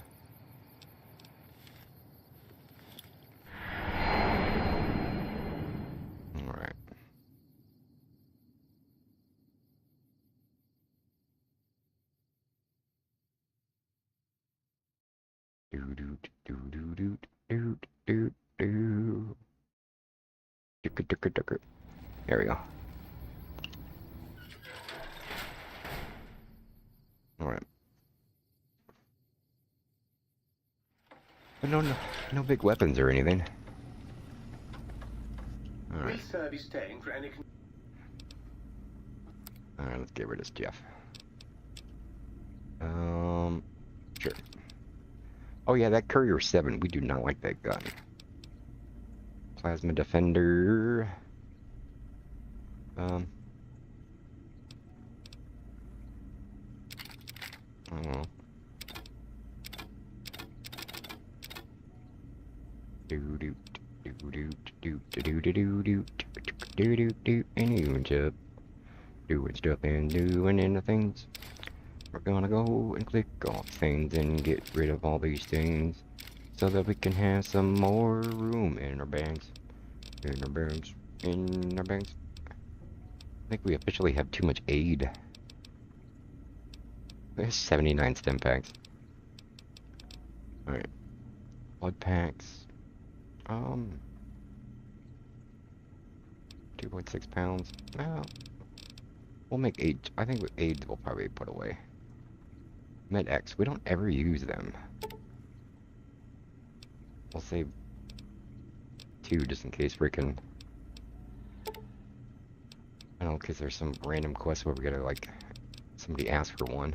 Alright. There we go. Alright. But no big weapons or anything. Alright. Alright, let's get rid of Jeff. Sure. Oh yeah, that Courier 7, we do not like that gun. Plasma Defender. I don't know. And doing stuff and doing things. We're gonna go and click off things and get rid of all these things so that we can have some more room in our bags. In our bags. In our bags. I think we officially have too much aid. There's 79 stem packs. Alright. Blood packs. 2.6 pounds. Well, we'll make 8. I think with AIDS we'll probably put away. Med X. We don't ever use them. We'll save 2 just in case freaking. I don't know, in case there's some random quest where we gotta like somebody ask for one.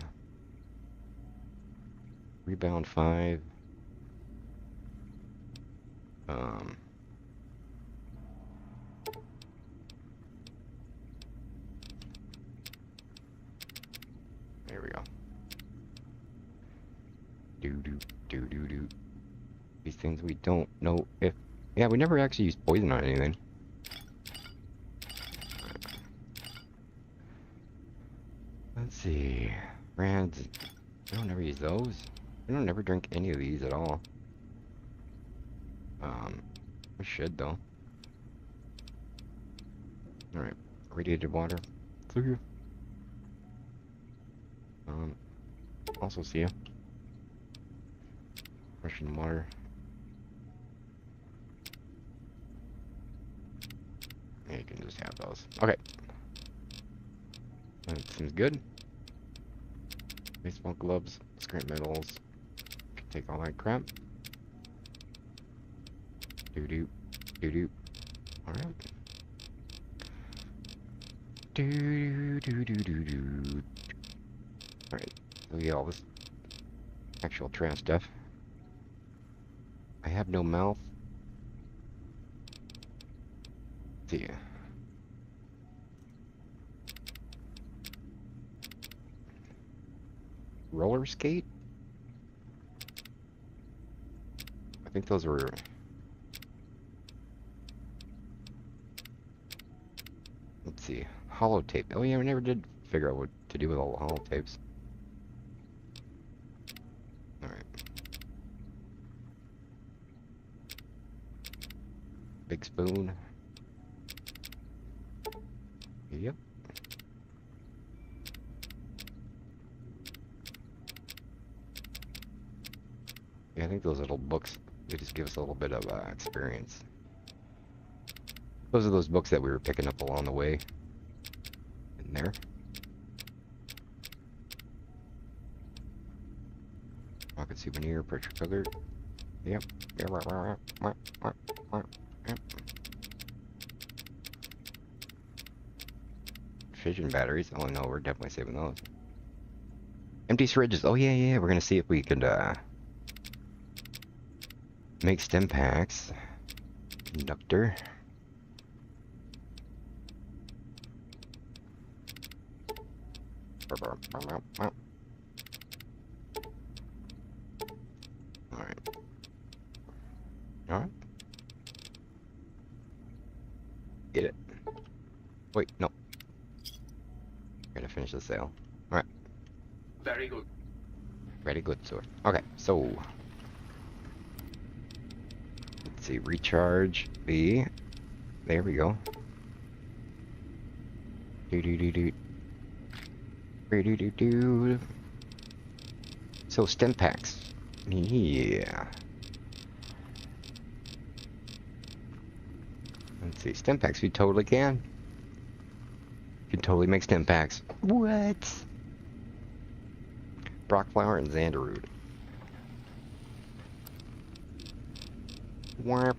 Rebound 5. things we don't know if... Yeah, we never actually used poison on anything. Let's see. Brands. We don't ever use those. We don't ever drink any of these at all. We should though. Alright. Radiated water. Through here. Also see ya. Russian water. Yeah, you can just have those. Okay. That seems good. Baseball gloves, scrap metals. Can take all that crap. Doo-doo. Doo-doo. Alright. Doo-doo-doo-doo-doo. Alright. So we get all this actual trash stuff. I have no mouth. See ya. Roller skate? I think those were... Let's see. Hollow tape. Oh yeah, we never did figure out what to do with all the hollow tapes. Alright. Big spoon. Yep. Yeah, I think those little books, they just give us a little bit of experience. Those are those books that we were picking up along the way. In there. Pocket souvenir, pressure cooker. Yep. Yep. Fission batteries. Oh no, we're definitely saving those. Empty syringes. Oh yeah. We're gonna see if we can make stem packs. Conductor. Alright. Get it. Wait, no. Gotta finish the sale. Alright. Very good. Very good, sir. Okay, so... Let's see, recharge the... There we go. Do. So, stem packs. Yeah. Let's see, stem packs, we totally can. You can totally make stem packs. What? Brockflower and Xanderroot. Wap.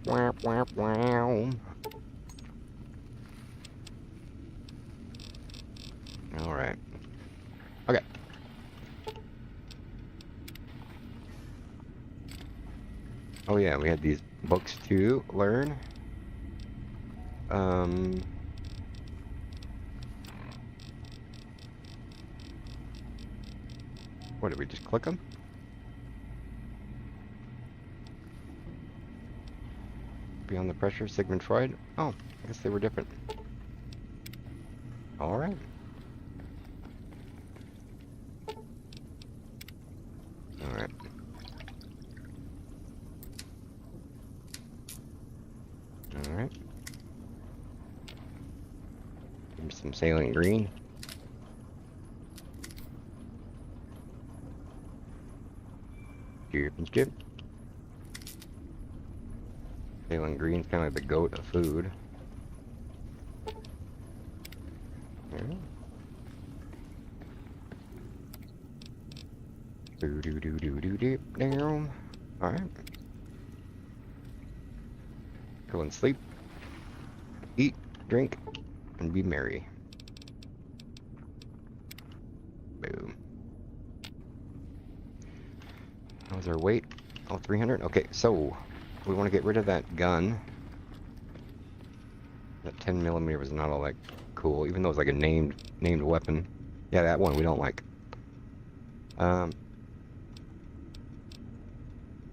Alright. Okay. Oh yeah, we had these books to learn. What, did we just click them? Beyond the pressure, Sigmund Freud? Oh, I guess they were different. Alright. Alright. Alright. Give me some saline green. Chip. Saline green's kind of like the goat of food. Down. Alright. Go and sleep. Eat, drink, and be merry. Boom. How's our weight? Oh, 300? Okay, so we want to get rid of that gun. That 10mm was not all that cool, even though it's like a named weapon. Yeah, that one we don't like.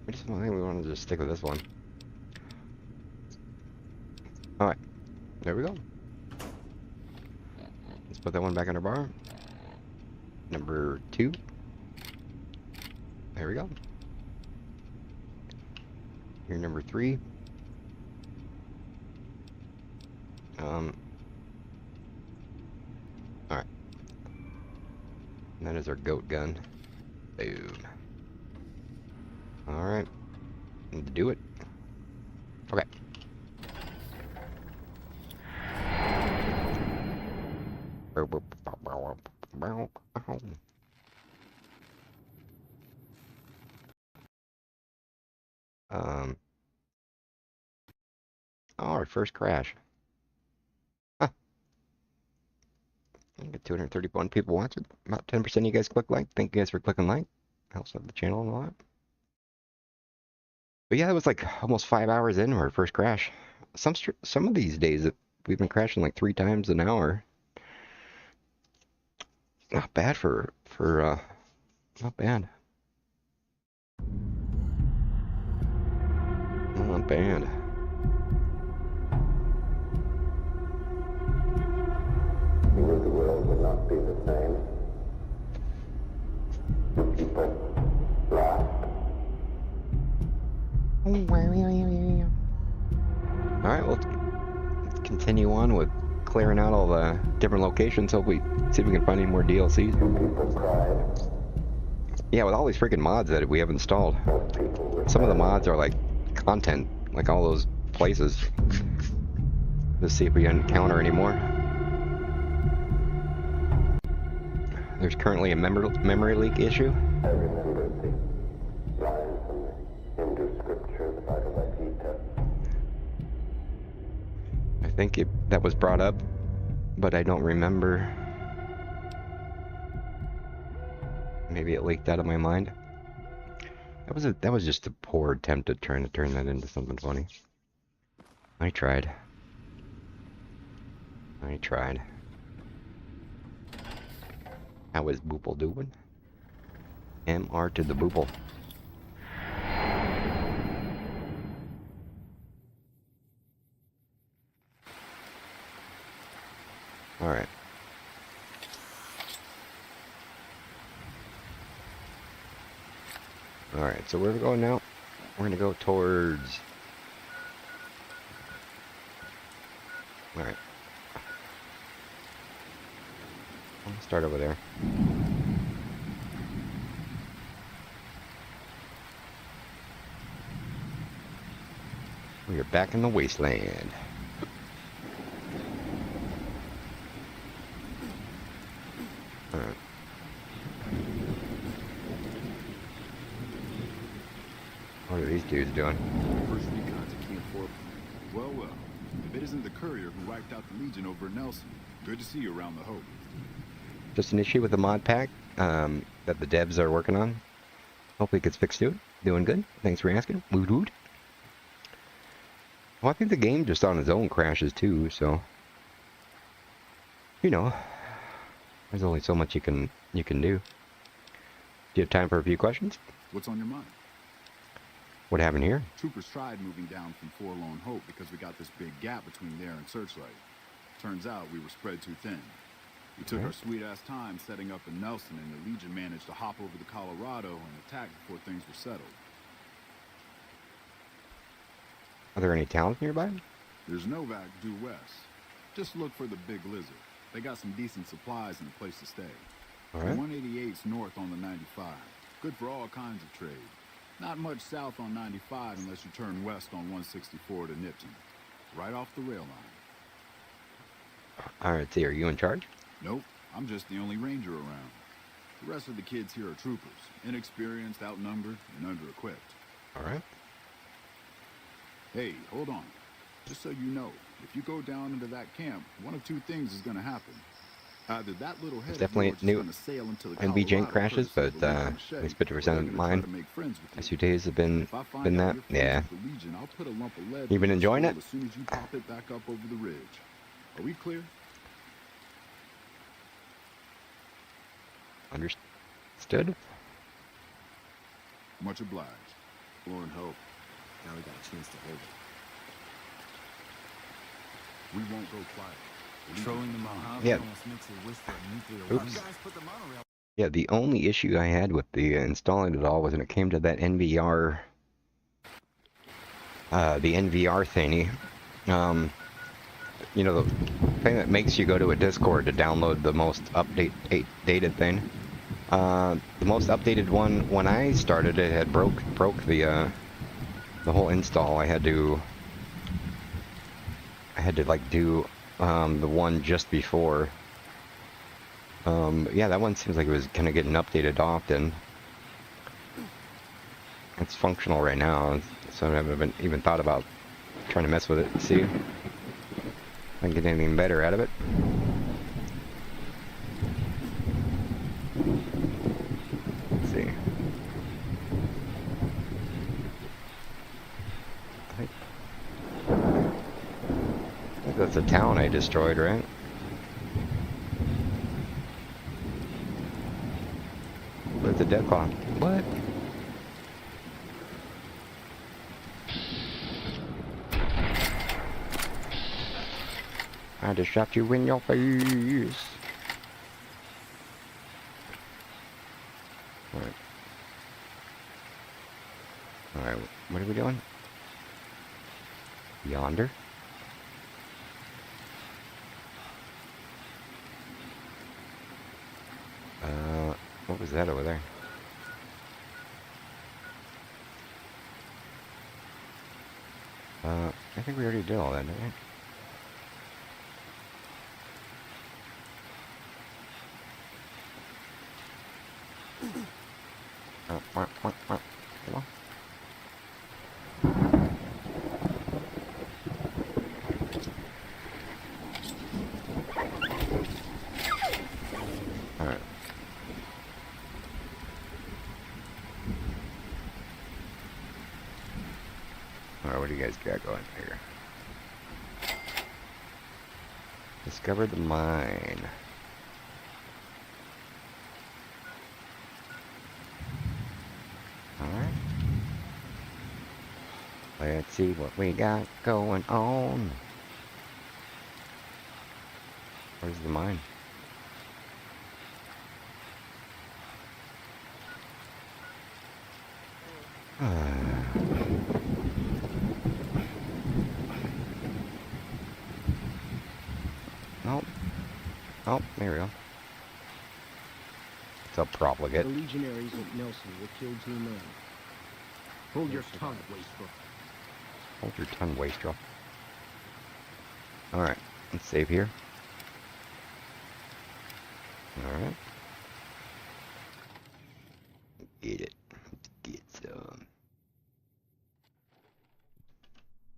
I think we want to just stick with this one. Alright, there we go. Let's put that one back in our bar. Number 2. There we go. Here, number 3. Alright. And that is our goat gun. Boom. Alright. Need to do it. Okay. Oh, our first crash. Huh. I got 231 people watching. About 10% of you guys click like. Thank you guys for clicking like. Helps out the channel and all that. But yeah, it was like almost 5 hours into our first crash. Some of these days we've been crashing like 3 times an hour. Not bad for not bad. Not bad. The world would not be the same. People laughed. Alright, well, let's continue on with clearing out all the different locations. Hopefully, see if we can find any more DLCs. People cried. Yeah, with all these freaking mods that we have installed. Some of the mods are like content, like all those places. Let's see if we encounter any more. There's currently a memory leak issue. I remembered the line from the Hindu scripture, the Bhagavad Gita. I think that was brought up, but I don't remember. Maybe it leaked out of my mind. That was just a poor attempt at trying to turn that into something funny. I tried. How is Boople doing? MR to the Boople. Alright. Alright, so where are we going now? We're gonna go towards... Alright. I'll start over there. We are back in the wasteland. Alright. What are these dudes doing? First recon to Camp 4. Well, well. If it isn't the courier who wiped out the Legion over at Nelson, good to see you around the Hope. Just an issue with the mod pack that the devs are working on. Hopefully it gets fixed soon. Doing good. Thanks for asking. Woot woot. Well, I think the game just on its own crashes too, so... You know, there's only so much you can do. Do you have time for a few questions? What's on your mind? What happened here? Troopers tried moving down from Forlorn Hope because we got this big gap between there and Searchlight. Turns out we were spread too thin. We took our sweet-ass time setting up in Nelson, and the Legion managed to hop over the Colorado and attack before things were settled. Are there any towns nearby? There's Novak due west. Just look for the Big Lizard. They got some decent supplies and a place to stay. All right. 188's north on the 95. Good for all kinds of trade. Not much south on 95 unless you turn west on 164 to Nipton. Right off the rail line. All right, see, are you in charge? Nope, I'm just the only ranger around. The rest of the kids here are troopers. Inexperienced, outnumbered, and under-equipped. All right. Hey, hold on. Just so you know, if you go down into that camp, one of two things is gonna happen. Either that little head Definitely new NB Jank crashes, but at least 50% of mine. Last few days have been that. Yeah. You been enjoying it? As soon as you pop it back up over the ridge. Are we clear? Understood. Much obliged. Forlorn hope. Now we got a chance to hold it. We won't go quiet. Patrolling the Mojave Yeah. almost makes you wish for a nuclear Oops. weapon. Guys put the monorail. Yeah, the only issue I had with the installing it all was when it came to that NVR, the NVR thingy. You know, the thing that makes you go to a Discord to download the most updated thing. The most updated one, when I started it, had broke the whole install. I had to like do the one just before. Yeah, that one seems like it was kind of getting updated often. It's functional right now, so I haven't even thought about trying to mess with it and see if I can get anything better out of it. Let's see. I think that's a town I destroyed, right? Where's the deadlock? What? I just shot you in your face. Alright. Alright, what are we doing? Yonder? What was that over there? I think we already did all that, didn't we? Come on. Alright. Alright, what do you guys got going here? Discover the mine. Alright. Let's see what we got going on. Where's the mine? Nope. Oh, there we go. It's a profligate. The legionaries at Nelson will kill 2 men. Hold your tongue, wastrel. Hold your tongue, wastrel. Alright, let's save here. Alright. Get it. Get some.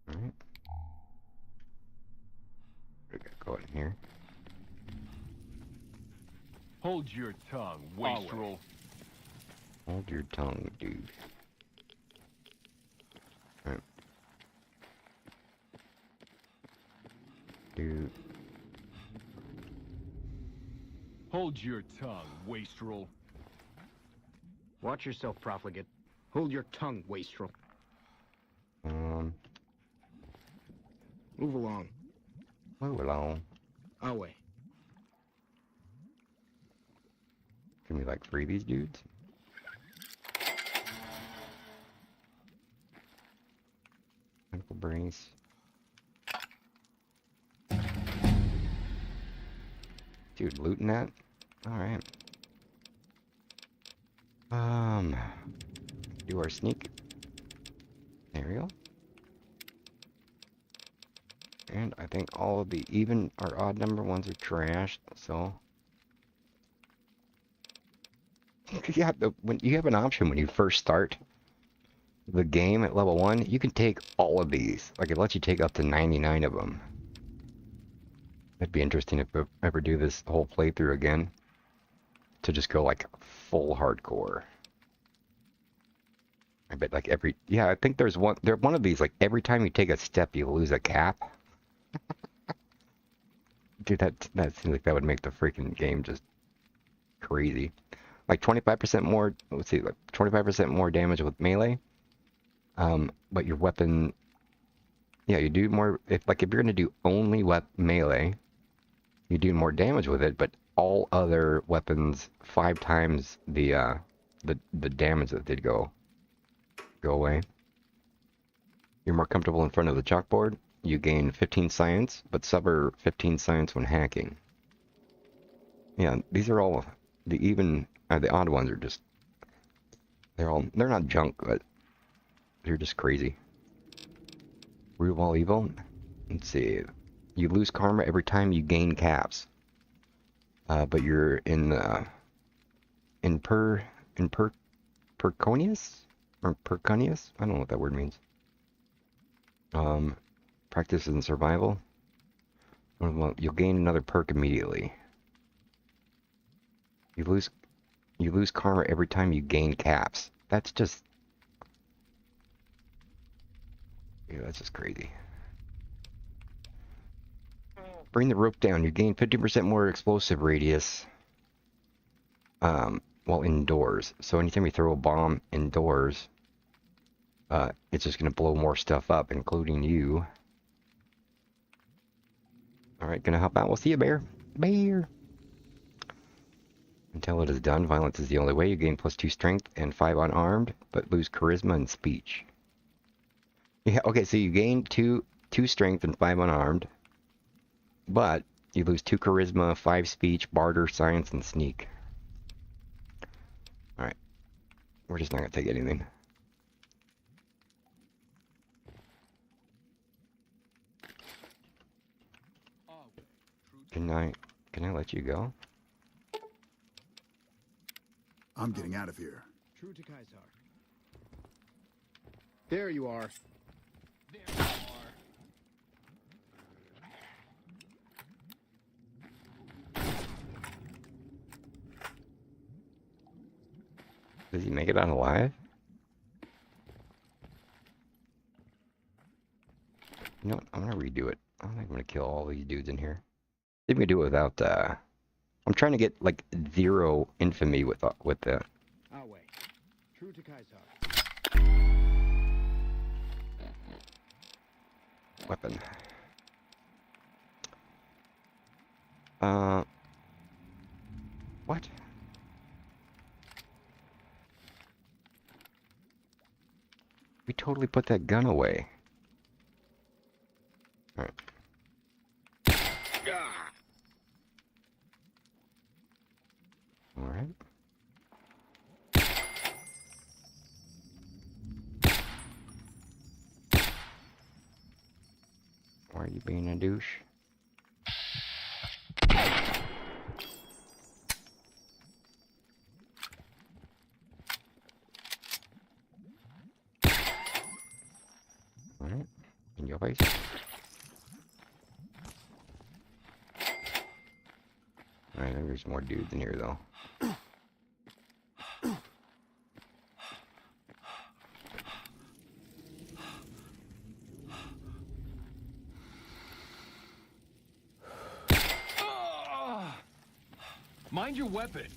Alright. What do we got going here? Hold your tongue, wastrel. Hold your tongue, dude. Alright. Dude. Hold your tongue, wastrel. Watch yourself, profligate. Hold your tongue, wastrel. Move along. Move along. Away. Can we like free these dudes? Ankle brace. Dude, looting that? Alright. Do our sneak. There we go. And I think all of the even or odd number ones are trashed, so yeah, when you have an option when you first start the game at level 1, you can take all of these. Like, it lets you take up to 99 of them. That'd be interesting if I ever do this whole playthrough again. To just go, like, full hardcore. I bet, like, I think there's one of these, like, every time you take a step, you lose a cap. Dude, that seems like that would make the freaking game just crazy. Like 25% more, let's see, like 25% more damage with melee, But your weapon, yeah, you do more. If you're gonna do only melee, you do more damage with it. But all other weapons, 5 times the damage that did go away. You're more comfortable in front of the chalkboard. You gain 15 science, but suffer 15 science when hacking. Yeah, these are all the odd ones are just they're not junk, but they're just crazy. Root of all evil. Let's see. You lose karma every time you gain caps. But you're in Perconius? Or Perconius? I don't know what that word means. Practice in survival. Well, you'll gain another perk immediately. You lose karma every time you gain caps. That's just... yeah, that's just crazy. Bring the rope down. You gain 50% more explosive radius while indoors. So anytime you throw a bomb indoors, it's just going to blow more stuff up, including you. Alright, gonna help out. We'll see you, bear. Bear! Until it is done, violence is the only way. You gain +2 strength and 5 unarmed, but lose charisma and speech. Yeah, okay, so you gain 2 strength and 5 unarmed, but you lose 2 charisma, 5 speech, barter, science, and sneak. Alright. We're just not gonna take anything. Can I let you go? I'm getting out of here. True to Kaisar. There you are. There you are. Does he make it out alive? You know what? I'm gonna redo it. I don't think I'm gonna kill all these dudes in here. I think we do it without, I'm trying to get, like, 0 infamy with the... Our way. True to Kaisar. weapon. What? We totally put that gun away. Alright. Alright. Why are you being a douche? Alright. In your face. Alright, there's more dudes in here though. Mind your weapon.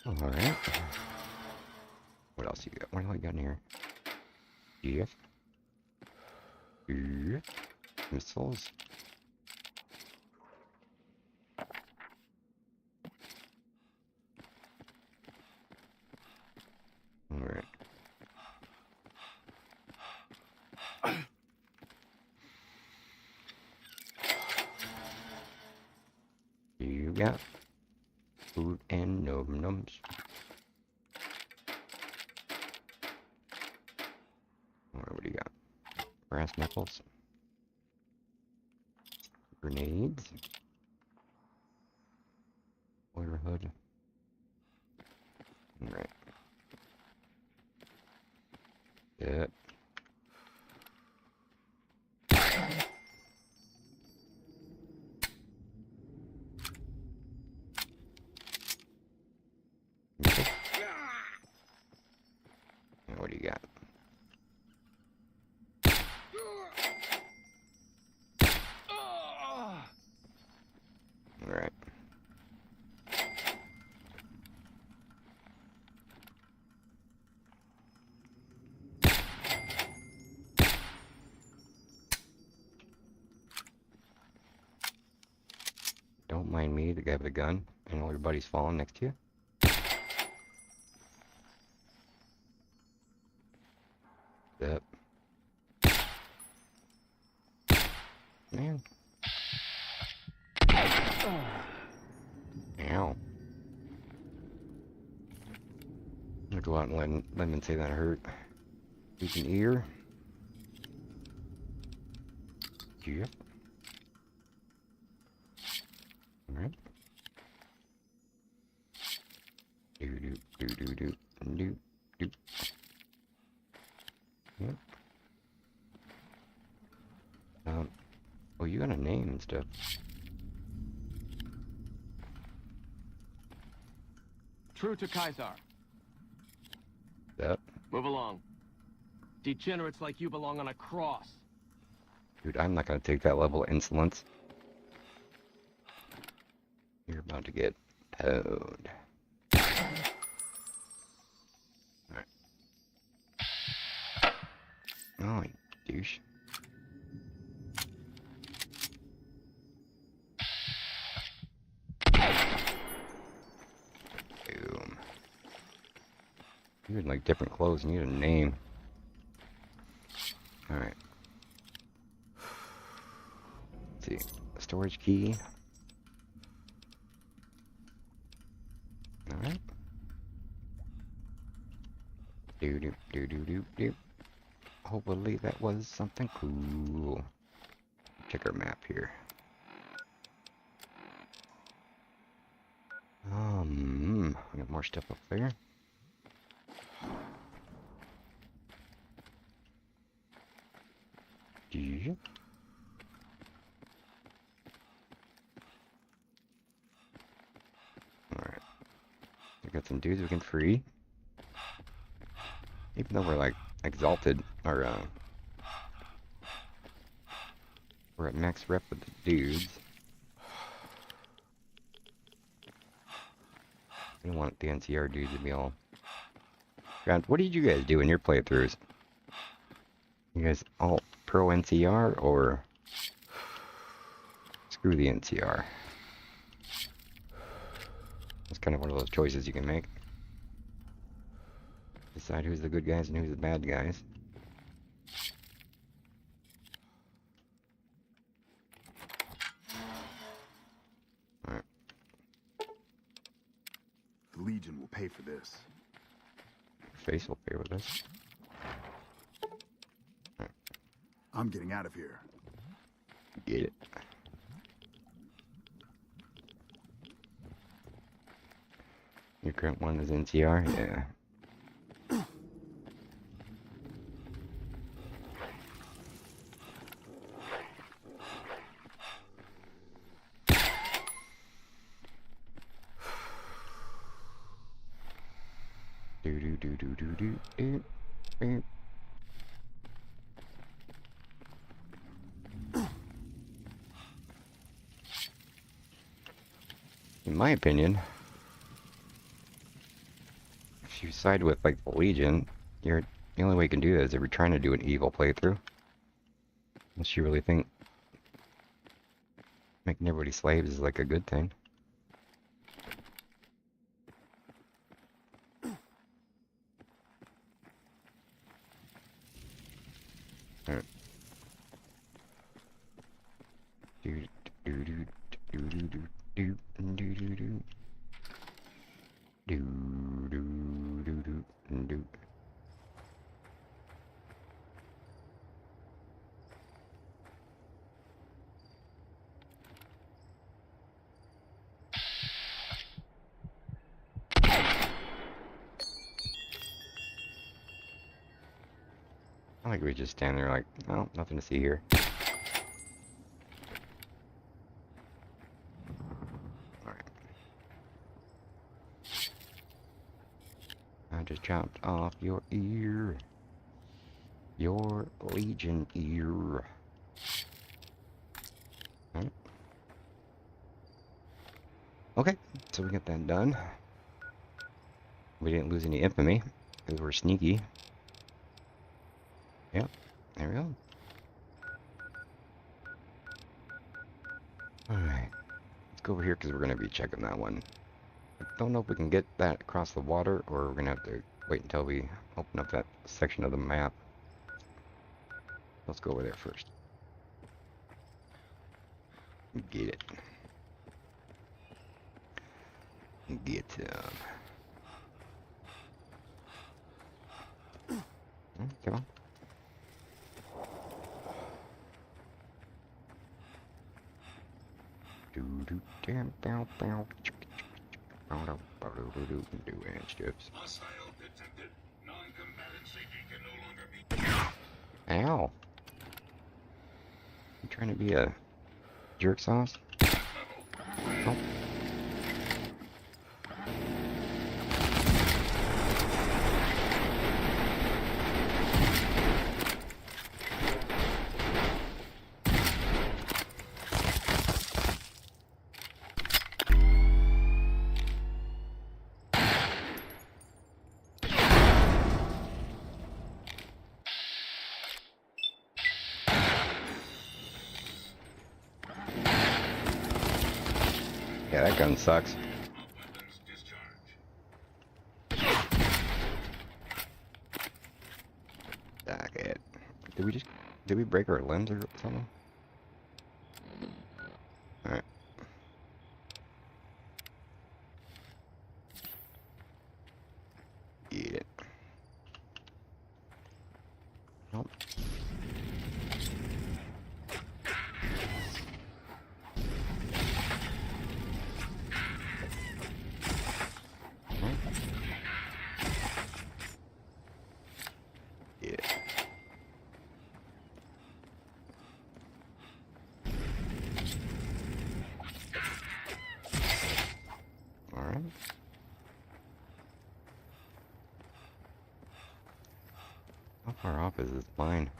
Alright. What else you got? What do I got in here? Yes. Missiles. Alright. You got food and nums. Alright, what do you got? Brass knuckles. Grenades. Boiler hood. Alright. Yeah. Okay. mind me, the guy with a gun, and all your buddies falling next to you. Yep. Man. Ow. I'm gonna go out and let him say that hurt. Use an ear. Yep. Alright. Do. Yep. Oh, you got a name and stuff. True to Kaiser. Yep. Move along. Degenerates like you belong on a cross. Dude, I'm not gonna take that level of insolence. You're about to get towed. Alright. Oh, you douche. Boom. You're in like different clothes and you need a name. Alright. Let's see. Storage key. Alright. Do. Hopefully that was something cool. Check our map here. We got more stuff up there. Yeah. Alright. We got some dudes we can free. Even though we're like exalted, or we're at max rep with the dudes. I don't want the NCR dudes to be all... God, what did you guys do in your playthroughs? You guys all pro NCR, or screw the NCR? It's kind of one of those choices you can make. Decide who's the good guys and who's the bad guys. Alright. The Legion will pay for this. Face will pay with us. Right. I'm getting out of here. Get it. Your current one is NCR? Yeah. Do. In my opinion, if you side with like the Legion, the only way you can do that is if you're trying to do an evil playthrough. Unless you really think making everybody slaves is like a good thing. Alright. Do. I think we just stand there like, oh, nothing to see here. Alright. I just chopped off your ear. Your Legion ear. Alright. Okay, so we got that done. We didn't lose any infamy, because we're sneaky. Yep, there we go. Alright, go over here because we're going to be checking that one. I don't know if we can get that across the water, or we're going to have to wait until we open up that section of the map. Let's go over there first. Get it. Get come on. Do damn bow bow. Do and strips. Ow! You trying to be a jerk sauce? Oh. Yeah, that gun sucks. Back it. Did we break our limbs or something? Alright. Get it. Nope. How far off is this mine?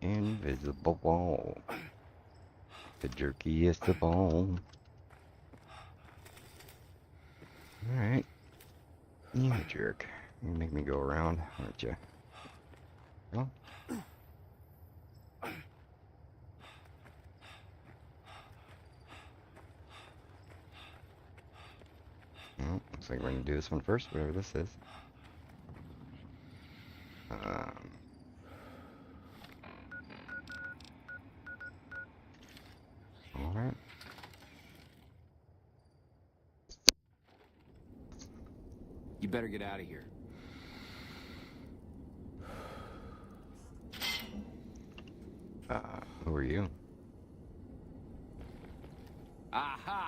Invisible wall. The jerkiest of all. Alright. You jerk. You make me go around, aren't you? Well. Well, looks like we're gonna do this one first, whatever this is. Alright. You better get out of here. Who are you? Aha!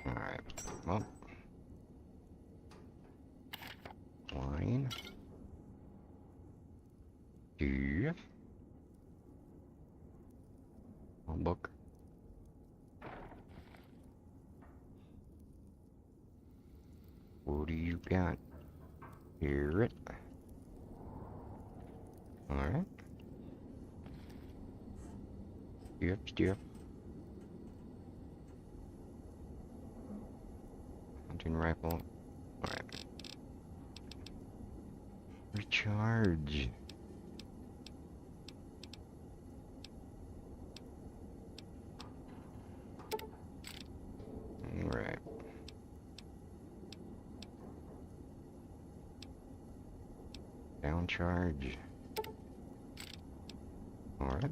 Alright, well. Line. Yeah. Book. What do you got? Hear it. Alright. Yep. Hunting rifle. Alright. Recharge. Alright. Down charge. Alright.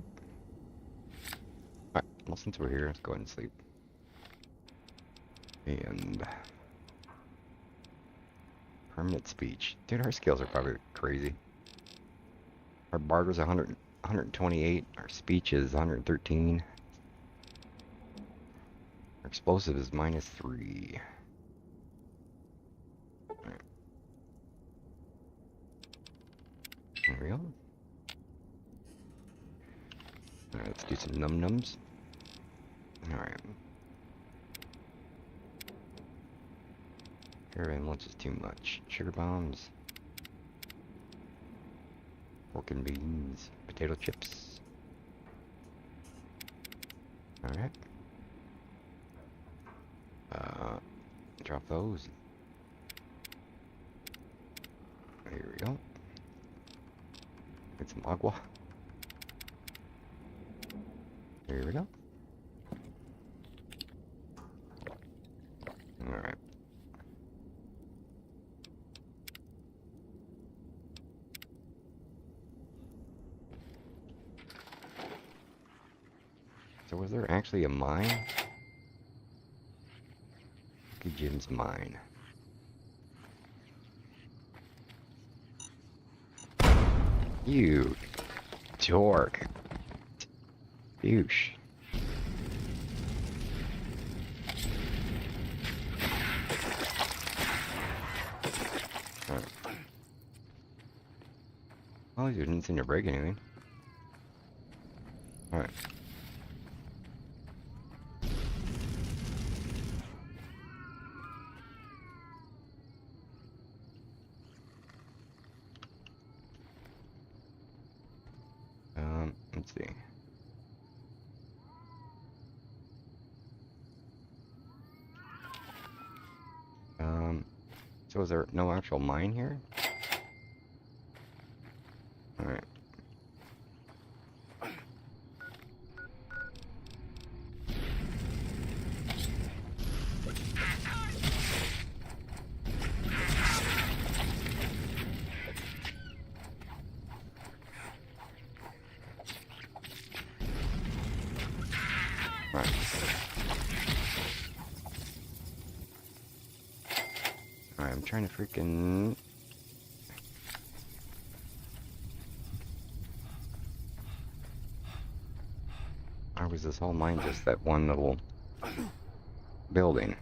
Alright, well since we're here, let's go ahead and sleep. And permanent speech. Dude, our skills are probably crazy. Our barter's 128, our speech is 113. Our explosive is -3. Right. Unreal. Alright, let's do some num-nums. Alright. Everyone wants is too much. Sugar bombs. Pork and beans. Potato chips. Alright. Drop those. Here we go. Get some agua. Here we go. Alright. So was there actually a mine? Jim's mine. You dork. Douche. Alright. Well, you didn't seem to break anything. Alright. Let's see. So is there no actual mine here? Alright. I'm trying to freaking... Or was this whole mine just that one little building?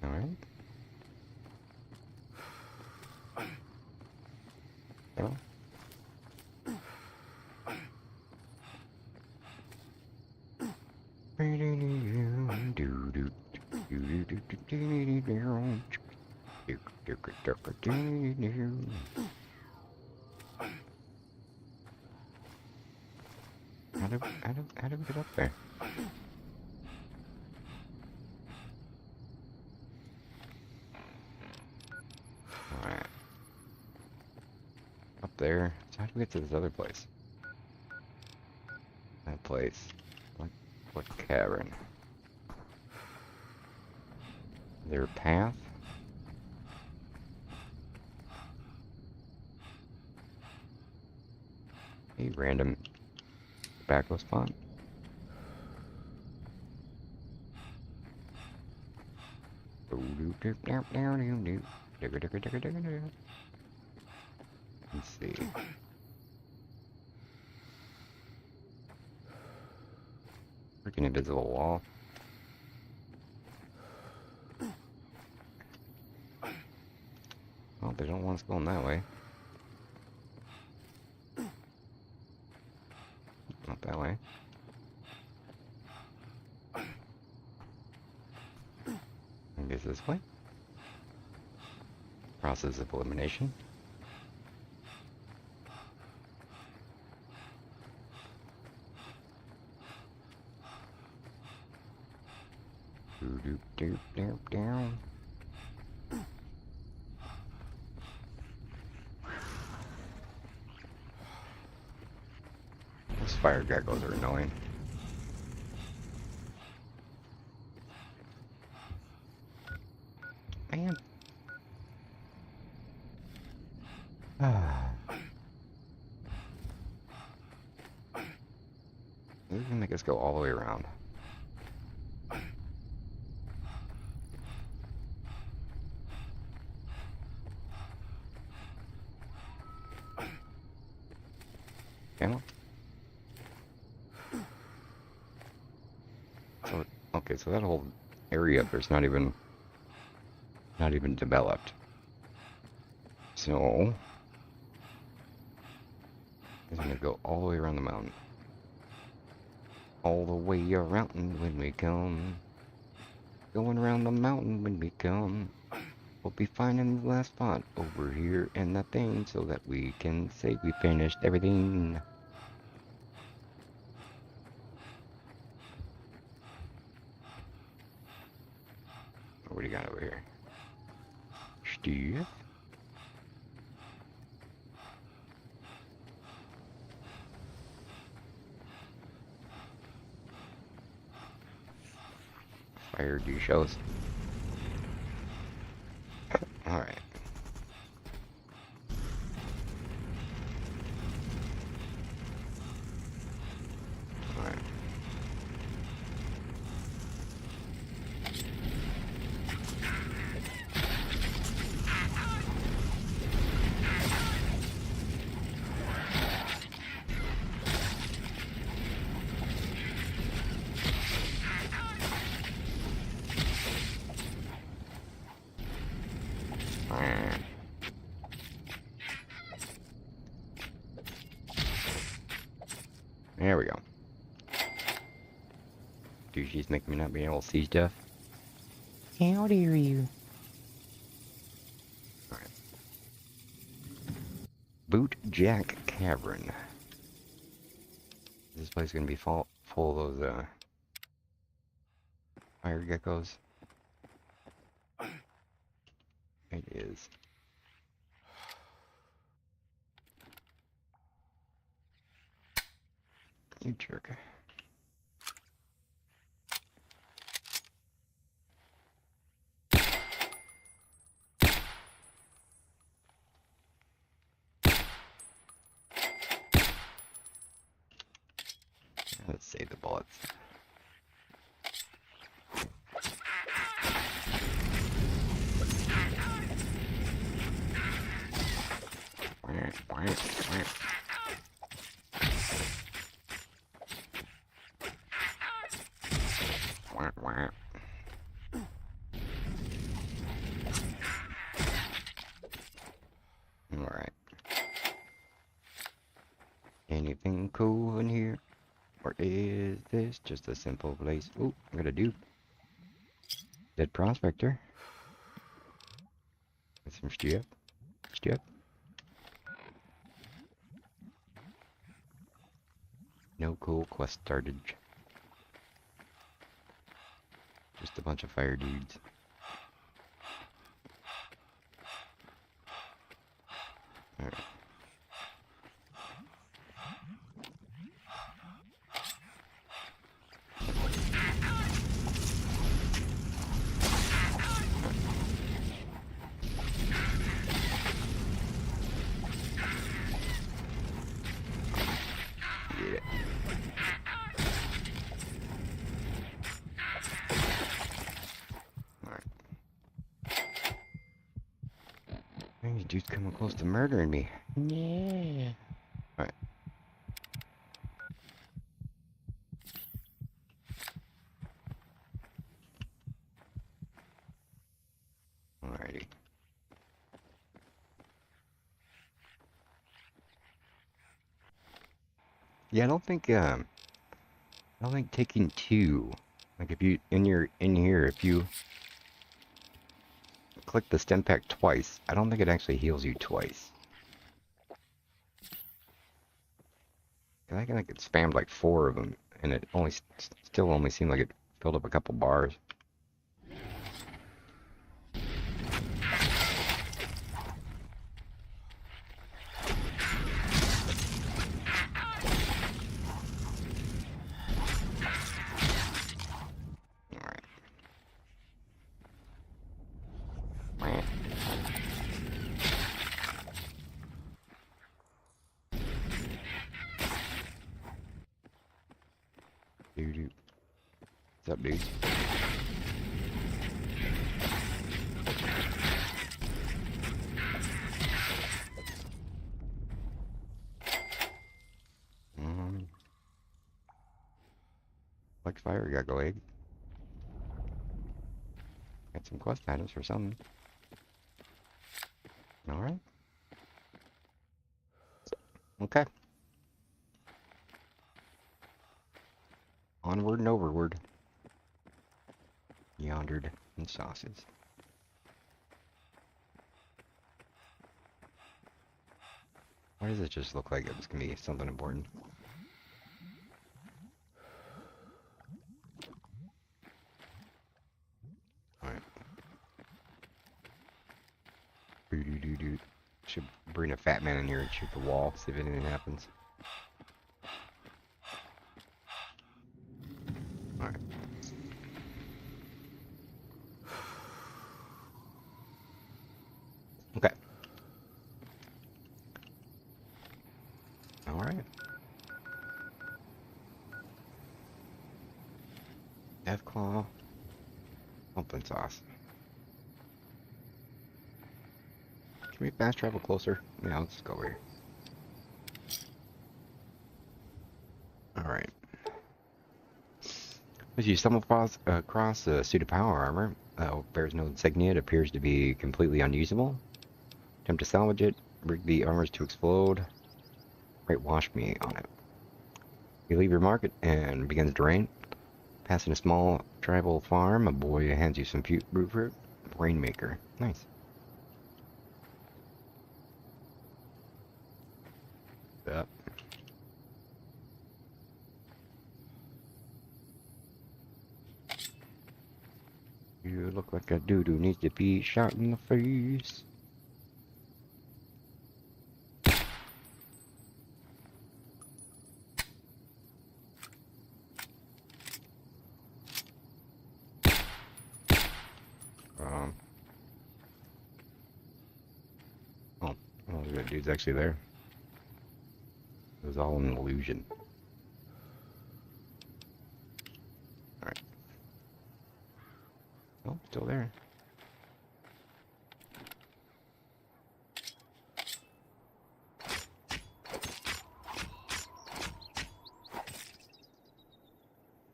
Alright. Well. How do we get up there? Alright. Up there. So how do we get to this other place? That place. What cavern? Is there a path? A random tobacco spot? Let's see. Freaking invisible wall. Oh, they don't want us going that way. Not that way. I guess this way. Process of elimination. Down. Those fire geckos are annoying. Man. This can make us go all the way around. So, okay, so that whole area up there's not even developed. So it's gonna go all the way around the mountain. All the way around when we come. Going around the mountain when we come. We'll be finding the last spot over here in that thing so that we can say we finished everything. got over here? Steve? Fire D shows. Alright. Alright. There we go. Dude, she's making me not be able to see stuff. How dare you? Alright. Boot Jack Cavern. This place is gonna be full of those fire geckos. It is. You jerk. Let's save the bullets. Alright. Anything cool in here? Or is this just a simple place? Oh, I got a dupe. Dead prospector. With some stuff. No cool quest started. Just a bunch of fire dudes. Alright. These dude's coming close to murdering me. Yeah. Alright. Alrighty. Yeah, I don't think taking two, like if you in here, if you click the stim pack twice, I don't think it actually heals you twice. I think it spammed like 4 of them, and it still only seemed like it filled up a couple bars. What's up, dude? Like fire, you gotta go egg. Got some quest items for something. Alright. Okay. Onward and overward. Yondered and sauces. Why does it just look like it was gonna be something important? Alright. bring a fat man in here and shoot the wall, see if anything happens. Alright. Okay. Alright. F-Claw. Pumpkin sauce. Can we fast travel closer? Yeah, let's go over here. Alright. As you stumble across a suit of power armor, bears no insignia, it appears to be completely unusable. Attempt to salvage it, rig the armors to explode. Whitewash me on it. You leave your market and begins to rain. Passing a small tribal farm, a boy hands you some root fruit. Rainmaker. Nice. Yep. You look like a dude who needs to be shot in the face. Oh, that dude's actually there. It was all an illusion. Alright. Oh, still there.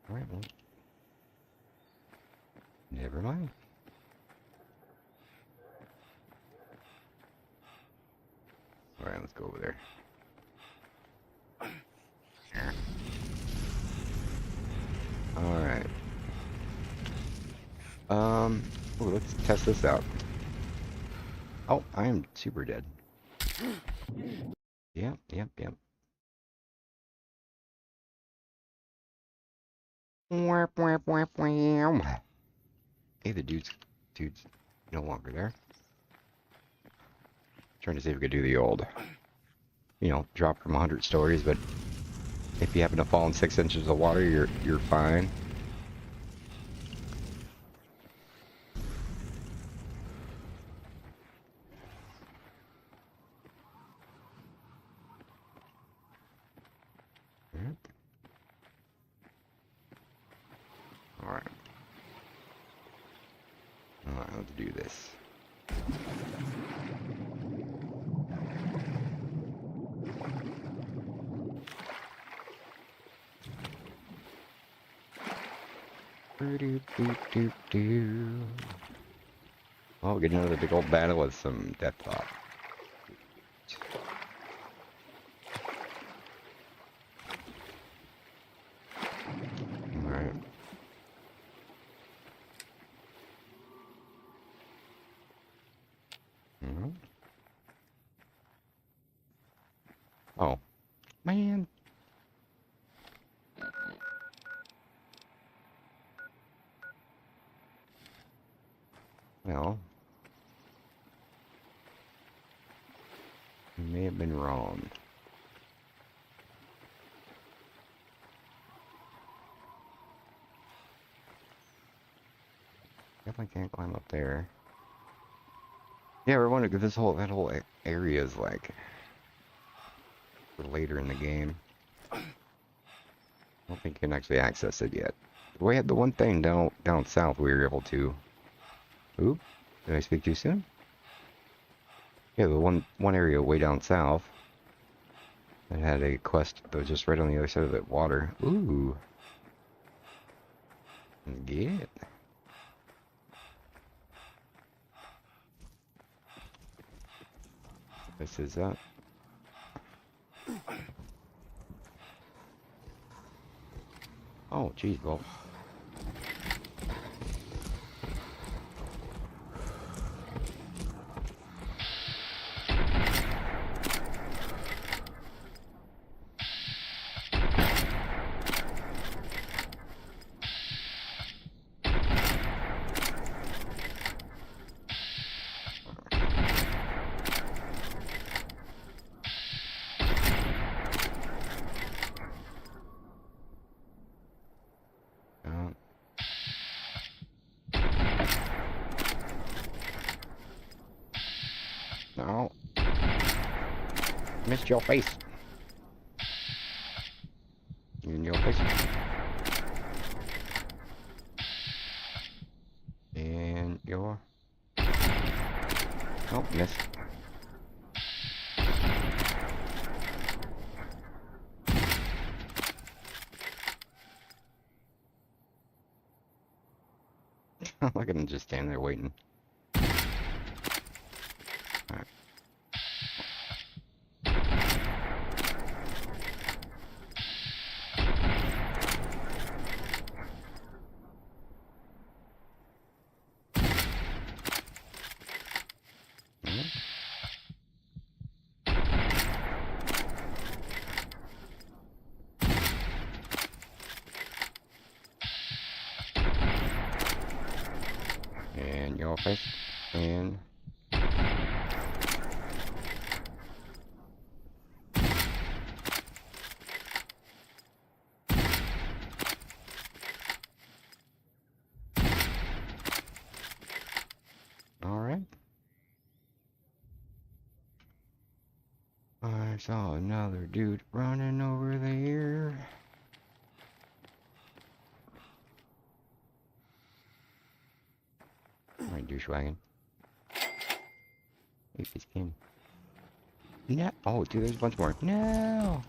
Alright, well. Never mind. Alright, let's go over there. Alright. Ooh, let's test this out. Oh, I am super dead. Yep. Hey, the dude's no longer there. Trying to see if we could do the old, drop from 100 stories, but if you happen to fall in 6 inches of water, you're fine. Alright. Alright, let's do this. Oh, we're getting another big old battle with some death thought. Alright. Oh, man. Well, you may have been wrong. Definitely can't climb up there. Yeah, we're wondering if that whole area is like for later in the game. I don't think you can actually access it yet. We had the one thing down south we were able to. Oop, did I speak too soon? Yeah, the one area way down south that had a quest that was just right on the other side of the water. Ooh. Get it. This is up. Oh, geez, well. Missed your face. In your face. And your... Oh, missed. Look at him just standing there waiting. Alright. And your face. And... Alright. I saw another dude running over there. My douchewagon. If it's in. No. Oh, dude, there's a bunch more. No.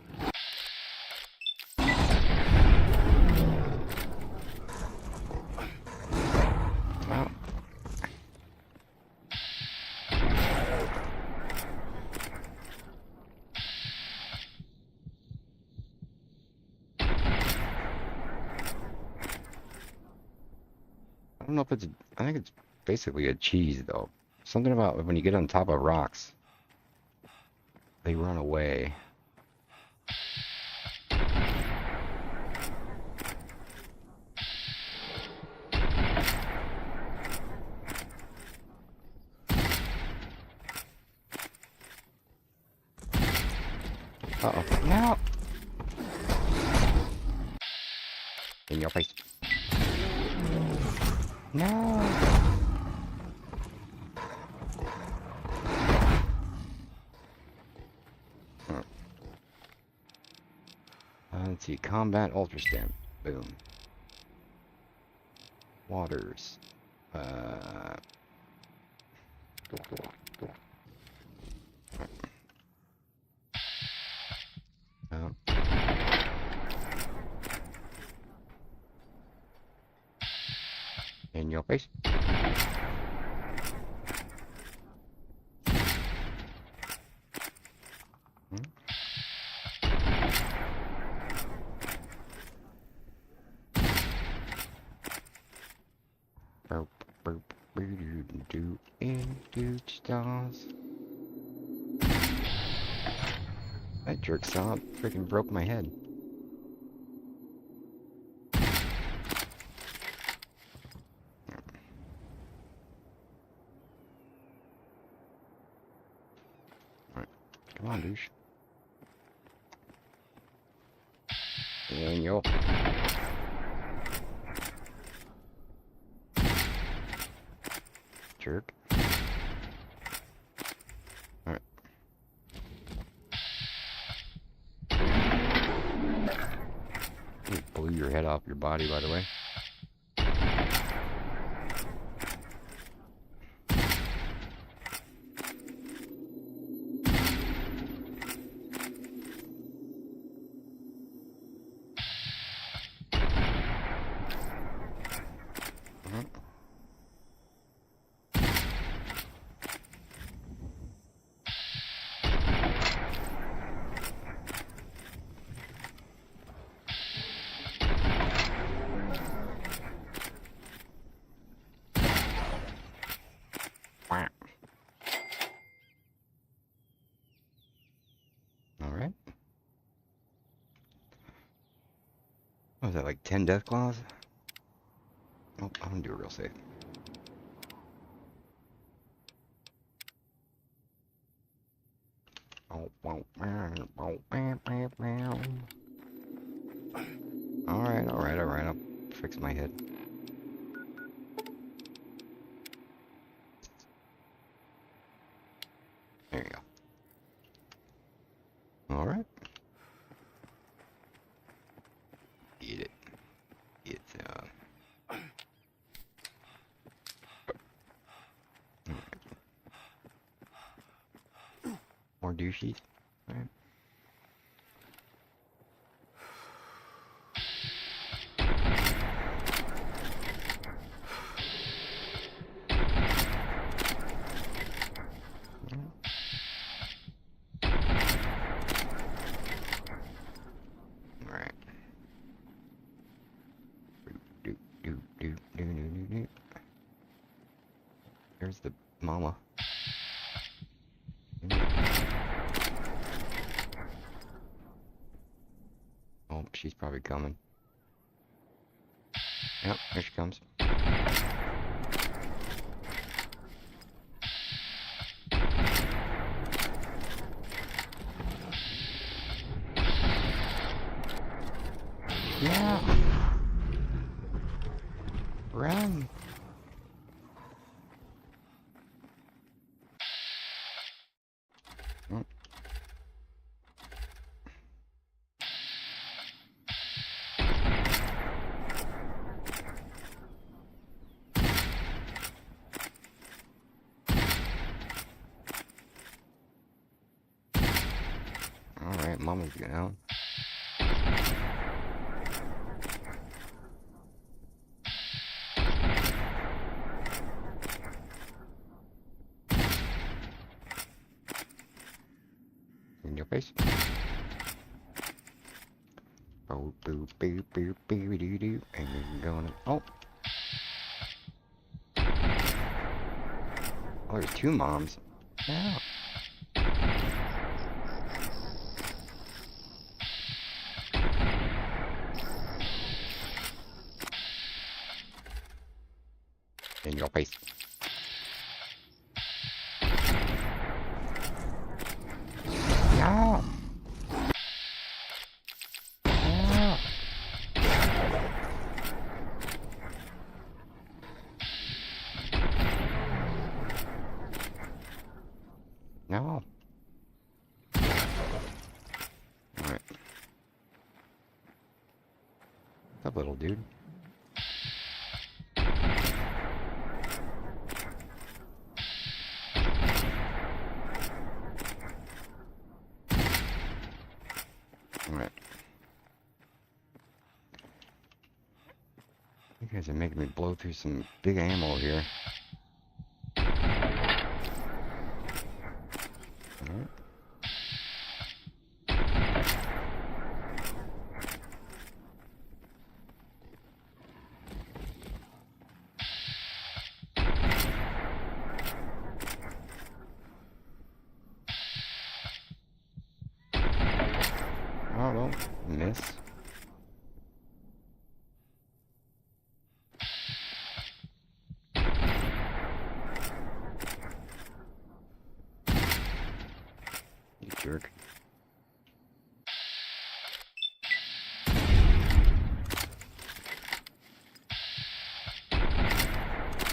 Well. I don't know if it's. I think it's basically a cheese, though. Something about when you get on top of rocks, they run away. Uh-oh. No! In your face. No! Let's see. Combat Ultra Stamp. Boom. Waters. In your face. Do into stars. That jerk saw freaking broke my head. Alright, come on, douche. And yo. Jerk. Alright. You blew your head off your body, by the way. Alright. What was that, like 10 death claws? Oh, I'm gonna do it real safe. Alright, I'll fix my head. There you go. More douchies. Alright. Alright. There's the mama. Oh, she's probably coming. Yep, here she comes. Yeah. Run. Oh. Alright, Mama's getting out. In your face. Oh, boo, boo, boo, boo, doo, doo. And you're gonna. Oh! Oh, there's two moms. Yeah. In your face. No! No! No! Alright. What's up, little dude? Alright. You guys are making me blow through some big ammo here. Alright. Oh, well, miss. You jerk.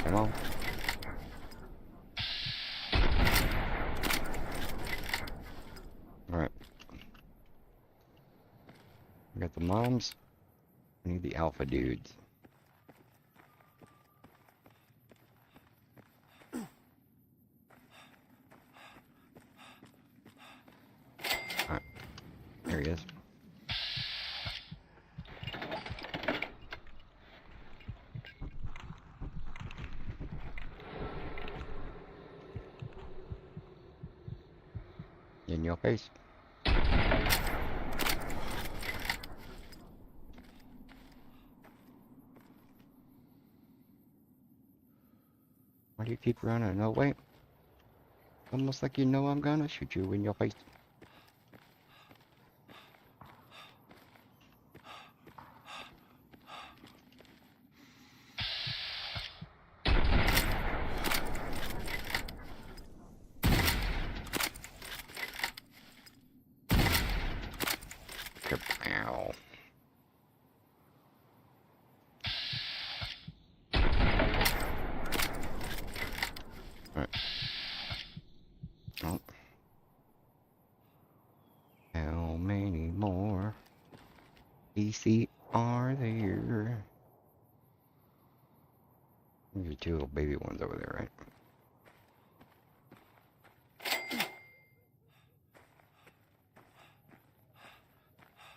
Come on. Alright. We got the moms. We need the alpha dudes. Alright. There he is. In your face. Why do you keep running? No, wait. Almost like you know I'm gonna shoot you in your face. Ow. Alright. Oh. How many more DC are there? There's two little baby ones over there, right?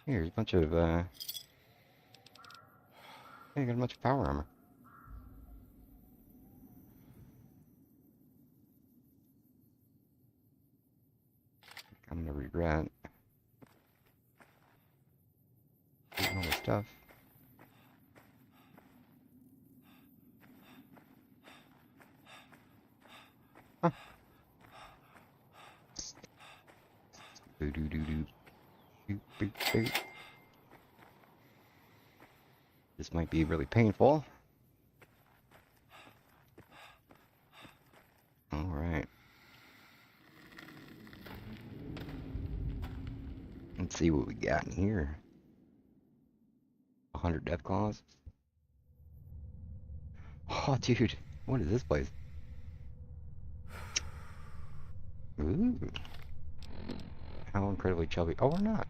Here's a bunch of, hey, got a bunch of power armor. I'm gonna regret getting all the stuff. Huh. Doo doo doo doo. Boop, boop, boop. This might be really painful. Alright. Let's see what we got in here. 100 death claws. Oh, dude. What is this place? Ooh. How incredibly chubby. Oh, we're not.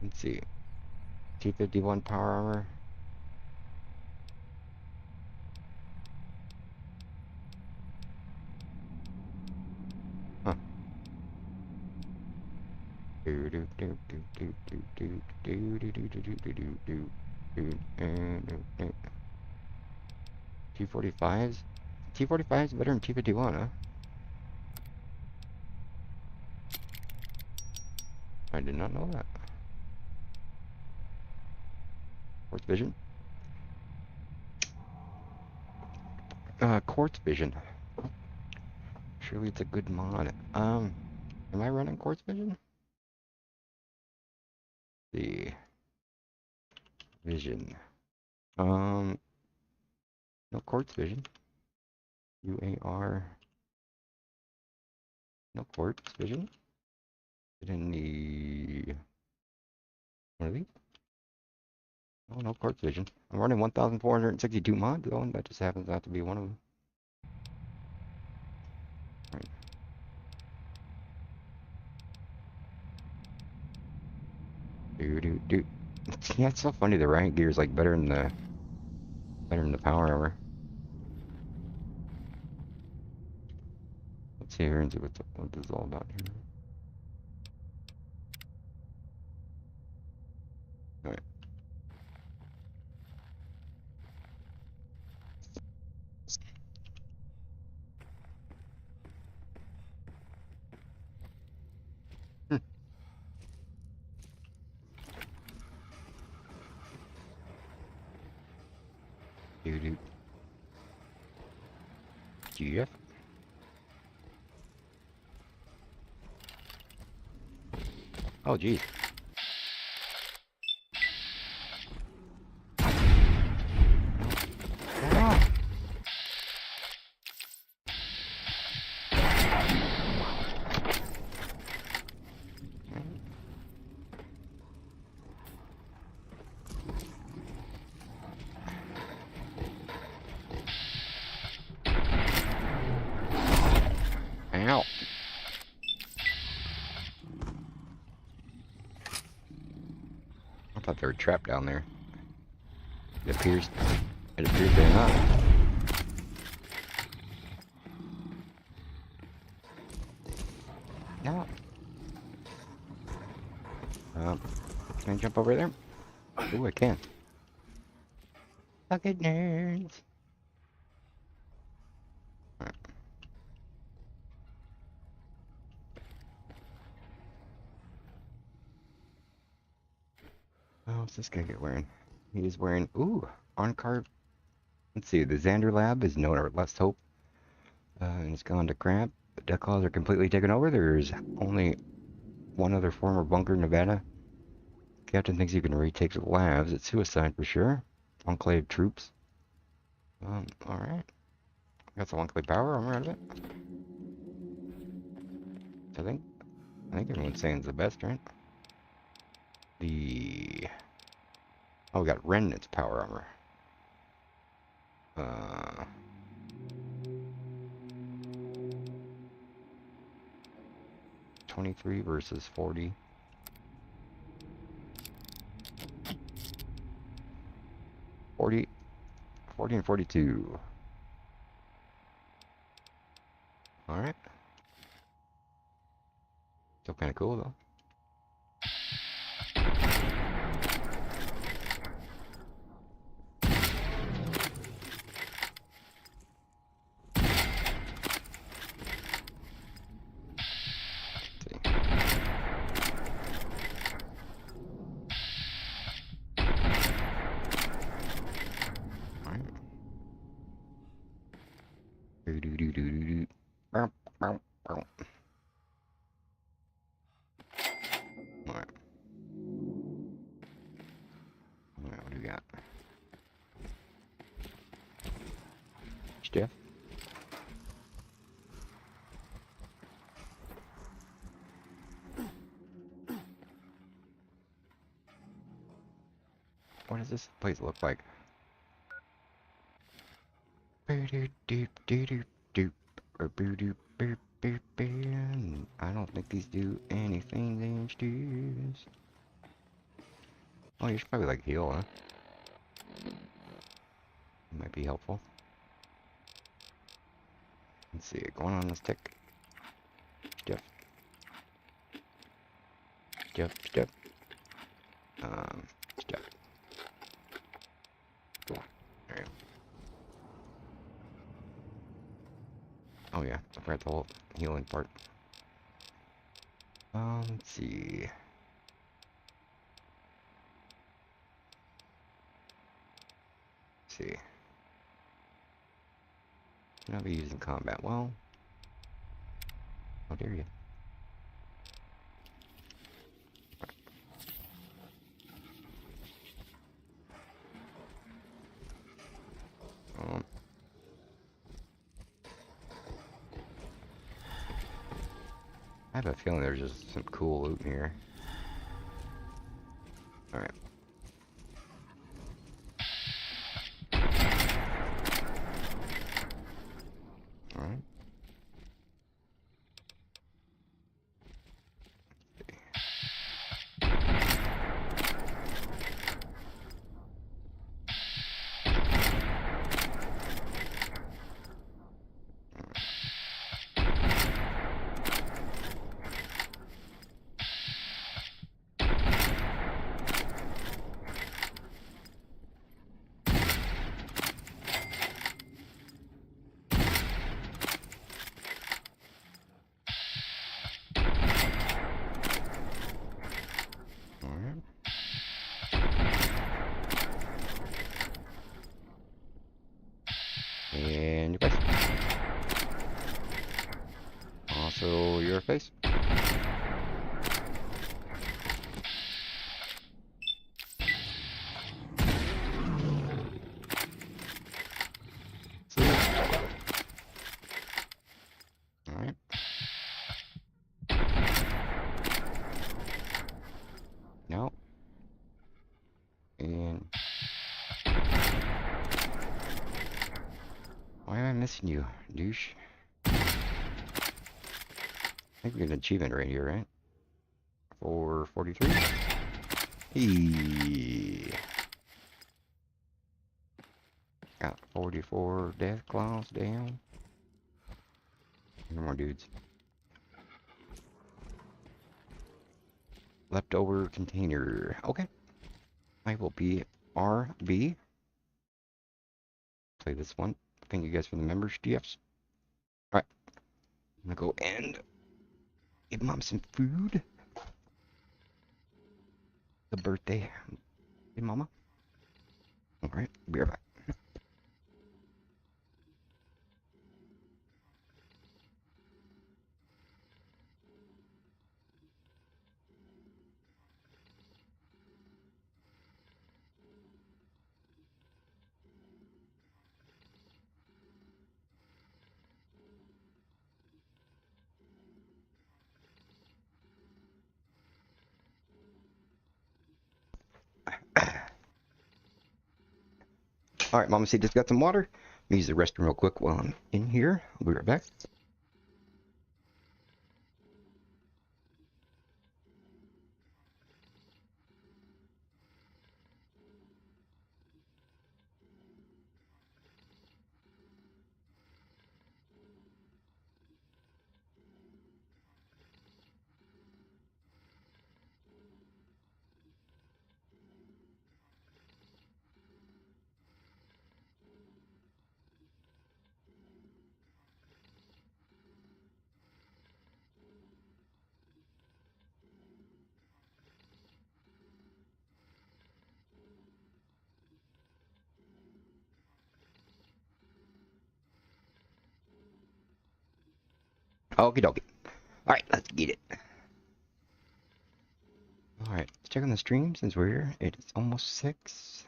Let's see. T51 power armor. Huh. Do do do do do do do do do do do do do do do. T45s? T45's better than T51, huh? I did not know that. Quartz vision? Quartz vision. Surely it's a good mod. Am I running quartz vision? The vision. No quartz vision. UAR. No quartz vision. It in the one of these? Oh, no quartz vision. I'm running 1,462 mods though, and that just happens not to be one of them. Right. Do. Yeah, it's so funny. The rank gear is like better than the power armor. Let's see here and see what this is all about here. All right. Do. GF. Oh, geez. Ah. Ow. I thought they were trapped down there. It appears they're not. No. Can I jump over there? Ooh, I can. Look at nerds. Right. Oh, what's this guy wearing? He is wearing, ooh, on-card. Let's see, the Xander lab is no less hope. And it's gone to crap. The death claws are completely taken over. There's only one other former bunker in Nevada. Captain thinks you can retake the labs. It's suicide for sure. Enclave troops. Alright. Got some enclave power. I'm out of it. I think everyone's saying it's the best, right? Oh, we got remnants power armor. 23 versus 40. 40 and 42. Alright. Still kind of cool though. Do-do-do-do-do-do. Bow, bow, bow. Alright. Alright, what do we got? Stuff. What does this place look like? I don't think these do anything dangerous. Oh, you should probably like heal, huh? Might be helpful. Let's see, going on this tick. Step. Step, step. Step. There. Oh yeah, I forgot the whole healing part. Let's see. Let's see. I'll be using combat. Well, how dare you? I have a feeling there's just some cool loot in here. Alright. Alright. And your face. Also your face. Alright. No. And why am I missing you, douche? I think we get an achievement right here, right? 443. Hey. Got 44 death claws down. More dudes. Leftover container. Okay. I will be RB. Play this one. Thank you guys for the members, GFs. Alright. I'm gonna go and give mom some food. The birthday. Hey, mama. Alright, be right back. Alright, Mama C just got some water. Let me use the restroom real quick while I'm in here. I'll be right back. Okie dokie. Alright, let's get it. Alright, let's check on the stream since we're here. It's almost 6.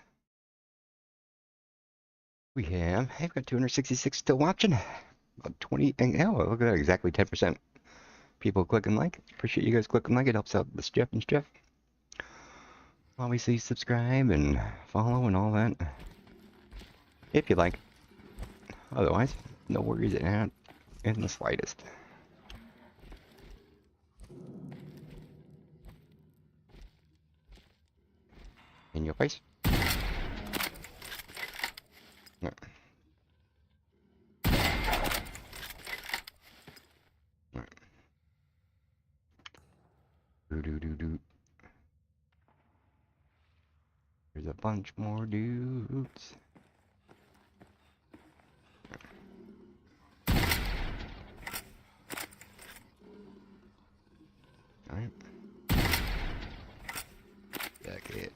We've got 266 still watching. About 20, and oh, look at that, exactly 10%. People clicking like. Appreciate you guys clicking like. It helps out the Jeff and Jeff. Obviously, subscribe and follow and all that. If you like. Otherwise, no worries in the slightest. In your face. No. Right. Do. There's a bunch more dudes. Alright. Back it.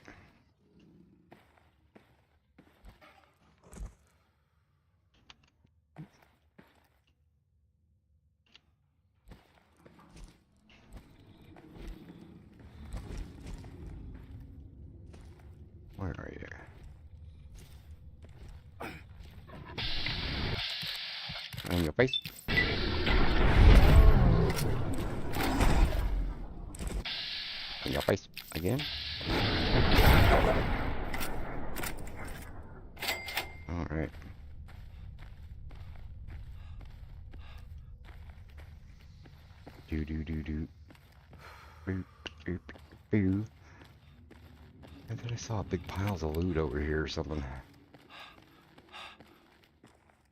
Where are you? In your face. In your face again. Alright. Do. Boop, boop, boo. I thought I saw big piles of loot over here or something.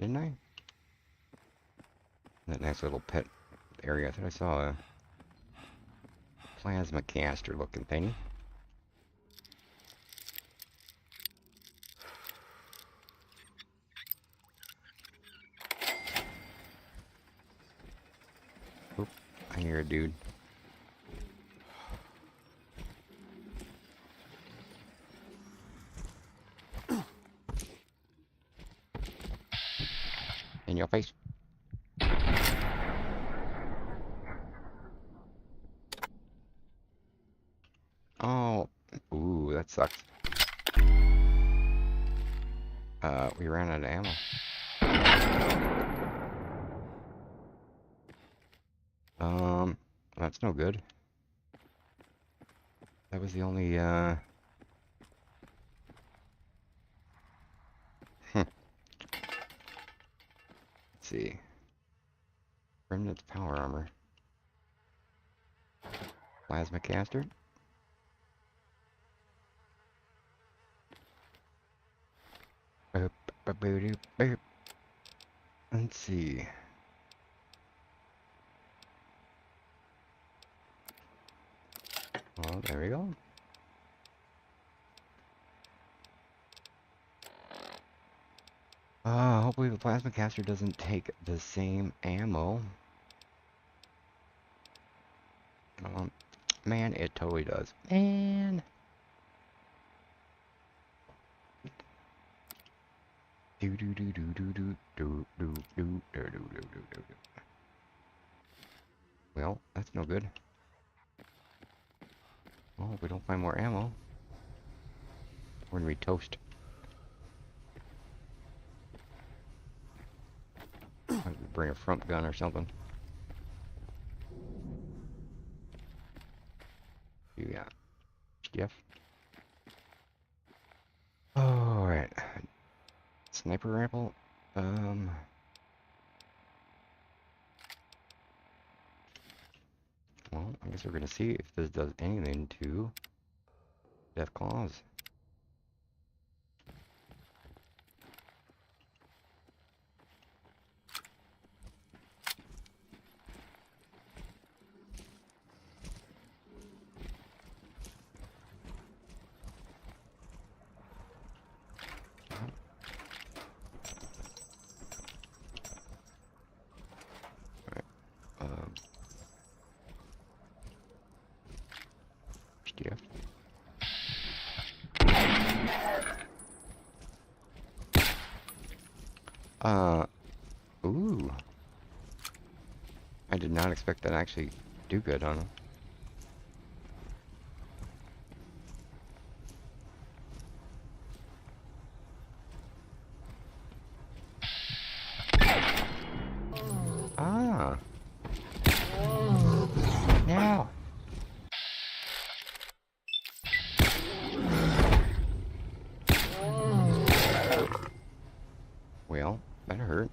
Didn't I? That nice little pet area. I thought I saw a plasma caster looking thingy. Oop, I hear a dude. In your face. Oh, ooh, that sucks. We ran out of ammo. That's no good. That was the only, Let's see. Remnant's power armor. Plasma caster. Let's see. Well, there we go. Hopefully the plasma caster doesn't take the same ammo. Man, it totally does. Man. Well, that's no good. Well, if we don't find more ammo, we're gonna be toast. Bring a front gun or something. You got Jeff. All right. Sniper rifle. Well, I guess we're gonna see if this does anything to Death Claws. Ooh. I did not expect that to actually do good on him. Ah. Now. Well, that hurt.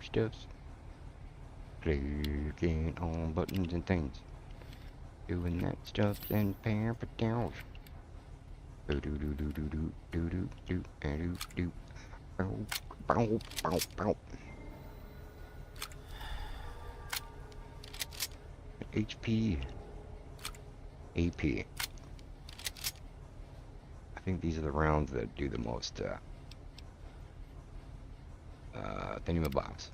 Stuffs. Clicking on buttons and things. Doing that stuff and pam for down. Do do do do do do do do do do do. Bow bow bow bow. HP. AP. I think these are the rounds that do the most thingamabobs.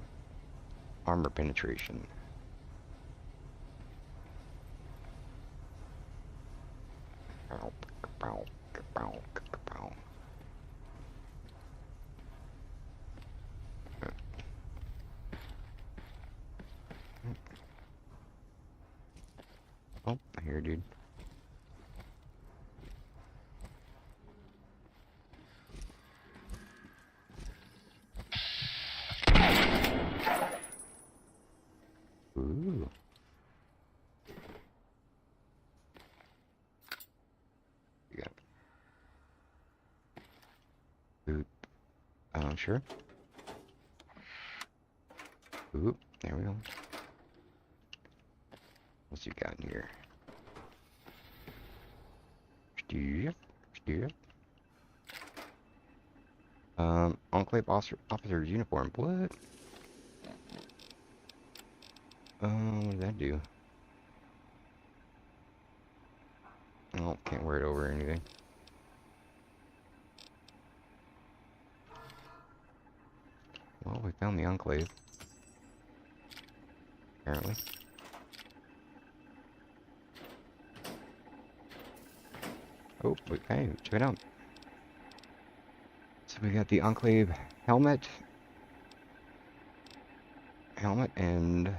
Armor penetration. Bow, bow, bow, bow. Oh, I hear, dude. Ooh. Yeah. Boop. Sure. Oop. There we go. What's you got in here? Steve. Steve. Enclave officer's uniform. What? What does that do? Oh, can't wear it over anything. Well, we found the enclave. Apparently. Oh, okay, check it out. So we got the enclave helmet. And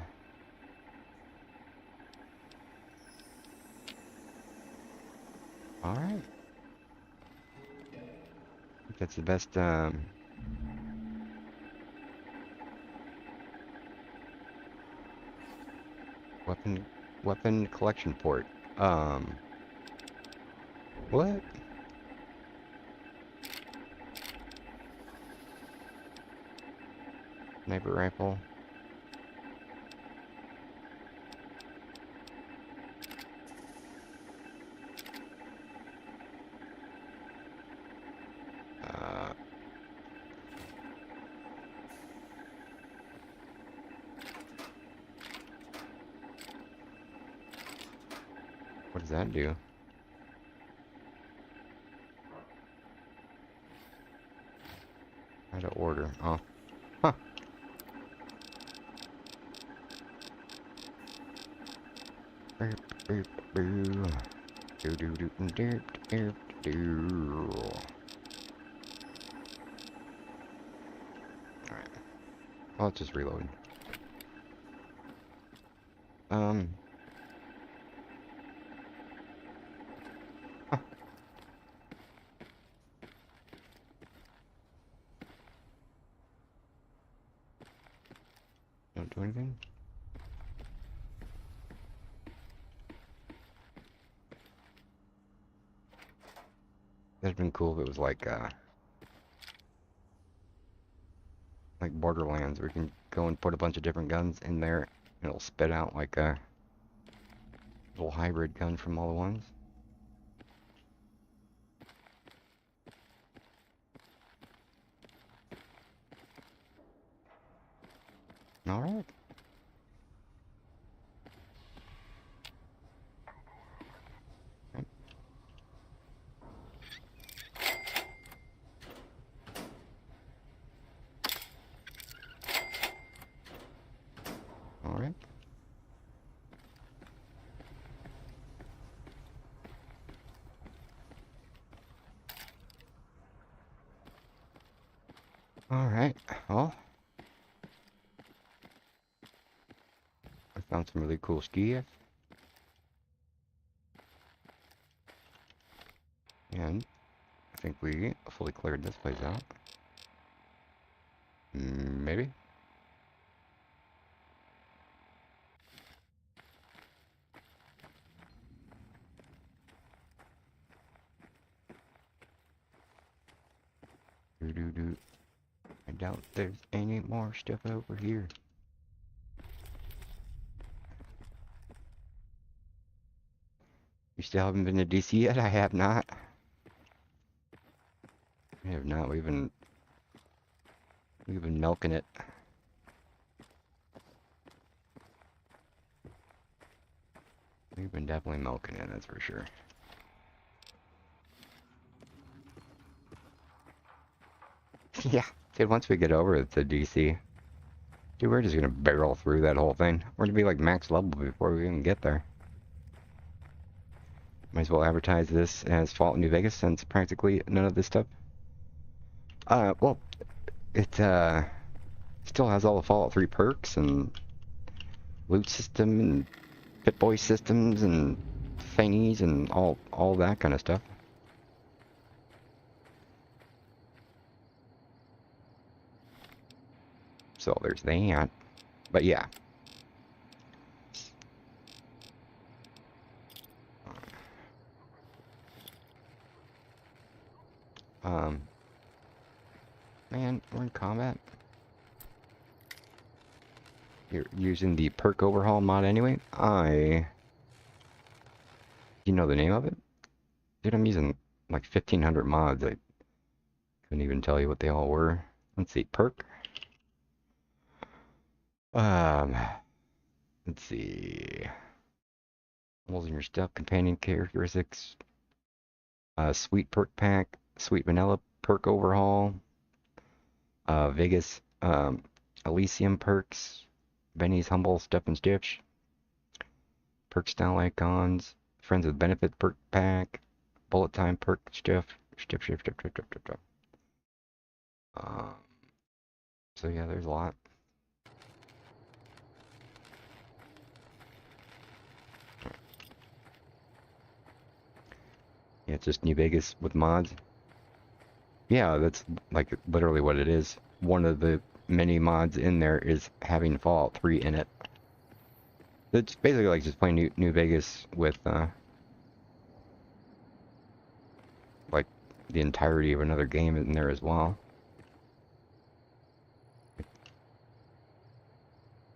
all right. I think that's the best weapon collection port. What? Sniper rifle. What does that do? How to order? Oh, huh. Do do do do do do. All right. Well, let's just reload. Huh. Don't do anything. That'd been cool if it was like Borderlands, where you can go and put a bunch of different guns in there, and it'll spit out like a little hybrid gun from all the ones. All right. All right. Alright, well. I found some really cool skiers. And I think we fully cleared this place out. Maybe? Doo-doo-doo. I doubt there's any more stuff over here. You still haven't been to DC yet? I have not. I have not. We've been milking it. We've been definitely milking it, that's for sure. Yeah, dude, once we get over to DC, dude, we're just gonna barrel through that whole thing. We're gonna be like max level before we even get there. Might as well advertise this as Fallout New Vegas since practically none of this stuff. Well, it, still has all the Fallout 3 perks and loot system and Pit Boy systems and thingies and all that kind of stuff. So there's that. But yeah. Man, we're in combat. You're using the perk overhaul mod anyway? You know the name of it? Dude, I'm using like 1,500 mods. I couldn't even tell you what they all were. Let's see, perk. Let's see. Holes in your stuff, companion characteristics. Sweet perk pack, sweet vanilla perk overhaul. Vegas, Elysium perks. Benny's Humble Stuff and Stitch. Perk style icons. Friends with Benefit perk pack. Bullet time perk stuff. Stuff. So yeah, there's a lot. Yeah, it's just New Vegas with mods. Yeah, that's like literally what it is. One of the many mods in there is having Fallout 3 in it. It's basically like just playing New Vegas with like the entirety of another game in there as well.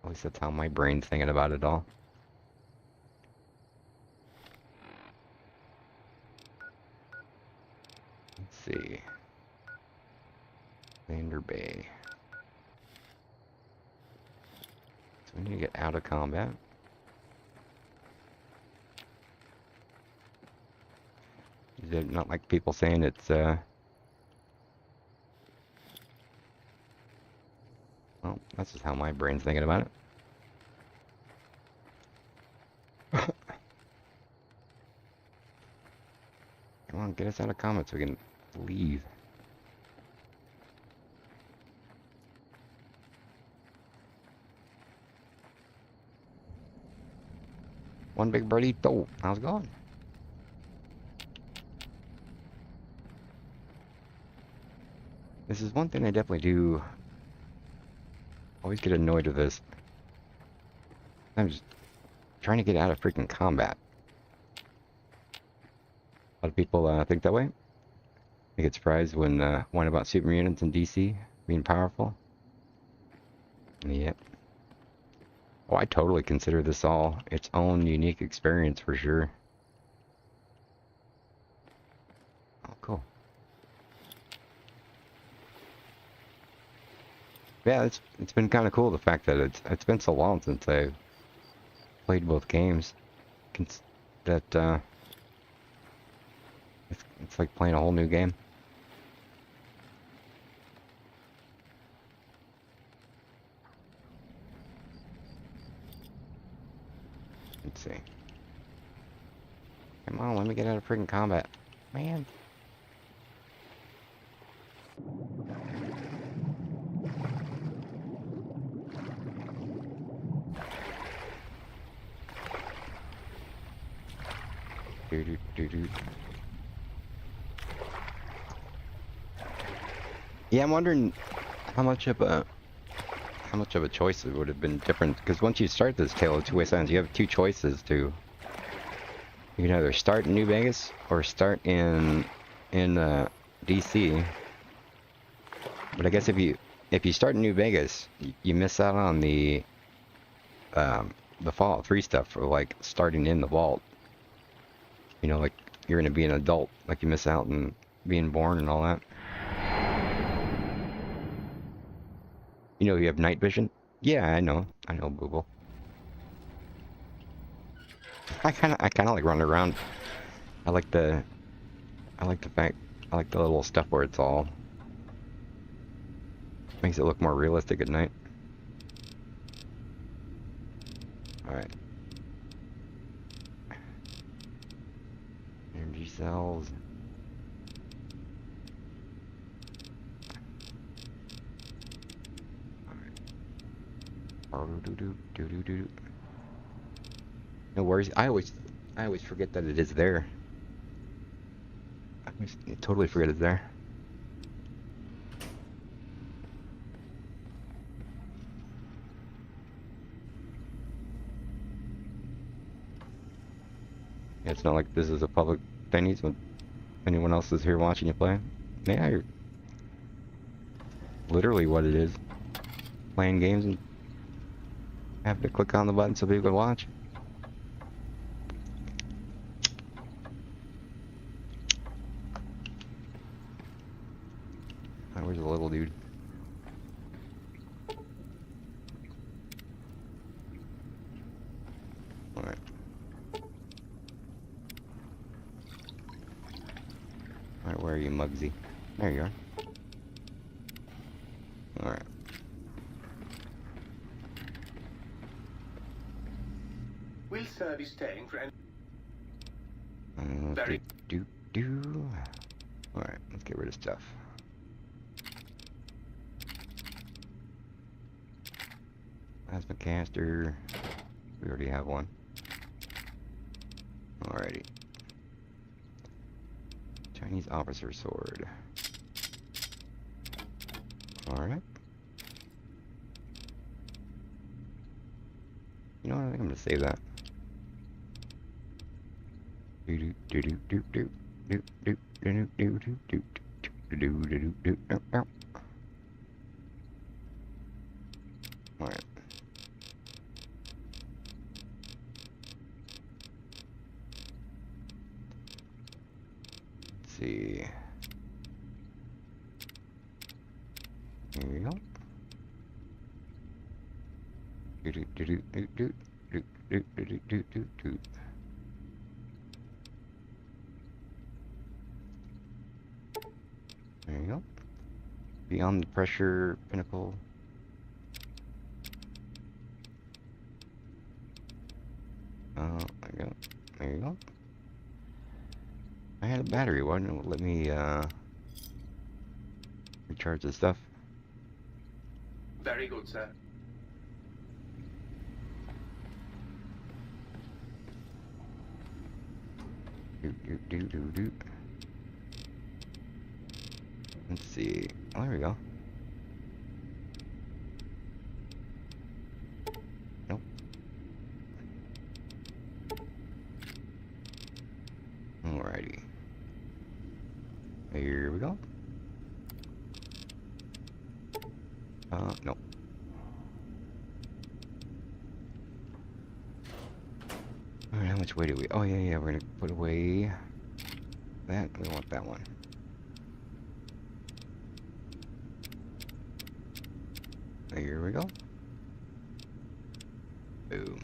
At least that's how my brain's thinking about it all. Let's see. Vander Bay. So we need to get out of combat. Is it not like people saying it's well, that's just how my brain's thinking about it. Come on, get us out of combat so we can leave. One big burrito. How's it going? This is one thing I definitely do. Always get annoyed with this. I'm just trying to get out of freaking combat. A lot of people think that way. They get surprised when one about super mutants in DC being powerful. Yep. Oh, I totally consider this all its own unique experience for sure. Oh, cool. Yeah, it's been kind of cool the fact that it's been so long since I've played both games. That it's like playing a whole new game. Let's see. Come on, let me get out of freaking combat. Man. Yeah, I'm wondering how much of a choice it would have been different, because once you start this Tale of Two Wastelands, you have two choices to. You can either start in New Vegas or start in DC. But I guess if you start in New Vegas, you miss out on the Fallout 3 stuff for like starting in the vault. You know, like you're gonna be an adult, like you miss out on being born and all that. You know, you have night vision. Yeah, I know, Booble. I kind of like running around. I like the little stuff where it's all makes it look more realistic at night. All right. Energy cells. No worries. I always forget that it is there. I totally forget it's there. Yeah, it's not like this is a public thing, so anyone else is here watching you play. Yeah, you're literally what it is. Playing games and have to click on the button so people can watch. Oh, where's the little dude? Alright. Alright, where are you, Muggsy? There you are. Alright. Will sir be staying for any... Alright, let's get rid of stuff. Plasma caster. We already have one. Alrighty. Chinese officer sword. Alright. You know what? I think I'm gonna save that. Alright. Let's see. Here we go. There you go. Beyond the pressure pinnacle. There you go. There you go. I had a battery. Why didn't it let me recharge the stuff? Very good, sir. Let's see. Oh, there we go. Nope. Alrighty. Here we go. Nope. Alright, how much weight do we... Oh, yeah, we're gonna put away that. We want that one. Here we go. Boom.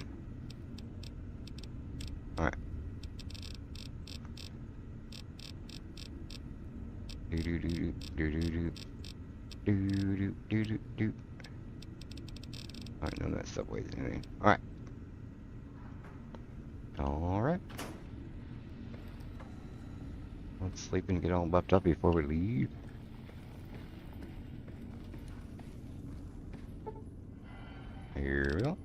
Alright. Alright, none of that stuff weighs anything. Alright. Alright. Let's sleep and get all buffed up before we leave. Here we go.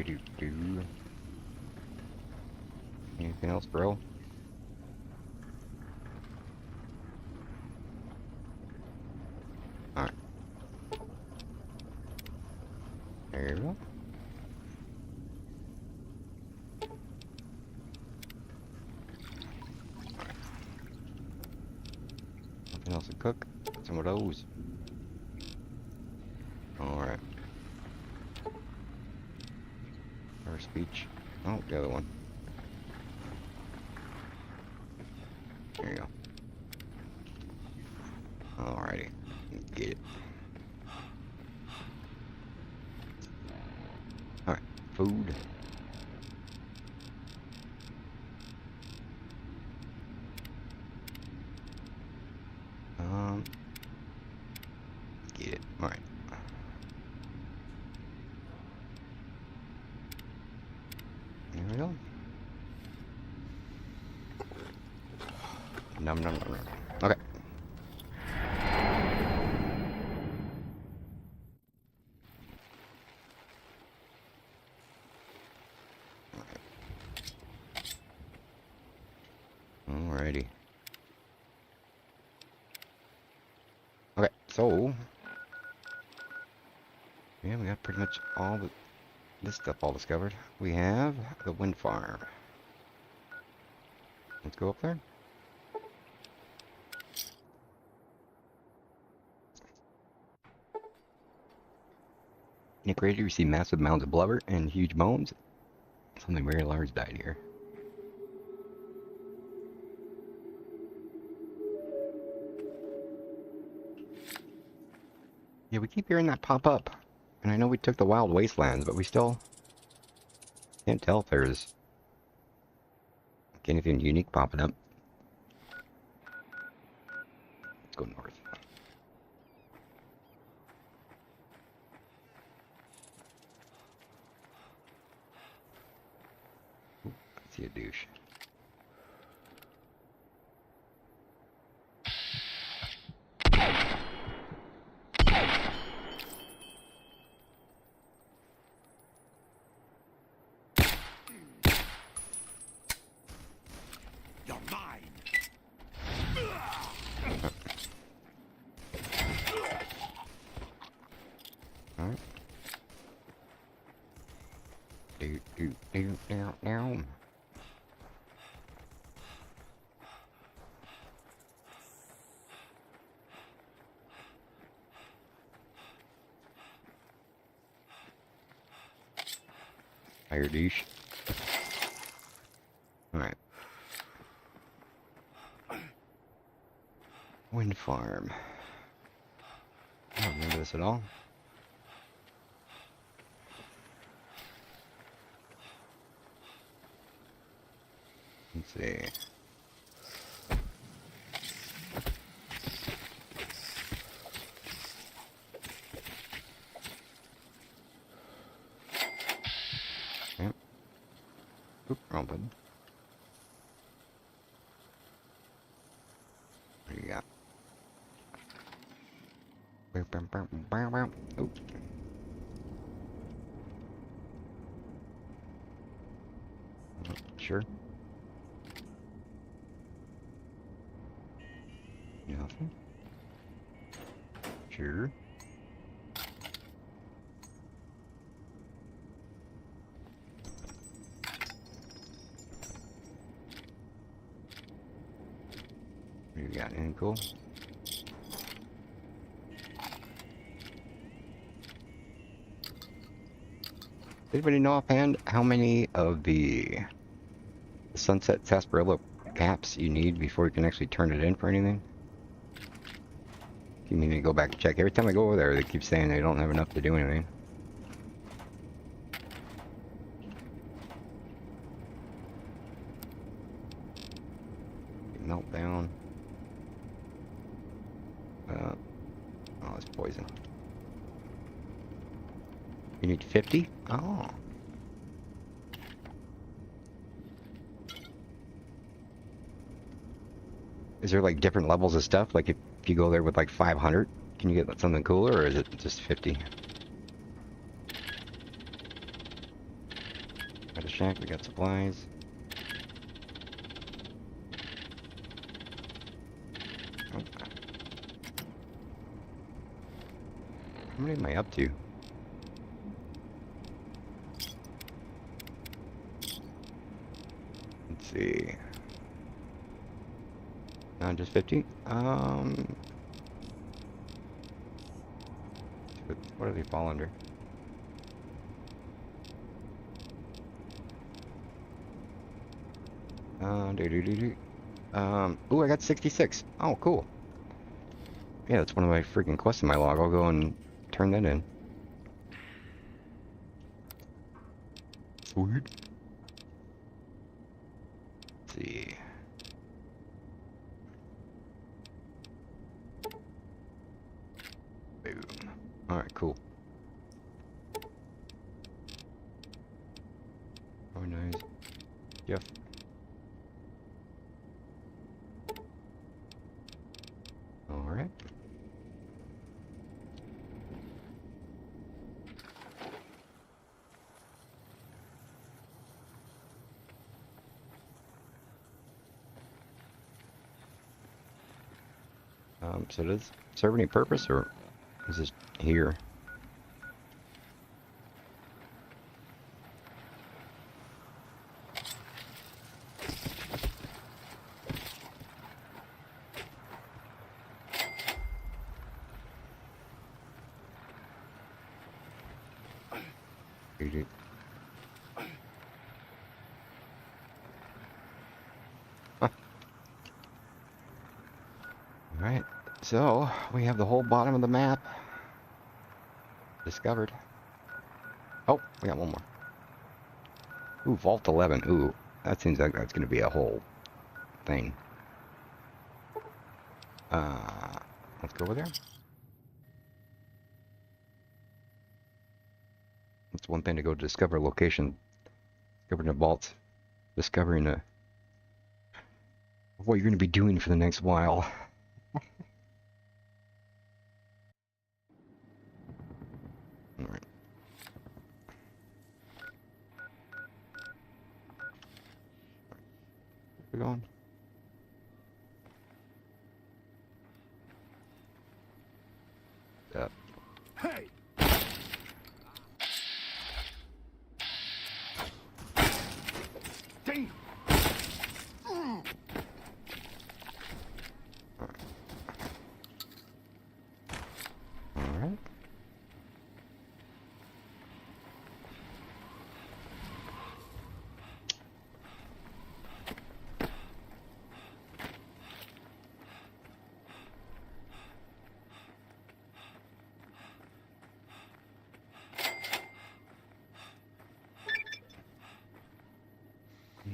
Do-do-do. Anything else, bro? Alright. There you go. Nothing else to cook? Some of those. Alright. Our speech. Oh, the other one. There you go. Alrighty. Get it. Alright. Food. Get it. Alright. There we go. Num num num num. Okay. Alrighty. Okay, so yeah, we got pretty much all this stuff all discovered. We have the wind farm. Let's go up there. Nick Rager, you see massive mounds of blubber and huge bones. Something very large died here. Yeah, we keep hearing that pop up. And I know we took the wild wastelands, but we still can't tell if there's anything unique popping up. Let's go north. Ooh, I see a douche. Down. Fire douche. Alright. Wind farm. I don't remember this at all. Let's see. Yep. Oop, wrong button. What do you got? Oop. Sure. Nothing. Sure. You got anything cool? Anybody know offhand how many of the Sunset Sarsaparilla caps you need before you can actually turn it in for anything? You need to go back and check. Every time I go over there, they keep saying they don't have enough to do anything. Meltdown. Oh, it's poison. You need 50? Oh. Is there like different levels of stuff? Like if you go there with like 500, can you get something cooler, or is it just 50? shack. We got supplies. Oh. How many am I up to? Let's see. Just 50. What do they fall under? Ooh, I got 66. Oh, cool. Yeah, that's one of my freaking quests in my log. I'll go and turn that in. Sweet. Let's see. Boom. Alright, cool. Oh, nice. Yep. Alright. So does it serve any purpose, or is this here? Alright, so we have the whole bottom of the map discovered. Oh, we got one more. Ooh, Vault 11. Ooh, that seems like that's going to be a whole thing. Let's go over there. It's one thing to go discover a location, discovering a vault, discovering what you're going to be doing for the next while. Alright. We're going. Up. Hey! Damn! Alright.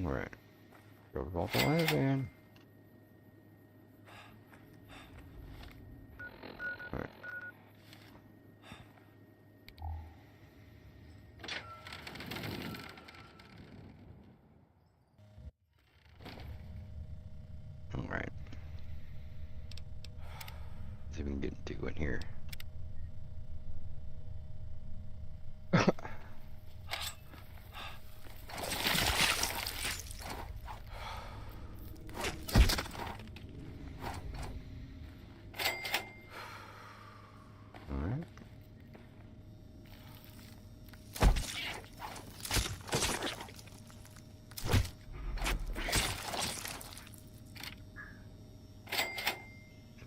Alright. Go to Vault 11. Alright. Alright. Let's see if we can get into it here. Alright.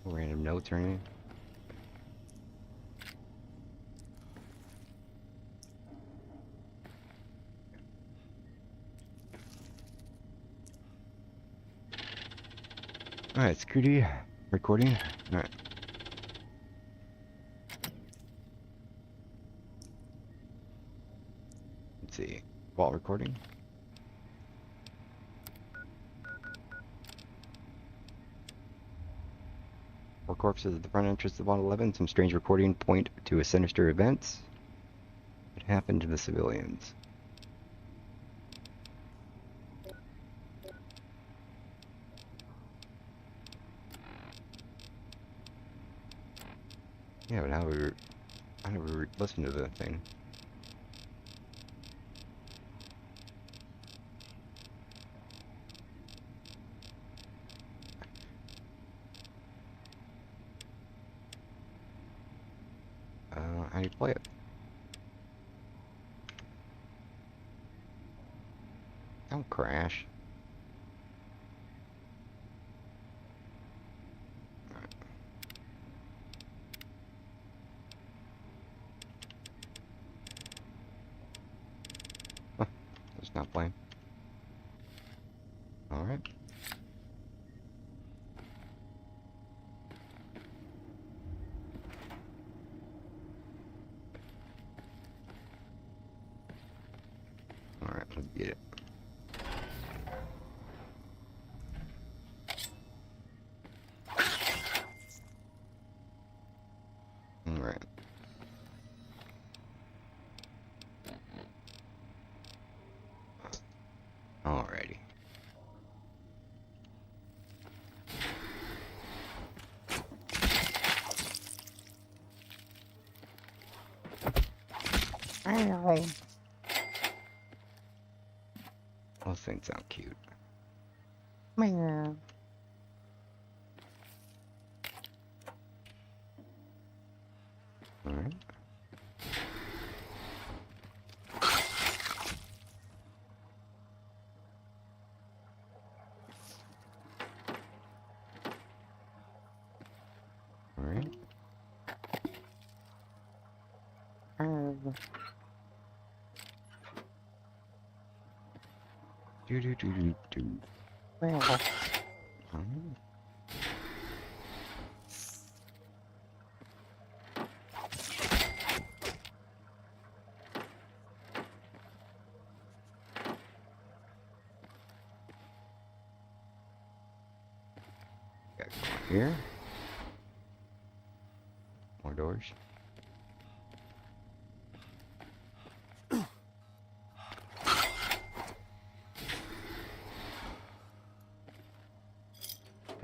Random notes or anything. Alright, security recording. Alright. Let's see. Vault recording. Four corpses at the front entrance of Vault 11. Some strange recording point to a sinister event. What happened to the civilians? Yeah, but how do we listen to the thing? How do you play it? Don't crash. Huh, it's not playing. Alright. Alright, let's get it. Alright. Alrighty. Ow. Those things sound cute. Meow. Alright. Alright. Do do do do do. Well. Here. More doors.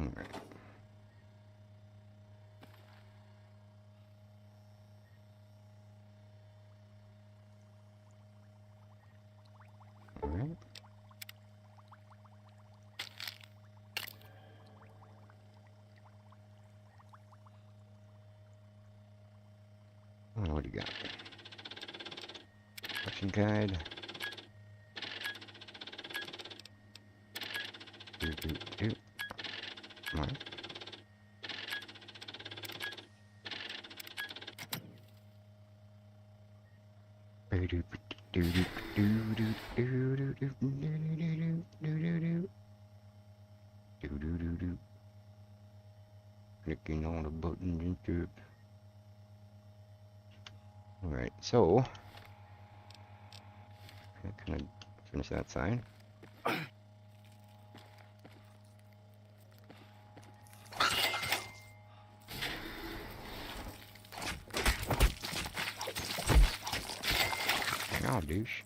Alright. Alright. What do you got? Section guide. Do do do. Alright. Do do do do do do do do do do do do do do. Clicking on the buttons and stuff. Alright, so can I finish that side? Now, douche.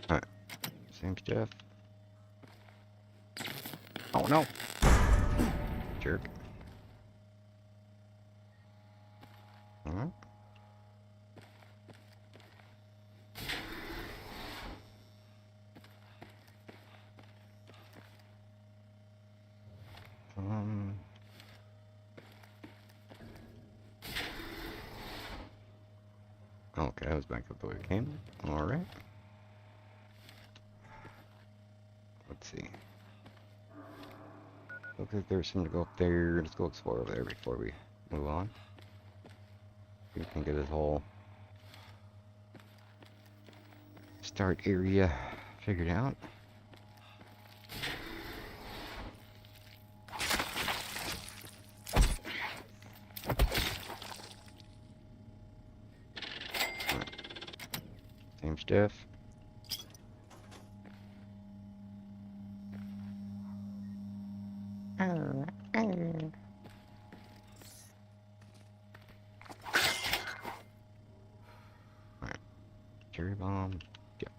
Alright, same stuff. Oh no! Jerk. Alright. Okay, I was back up the way it came. Alright. Let's see. Looks like there's something to go up there. Let's go explore over there before we move on. We can get this whole start area figured out. Right. Same stuff. Cherry bomb. Yep.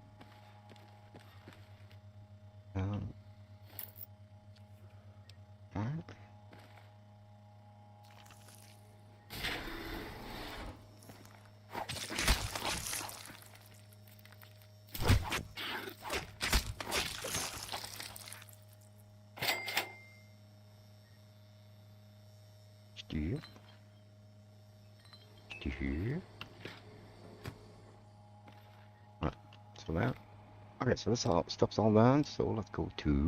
Alright. Steve. Steve. Alright, so that. Okay, so this all stuff's all done. So let's go to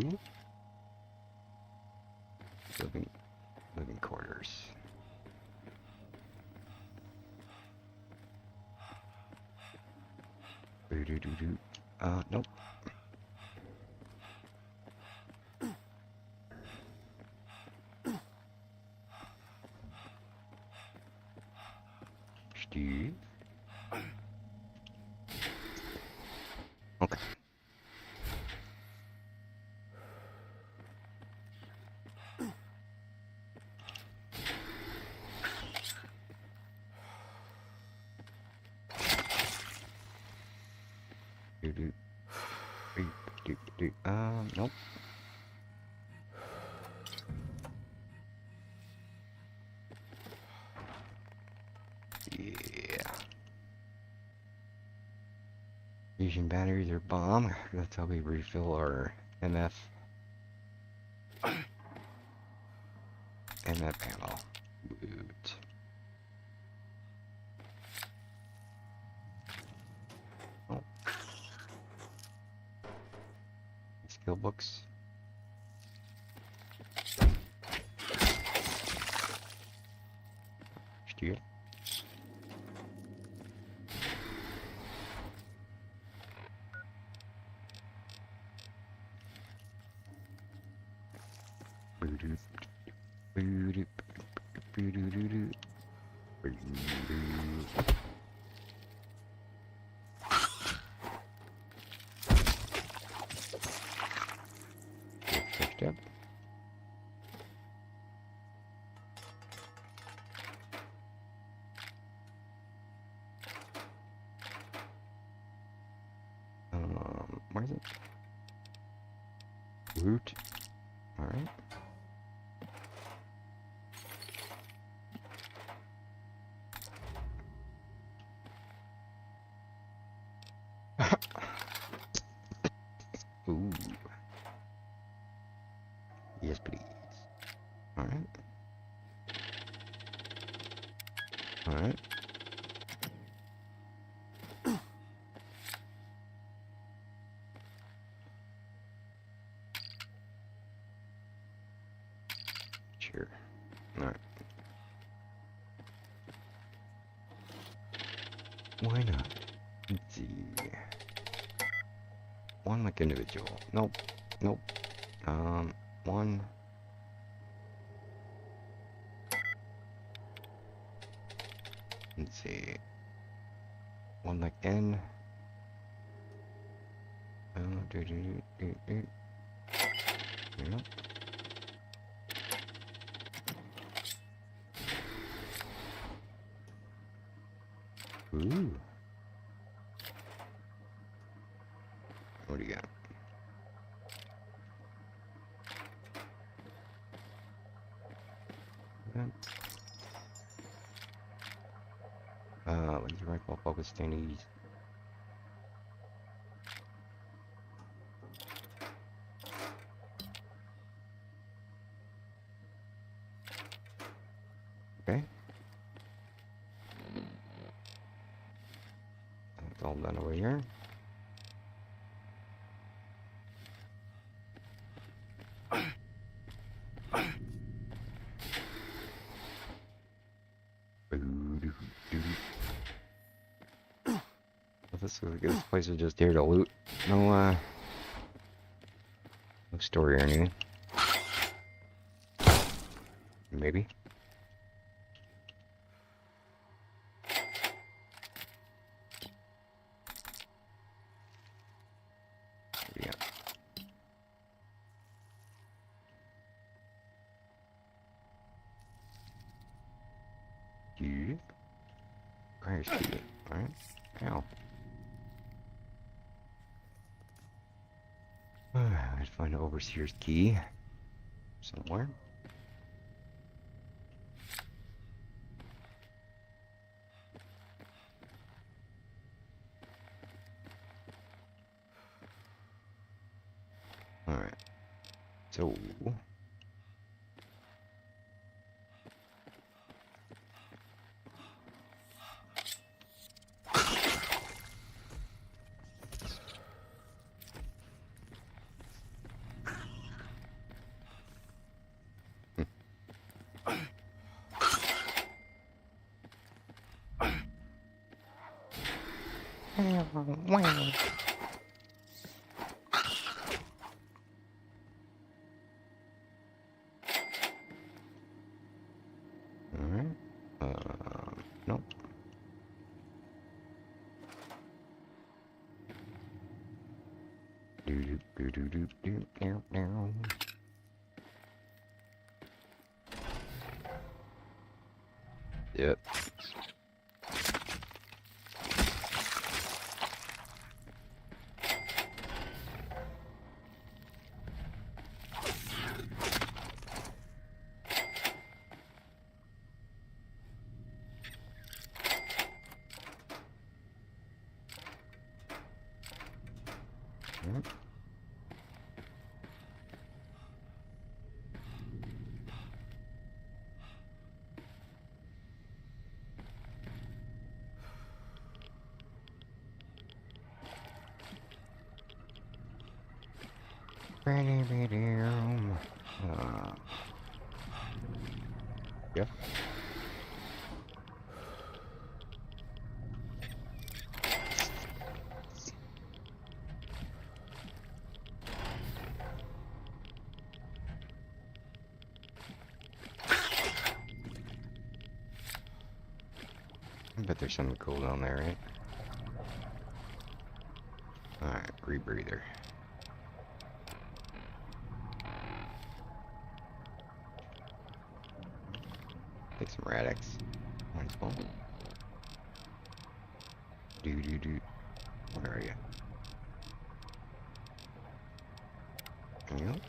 living quarters. Nope. Steve. Okay. Nope. Yeah. Fusion batteries are bomb. That's how we refill our MF panel. Woot. Oh. Skill books. Steel. Next up. Where is it? Root. All right. Ooh. Yes, please. All right. All right. Sure. All right. Why not? Let's see. One like individual. Nope. Nope. One. Let's see. One like N. Yep. Ooh. What do you got? Laser rifle, focus standees. Okay. That's all done over here. This place is just here to loot. No story or anything. Maybe. Yeah. Yeah. Christ, alright. Ow. I'd find an overseer's key somewhere. Alright. So Alright. Nope. Yep. Yep. Yep. I bet there's something cool down there, right? Alright, rebreather. Take some radix. Might as well. Do. Where are you? Yep.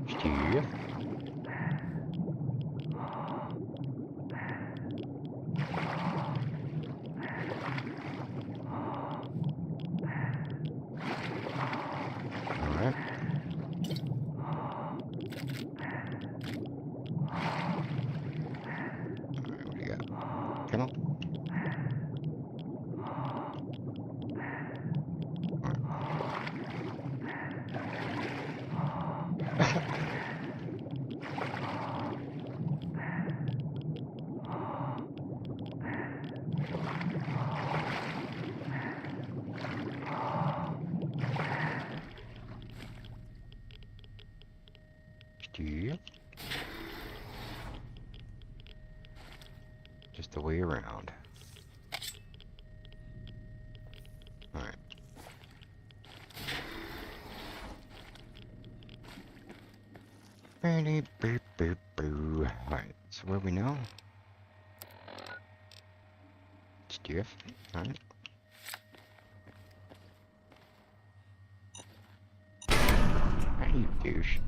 Steve. Alright. Alright, what do you got? Come on. Steve. Just the way around. Alright. Alright, so where are we now? Steve. Alright. Hey, douche.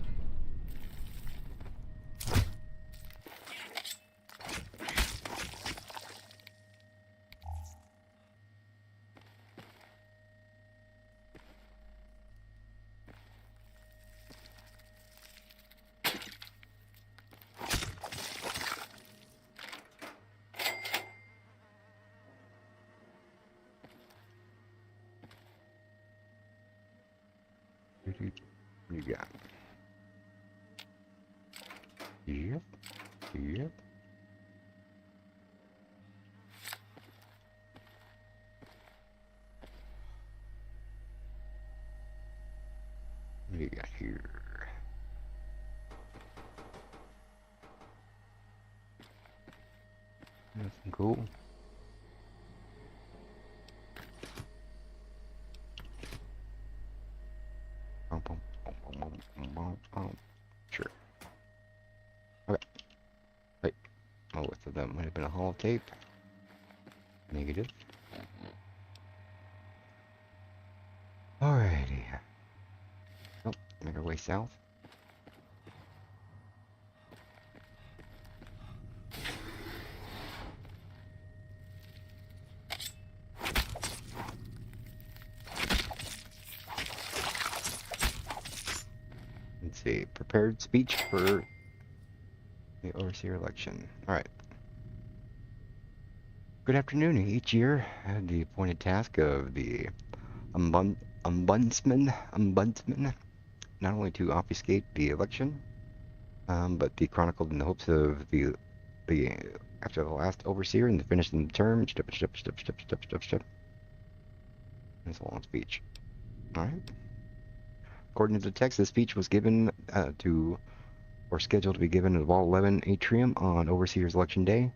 You got. Yep. Yep. What do you got here? Nothing cool. Sure. Okay. Wait. Oh, so that might have been a holotape. Negative. Alrighty. Oh, make our way south. Let's see. Prepared speech for the overseer election. Alright. Good afternoon. Each year, I have the appointed task of the ombudsman, not only to obfuscate the election, but be chronicled in the hopes of the after the last overseer and the finishing the term. Step. That's a long speech. All right. According to the text, this speech was given scheduled to be given at Vault 11 Atrium on Overseer's Election Day.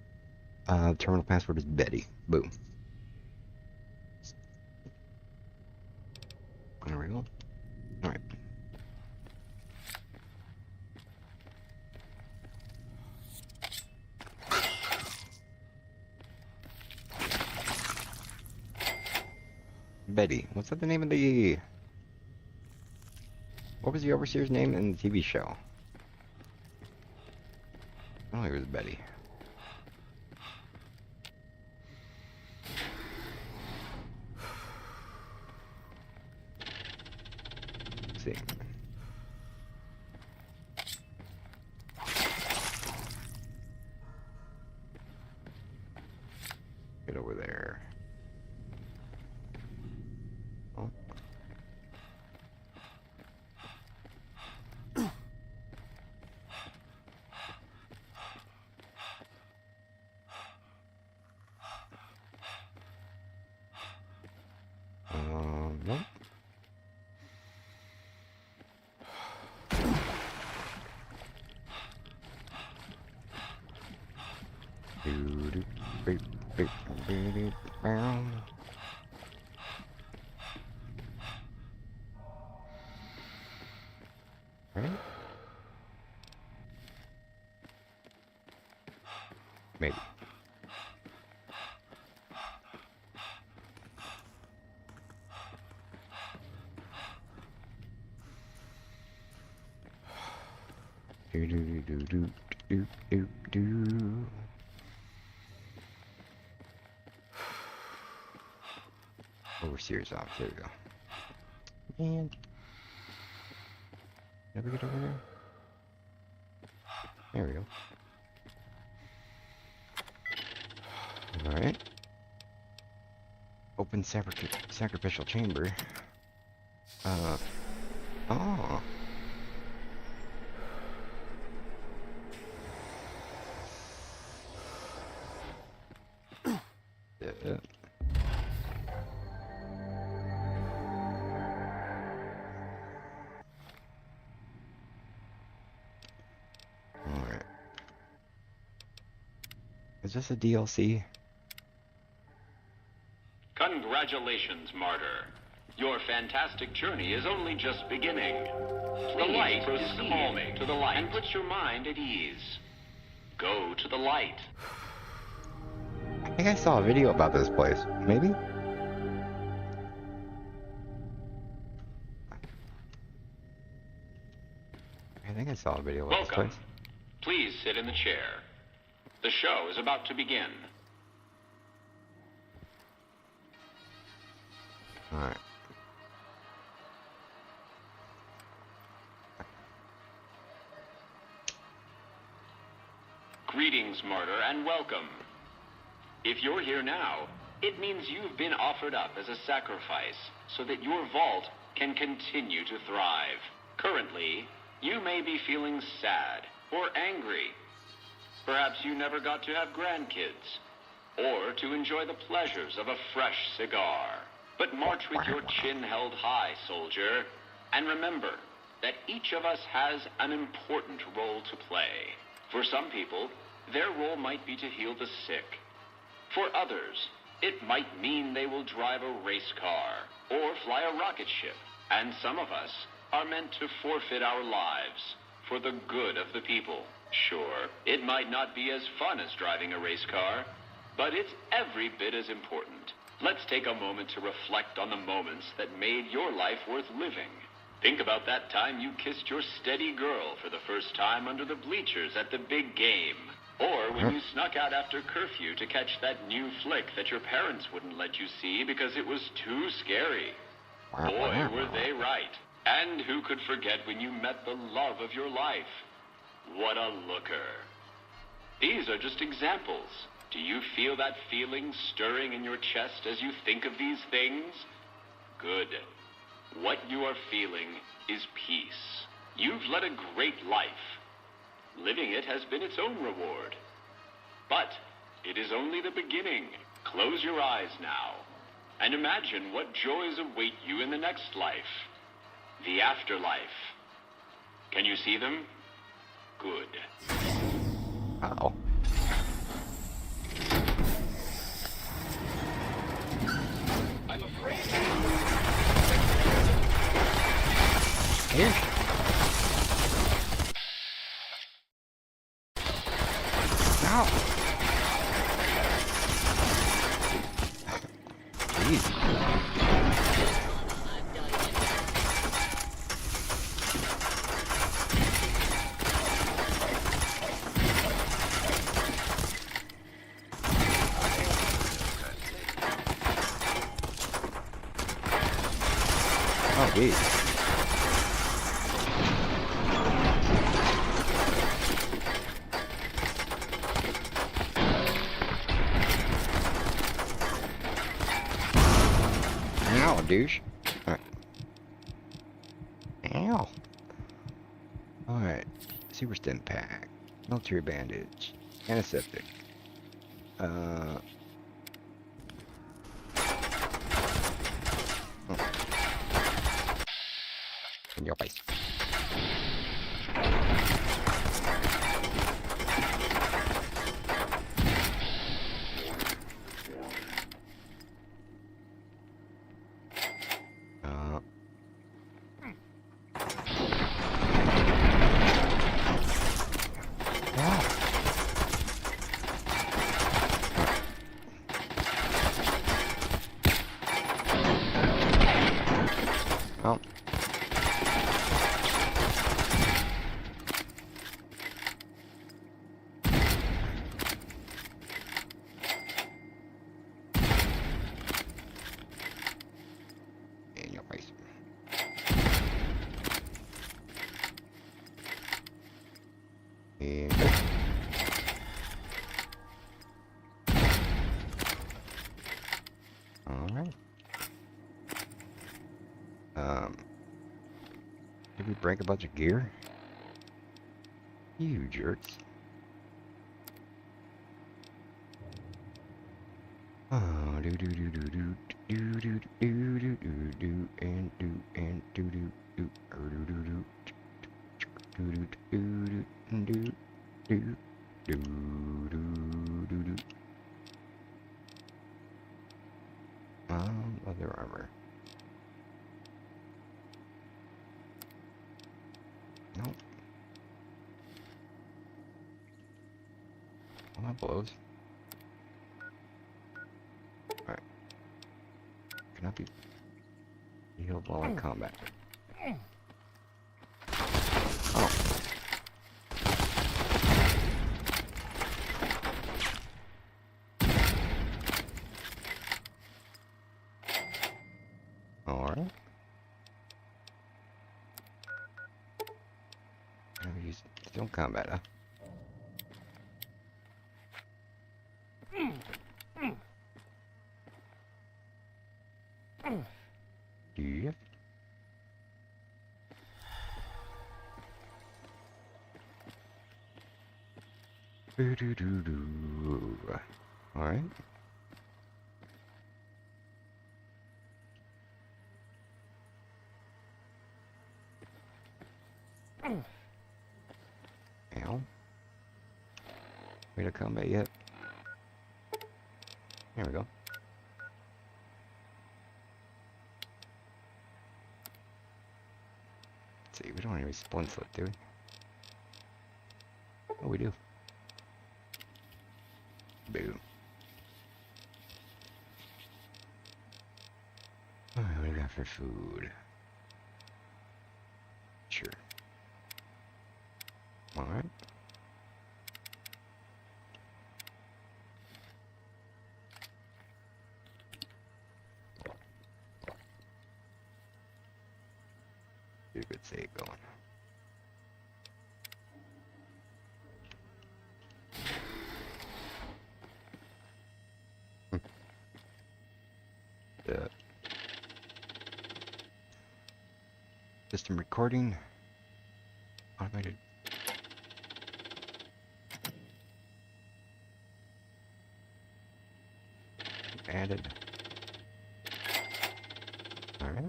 Terminal password is Betty. Boom. There we go. All right. Betty. What's that the name of the... What was the Overseer's name in the TV show? Oh, it was Betty. Let's see. Get over there. Oh. Nope. Right? Maybe. Do. Overseer's off. There we go. And never get over there. There we go. All right. Open sacrificial chamber. Oh. Alright. Is this a DLC? Congratulations, martyr. Your fantastic journey is only just beginning. The light is calming to the light and puts your mind at ease. Go to the light. I think I saw a video about this place. Maybe? I think I saw a video about this place. Please sit in the chair. The show is about to begin. Alright. Greetings, martyr, and welcome. If you're here now, it means you've been offered up as a sacrifice so that your vault can continue to thrive. Currently, you may be feeling sad or angry. Perhaps you never got to have grandkids or to enjoy the pleasures of a fresh cigar. But march with your chin held high, soldier, and remember that each of us has an important role to play. For some people, their role might be to heal the sick. For others, it might mean they will drive a race car or fly a rocket ship. And some of us are meant to forfeit our lives for the good of the people. Sure, it might not be as fun as driving a race car, but it's every bit as important. Let's take a moment to reflect on the moments that made your life worth living. Think about that time you kissed your steady girl for the first time under the bleachers at the big game. Or when you snuck out after curfew to catch that new flick that your parents wouldn't let you see because it was too scary. Boy, were they right. And who could forget when you met the love of your life? What a looker. These are just examples. Do you feel that feeling stirring in your chest as you think of these things? Good. What you are feeling is peace. You've led a great life. Living it has been its own reward. But it is only the beginning. Close your eyes now, and imagine what joys await you in the next life. The afterlife. Can you see them? Good. Wow. I'm afraid. Here. No. Jeez. Oh, geez. Ow, douche. Alright. Ow. Alright. Super stim pack. Military bandage. Antiseptic. In your face. Oh. In your face. And go. Alright. Did we break a bunch of gear? You jerks. Oh, do do do do do do do do do do do and do and do do do do do do do do do do do do do do. Leather armor. Nope. Well, that blows. Alright. Cannot be healed while in combat. Oh. Alright. He's still in combat, huh? Yep. Alright. Ow. Way to combat yet? There we go. Let's see, we don't have any splint slip, do we? Oh, we do. Boom. Alright, what do we got for food? Sure. Alright. You could say it going. System recording. Automated. Added. Alright.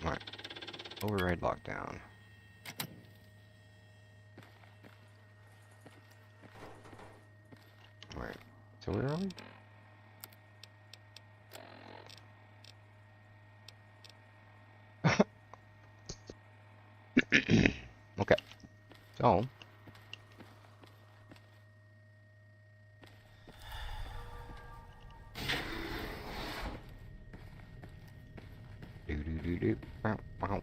Alright. Override lockdown. Alright. So where are we? Okay. So. Do. Wow, wow.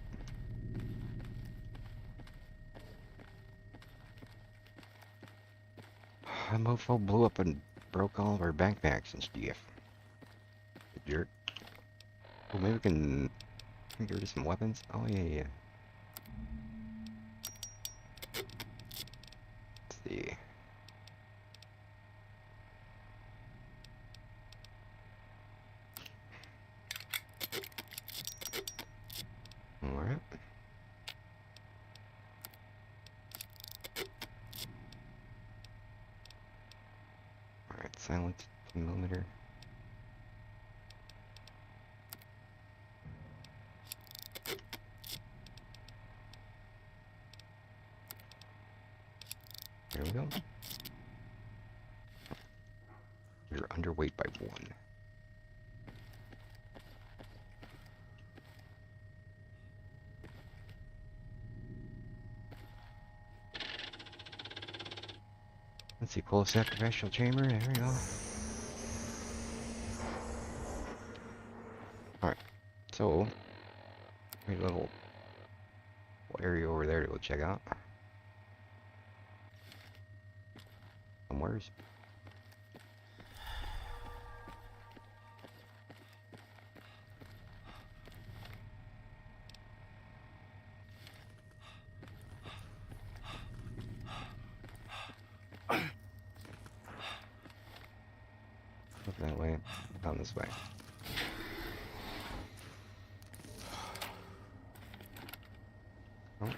A mofo blew up and broke all of our backpacks and stuff. The jerk. Well, maybe we can get rid of some weapons. Oh, yeah. Let's see. Alright. Alright, silence 10mm. There we go. You're underweight by 1. Let's see, pull a sacrificial chamber. There we go. Alright, so there's a little area over there to go check out. Somewheres. Look that way, down this way. Oh.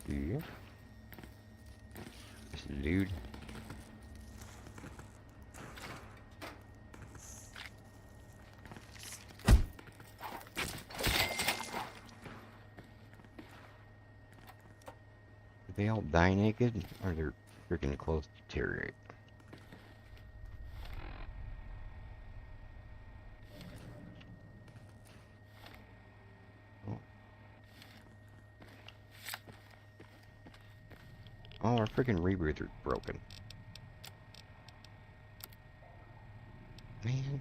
Yeah. This dude. Did they all die naked, or their freaking clothes deteriorate? Oh, our freaking rebreather's broken. Man.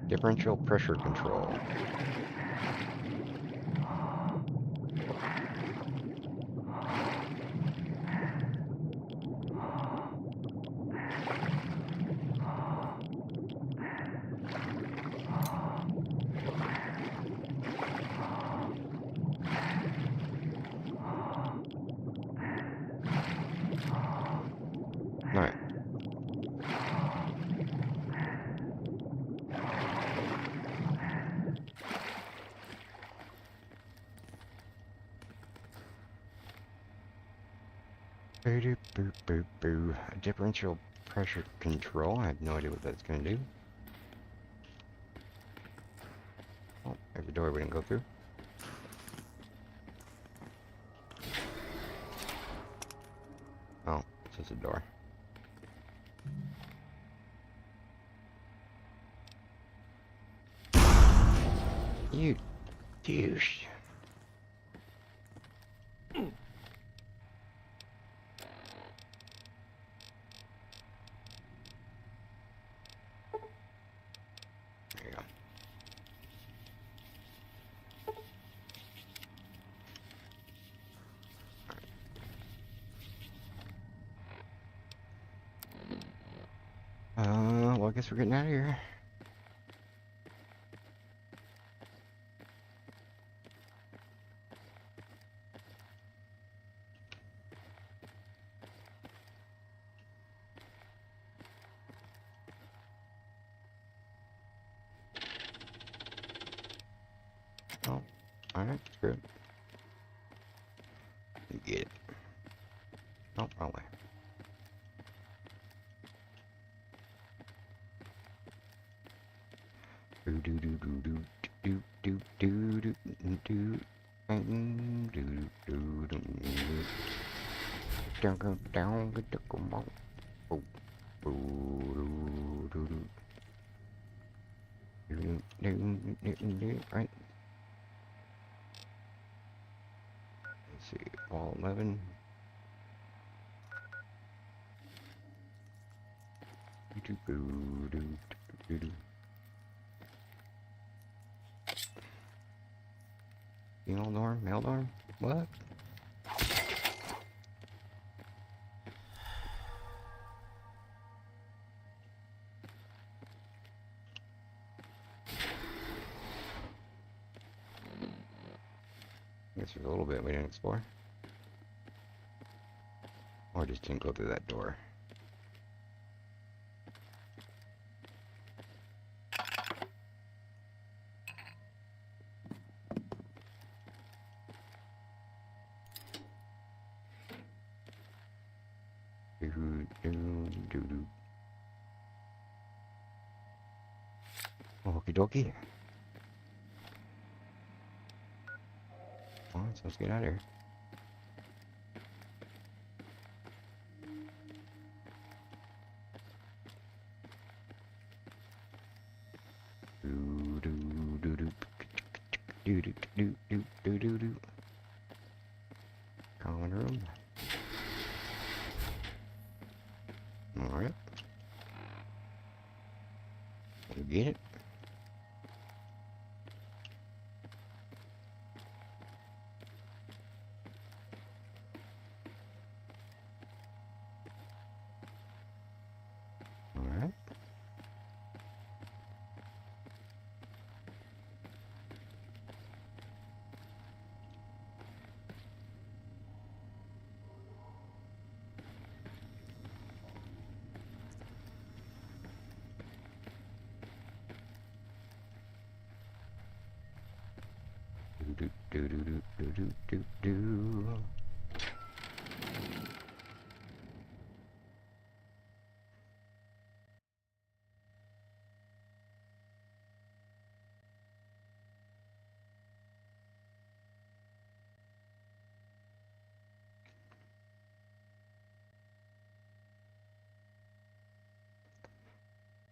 Differential pressure control. Alright. Boo boo boo boo. Differential pressure control. I have no idea what that's gonna do. Oh, there's a door we didn't go through. Oh, it's just a door. You douche. There you go. Well, I guess we're getting out of here. Oh, alright, good. Get it. Oh, wrong way. Do do do do do do do do do do do do do down go down go come on. Oh, right. Let's see, all 11. Female dorm, male dorm, what? I guess there's a little bit we didn't explore. Or just didn't go through that door. Okie dokie. Alright, so let's get out of here. Common room. Alright. We get it. Alright. Do do do do do do do.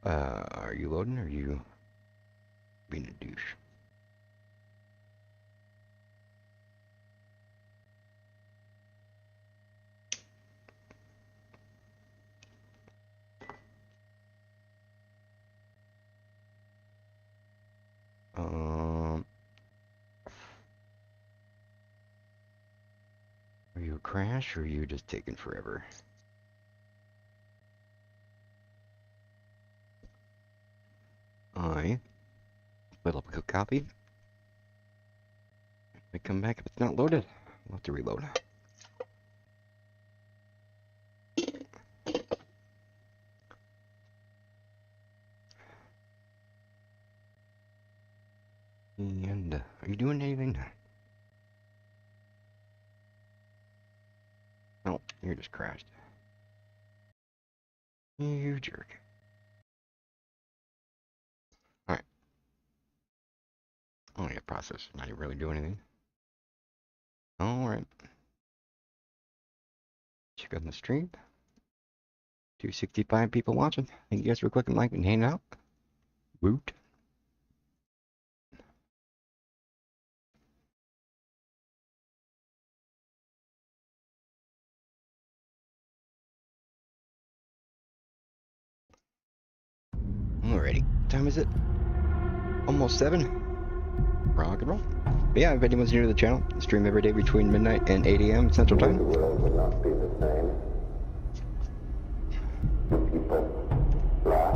Are you loading or are you being a douche? Are you a crash or are you just taking forever? I fill up a good copy. I come back if it's not loaded. I'll have to reload. And are you doing anything? No, you're just crashed. You jerk. Alright. Oh yeah, process. Not even really doing anything. Alright. Check out the stream. 265 people watching. Thank you guys for clicking like and hanging out. Woot. Alrighty. What time is it? Almost 7. Rock and roll. But yeah, if anyone's new to the channel, I stream every day between midnight and 8 a.m. Central Time. The world will not be the same. People, fly,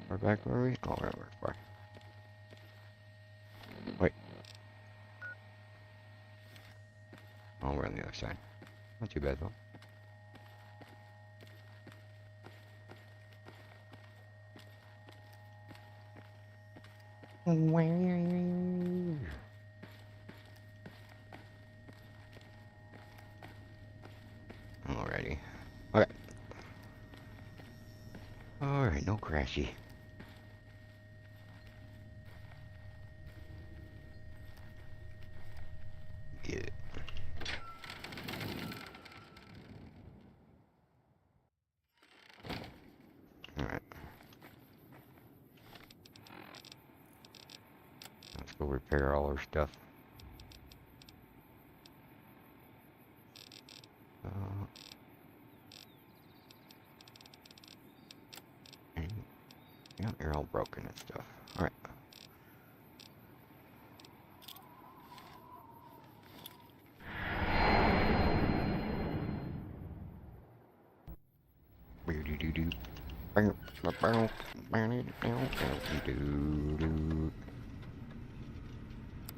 We're back where we? Oh, we're far. Wait. Oh, we're on the other side. Not too bad though. Alrighty. Okay. Alright, no crashy. Get it. Alright. Let's go repair all our stuff. And, yeah, you're all broken and stuff. Alright.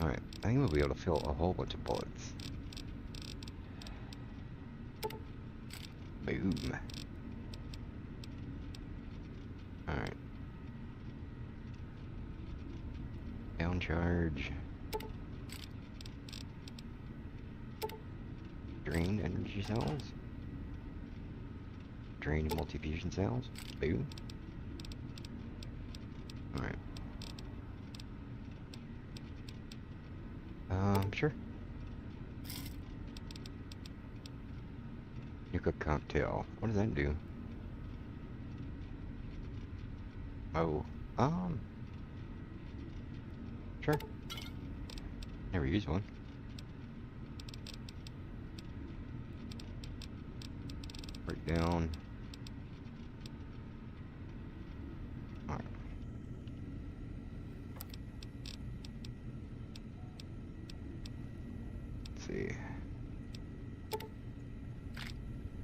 Alright, I think we'll be able to fill a whole bunch of bullets. Boom. Alright. Down charge. Drained energy cells. Drained multi-fusion cells. Boom. Alright. Sure. Nuka cocktail. What does that do? Oh, sure. Never used one. Break down. Alright. Let's see.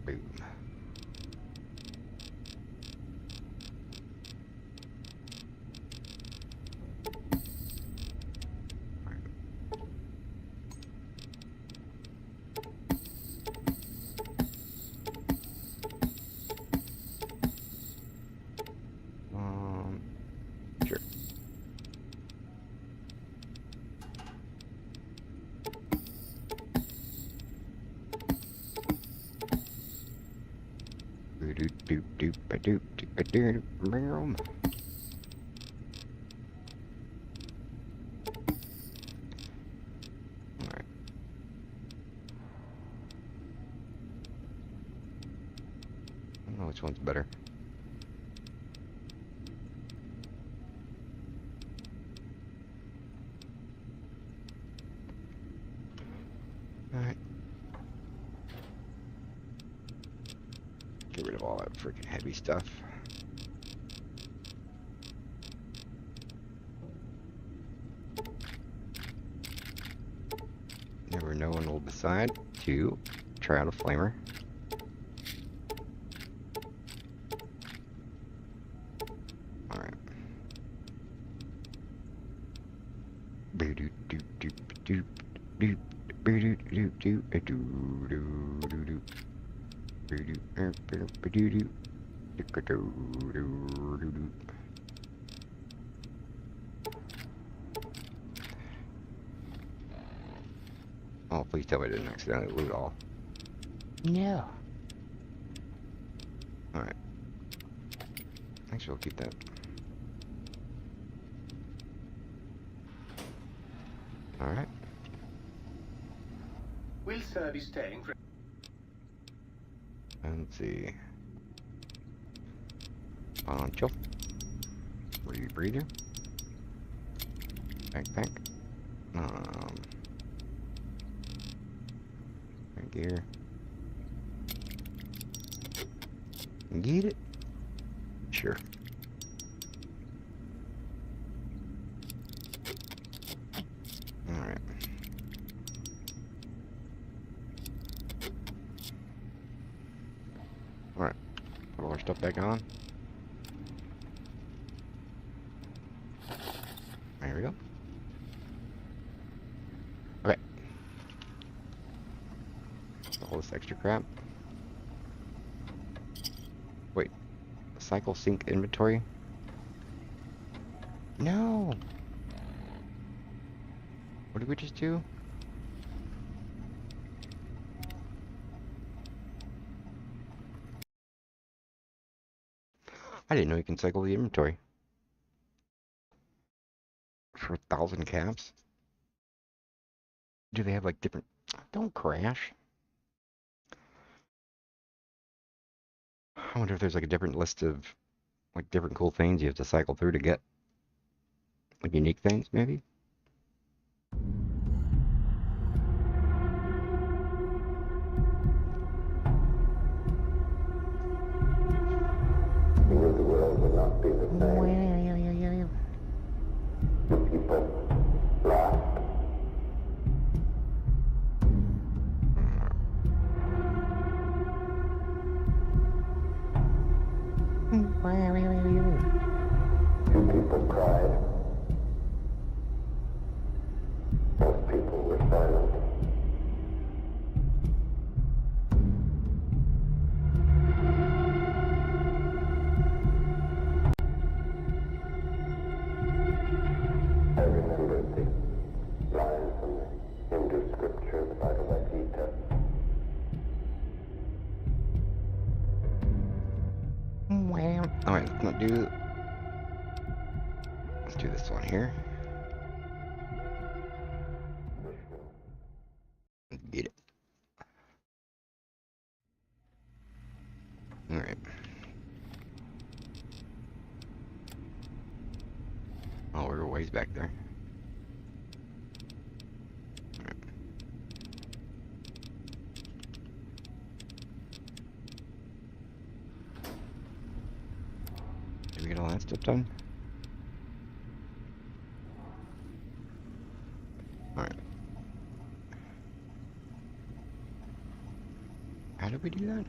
Boom. Sure. Alright. I don't know which one's better. Alright. Get rid of all that freaking heavy stuff. Never know when we'll decide to try out a flamer. Alright. Oh, please tell me I didn't accidentally loot all. No. Alright. Actually, we'll keep that. Alright. Will sir be staying for... Let's see. Poncho. Rebreather. Backpack. Right here. Get it? Sure. Alright. our stuff back on. There we go. Okay. All this extra crap. Wait. Cycle sync inventory? No! What did we just do? I didn't know you can cycle the inventory. For 1,000 caps? Do they have like different... Don't crash. I wonder if there's like a different list of like different cool things you have to cycle through to get. Like unique things, maybe? We knew the world would not be the same. The people laughed. Two people cried. Most people were silent. I remembered the lines from the Hindu scripture, the Bhagavad Gita. Alright, let's not do... Let's do this one here. Get it. Alright. Oh, we're a ways back there. Alright. Did we get all that stuff done? Alright. How did we do that?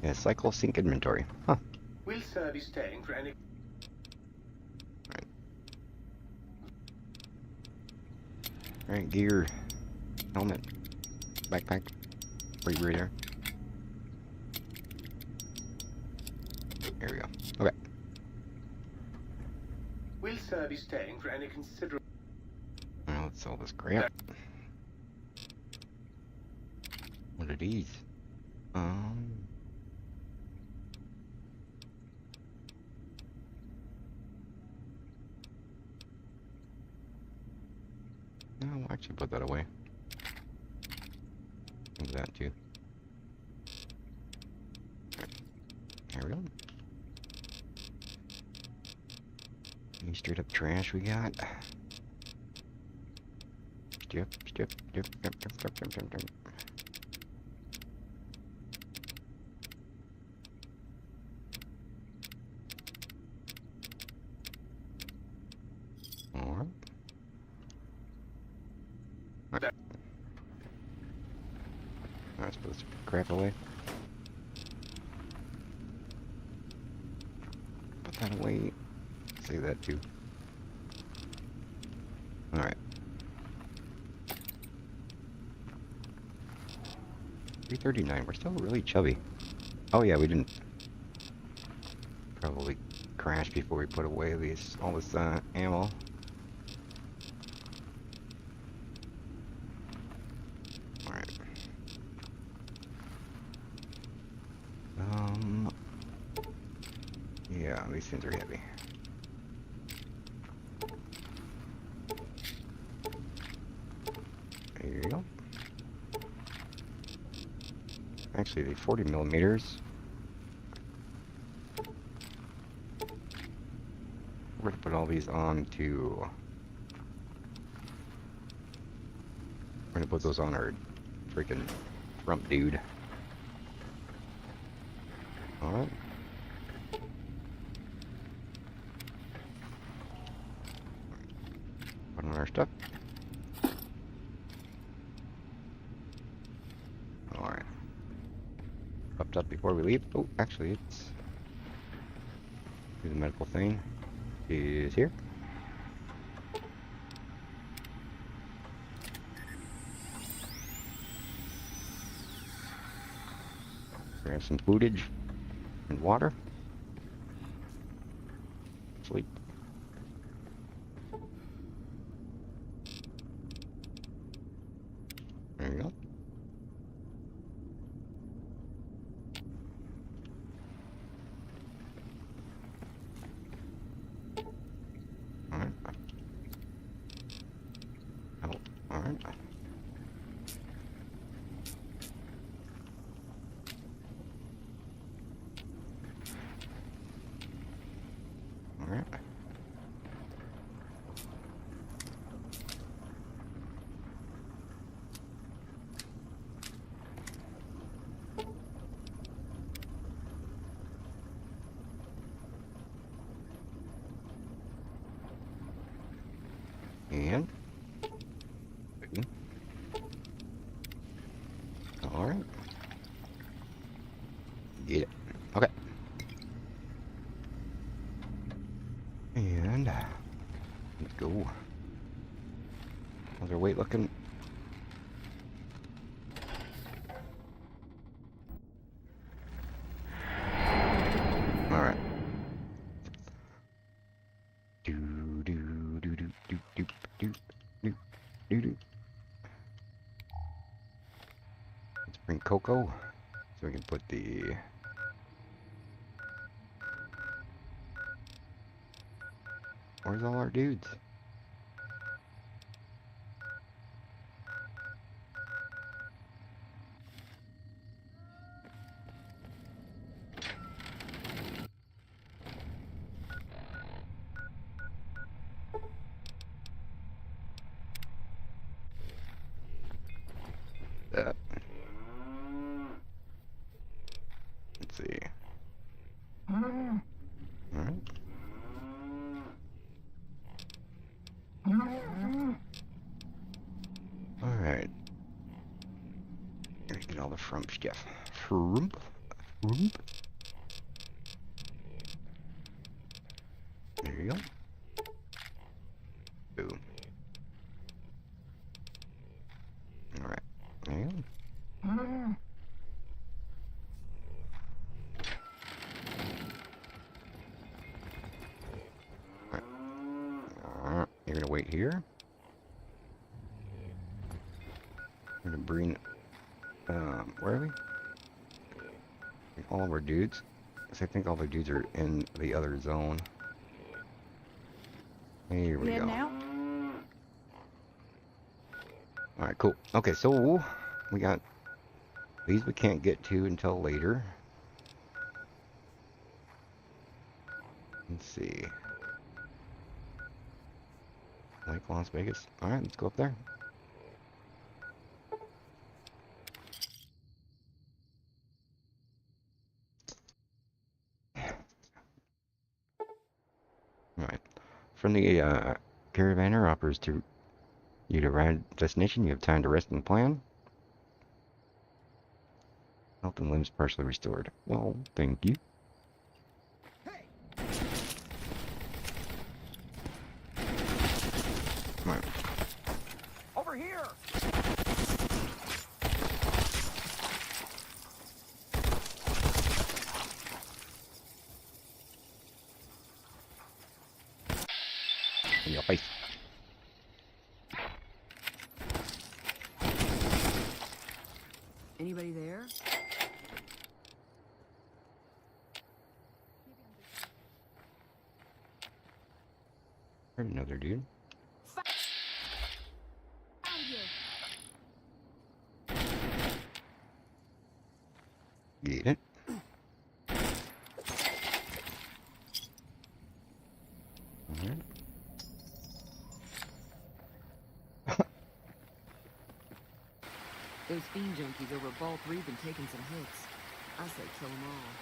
Yeah, cycle sync inventory. Huh. Will sir be staying for any... Alright, gear, helmet, backpack, right there. There we go. Okay. Will sir be staying for any considerable... Now let's sell this crap. What are these? No, I'll actually put that away. Leave that too. Right. There we go. Any straight up trash we got? Step. Alright. Let's put this crap away. Put that away. Save that too. Alright. 339. We're still really chubby. Oh yeah, we didn't probably crash before we put away all this ammo. Alright. Yeah, these things are heavy. There you go. Actually, the 40 millimeters. We're gonna put all these on to... We're gonna put those on our freaking front dude. Alright. Put on our stuff. stuff before we leave. Oh, actually, it's... The medical thing is here. Grab some footage and water. Sleep. There you go. Alright. Oh, alright. Alright. And alright. Get it. Okay. And let's go. How's our weight looking? Alright. Do do do do do do do do do do. Let's bring Coco so we can put the where's all our dudes? Let's see. Alright. Alright. Gotta get all the frump stuff. Frump? Frump? There you go. Boom. Alright. There you go. You're gonna wait here. We're gonna bring, where are we? All of our dudes. So I think all the dudes are in the other zone. Here we go. Alright, cool. Okay, so we got these we can't get to until later. Let's see. Like Las Vegas. Alright, let's go up there. Alright. From the caravaner offers to you to arrive at destination, you have time to rest and plan. Health and limbs partially restored. Well, thank you. Right. Over here! In your face. Anybody there? Heard another dude. Get it. Alright. Those fiend junkies over at Ball 3 been taking some hits. I say kill them all.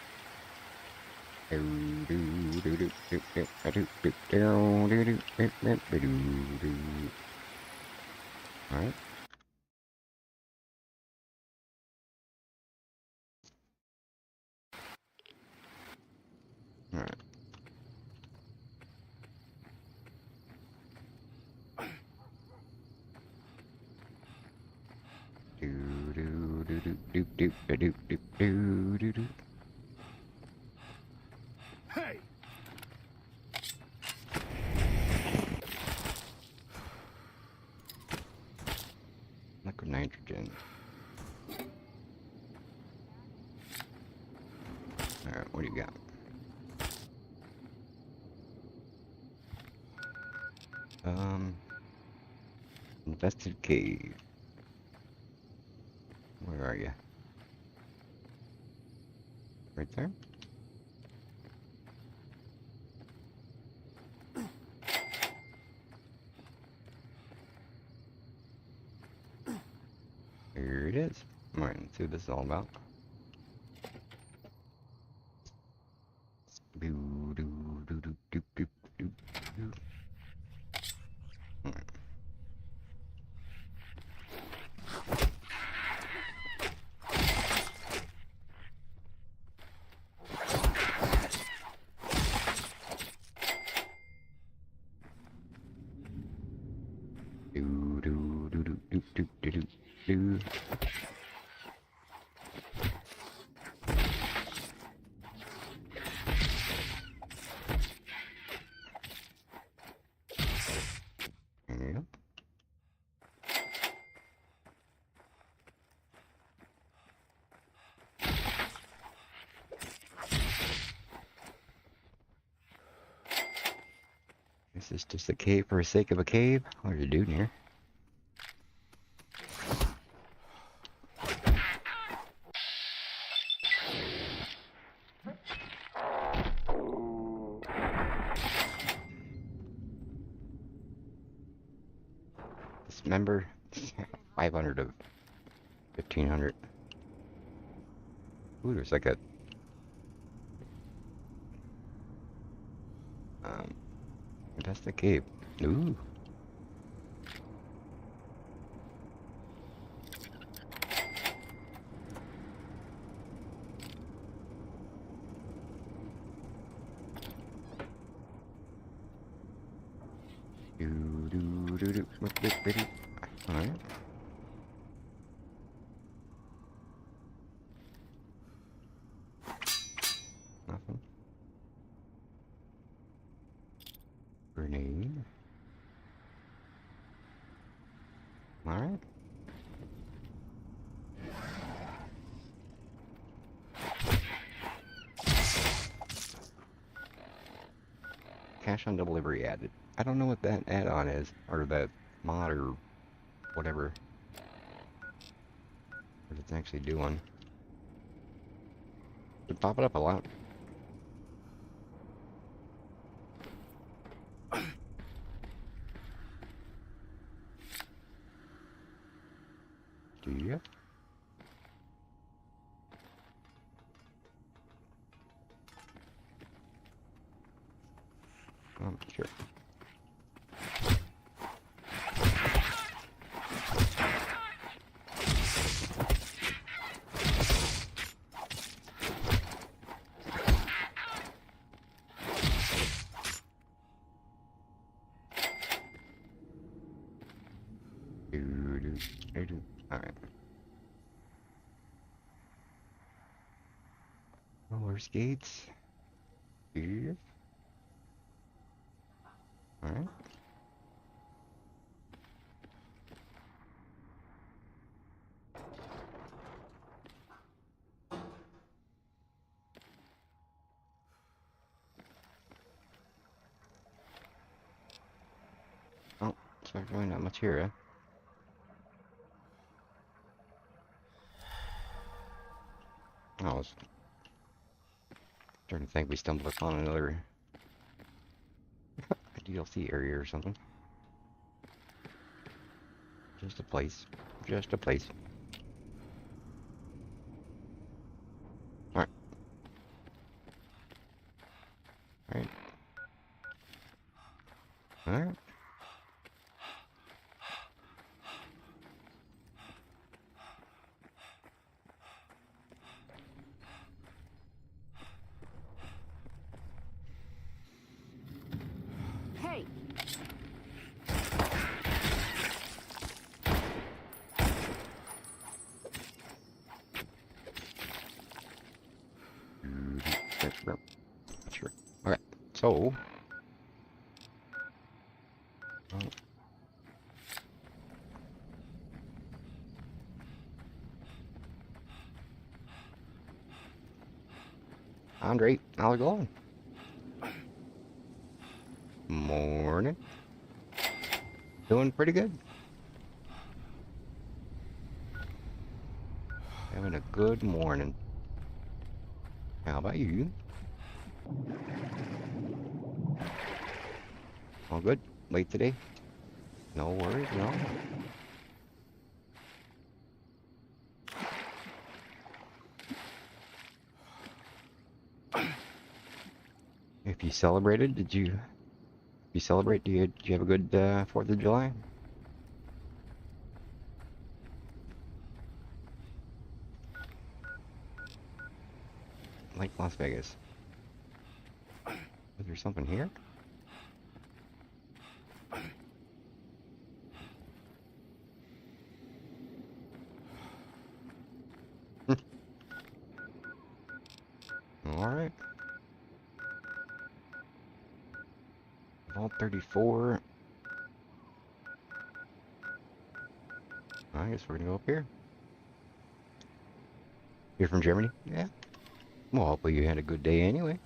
Alright. Hey! Liquid nitrogen. Alright, what do you got? Infested cave. Where are you? Right there? Here it is. Alright, let's see what this is all about. Alright. Do. Yep. This is just a cave for the sake of a cave? What are you doing here? Dismember 500 of 1500. Ooh, there's like a that's the cave. Ooh. Alright. Nothing. Grenade. Alright. Cash on delivery added. I don't know what that add-on is, or that mod, or whatever. What it's actually doing. It's popping up a lot. Do you? Sure. Alright. Roller skates. Here. Alright. Oh, so there's really not much here, huh? I was starting to think we stumbled upon another DLC area or something. Just a place. Just a place. Alright. Alright. Alright. Hey! Sure. Okay, so... Andre, how's it going? Morning. Doing pretty good. Having a good morning. How about you? All good? Late today? No worries, no. If you celebrated, did you celebrate? Did you have a good 4th of July? Like Las Vegas. Is there something here? Alright. Vault 34. I guess we're gonna go up here. You're from Germany? Yeah. Well, hopefully you had a good day anyway.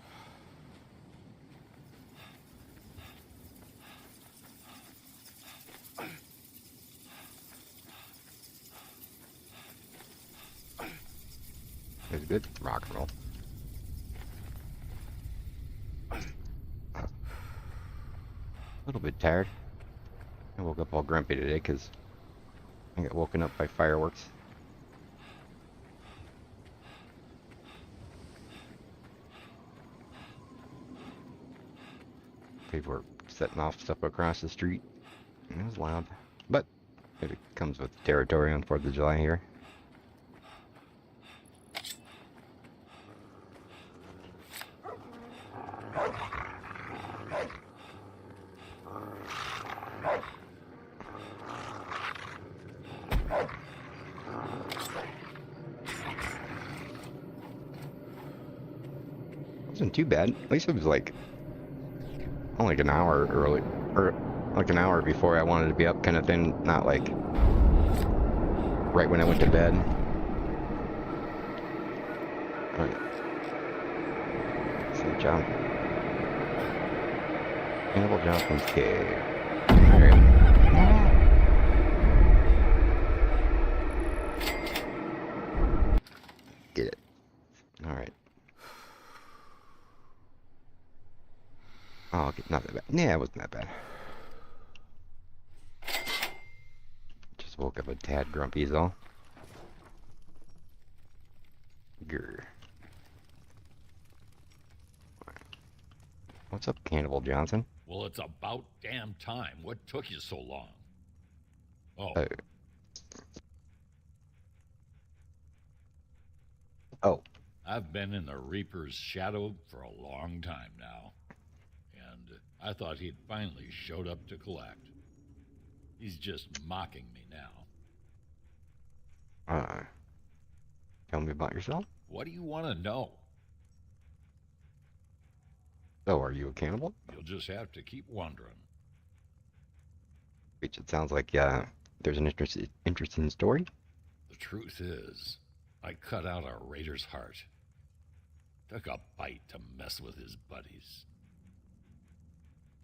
It was good. Rock and roll. A little bit tired. I woke up all grumpy today because I got woken up by fireworks. People were setting off stuff across the street. It was loud. But it comes with territory on 4th of July here. Wasn't too bad. At least it was like only like an hour early, or like an hour before I wanted to be up, kind of thing. Not like right when I went to bed. Alright. So John. Cannibal Johnson's cave. Alright. Get it. Alright. Oh, okay, not that bad. Yeah, it wasn't that bad. Just woke up a tad grumpy is all. Grr. What's up, Cannibal Johnson? Well, it's about damn time. What took you so long? Oh. Oh. I've been in the Reaper's shadow for a long time now. And I thought he'd finally showed up to collect. He's just mocking me now. Tell me about yourself. What do you want to know? So, are you a cannibal? You'll just have to keep wondering. Which it sounds like there's an interesting story. The truth is, I cut out a raider's heart. Took a bite to mess with his buddies.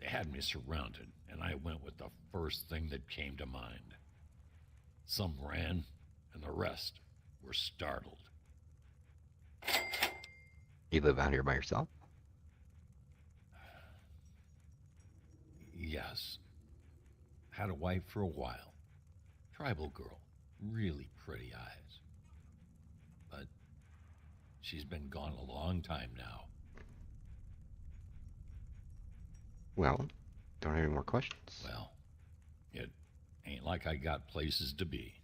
They had me surrounded, and I went with the first thing that came to mind. Some ran, and the rest were startled. You live out here by yourself? Yes. Had a wife for a while. Tribal girl. Really pretty eyes. But she's been gone a long time now. Well, don't have any more questions. Well, it ain't like I got places to be.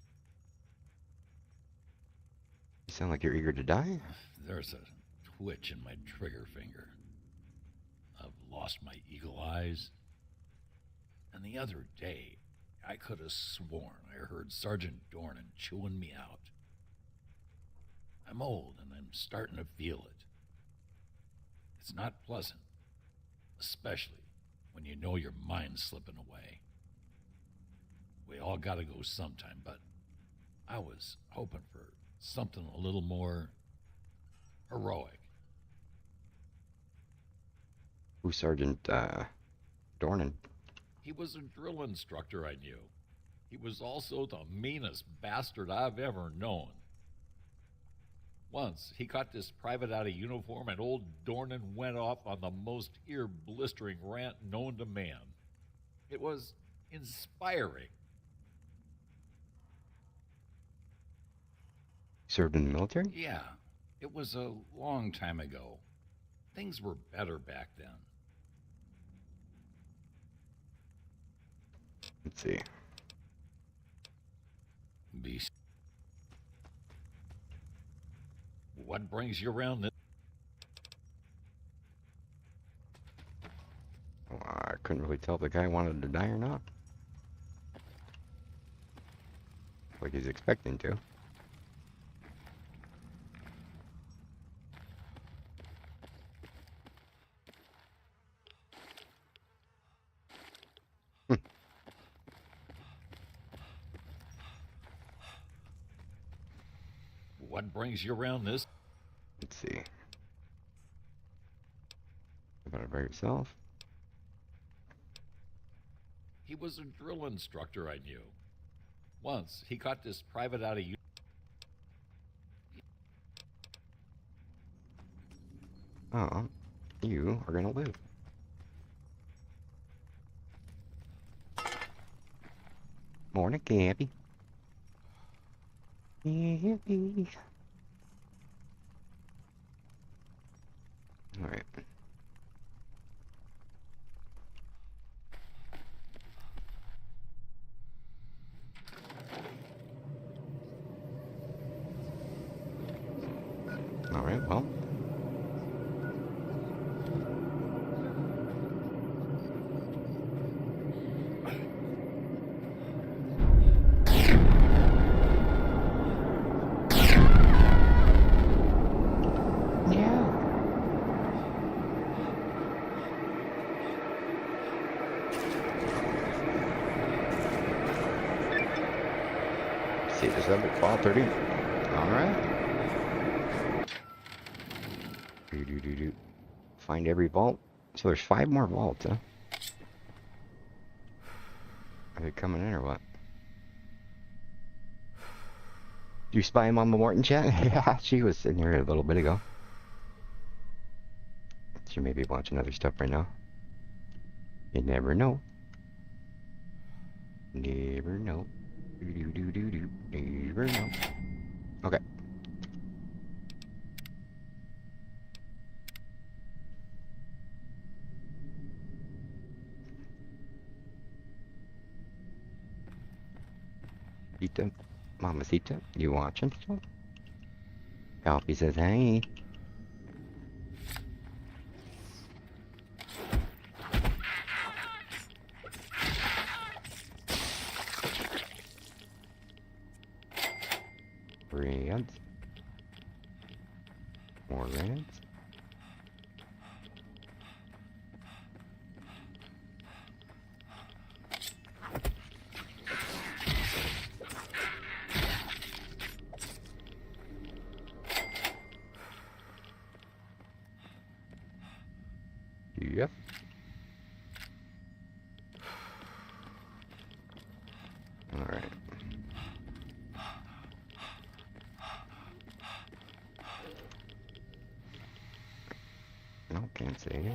You sound like you're eager to die. There's a twitch in my trigger finger. I've lost my eagle eyes. And the other day, I could have sworn I heard Sergeant Dornan chewing me out. I'm old and I'm starting to feel it. It's not pleasant, especially when you know your mind's slipping away. We all gotta go sometime, but I was hoping for something a little more heroic. Who's Sergeant Dornan? He was a drill instructor I knew. He was also the meanest bastard I've ever known. Once, he caught this private out of uniform, and old Dornan went off on the most ear-blistering rant known to man. It was inspiring. Served in the military? Yeah, it was a long time ago. Things were better back then. Let's see. Beast. What brings you around this? Well, I couldn't really tell if the guy wanted to die or not. Like he's expecting to. What brings you around this? Let's see. About it by yourself? He was a drill instructor I knew. Once, he caught this private out of uniform. Oh, you are gonna live. Morning, Gabby. Gabby. All right. All right, well. See this up at 12:30. All right. Do. Find every vault. So there's 5 more vaults, huh? Are they coming in or what? Do you spy Mama Morton chat? Yeah, she was sitting here a little bit ago. She may be watching other stuff right now. You never know. Never know. Do. Never know. Okay. Mamacita, Mamacita, you watching stuff? Alfie says, hey. Reds. More reds. Yep. All right. No, can't say it.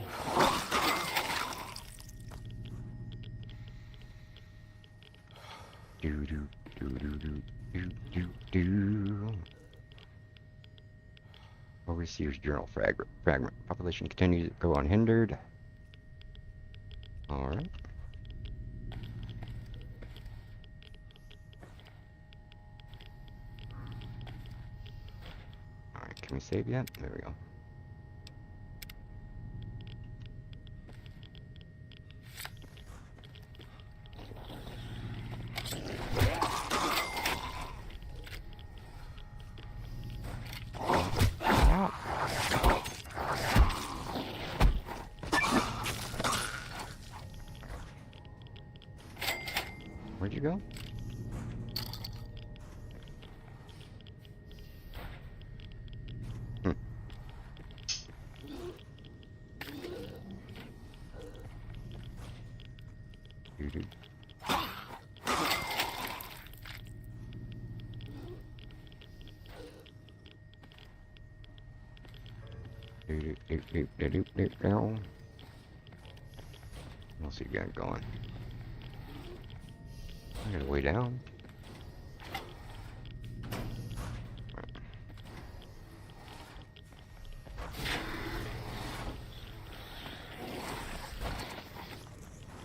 Do. Overseer's journal fragment. Population continues to go unhindered. Alright. Alright, can we save yet? There we go. What else you got going? I got a way down.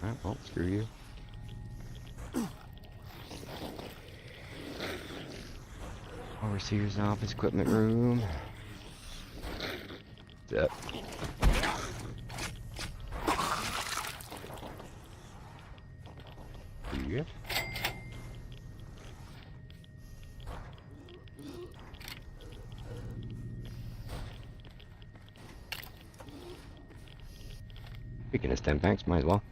Alright, well, screw you. Overseer's office, equipment room. What's up? Yeah. Speaking of stem packs, might as well.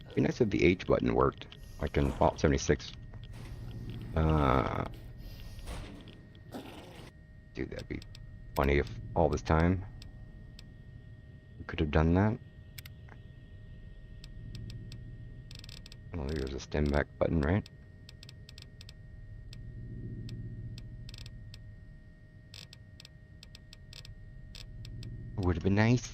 It'd be nice if the H button worked, like in Fallout 76. Dude, that'd be funny if all this time we could have done that. I don't think there's a stem back button, right? Would have been nice.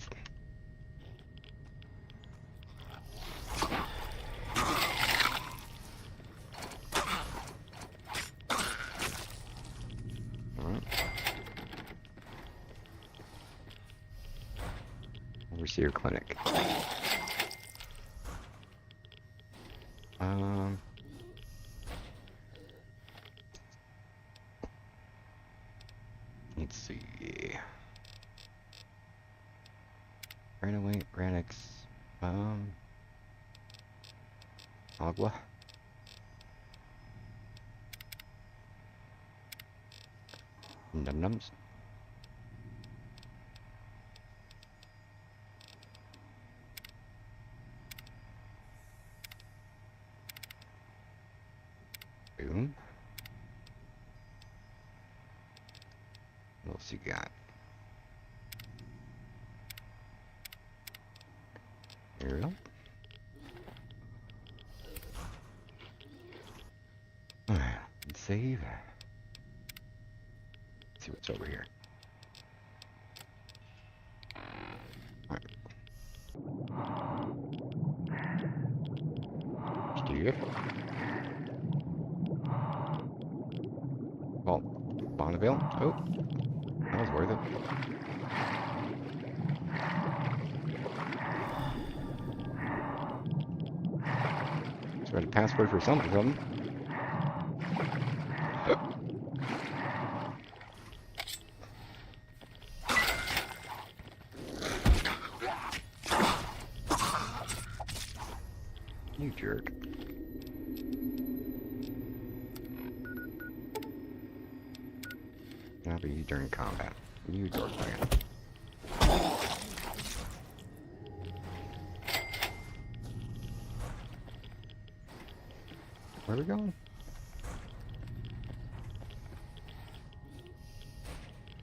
Overseer clinic. Let's see. Right away, Granix. Agua. Num-nums. Boom. What else you got? Here we go. Alright, let's save. Let's see what's over here. Alright. Steve. Well, Bonneville. Oh, that was worth it. Just read a password for something. You jerk. That'll be you during combat. You dork man. Where are we going?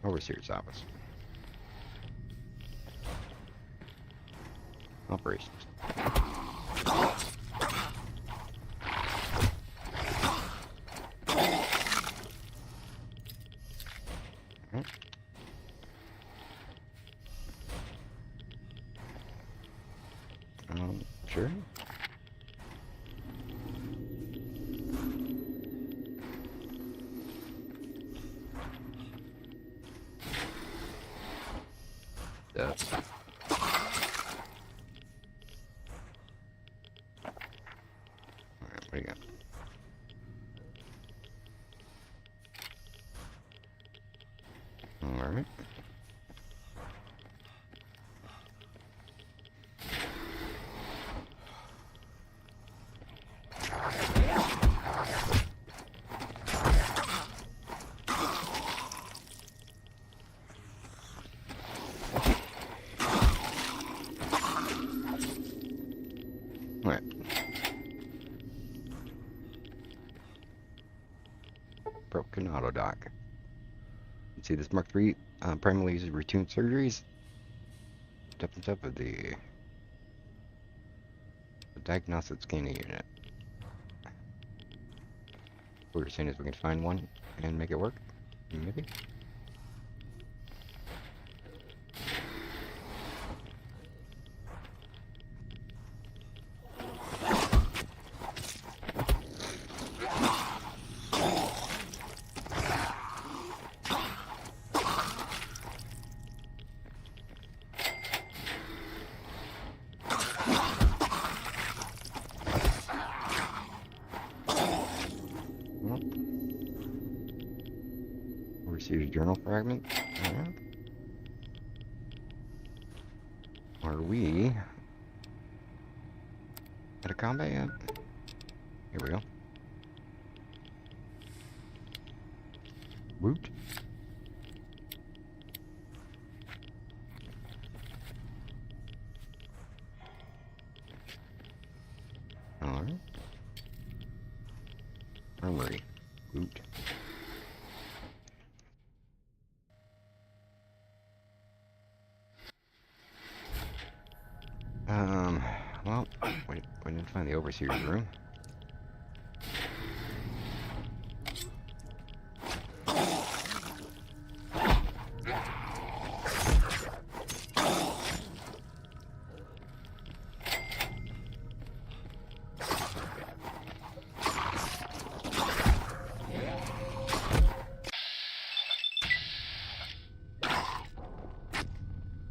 Overseer's office. Operations. Sure. That's alright, what do you got? Alright. Alright. Broken auto dock. See this Mark III primarily uses routine surgeries. Step on top of the diagnostic scanning unit. hopefully as soon as we can find one and make it work. Maybe. Overseer's journal fragment. Yeah. Are we at a combat yet? Here we go. Woot. Alright. Armory. Woot. Well, we didn't find the overseer's room.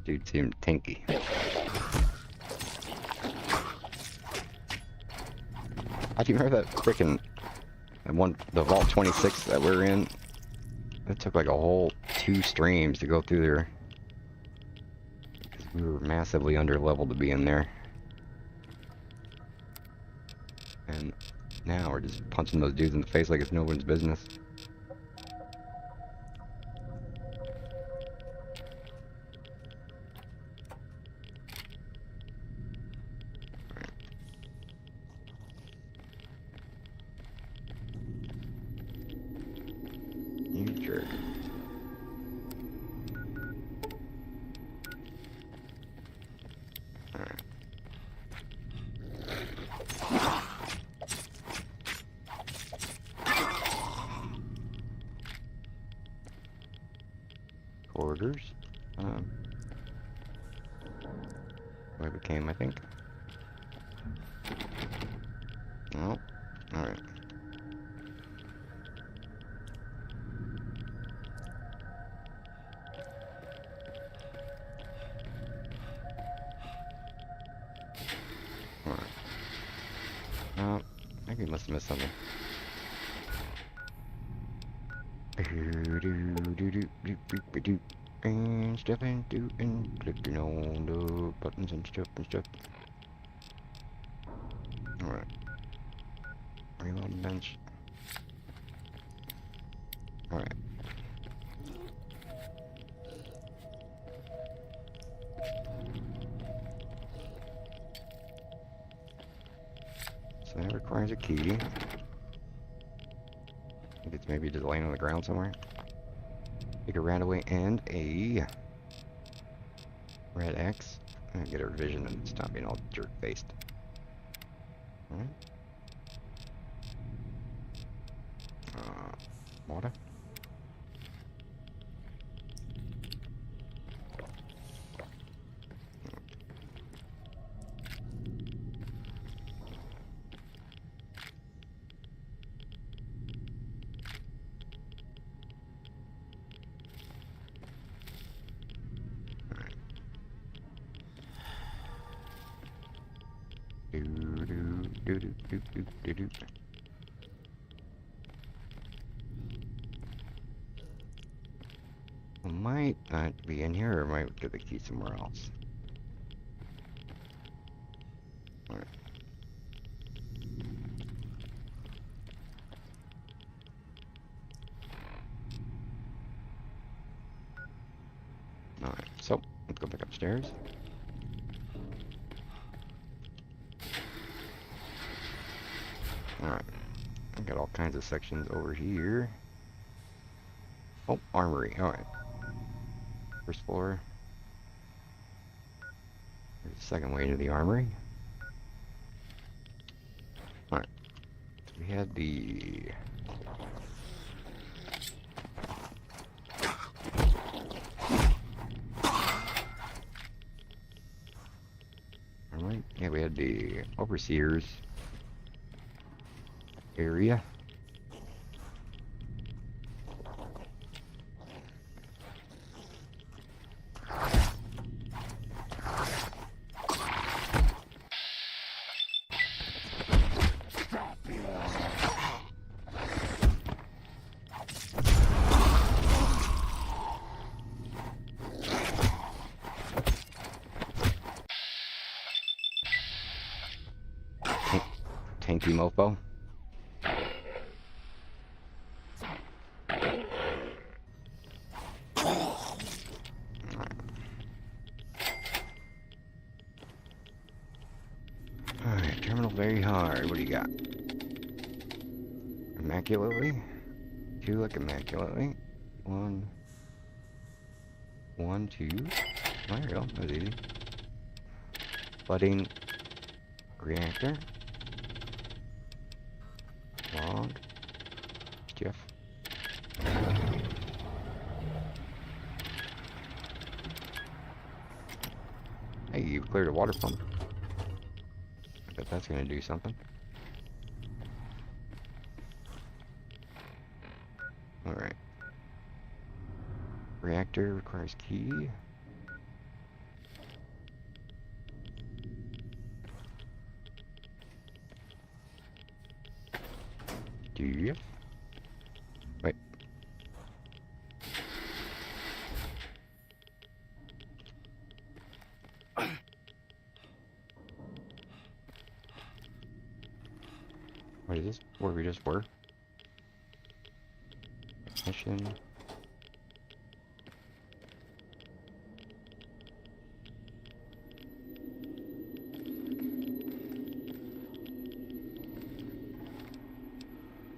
Dude seemed tinky. How do you remember that frickin' the Vault 26 that we're in? It took like a whole 2 streams to go through there. Because we were massively under leveled to be in there. And now we're just punching those dudes in the face like it's no one's business. Quarters. Where we came, I think. Oh, alright. Alright. Oh, I think we must have missed something. And stuff and do and clicking on the buttons and stuff and stuff. Alright. Reload bench. Alright. So that requires a key. I think it's maybe just laying on the ground somewhere. Take a roundaway and a red X. I'm gonna get a revision and stop being all jerk-faced. Alright. Water. Might not be in here, or might get the key somewhere else. Alright. Alright, so let's go back upstairs. Alright. I got all kinds of sections over here. Oh, armory. Alright. First floor. There's the second way into the armory. Alright. So we had the the overseer's area. Tanky mofo. Alright, terminal very hard. What do you got? Immaculately? 2 like immaculately. 1, 2. There we go. That was easy. Flooding reactor. Log. Jeff. Hey, you cleared a water pump. I bet that's gonna do something. Alright. Reactor requires key. Do you? Wait. What is this? Where we just were? Mission.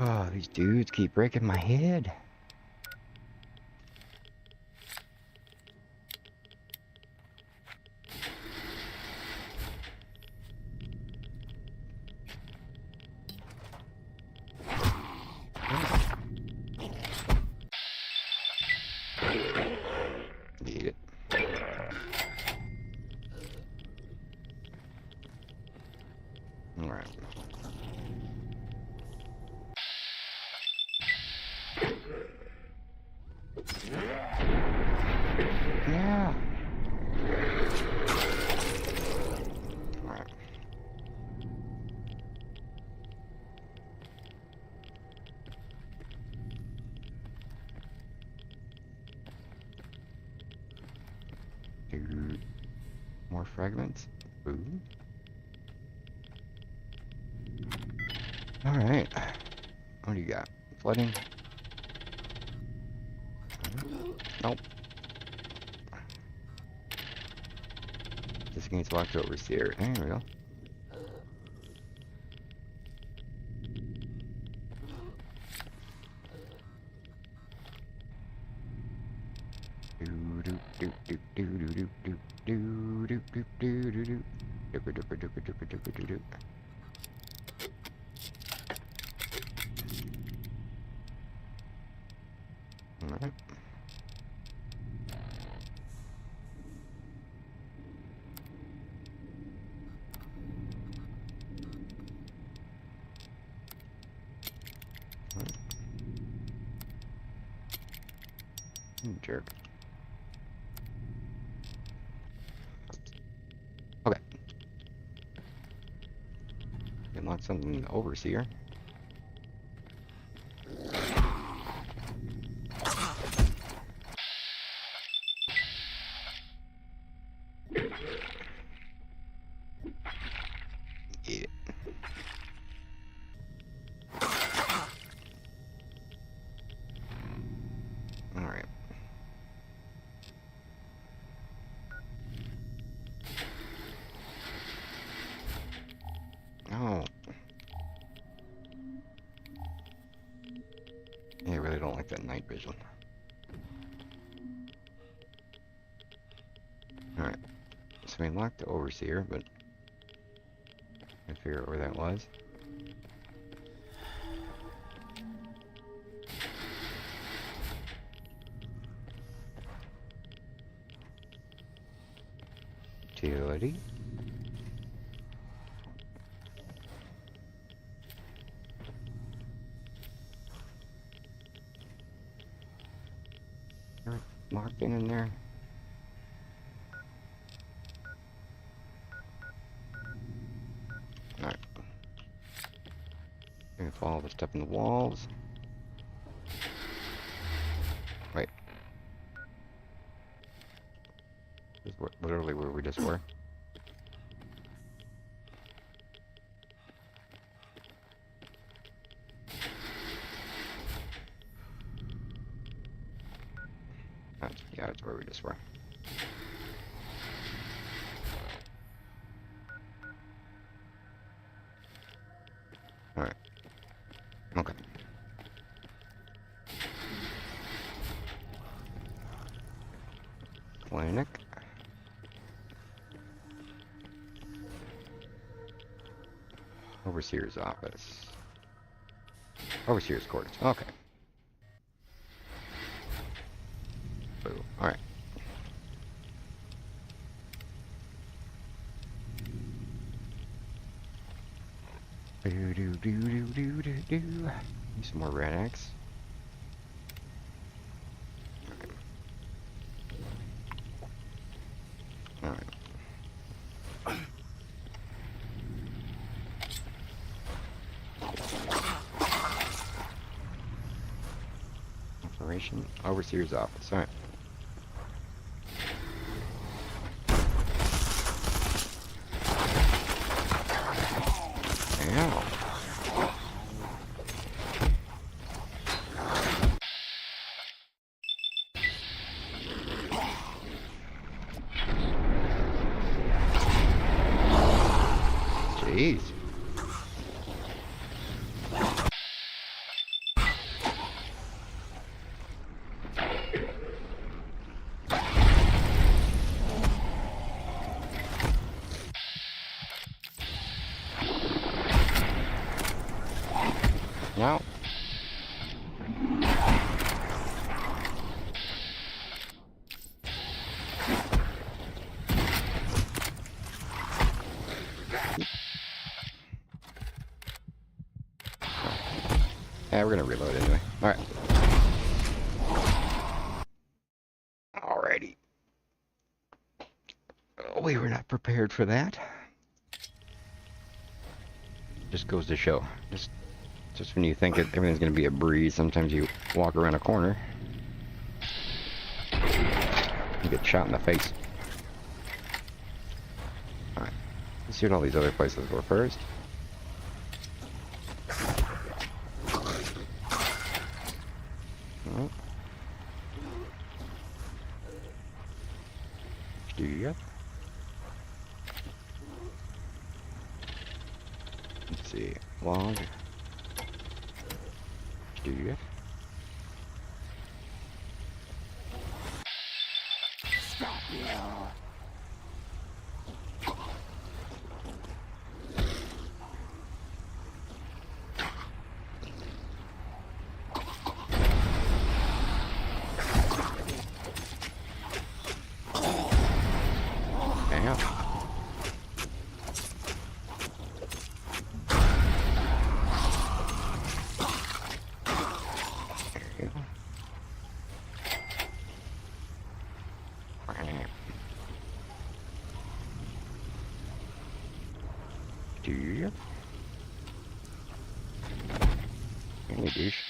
Oh, these dudes keep breaking my head. Need it. All right. Yeah. All right. Dude. More fragments. Ooh. All right. What do you got? Flooding. Nope. This game's locked over here. There we go. Alright. Jerk. Okay. Unlock something in the overseer. Eat it. Alright. Oh. Yeah, I really don't like that night vision. Alright. So we unlocked the overseer, but I figure out where that was. Utility. locked in there? Alright. Gonna follow the stuff in the walls. Wait. This is literally where we just were. Yeah, that's where we just were. Alright. Okay. Clinic. Overseer's office. Overseer's quarters. Okay. Boo. Alright. Do. Need some more red X. Alright. Operation Overseer's office. Alright. Ow. Jeez. No. Yeah, we're gonna reload anyway. Alright. Alrighty. Oh, we were not prepared for that. Just goes to show. Just when you think everything's gonna be a breeze, sometimes you walk around a corner. You get shot in the face. Alright. Let's see what all these other places were first. Oh. Yep. Let's see. Log. Yep. Stop you. Yep. Any douche.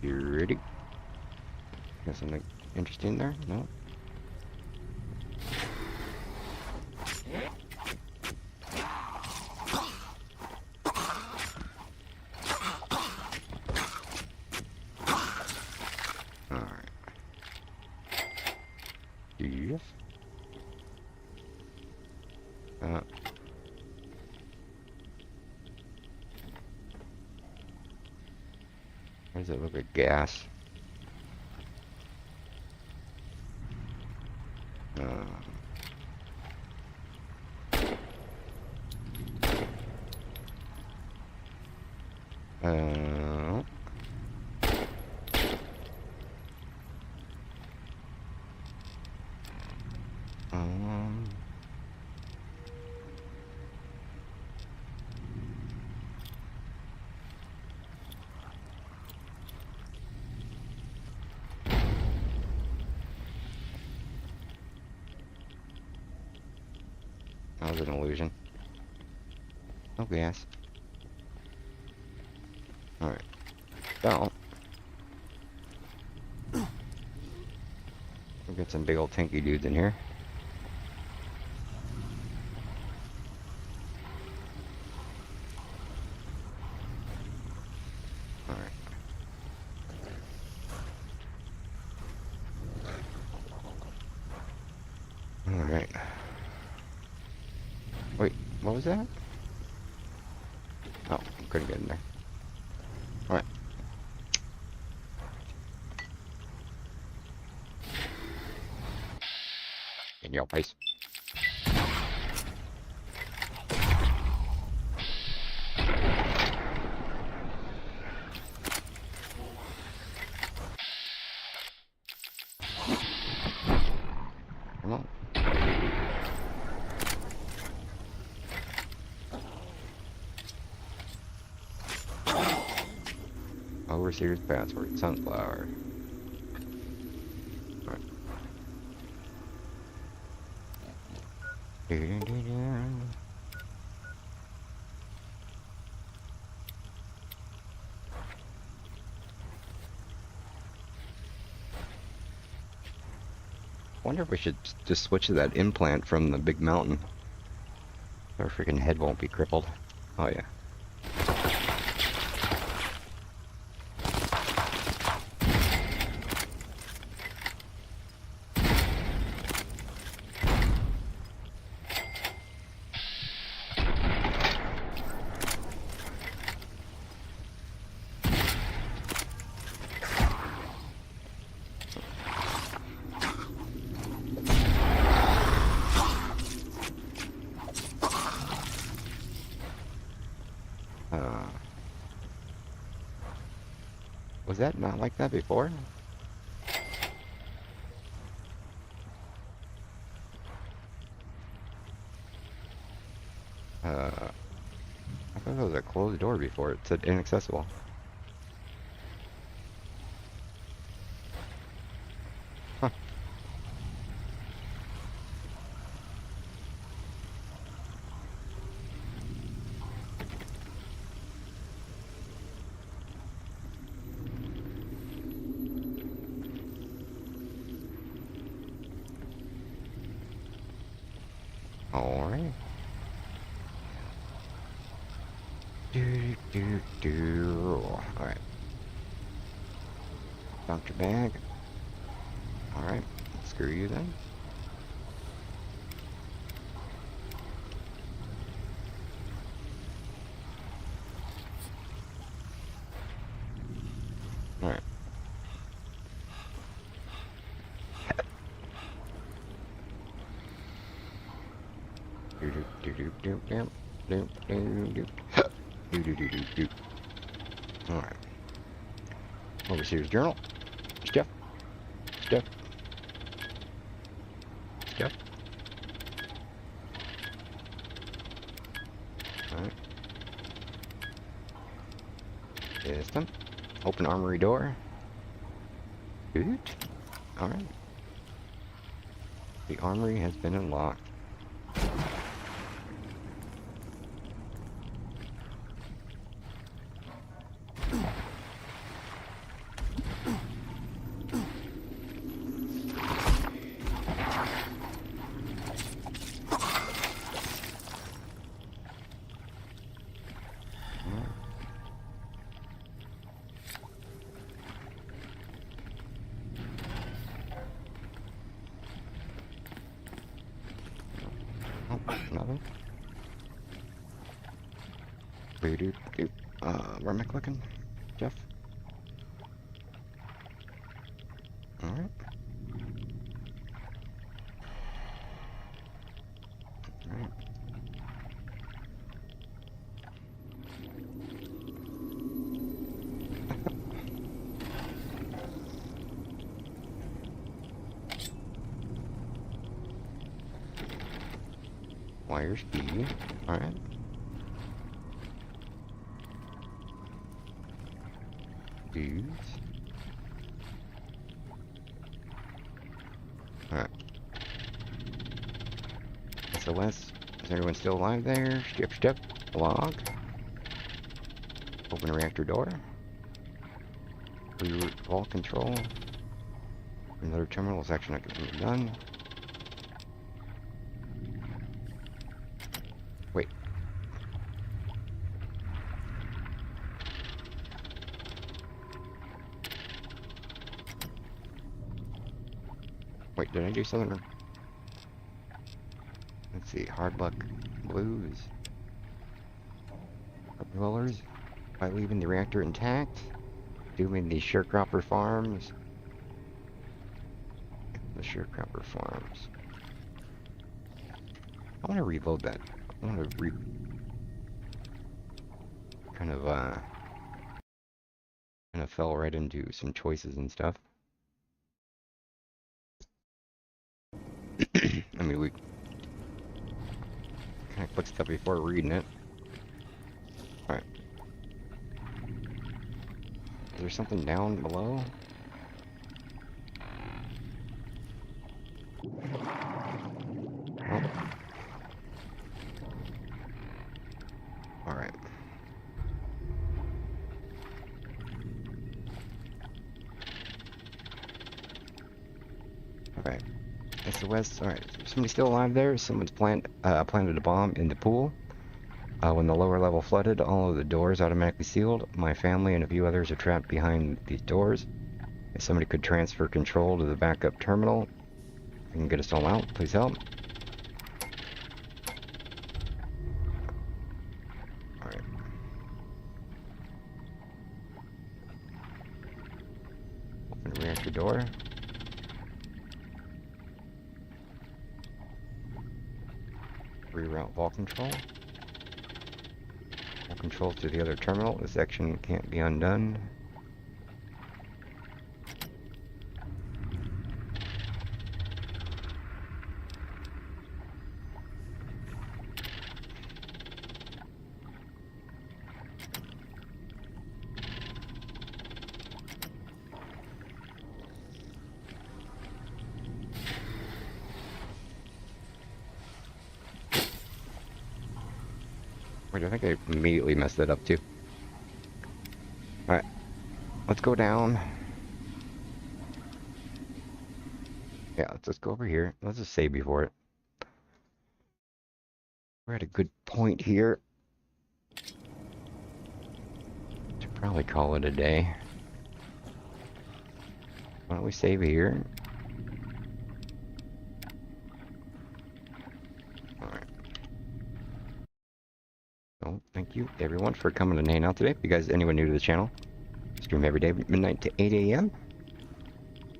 You ready? Got something interesting there? No? Yes. Why does it look like gas? was an illusion. No gas. Alright. So. We'll get some big old tanky dudes in here. Alright. Alright. Wait, what was that? Oh, couldn't get in there. Alright. In your face. Come on. Overseer's password, sunflower. Alright. Wonder if we should just switch to that implant from the big mountain. Our freaking head won't be crippled. Oh yeah. Was that not like that before? I thought it was a closed door before. It said inaccessible. Huh. Alright. Alright. Doctor bag. Alright. Screw you then. Alright. Alright. Overseer's journal. Stuff. Stuff. Stuff. Alright. System. Open armory door. Good. Alright. The armory has been unlocked. Nothing. Where am I clicking? Jeff? Alright. Alright. Wires B. Alright. Dudes. Alright. SOS. Is everyone still alive there? Step, log. Open reactor door. Reroute vault control. Another terminal is actually not going to be done. Wait. Wait, did I do something? Let's see, hard luck blues. Dwellers by leaving the reactor intact. Doing the sharecropper farms. The sharecropper farms. I want to reload that. I want to kind of fell right into some choices and stuff. I mean, we kind of click stuff before reading it. Alright. Is there something down below? Oh. Alright. Alright. SOS. Alright. Somebody still alive there? Someone's planted a bomb in the pool. When the lower level flooded, all of the doors automatically sealed. My family and a few others are trapped behind these doors. If somebody could transfer control to the backup terminal and get us all out, please help. Alright. Open the reactor door. Reroute vault control. Vault control to the other terminal. This section can't be undone. Wait, I think I immediately messed that up too. Alright. Let's go down. Yeah, let's just go over here. Let's just save before it. We're at a good point here. Should probably call it a day. Why don't we save here? Alright. So, thank you everyone for coming and hanging out today. If you guys, anyone new to the channel, stream every day, midnight to 8 a.m.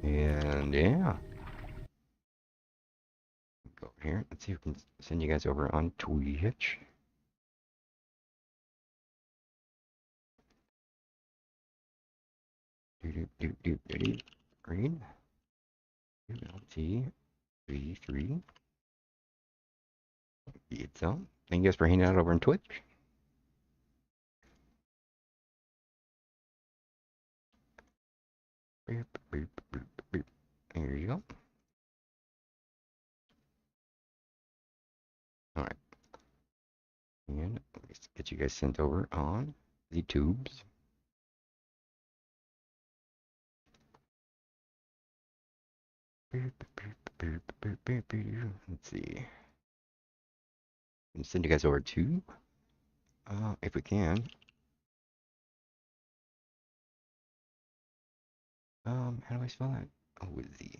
And yeah. Go over here. Let's see if we can send you guys over on Twitch. Green. ULT 33. It's on. Thank you guys for hanging out over on Twitch. There you go. Alright. And let's get you guys sent over on the tubes. Let's see. And send you guys over to, if we can. How do I spell that? Oh, with Z.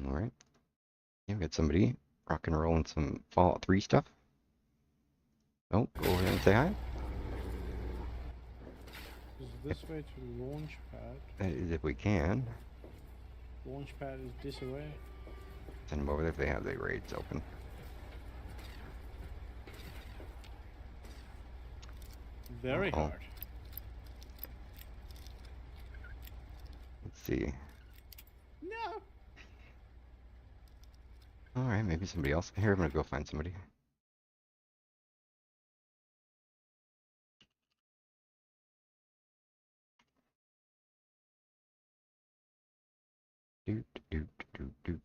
Alright. Yeah, we got somebody rock and rolling some Fallout 3 stuff. Oh, go over there and say hi. Is this way to launch pad? That is if we can. Launch pad is this way. Send them over there if they have their raids open. Very hard. Let's see. No. Alright, maybe somebody else. Here, I'm gonna go find somebody.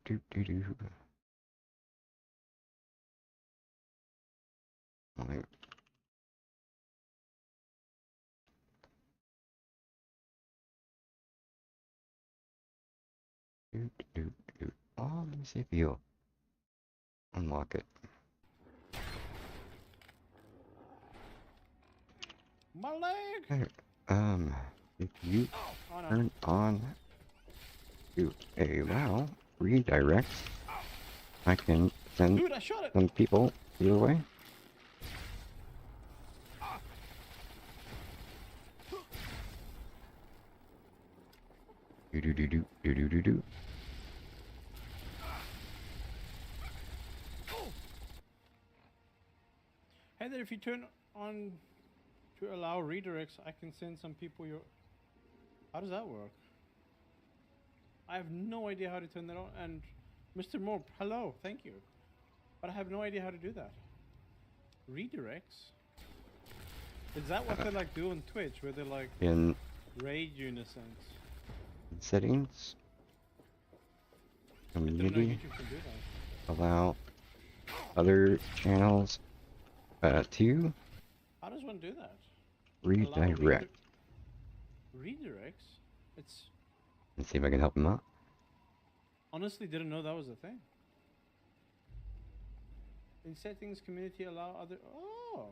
do do do. Alright. Do do do. Oh, let me see if you'll unlock it. My leg! Hey, if you Oh, no. turn on to allow redirects, I can send Dude, I shot it! some people your way. Do do do do do do do do. Hey there, if you turn on to allow redirects, I can send some people your... How does that work? I have no idea how to turn that on, and MrMorp, hello, thank you. But I have no idea how to do that. Redirects? Is that what they like do on Twitch, where they like In raid you in a sense? settings, I didn't know community, YouTube can do that. allow other channels to How does one do that? redirect. Redirects? It's... Let's see if I can help him out. Honestly didn't know that was a thing. In settings, community, allow other... Oh!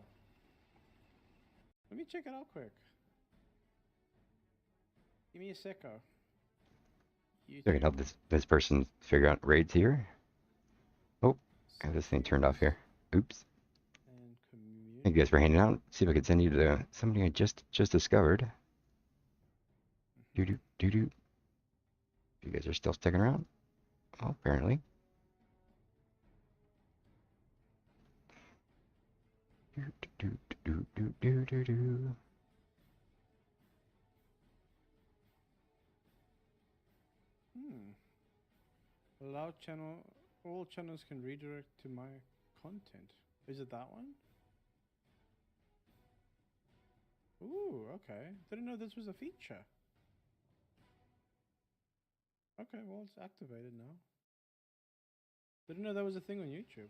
Let me check it out quick. Give me a secco. So I can help this person figure out raids here. Oh, I have this thing turned off here. Oops. Thank you guys for hanging out. See if I can send you to somebody I just discovered. Do do do do. You guys are still sticking around? Oh, apparently. Do do do do do do do. Allow channel... All channels can redirect to my content. Is it that one? Ooh, okay. Didn't know this was a feature. Okay, well, it's activated now. Didn't know that was a thing on YouTube.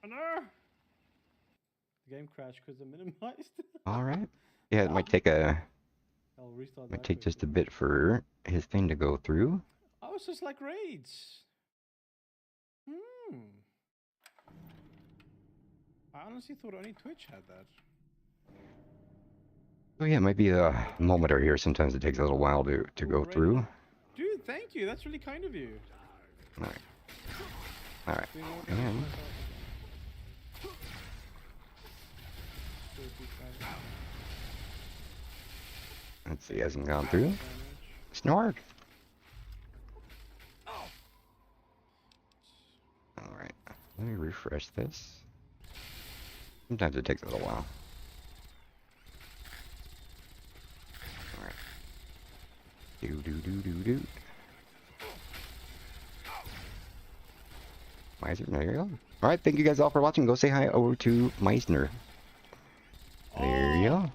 Oh no! The game crashed because I minimized. All right. Yeah, it might take a I'll restart might that take just a quickly. bit for his thing to go through. Oh, it's just like raids. I honestly thought only Twitch had that. Oh yeah, it might be a moment or here. Sometimes it takes a little while to go through. Dude, thank you. That's really kind of you. All right. All right. And let's see, hasn't gone through. Snork. All right. Let me refresh this. Sometimes it takes a little while. All right. Do do do do do. Meisner, there you go. All right, thank you guys all for watching. Go say hi over to Meisner. There you go.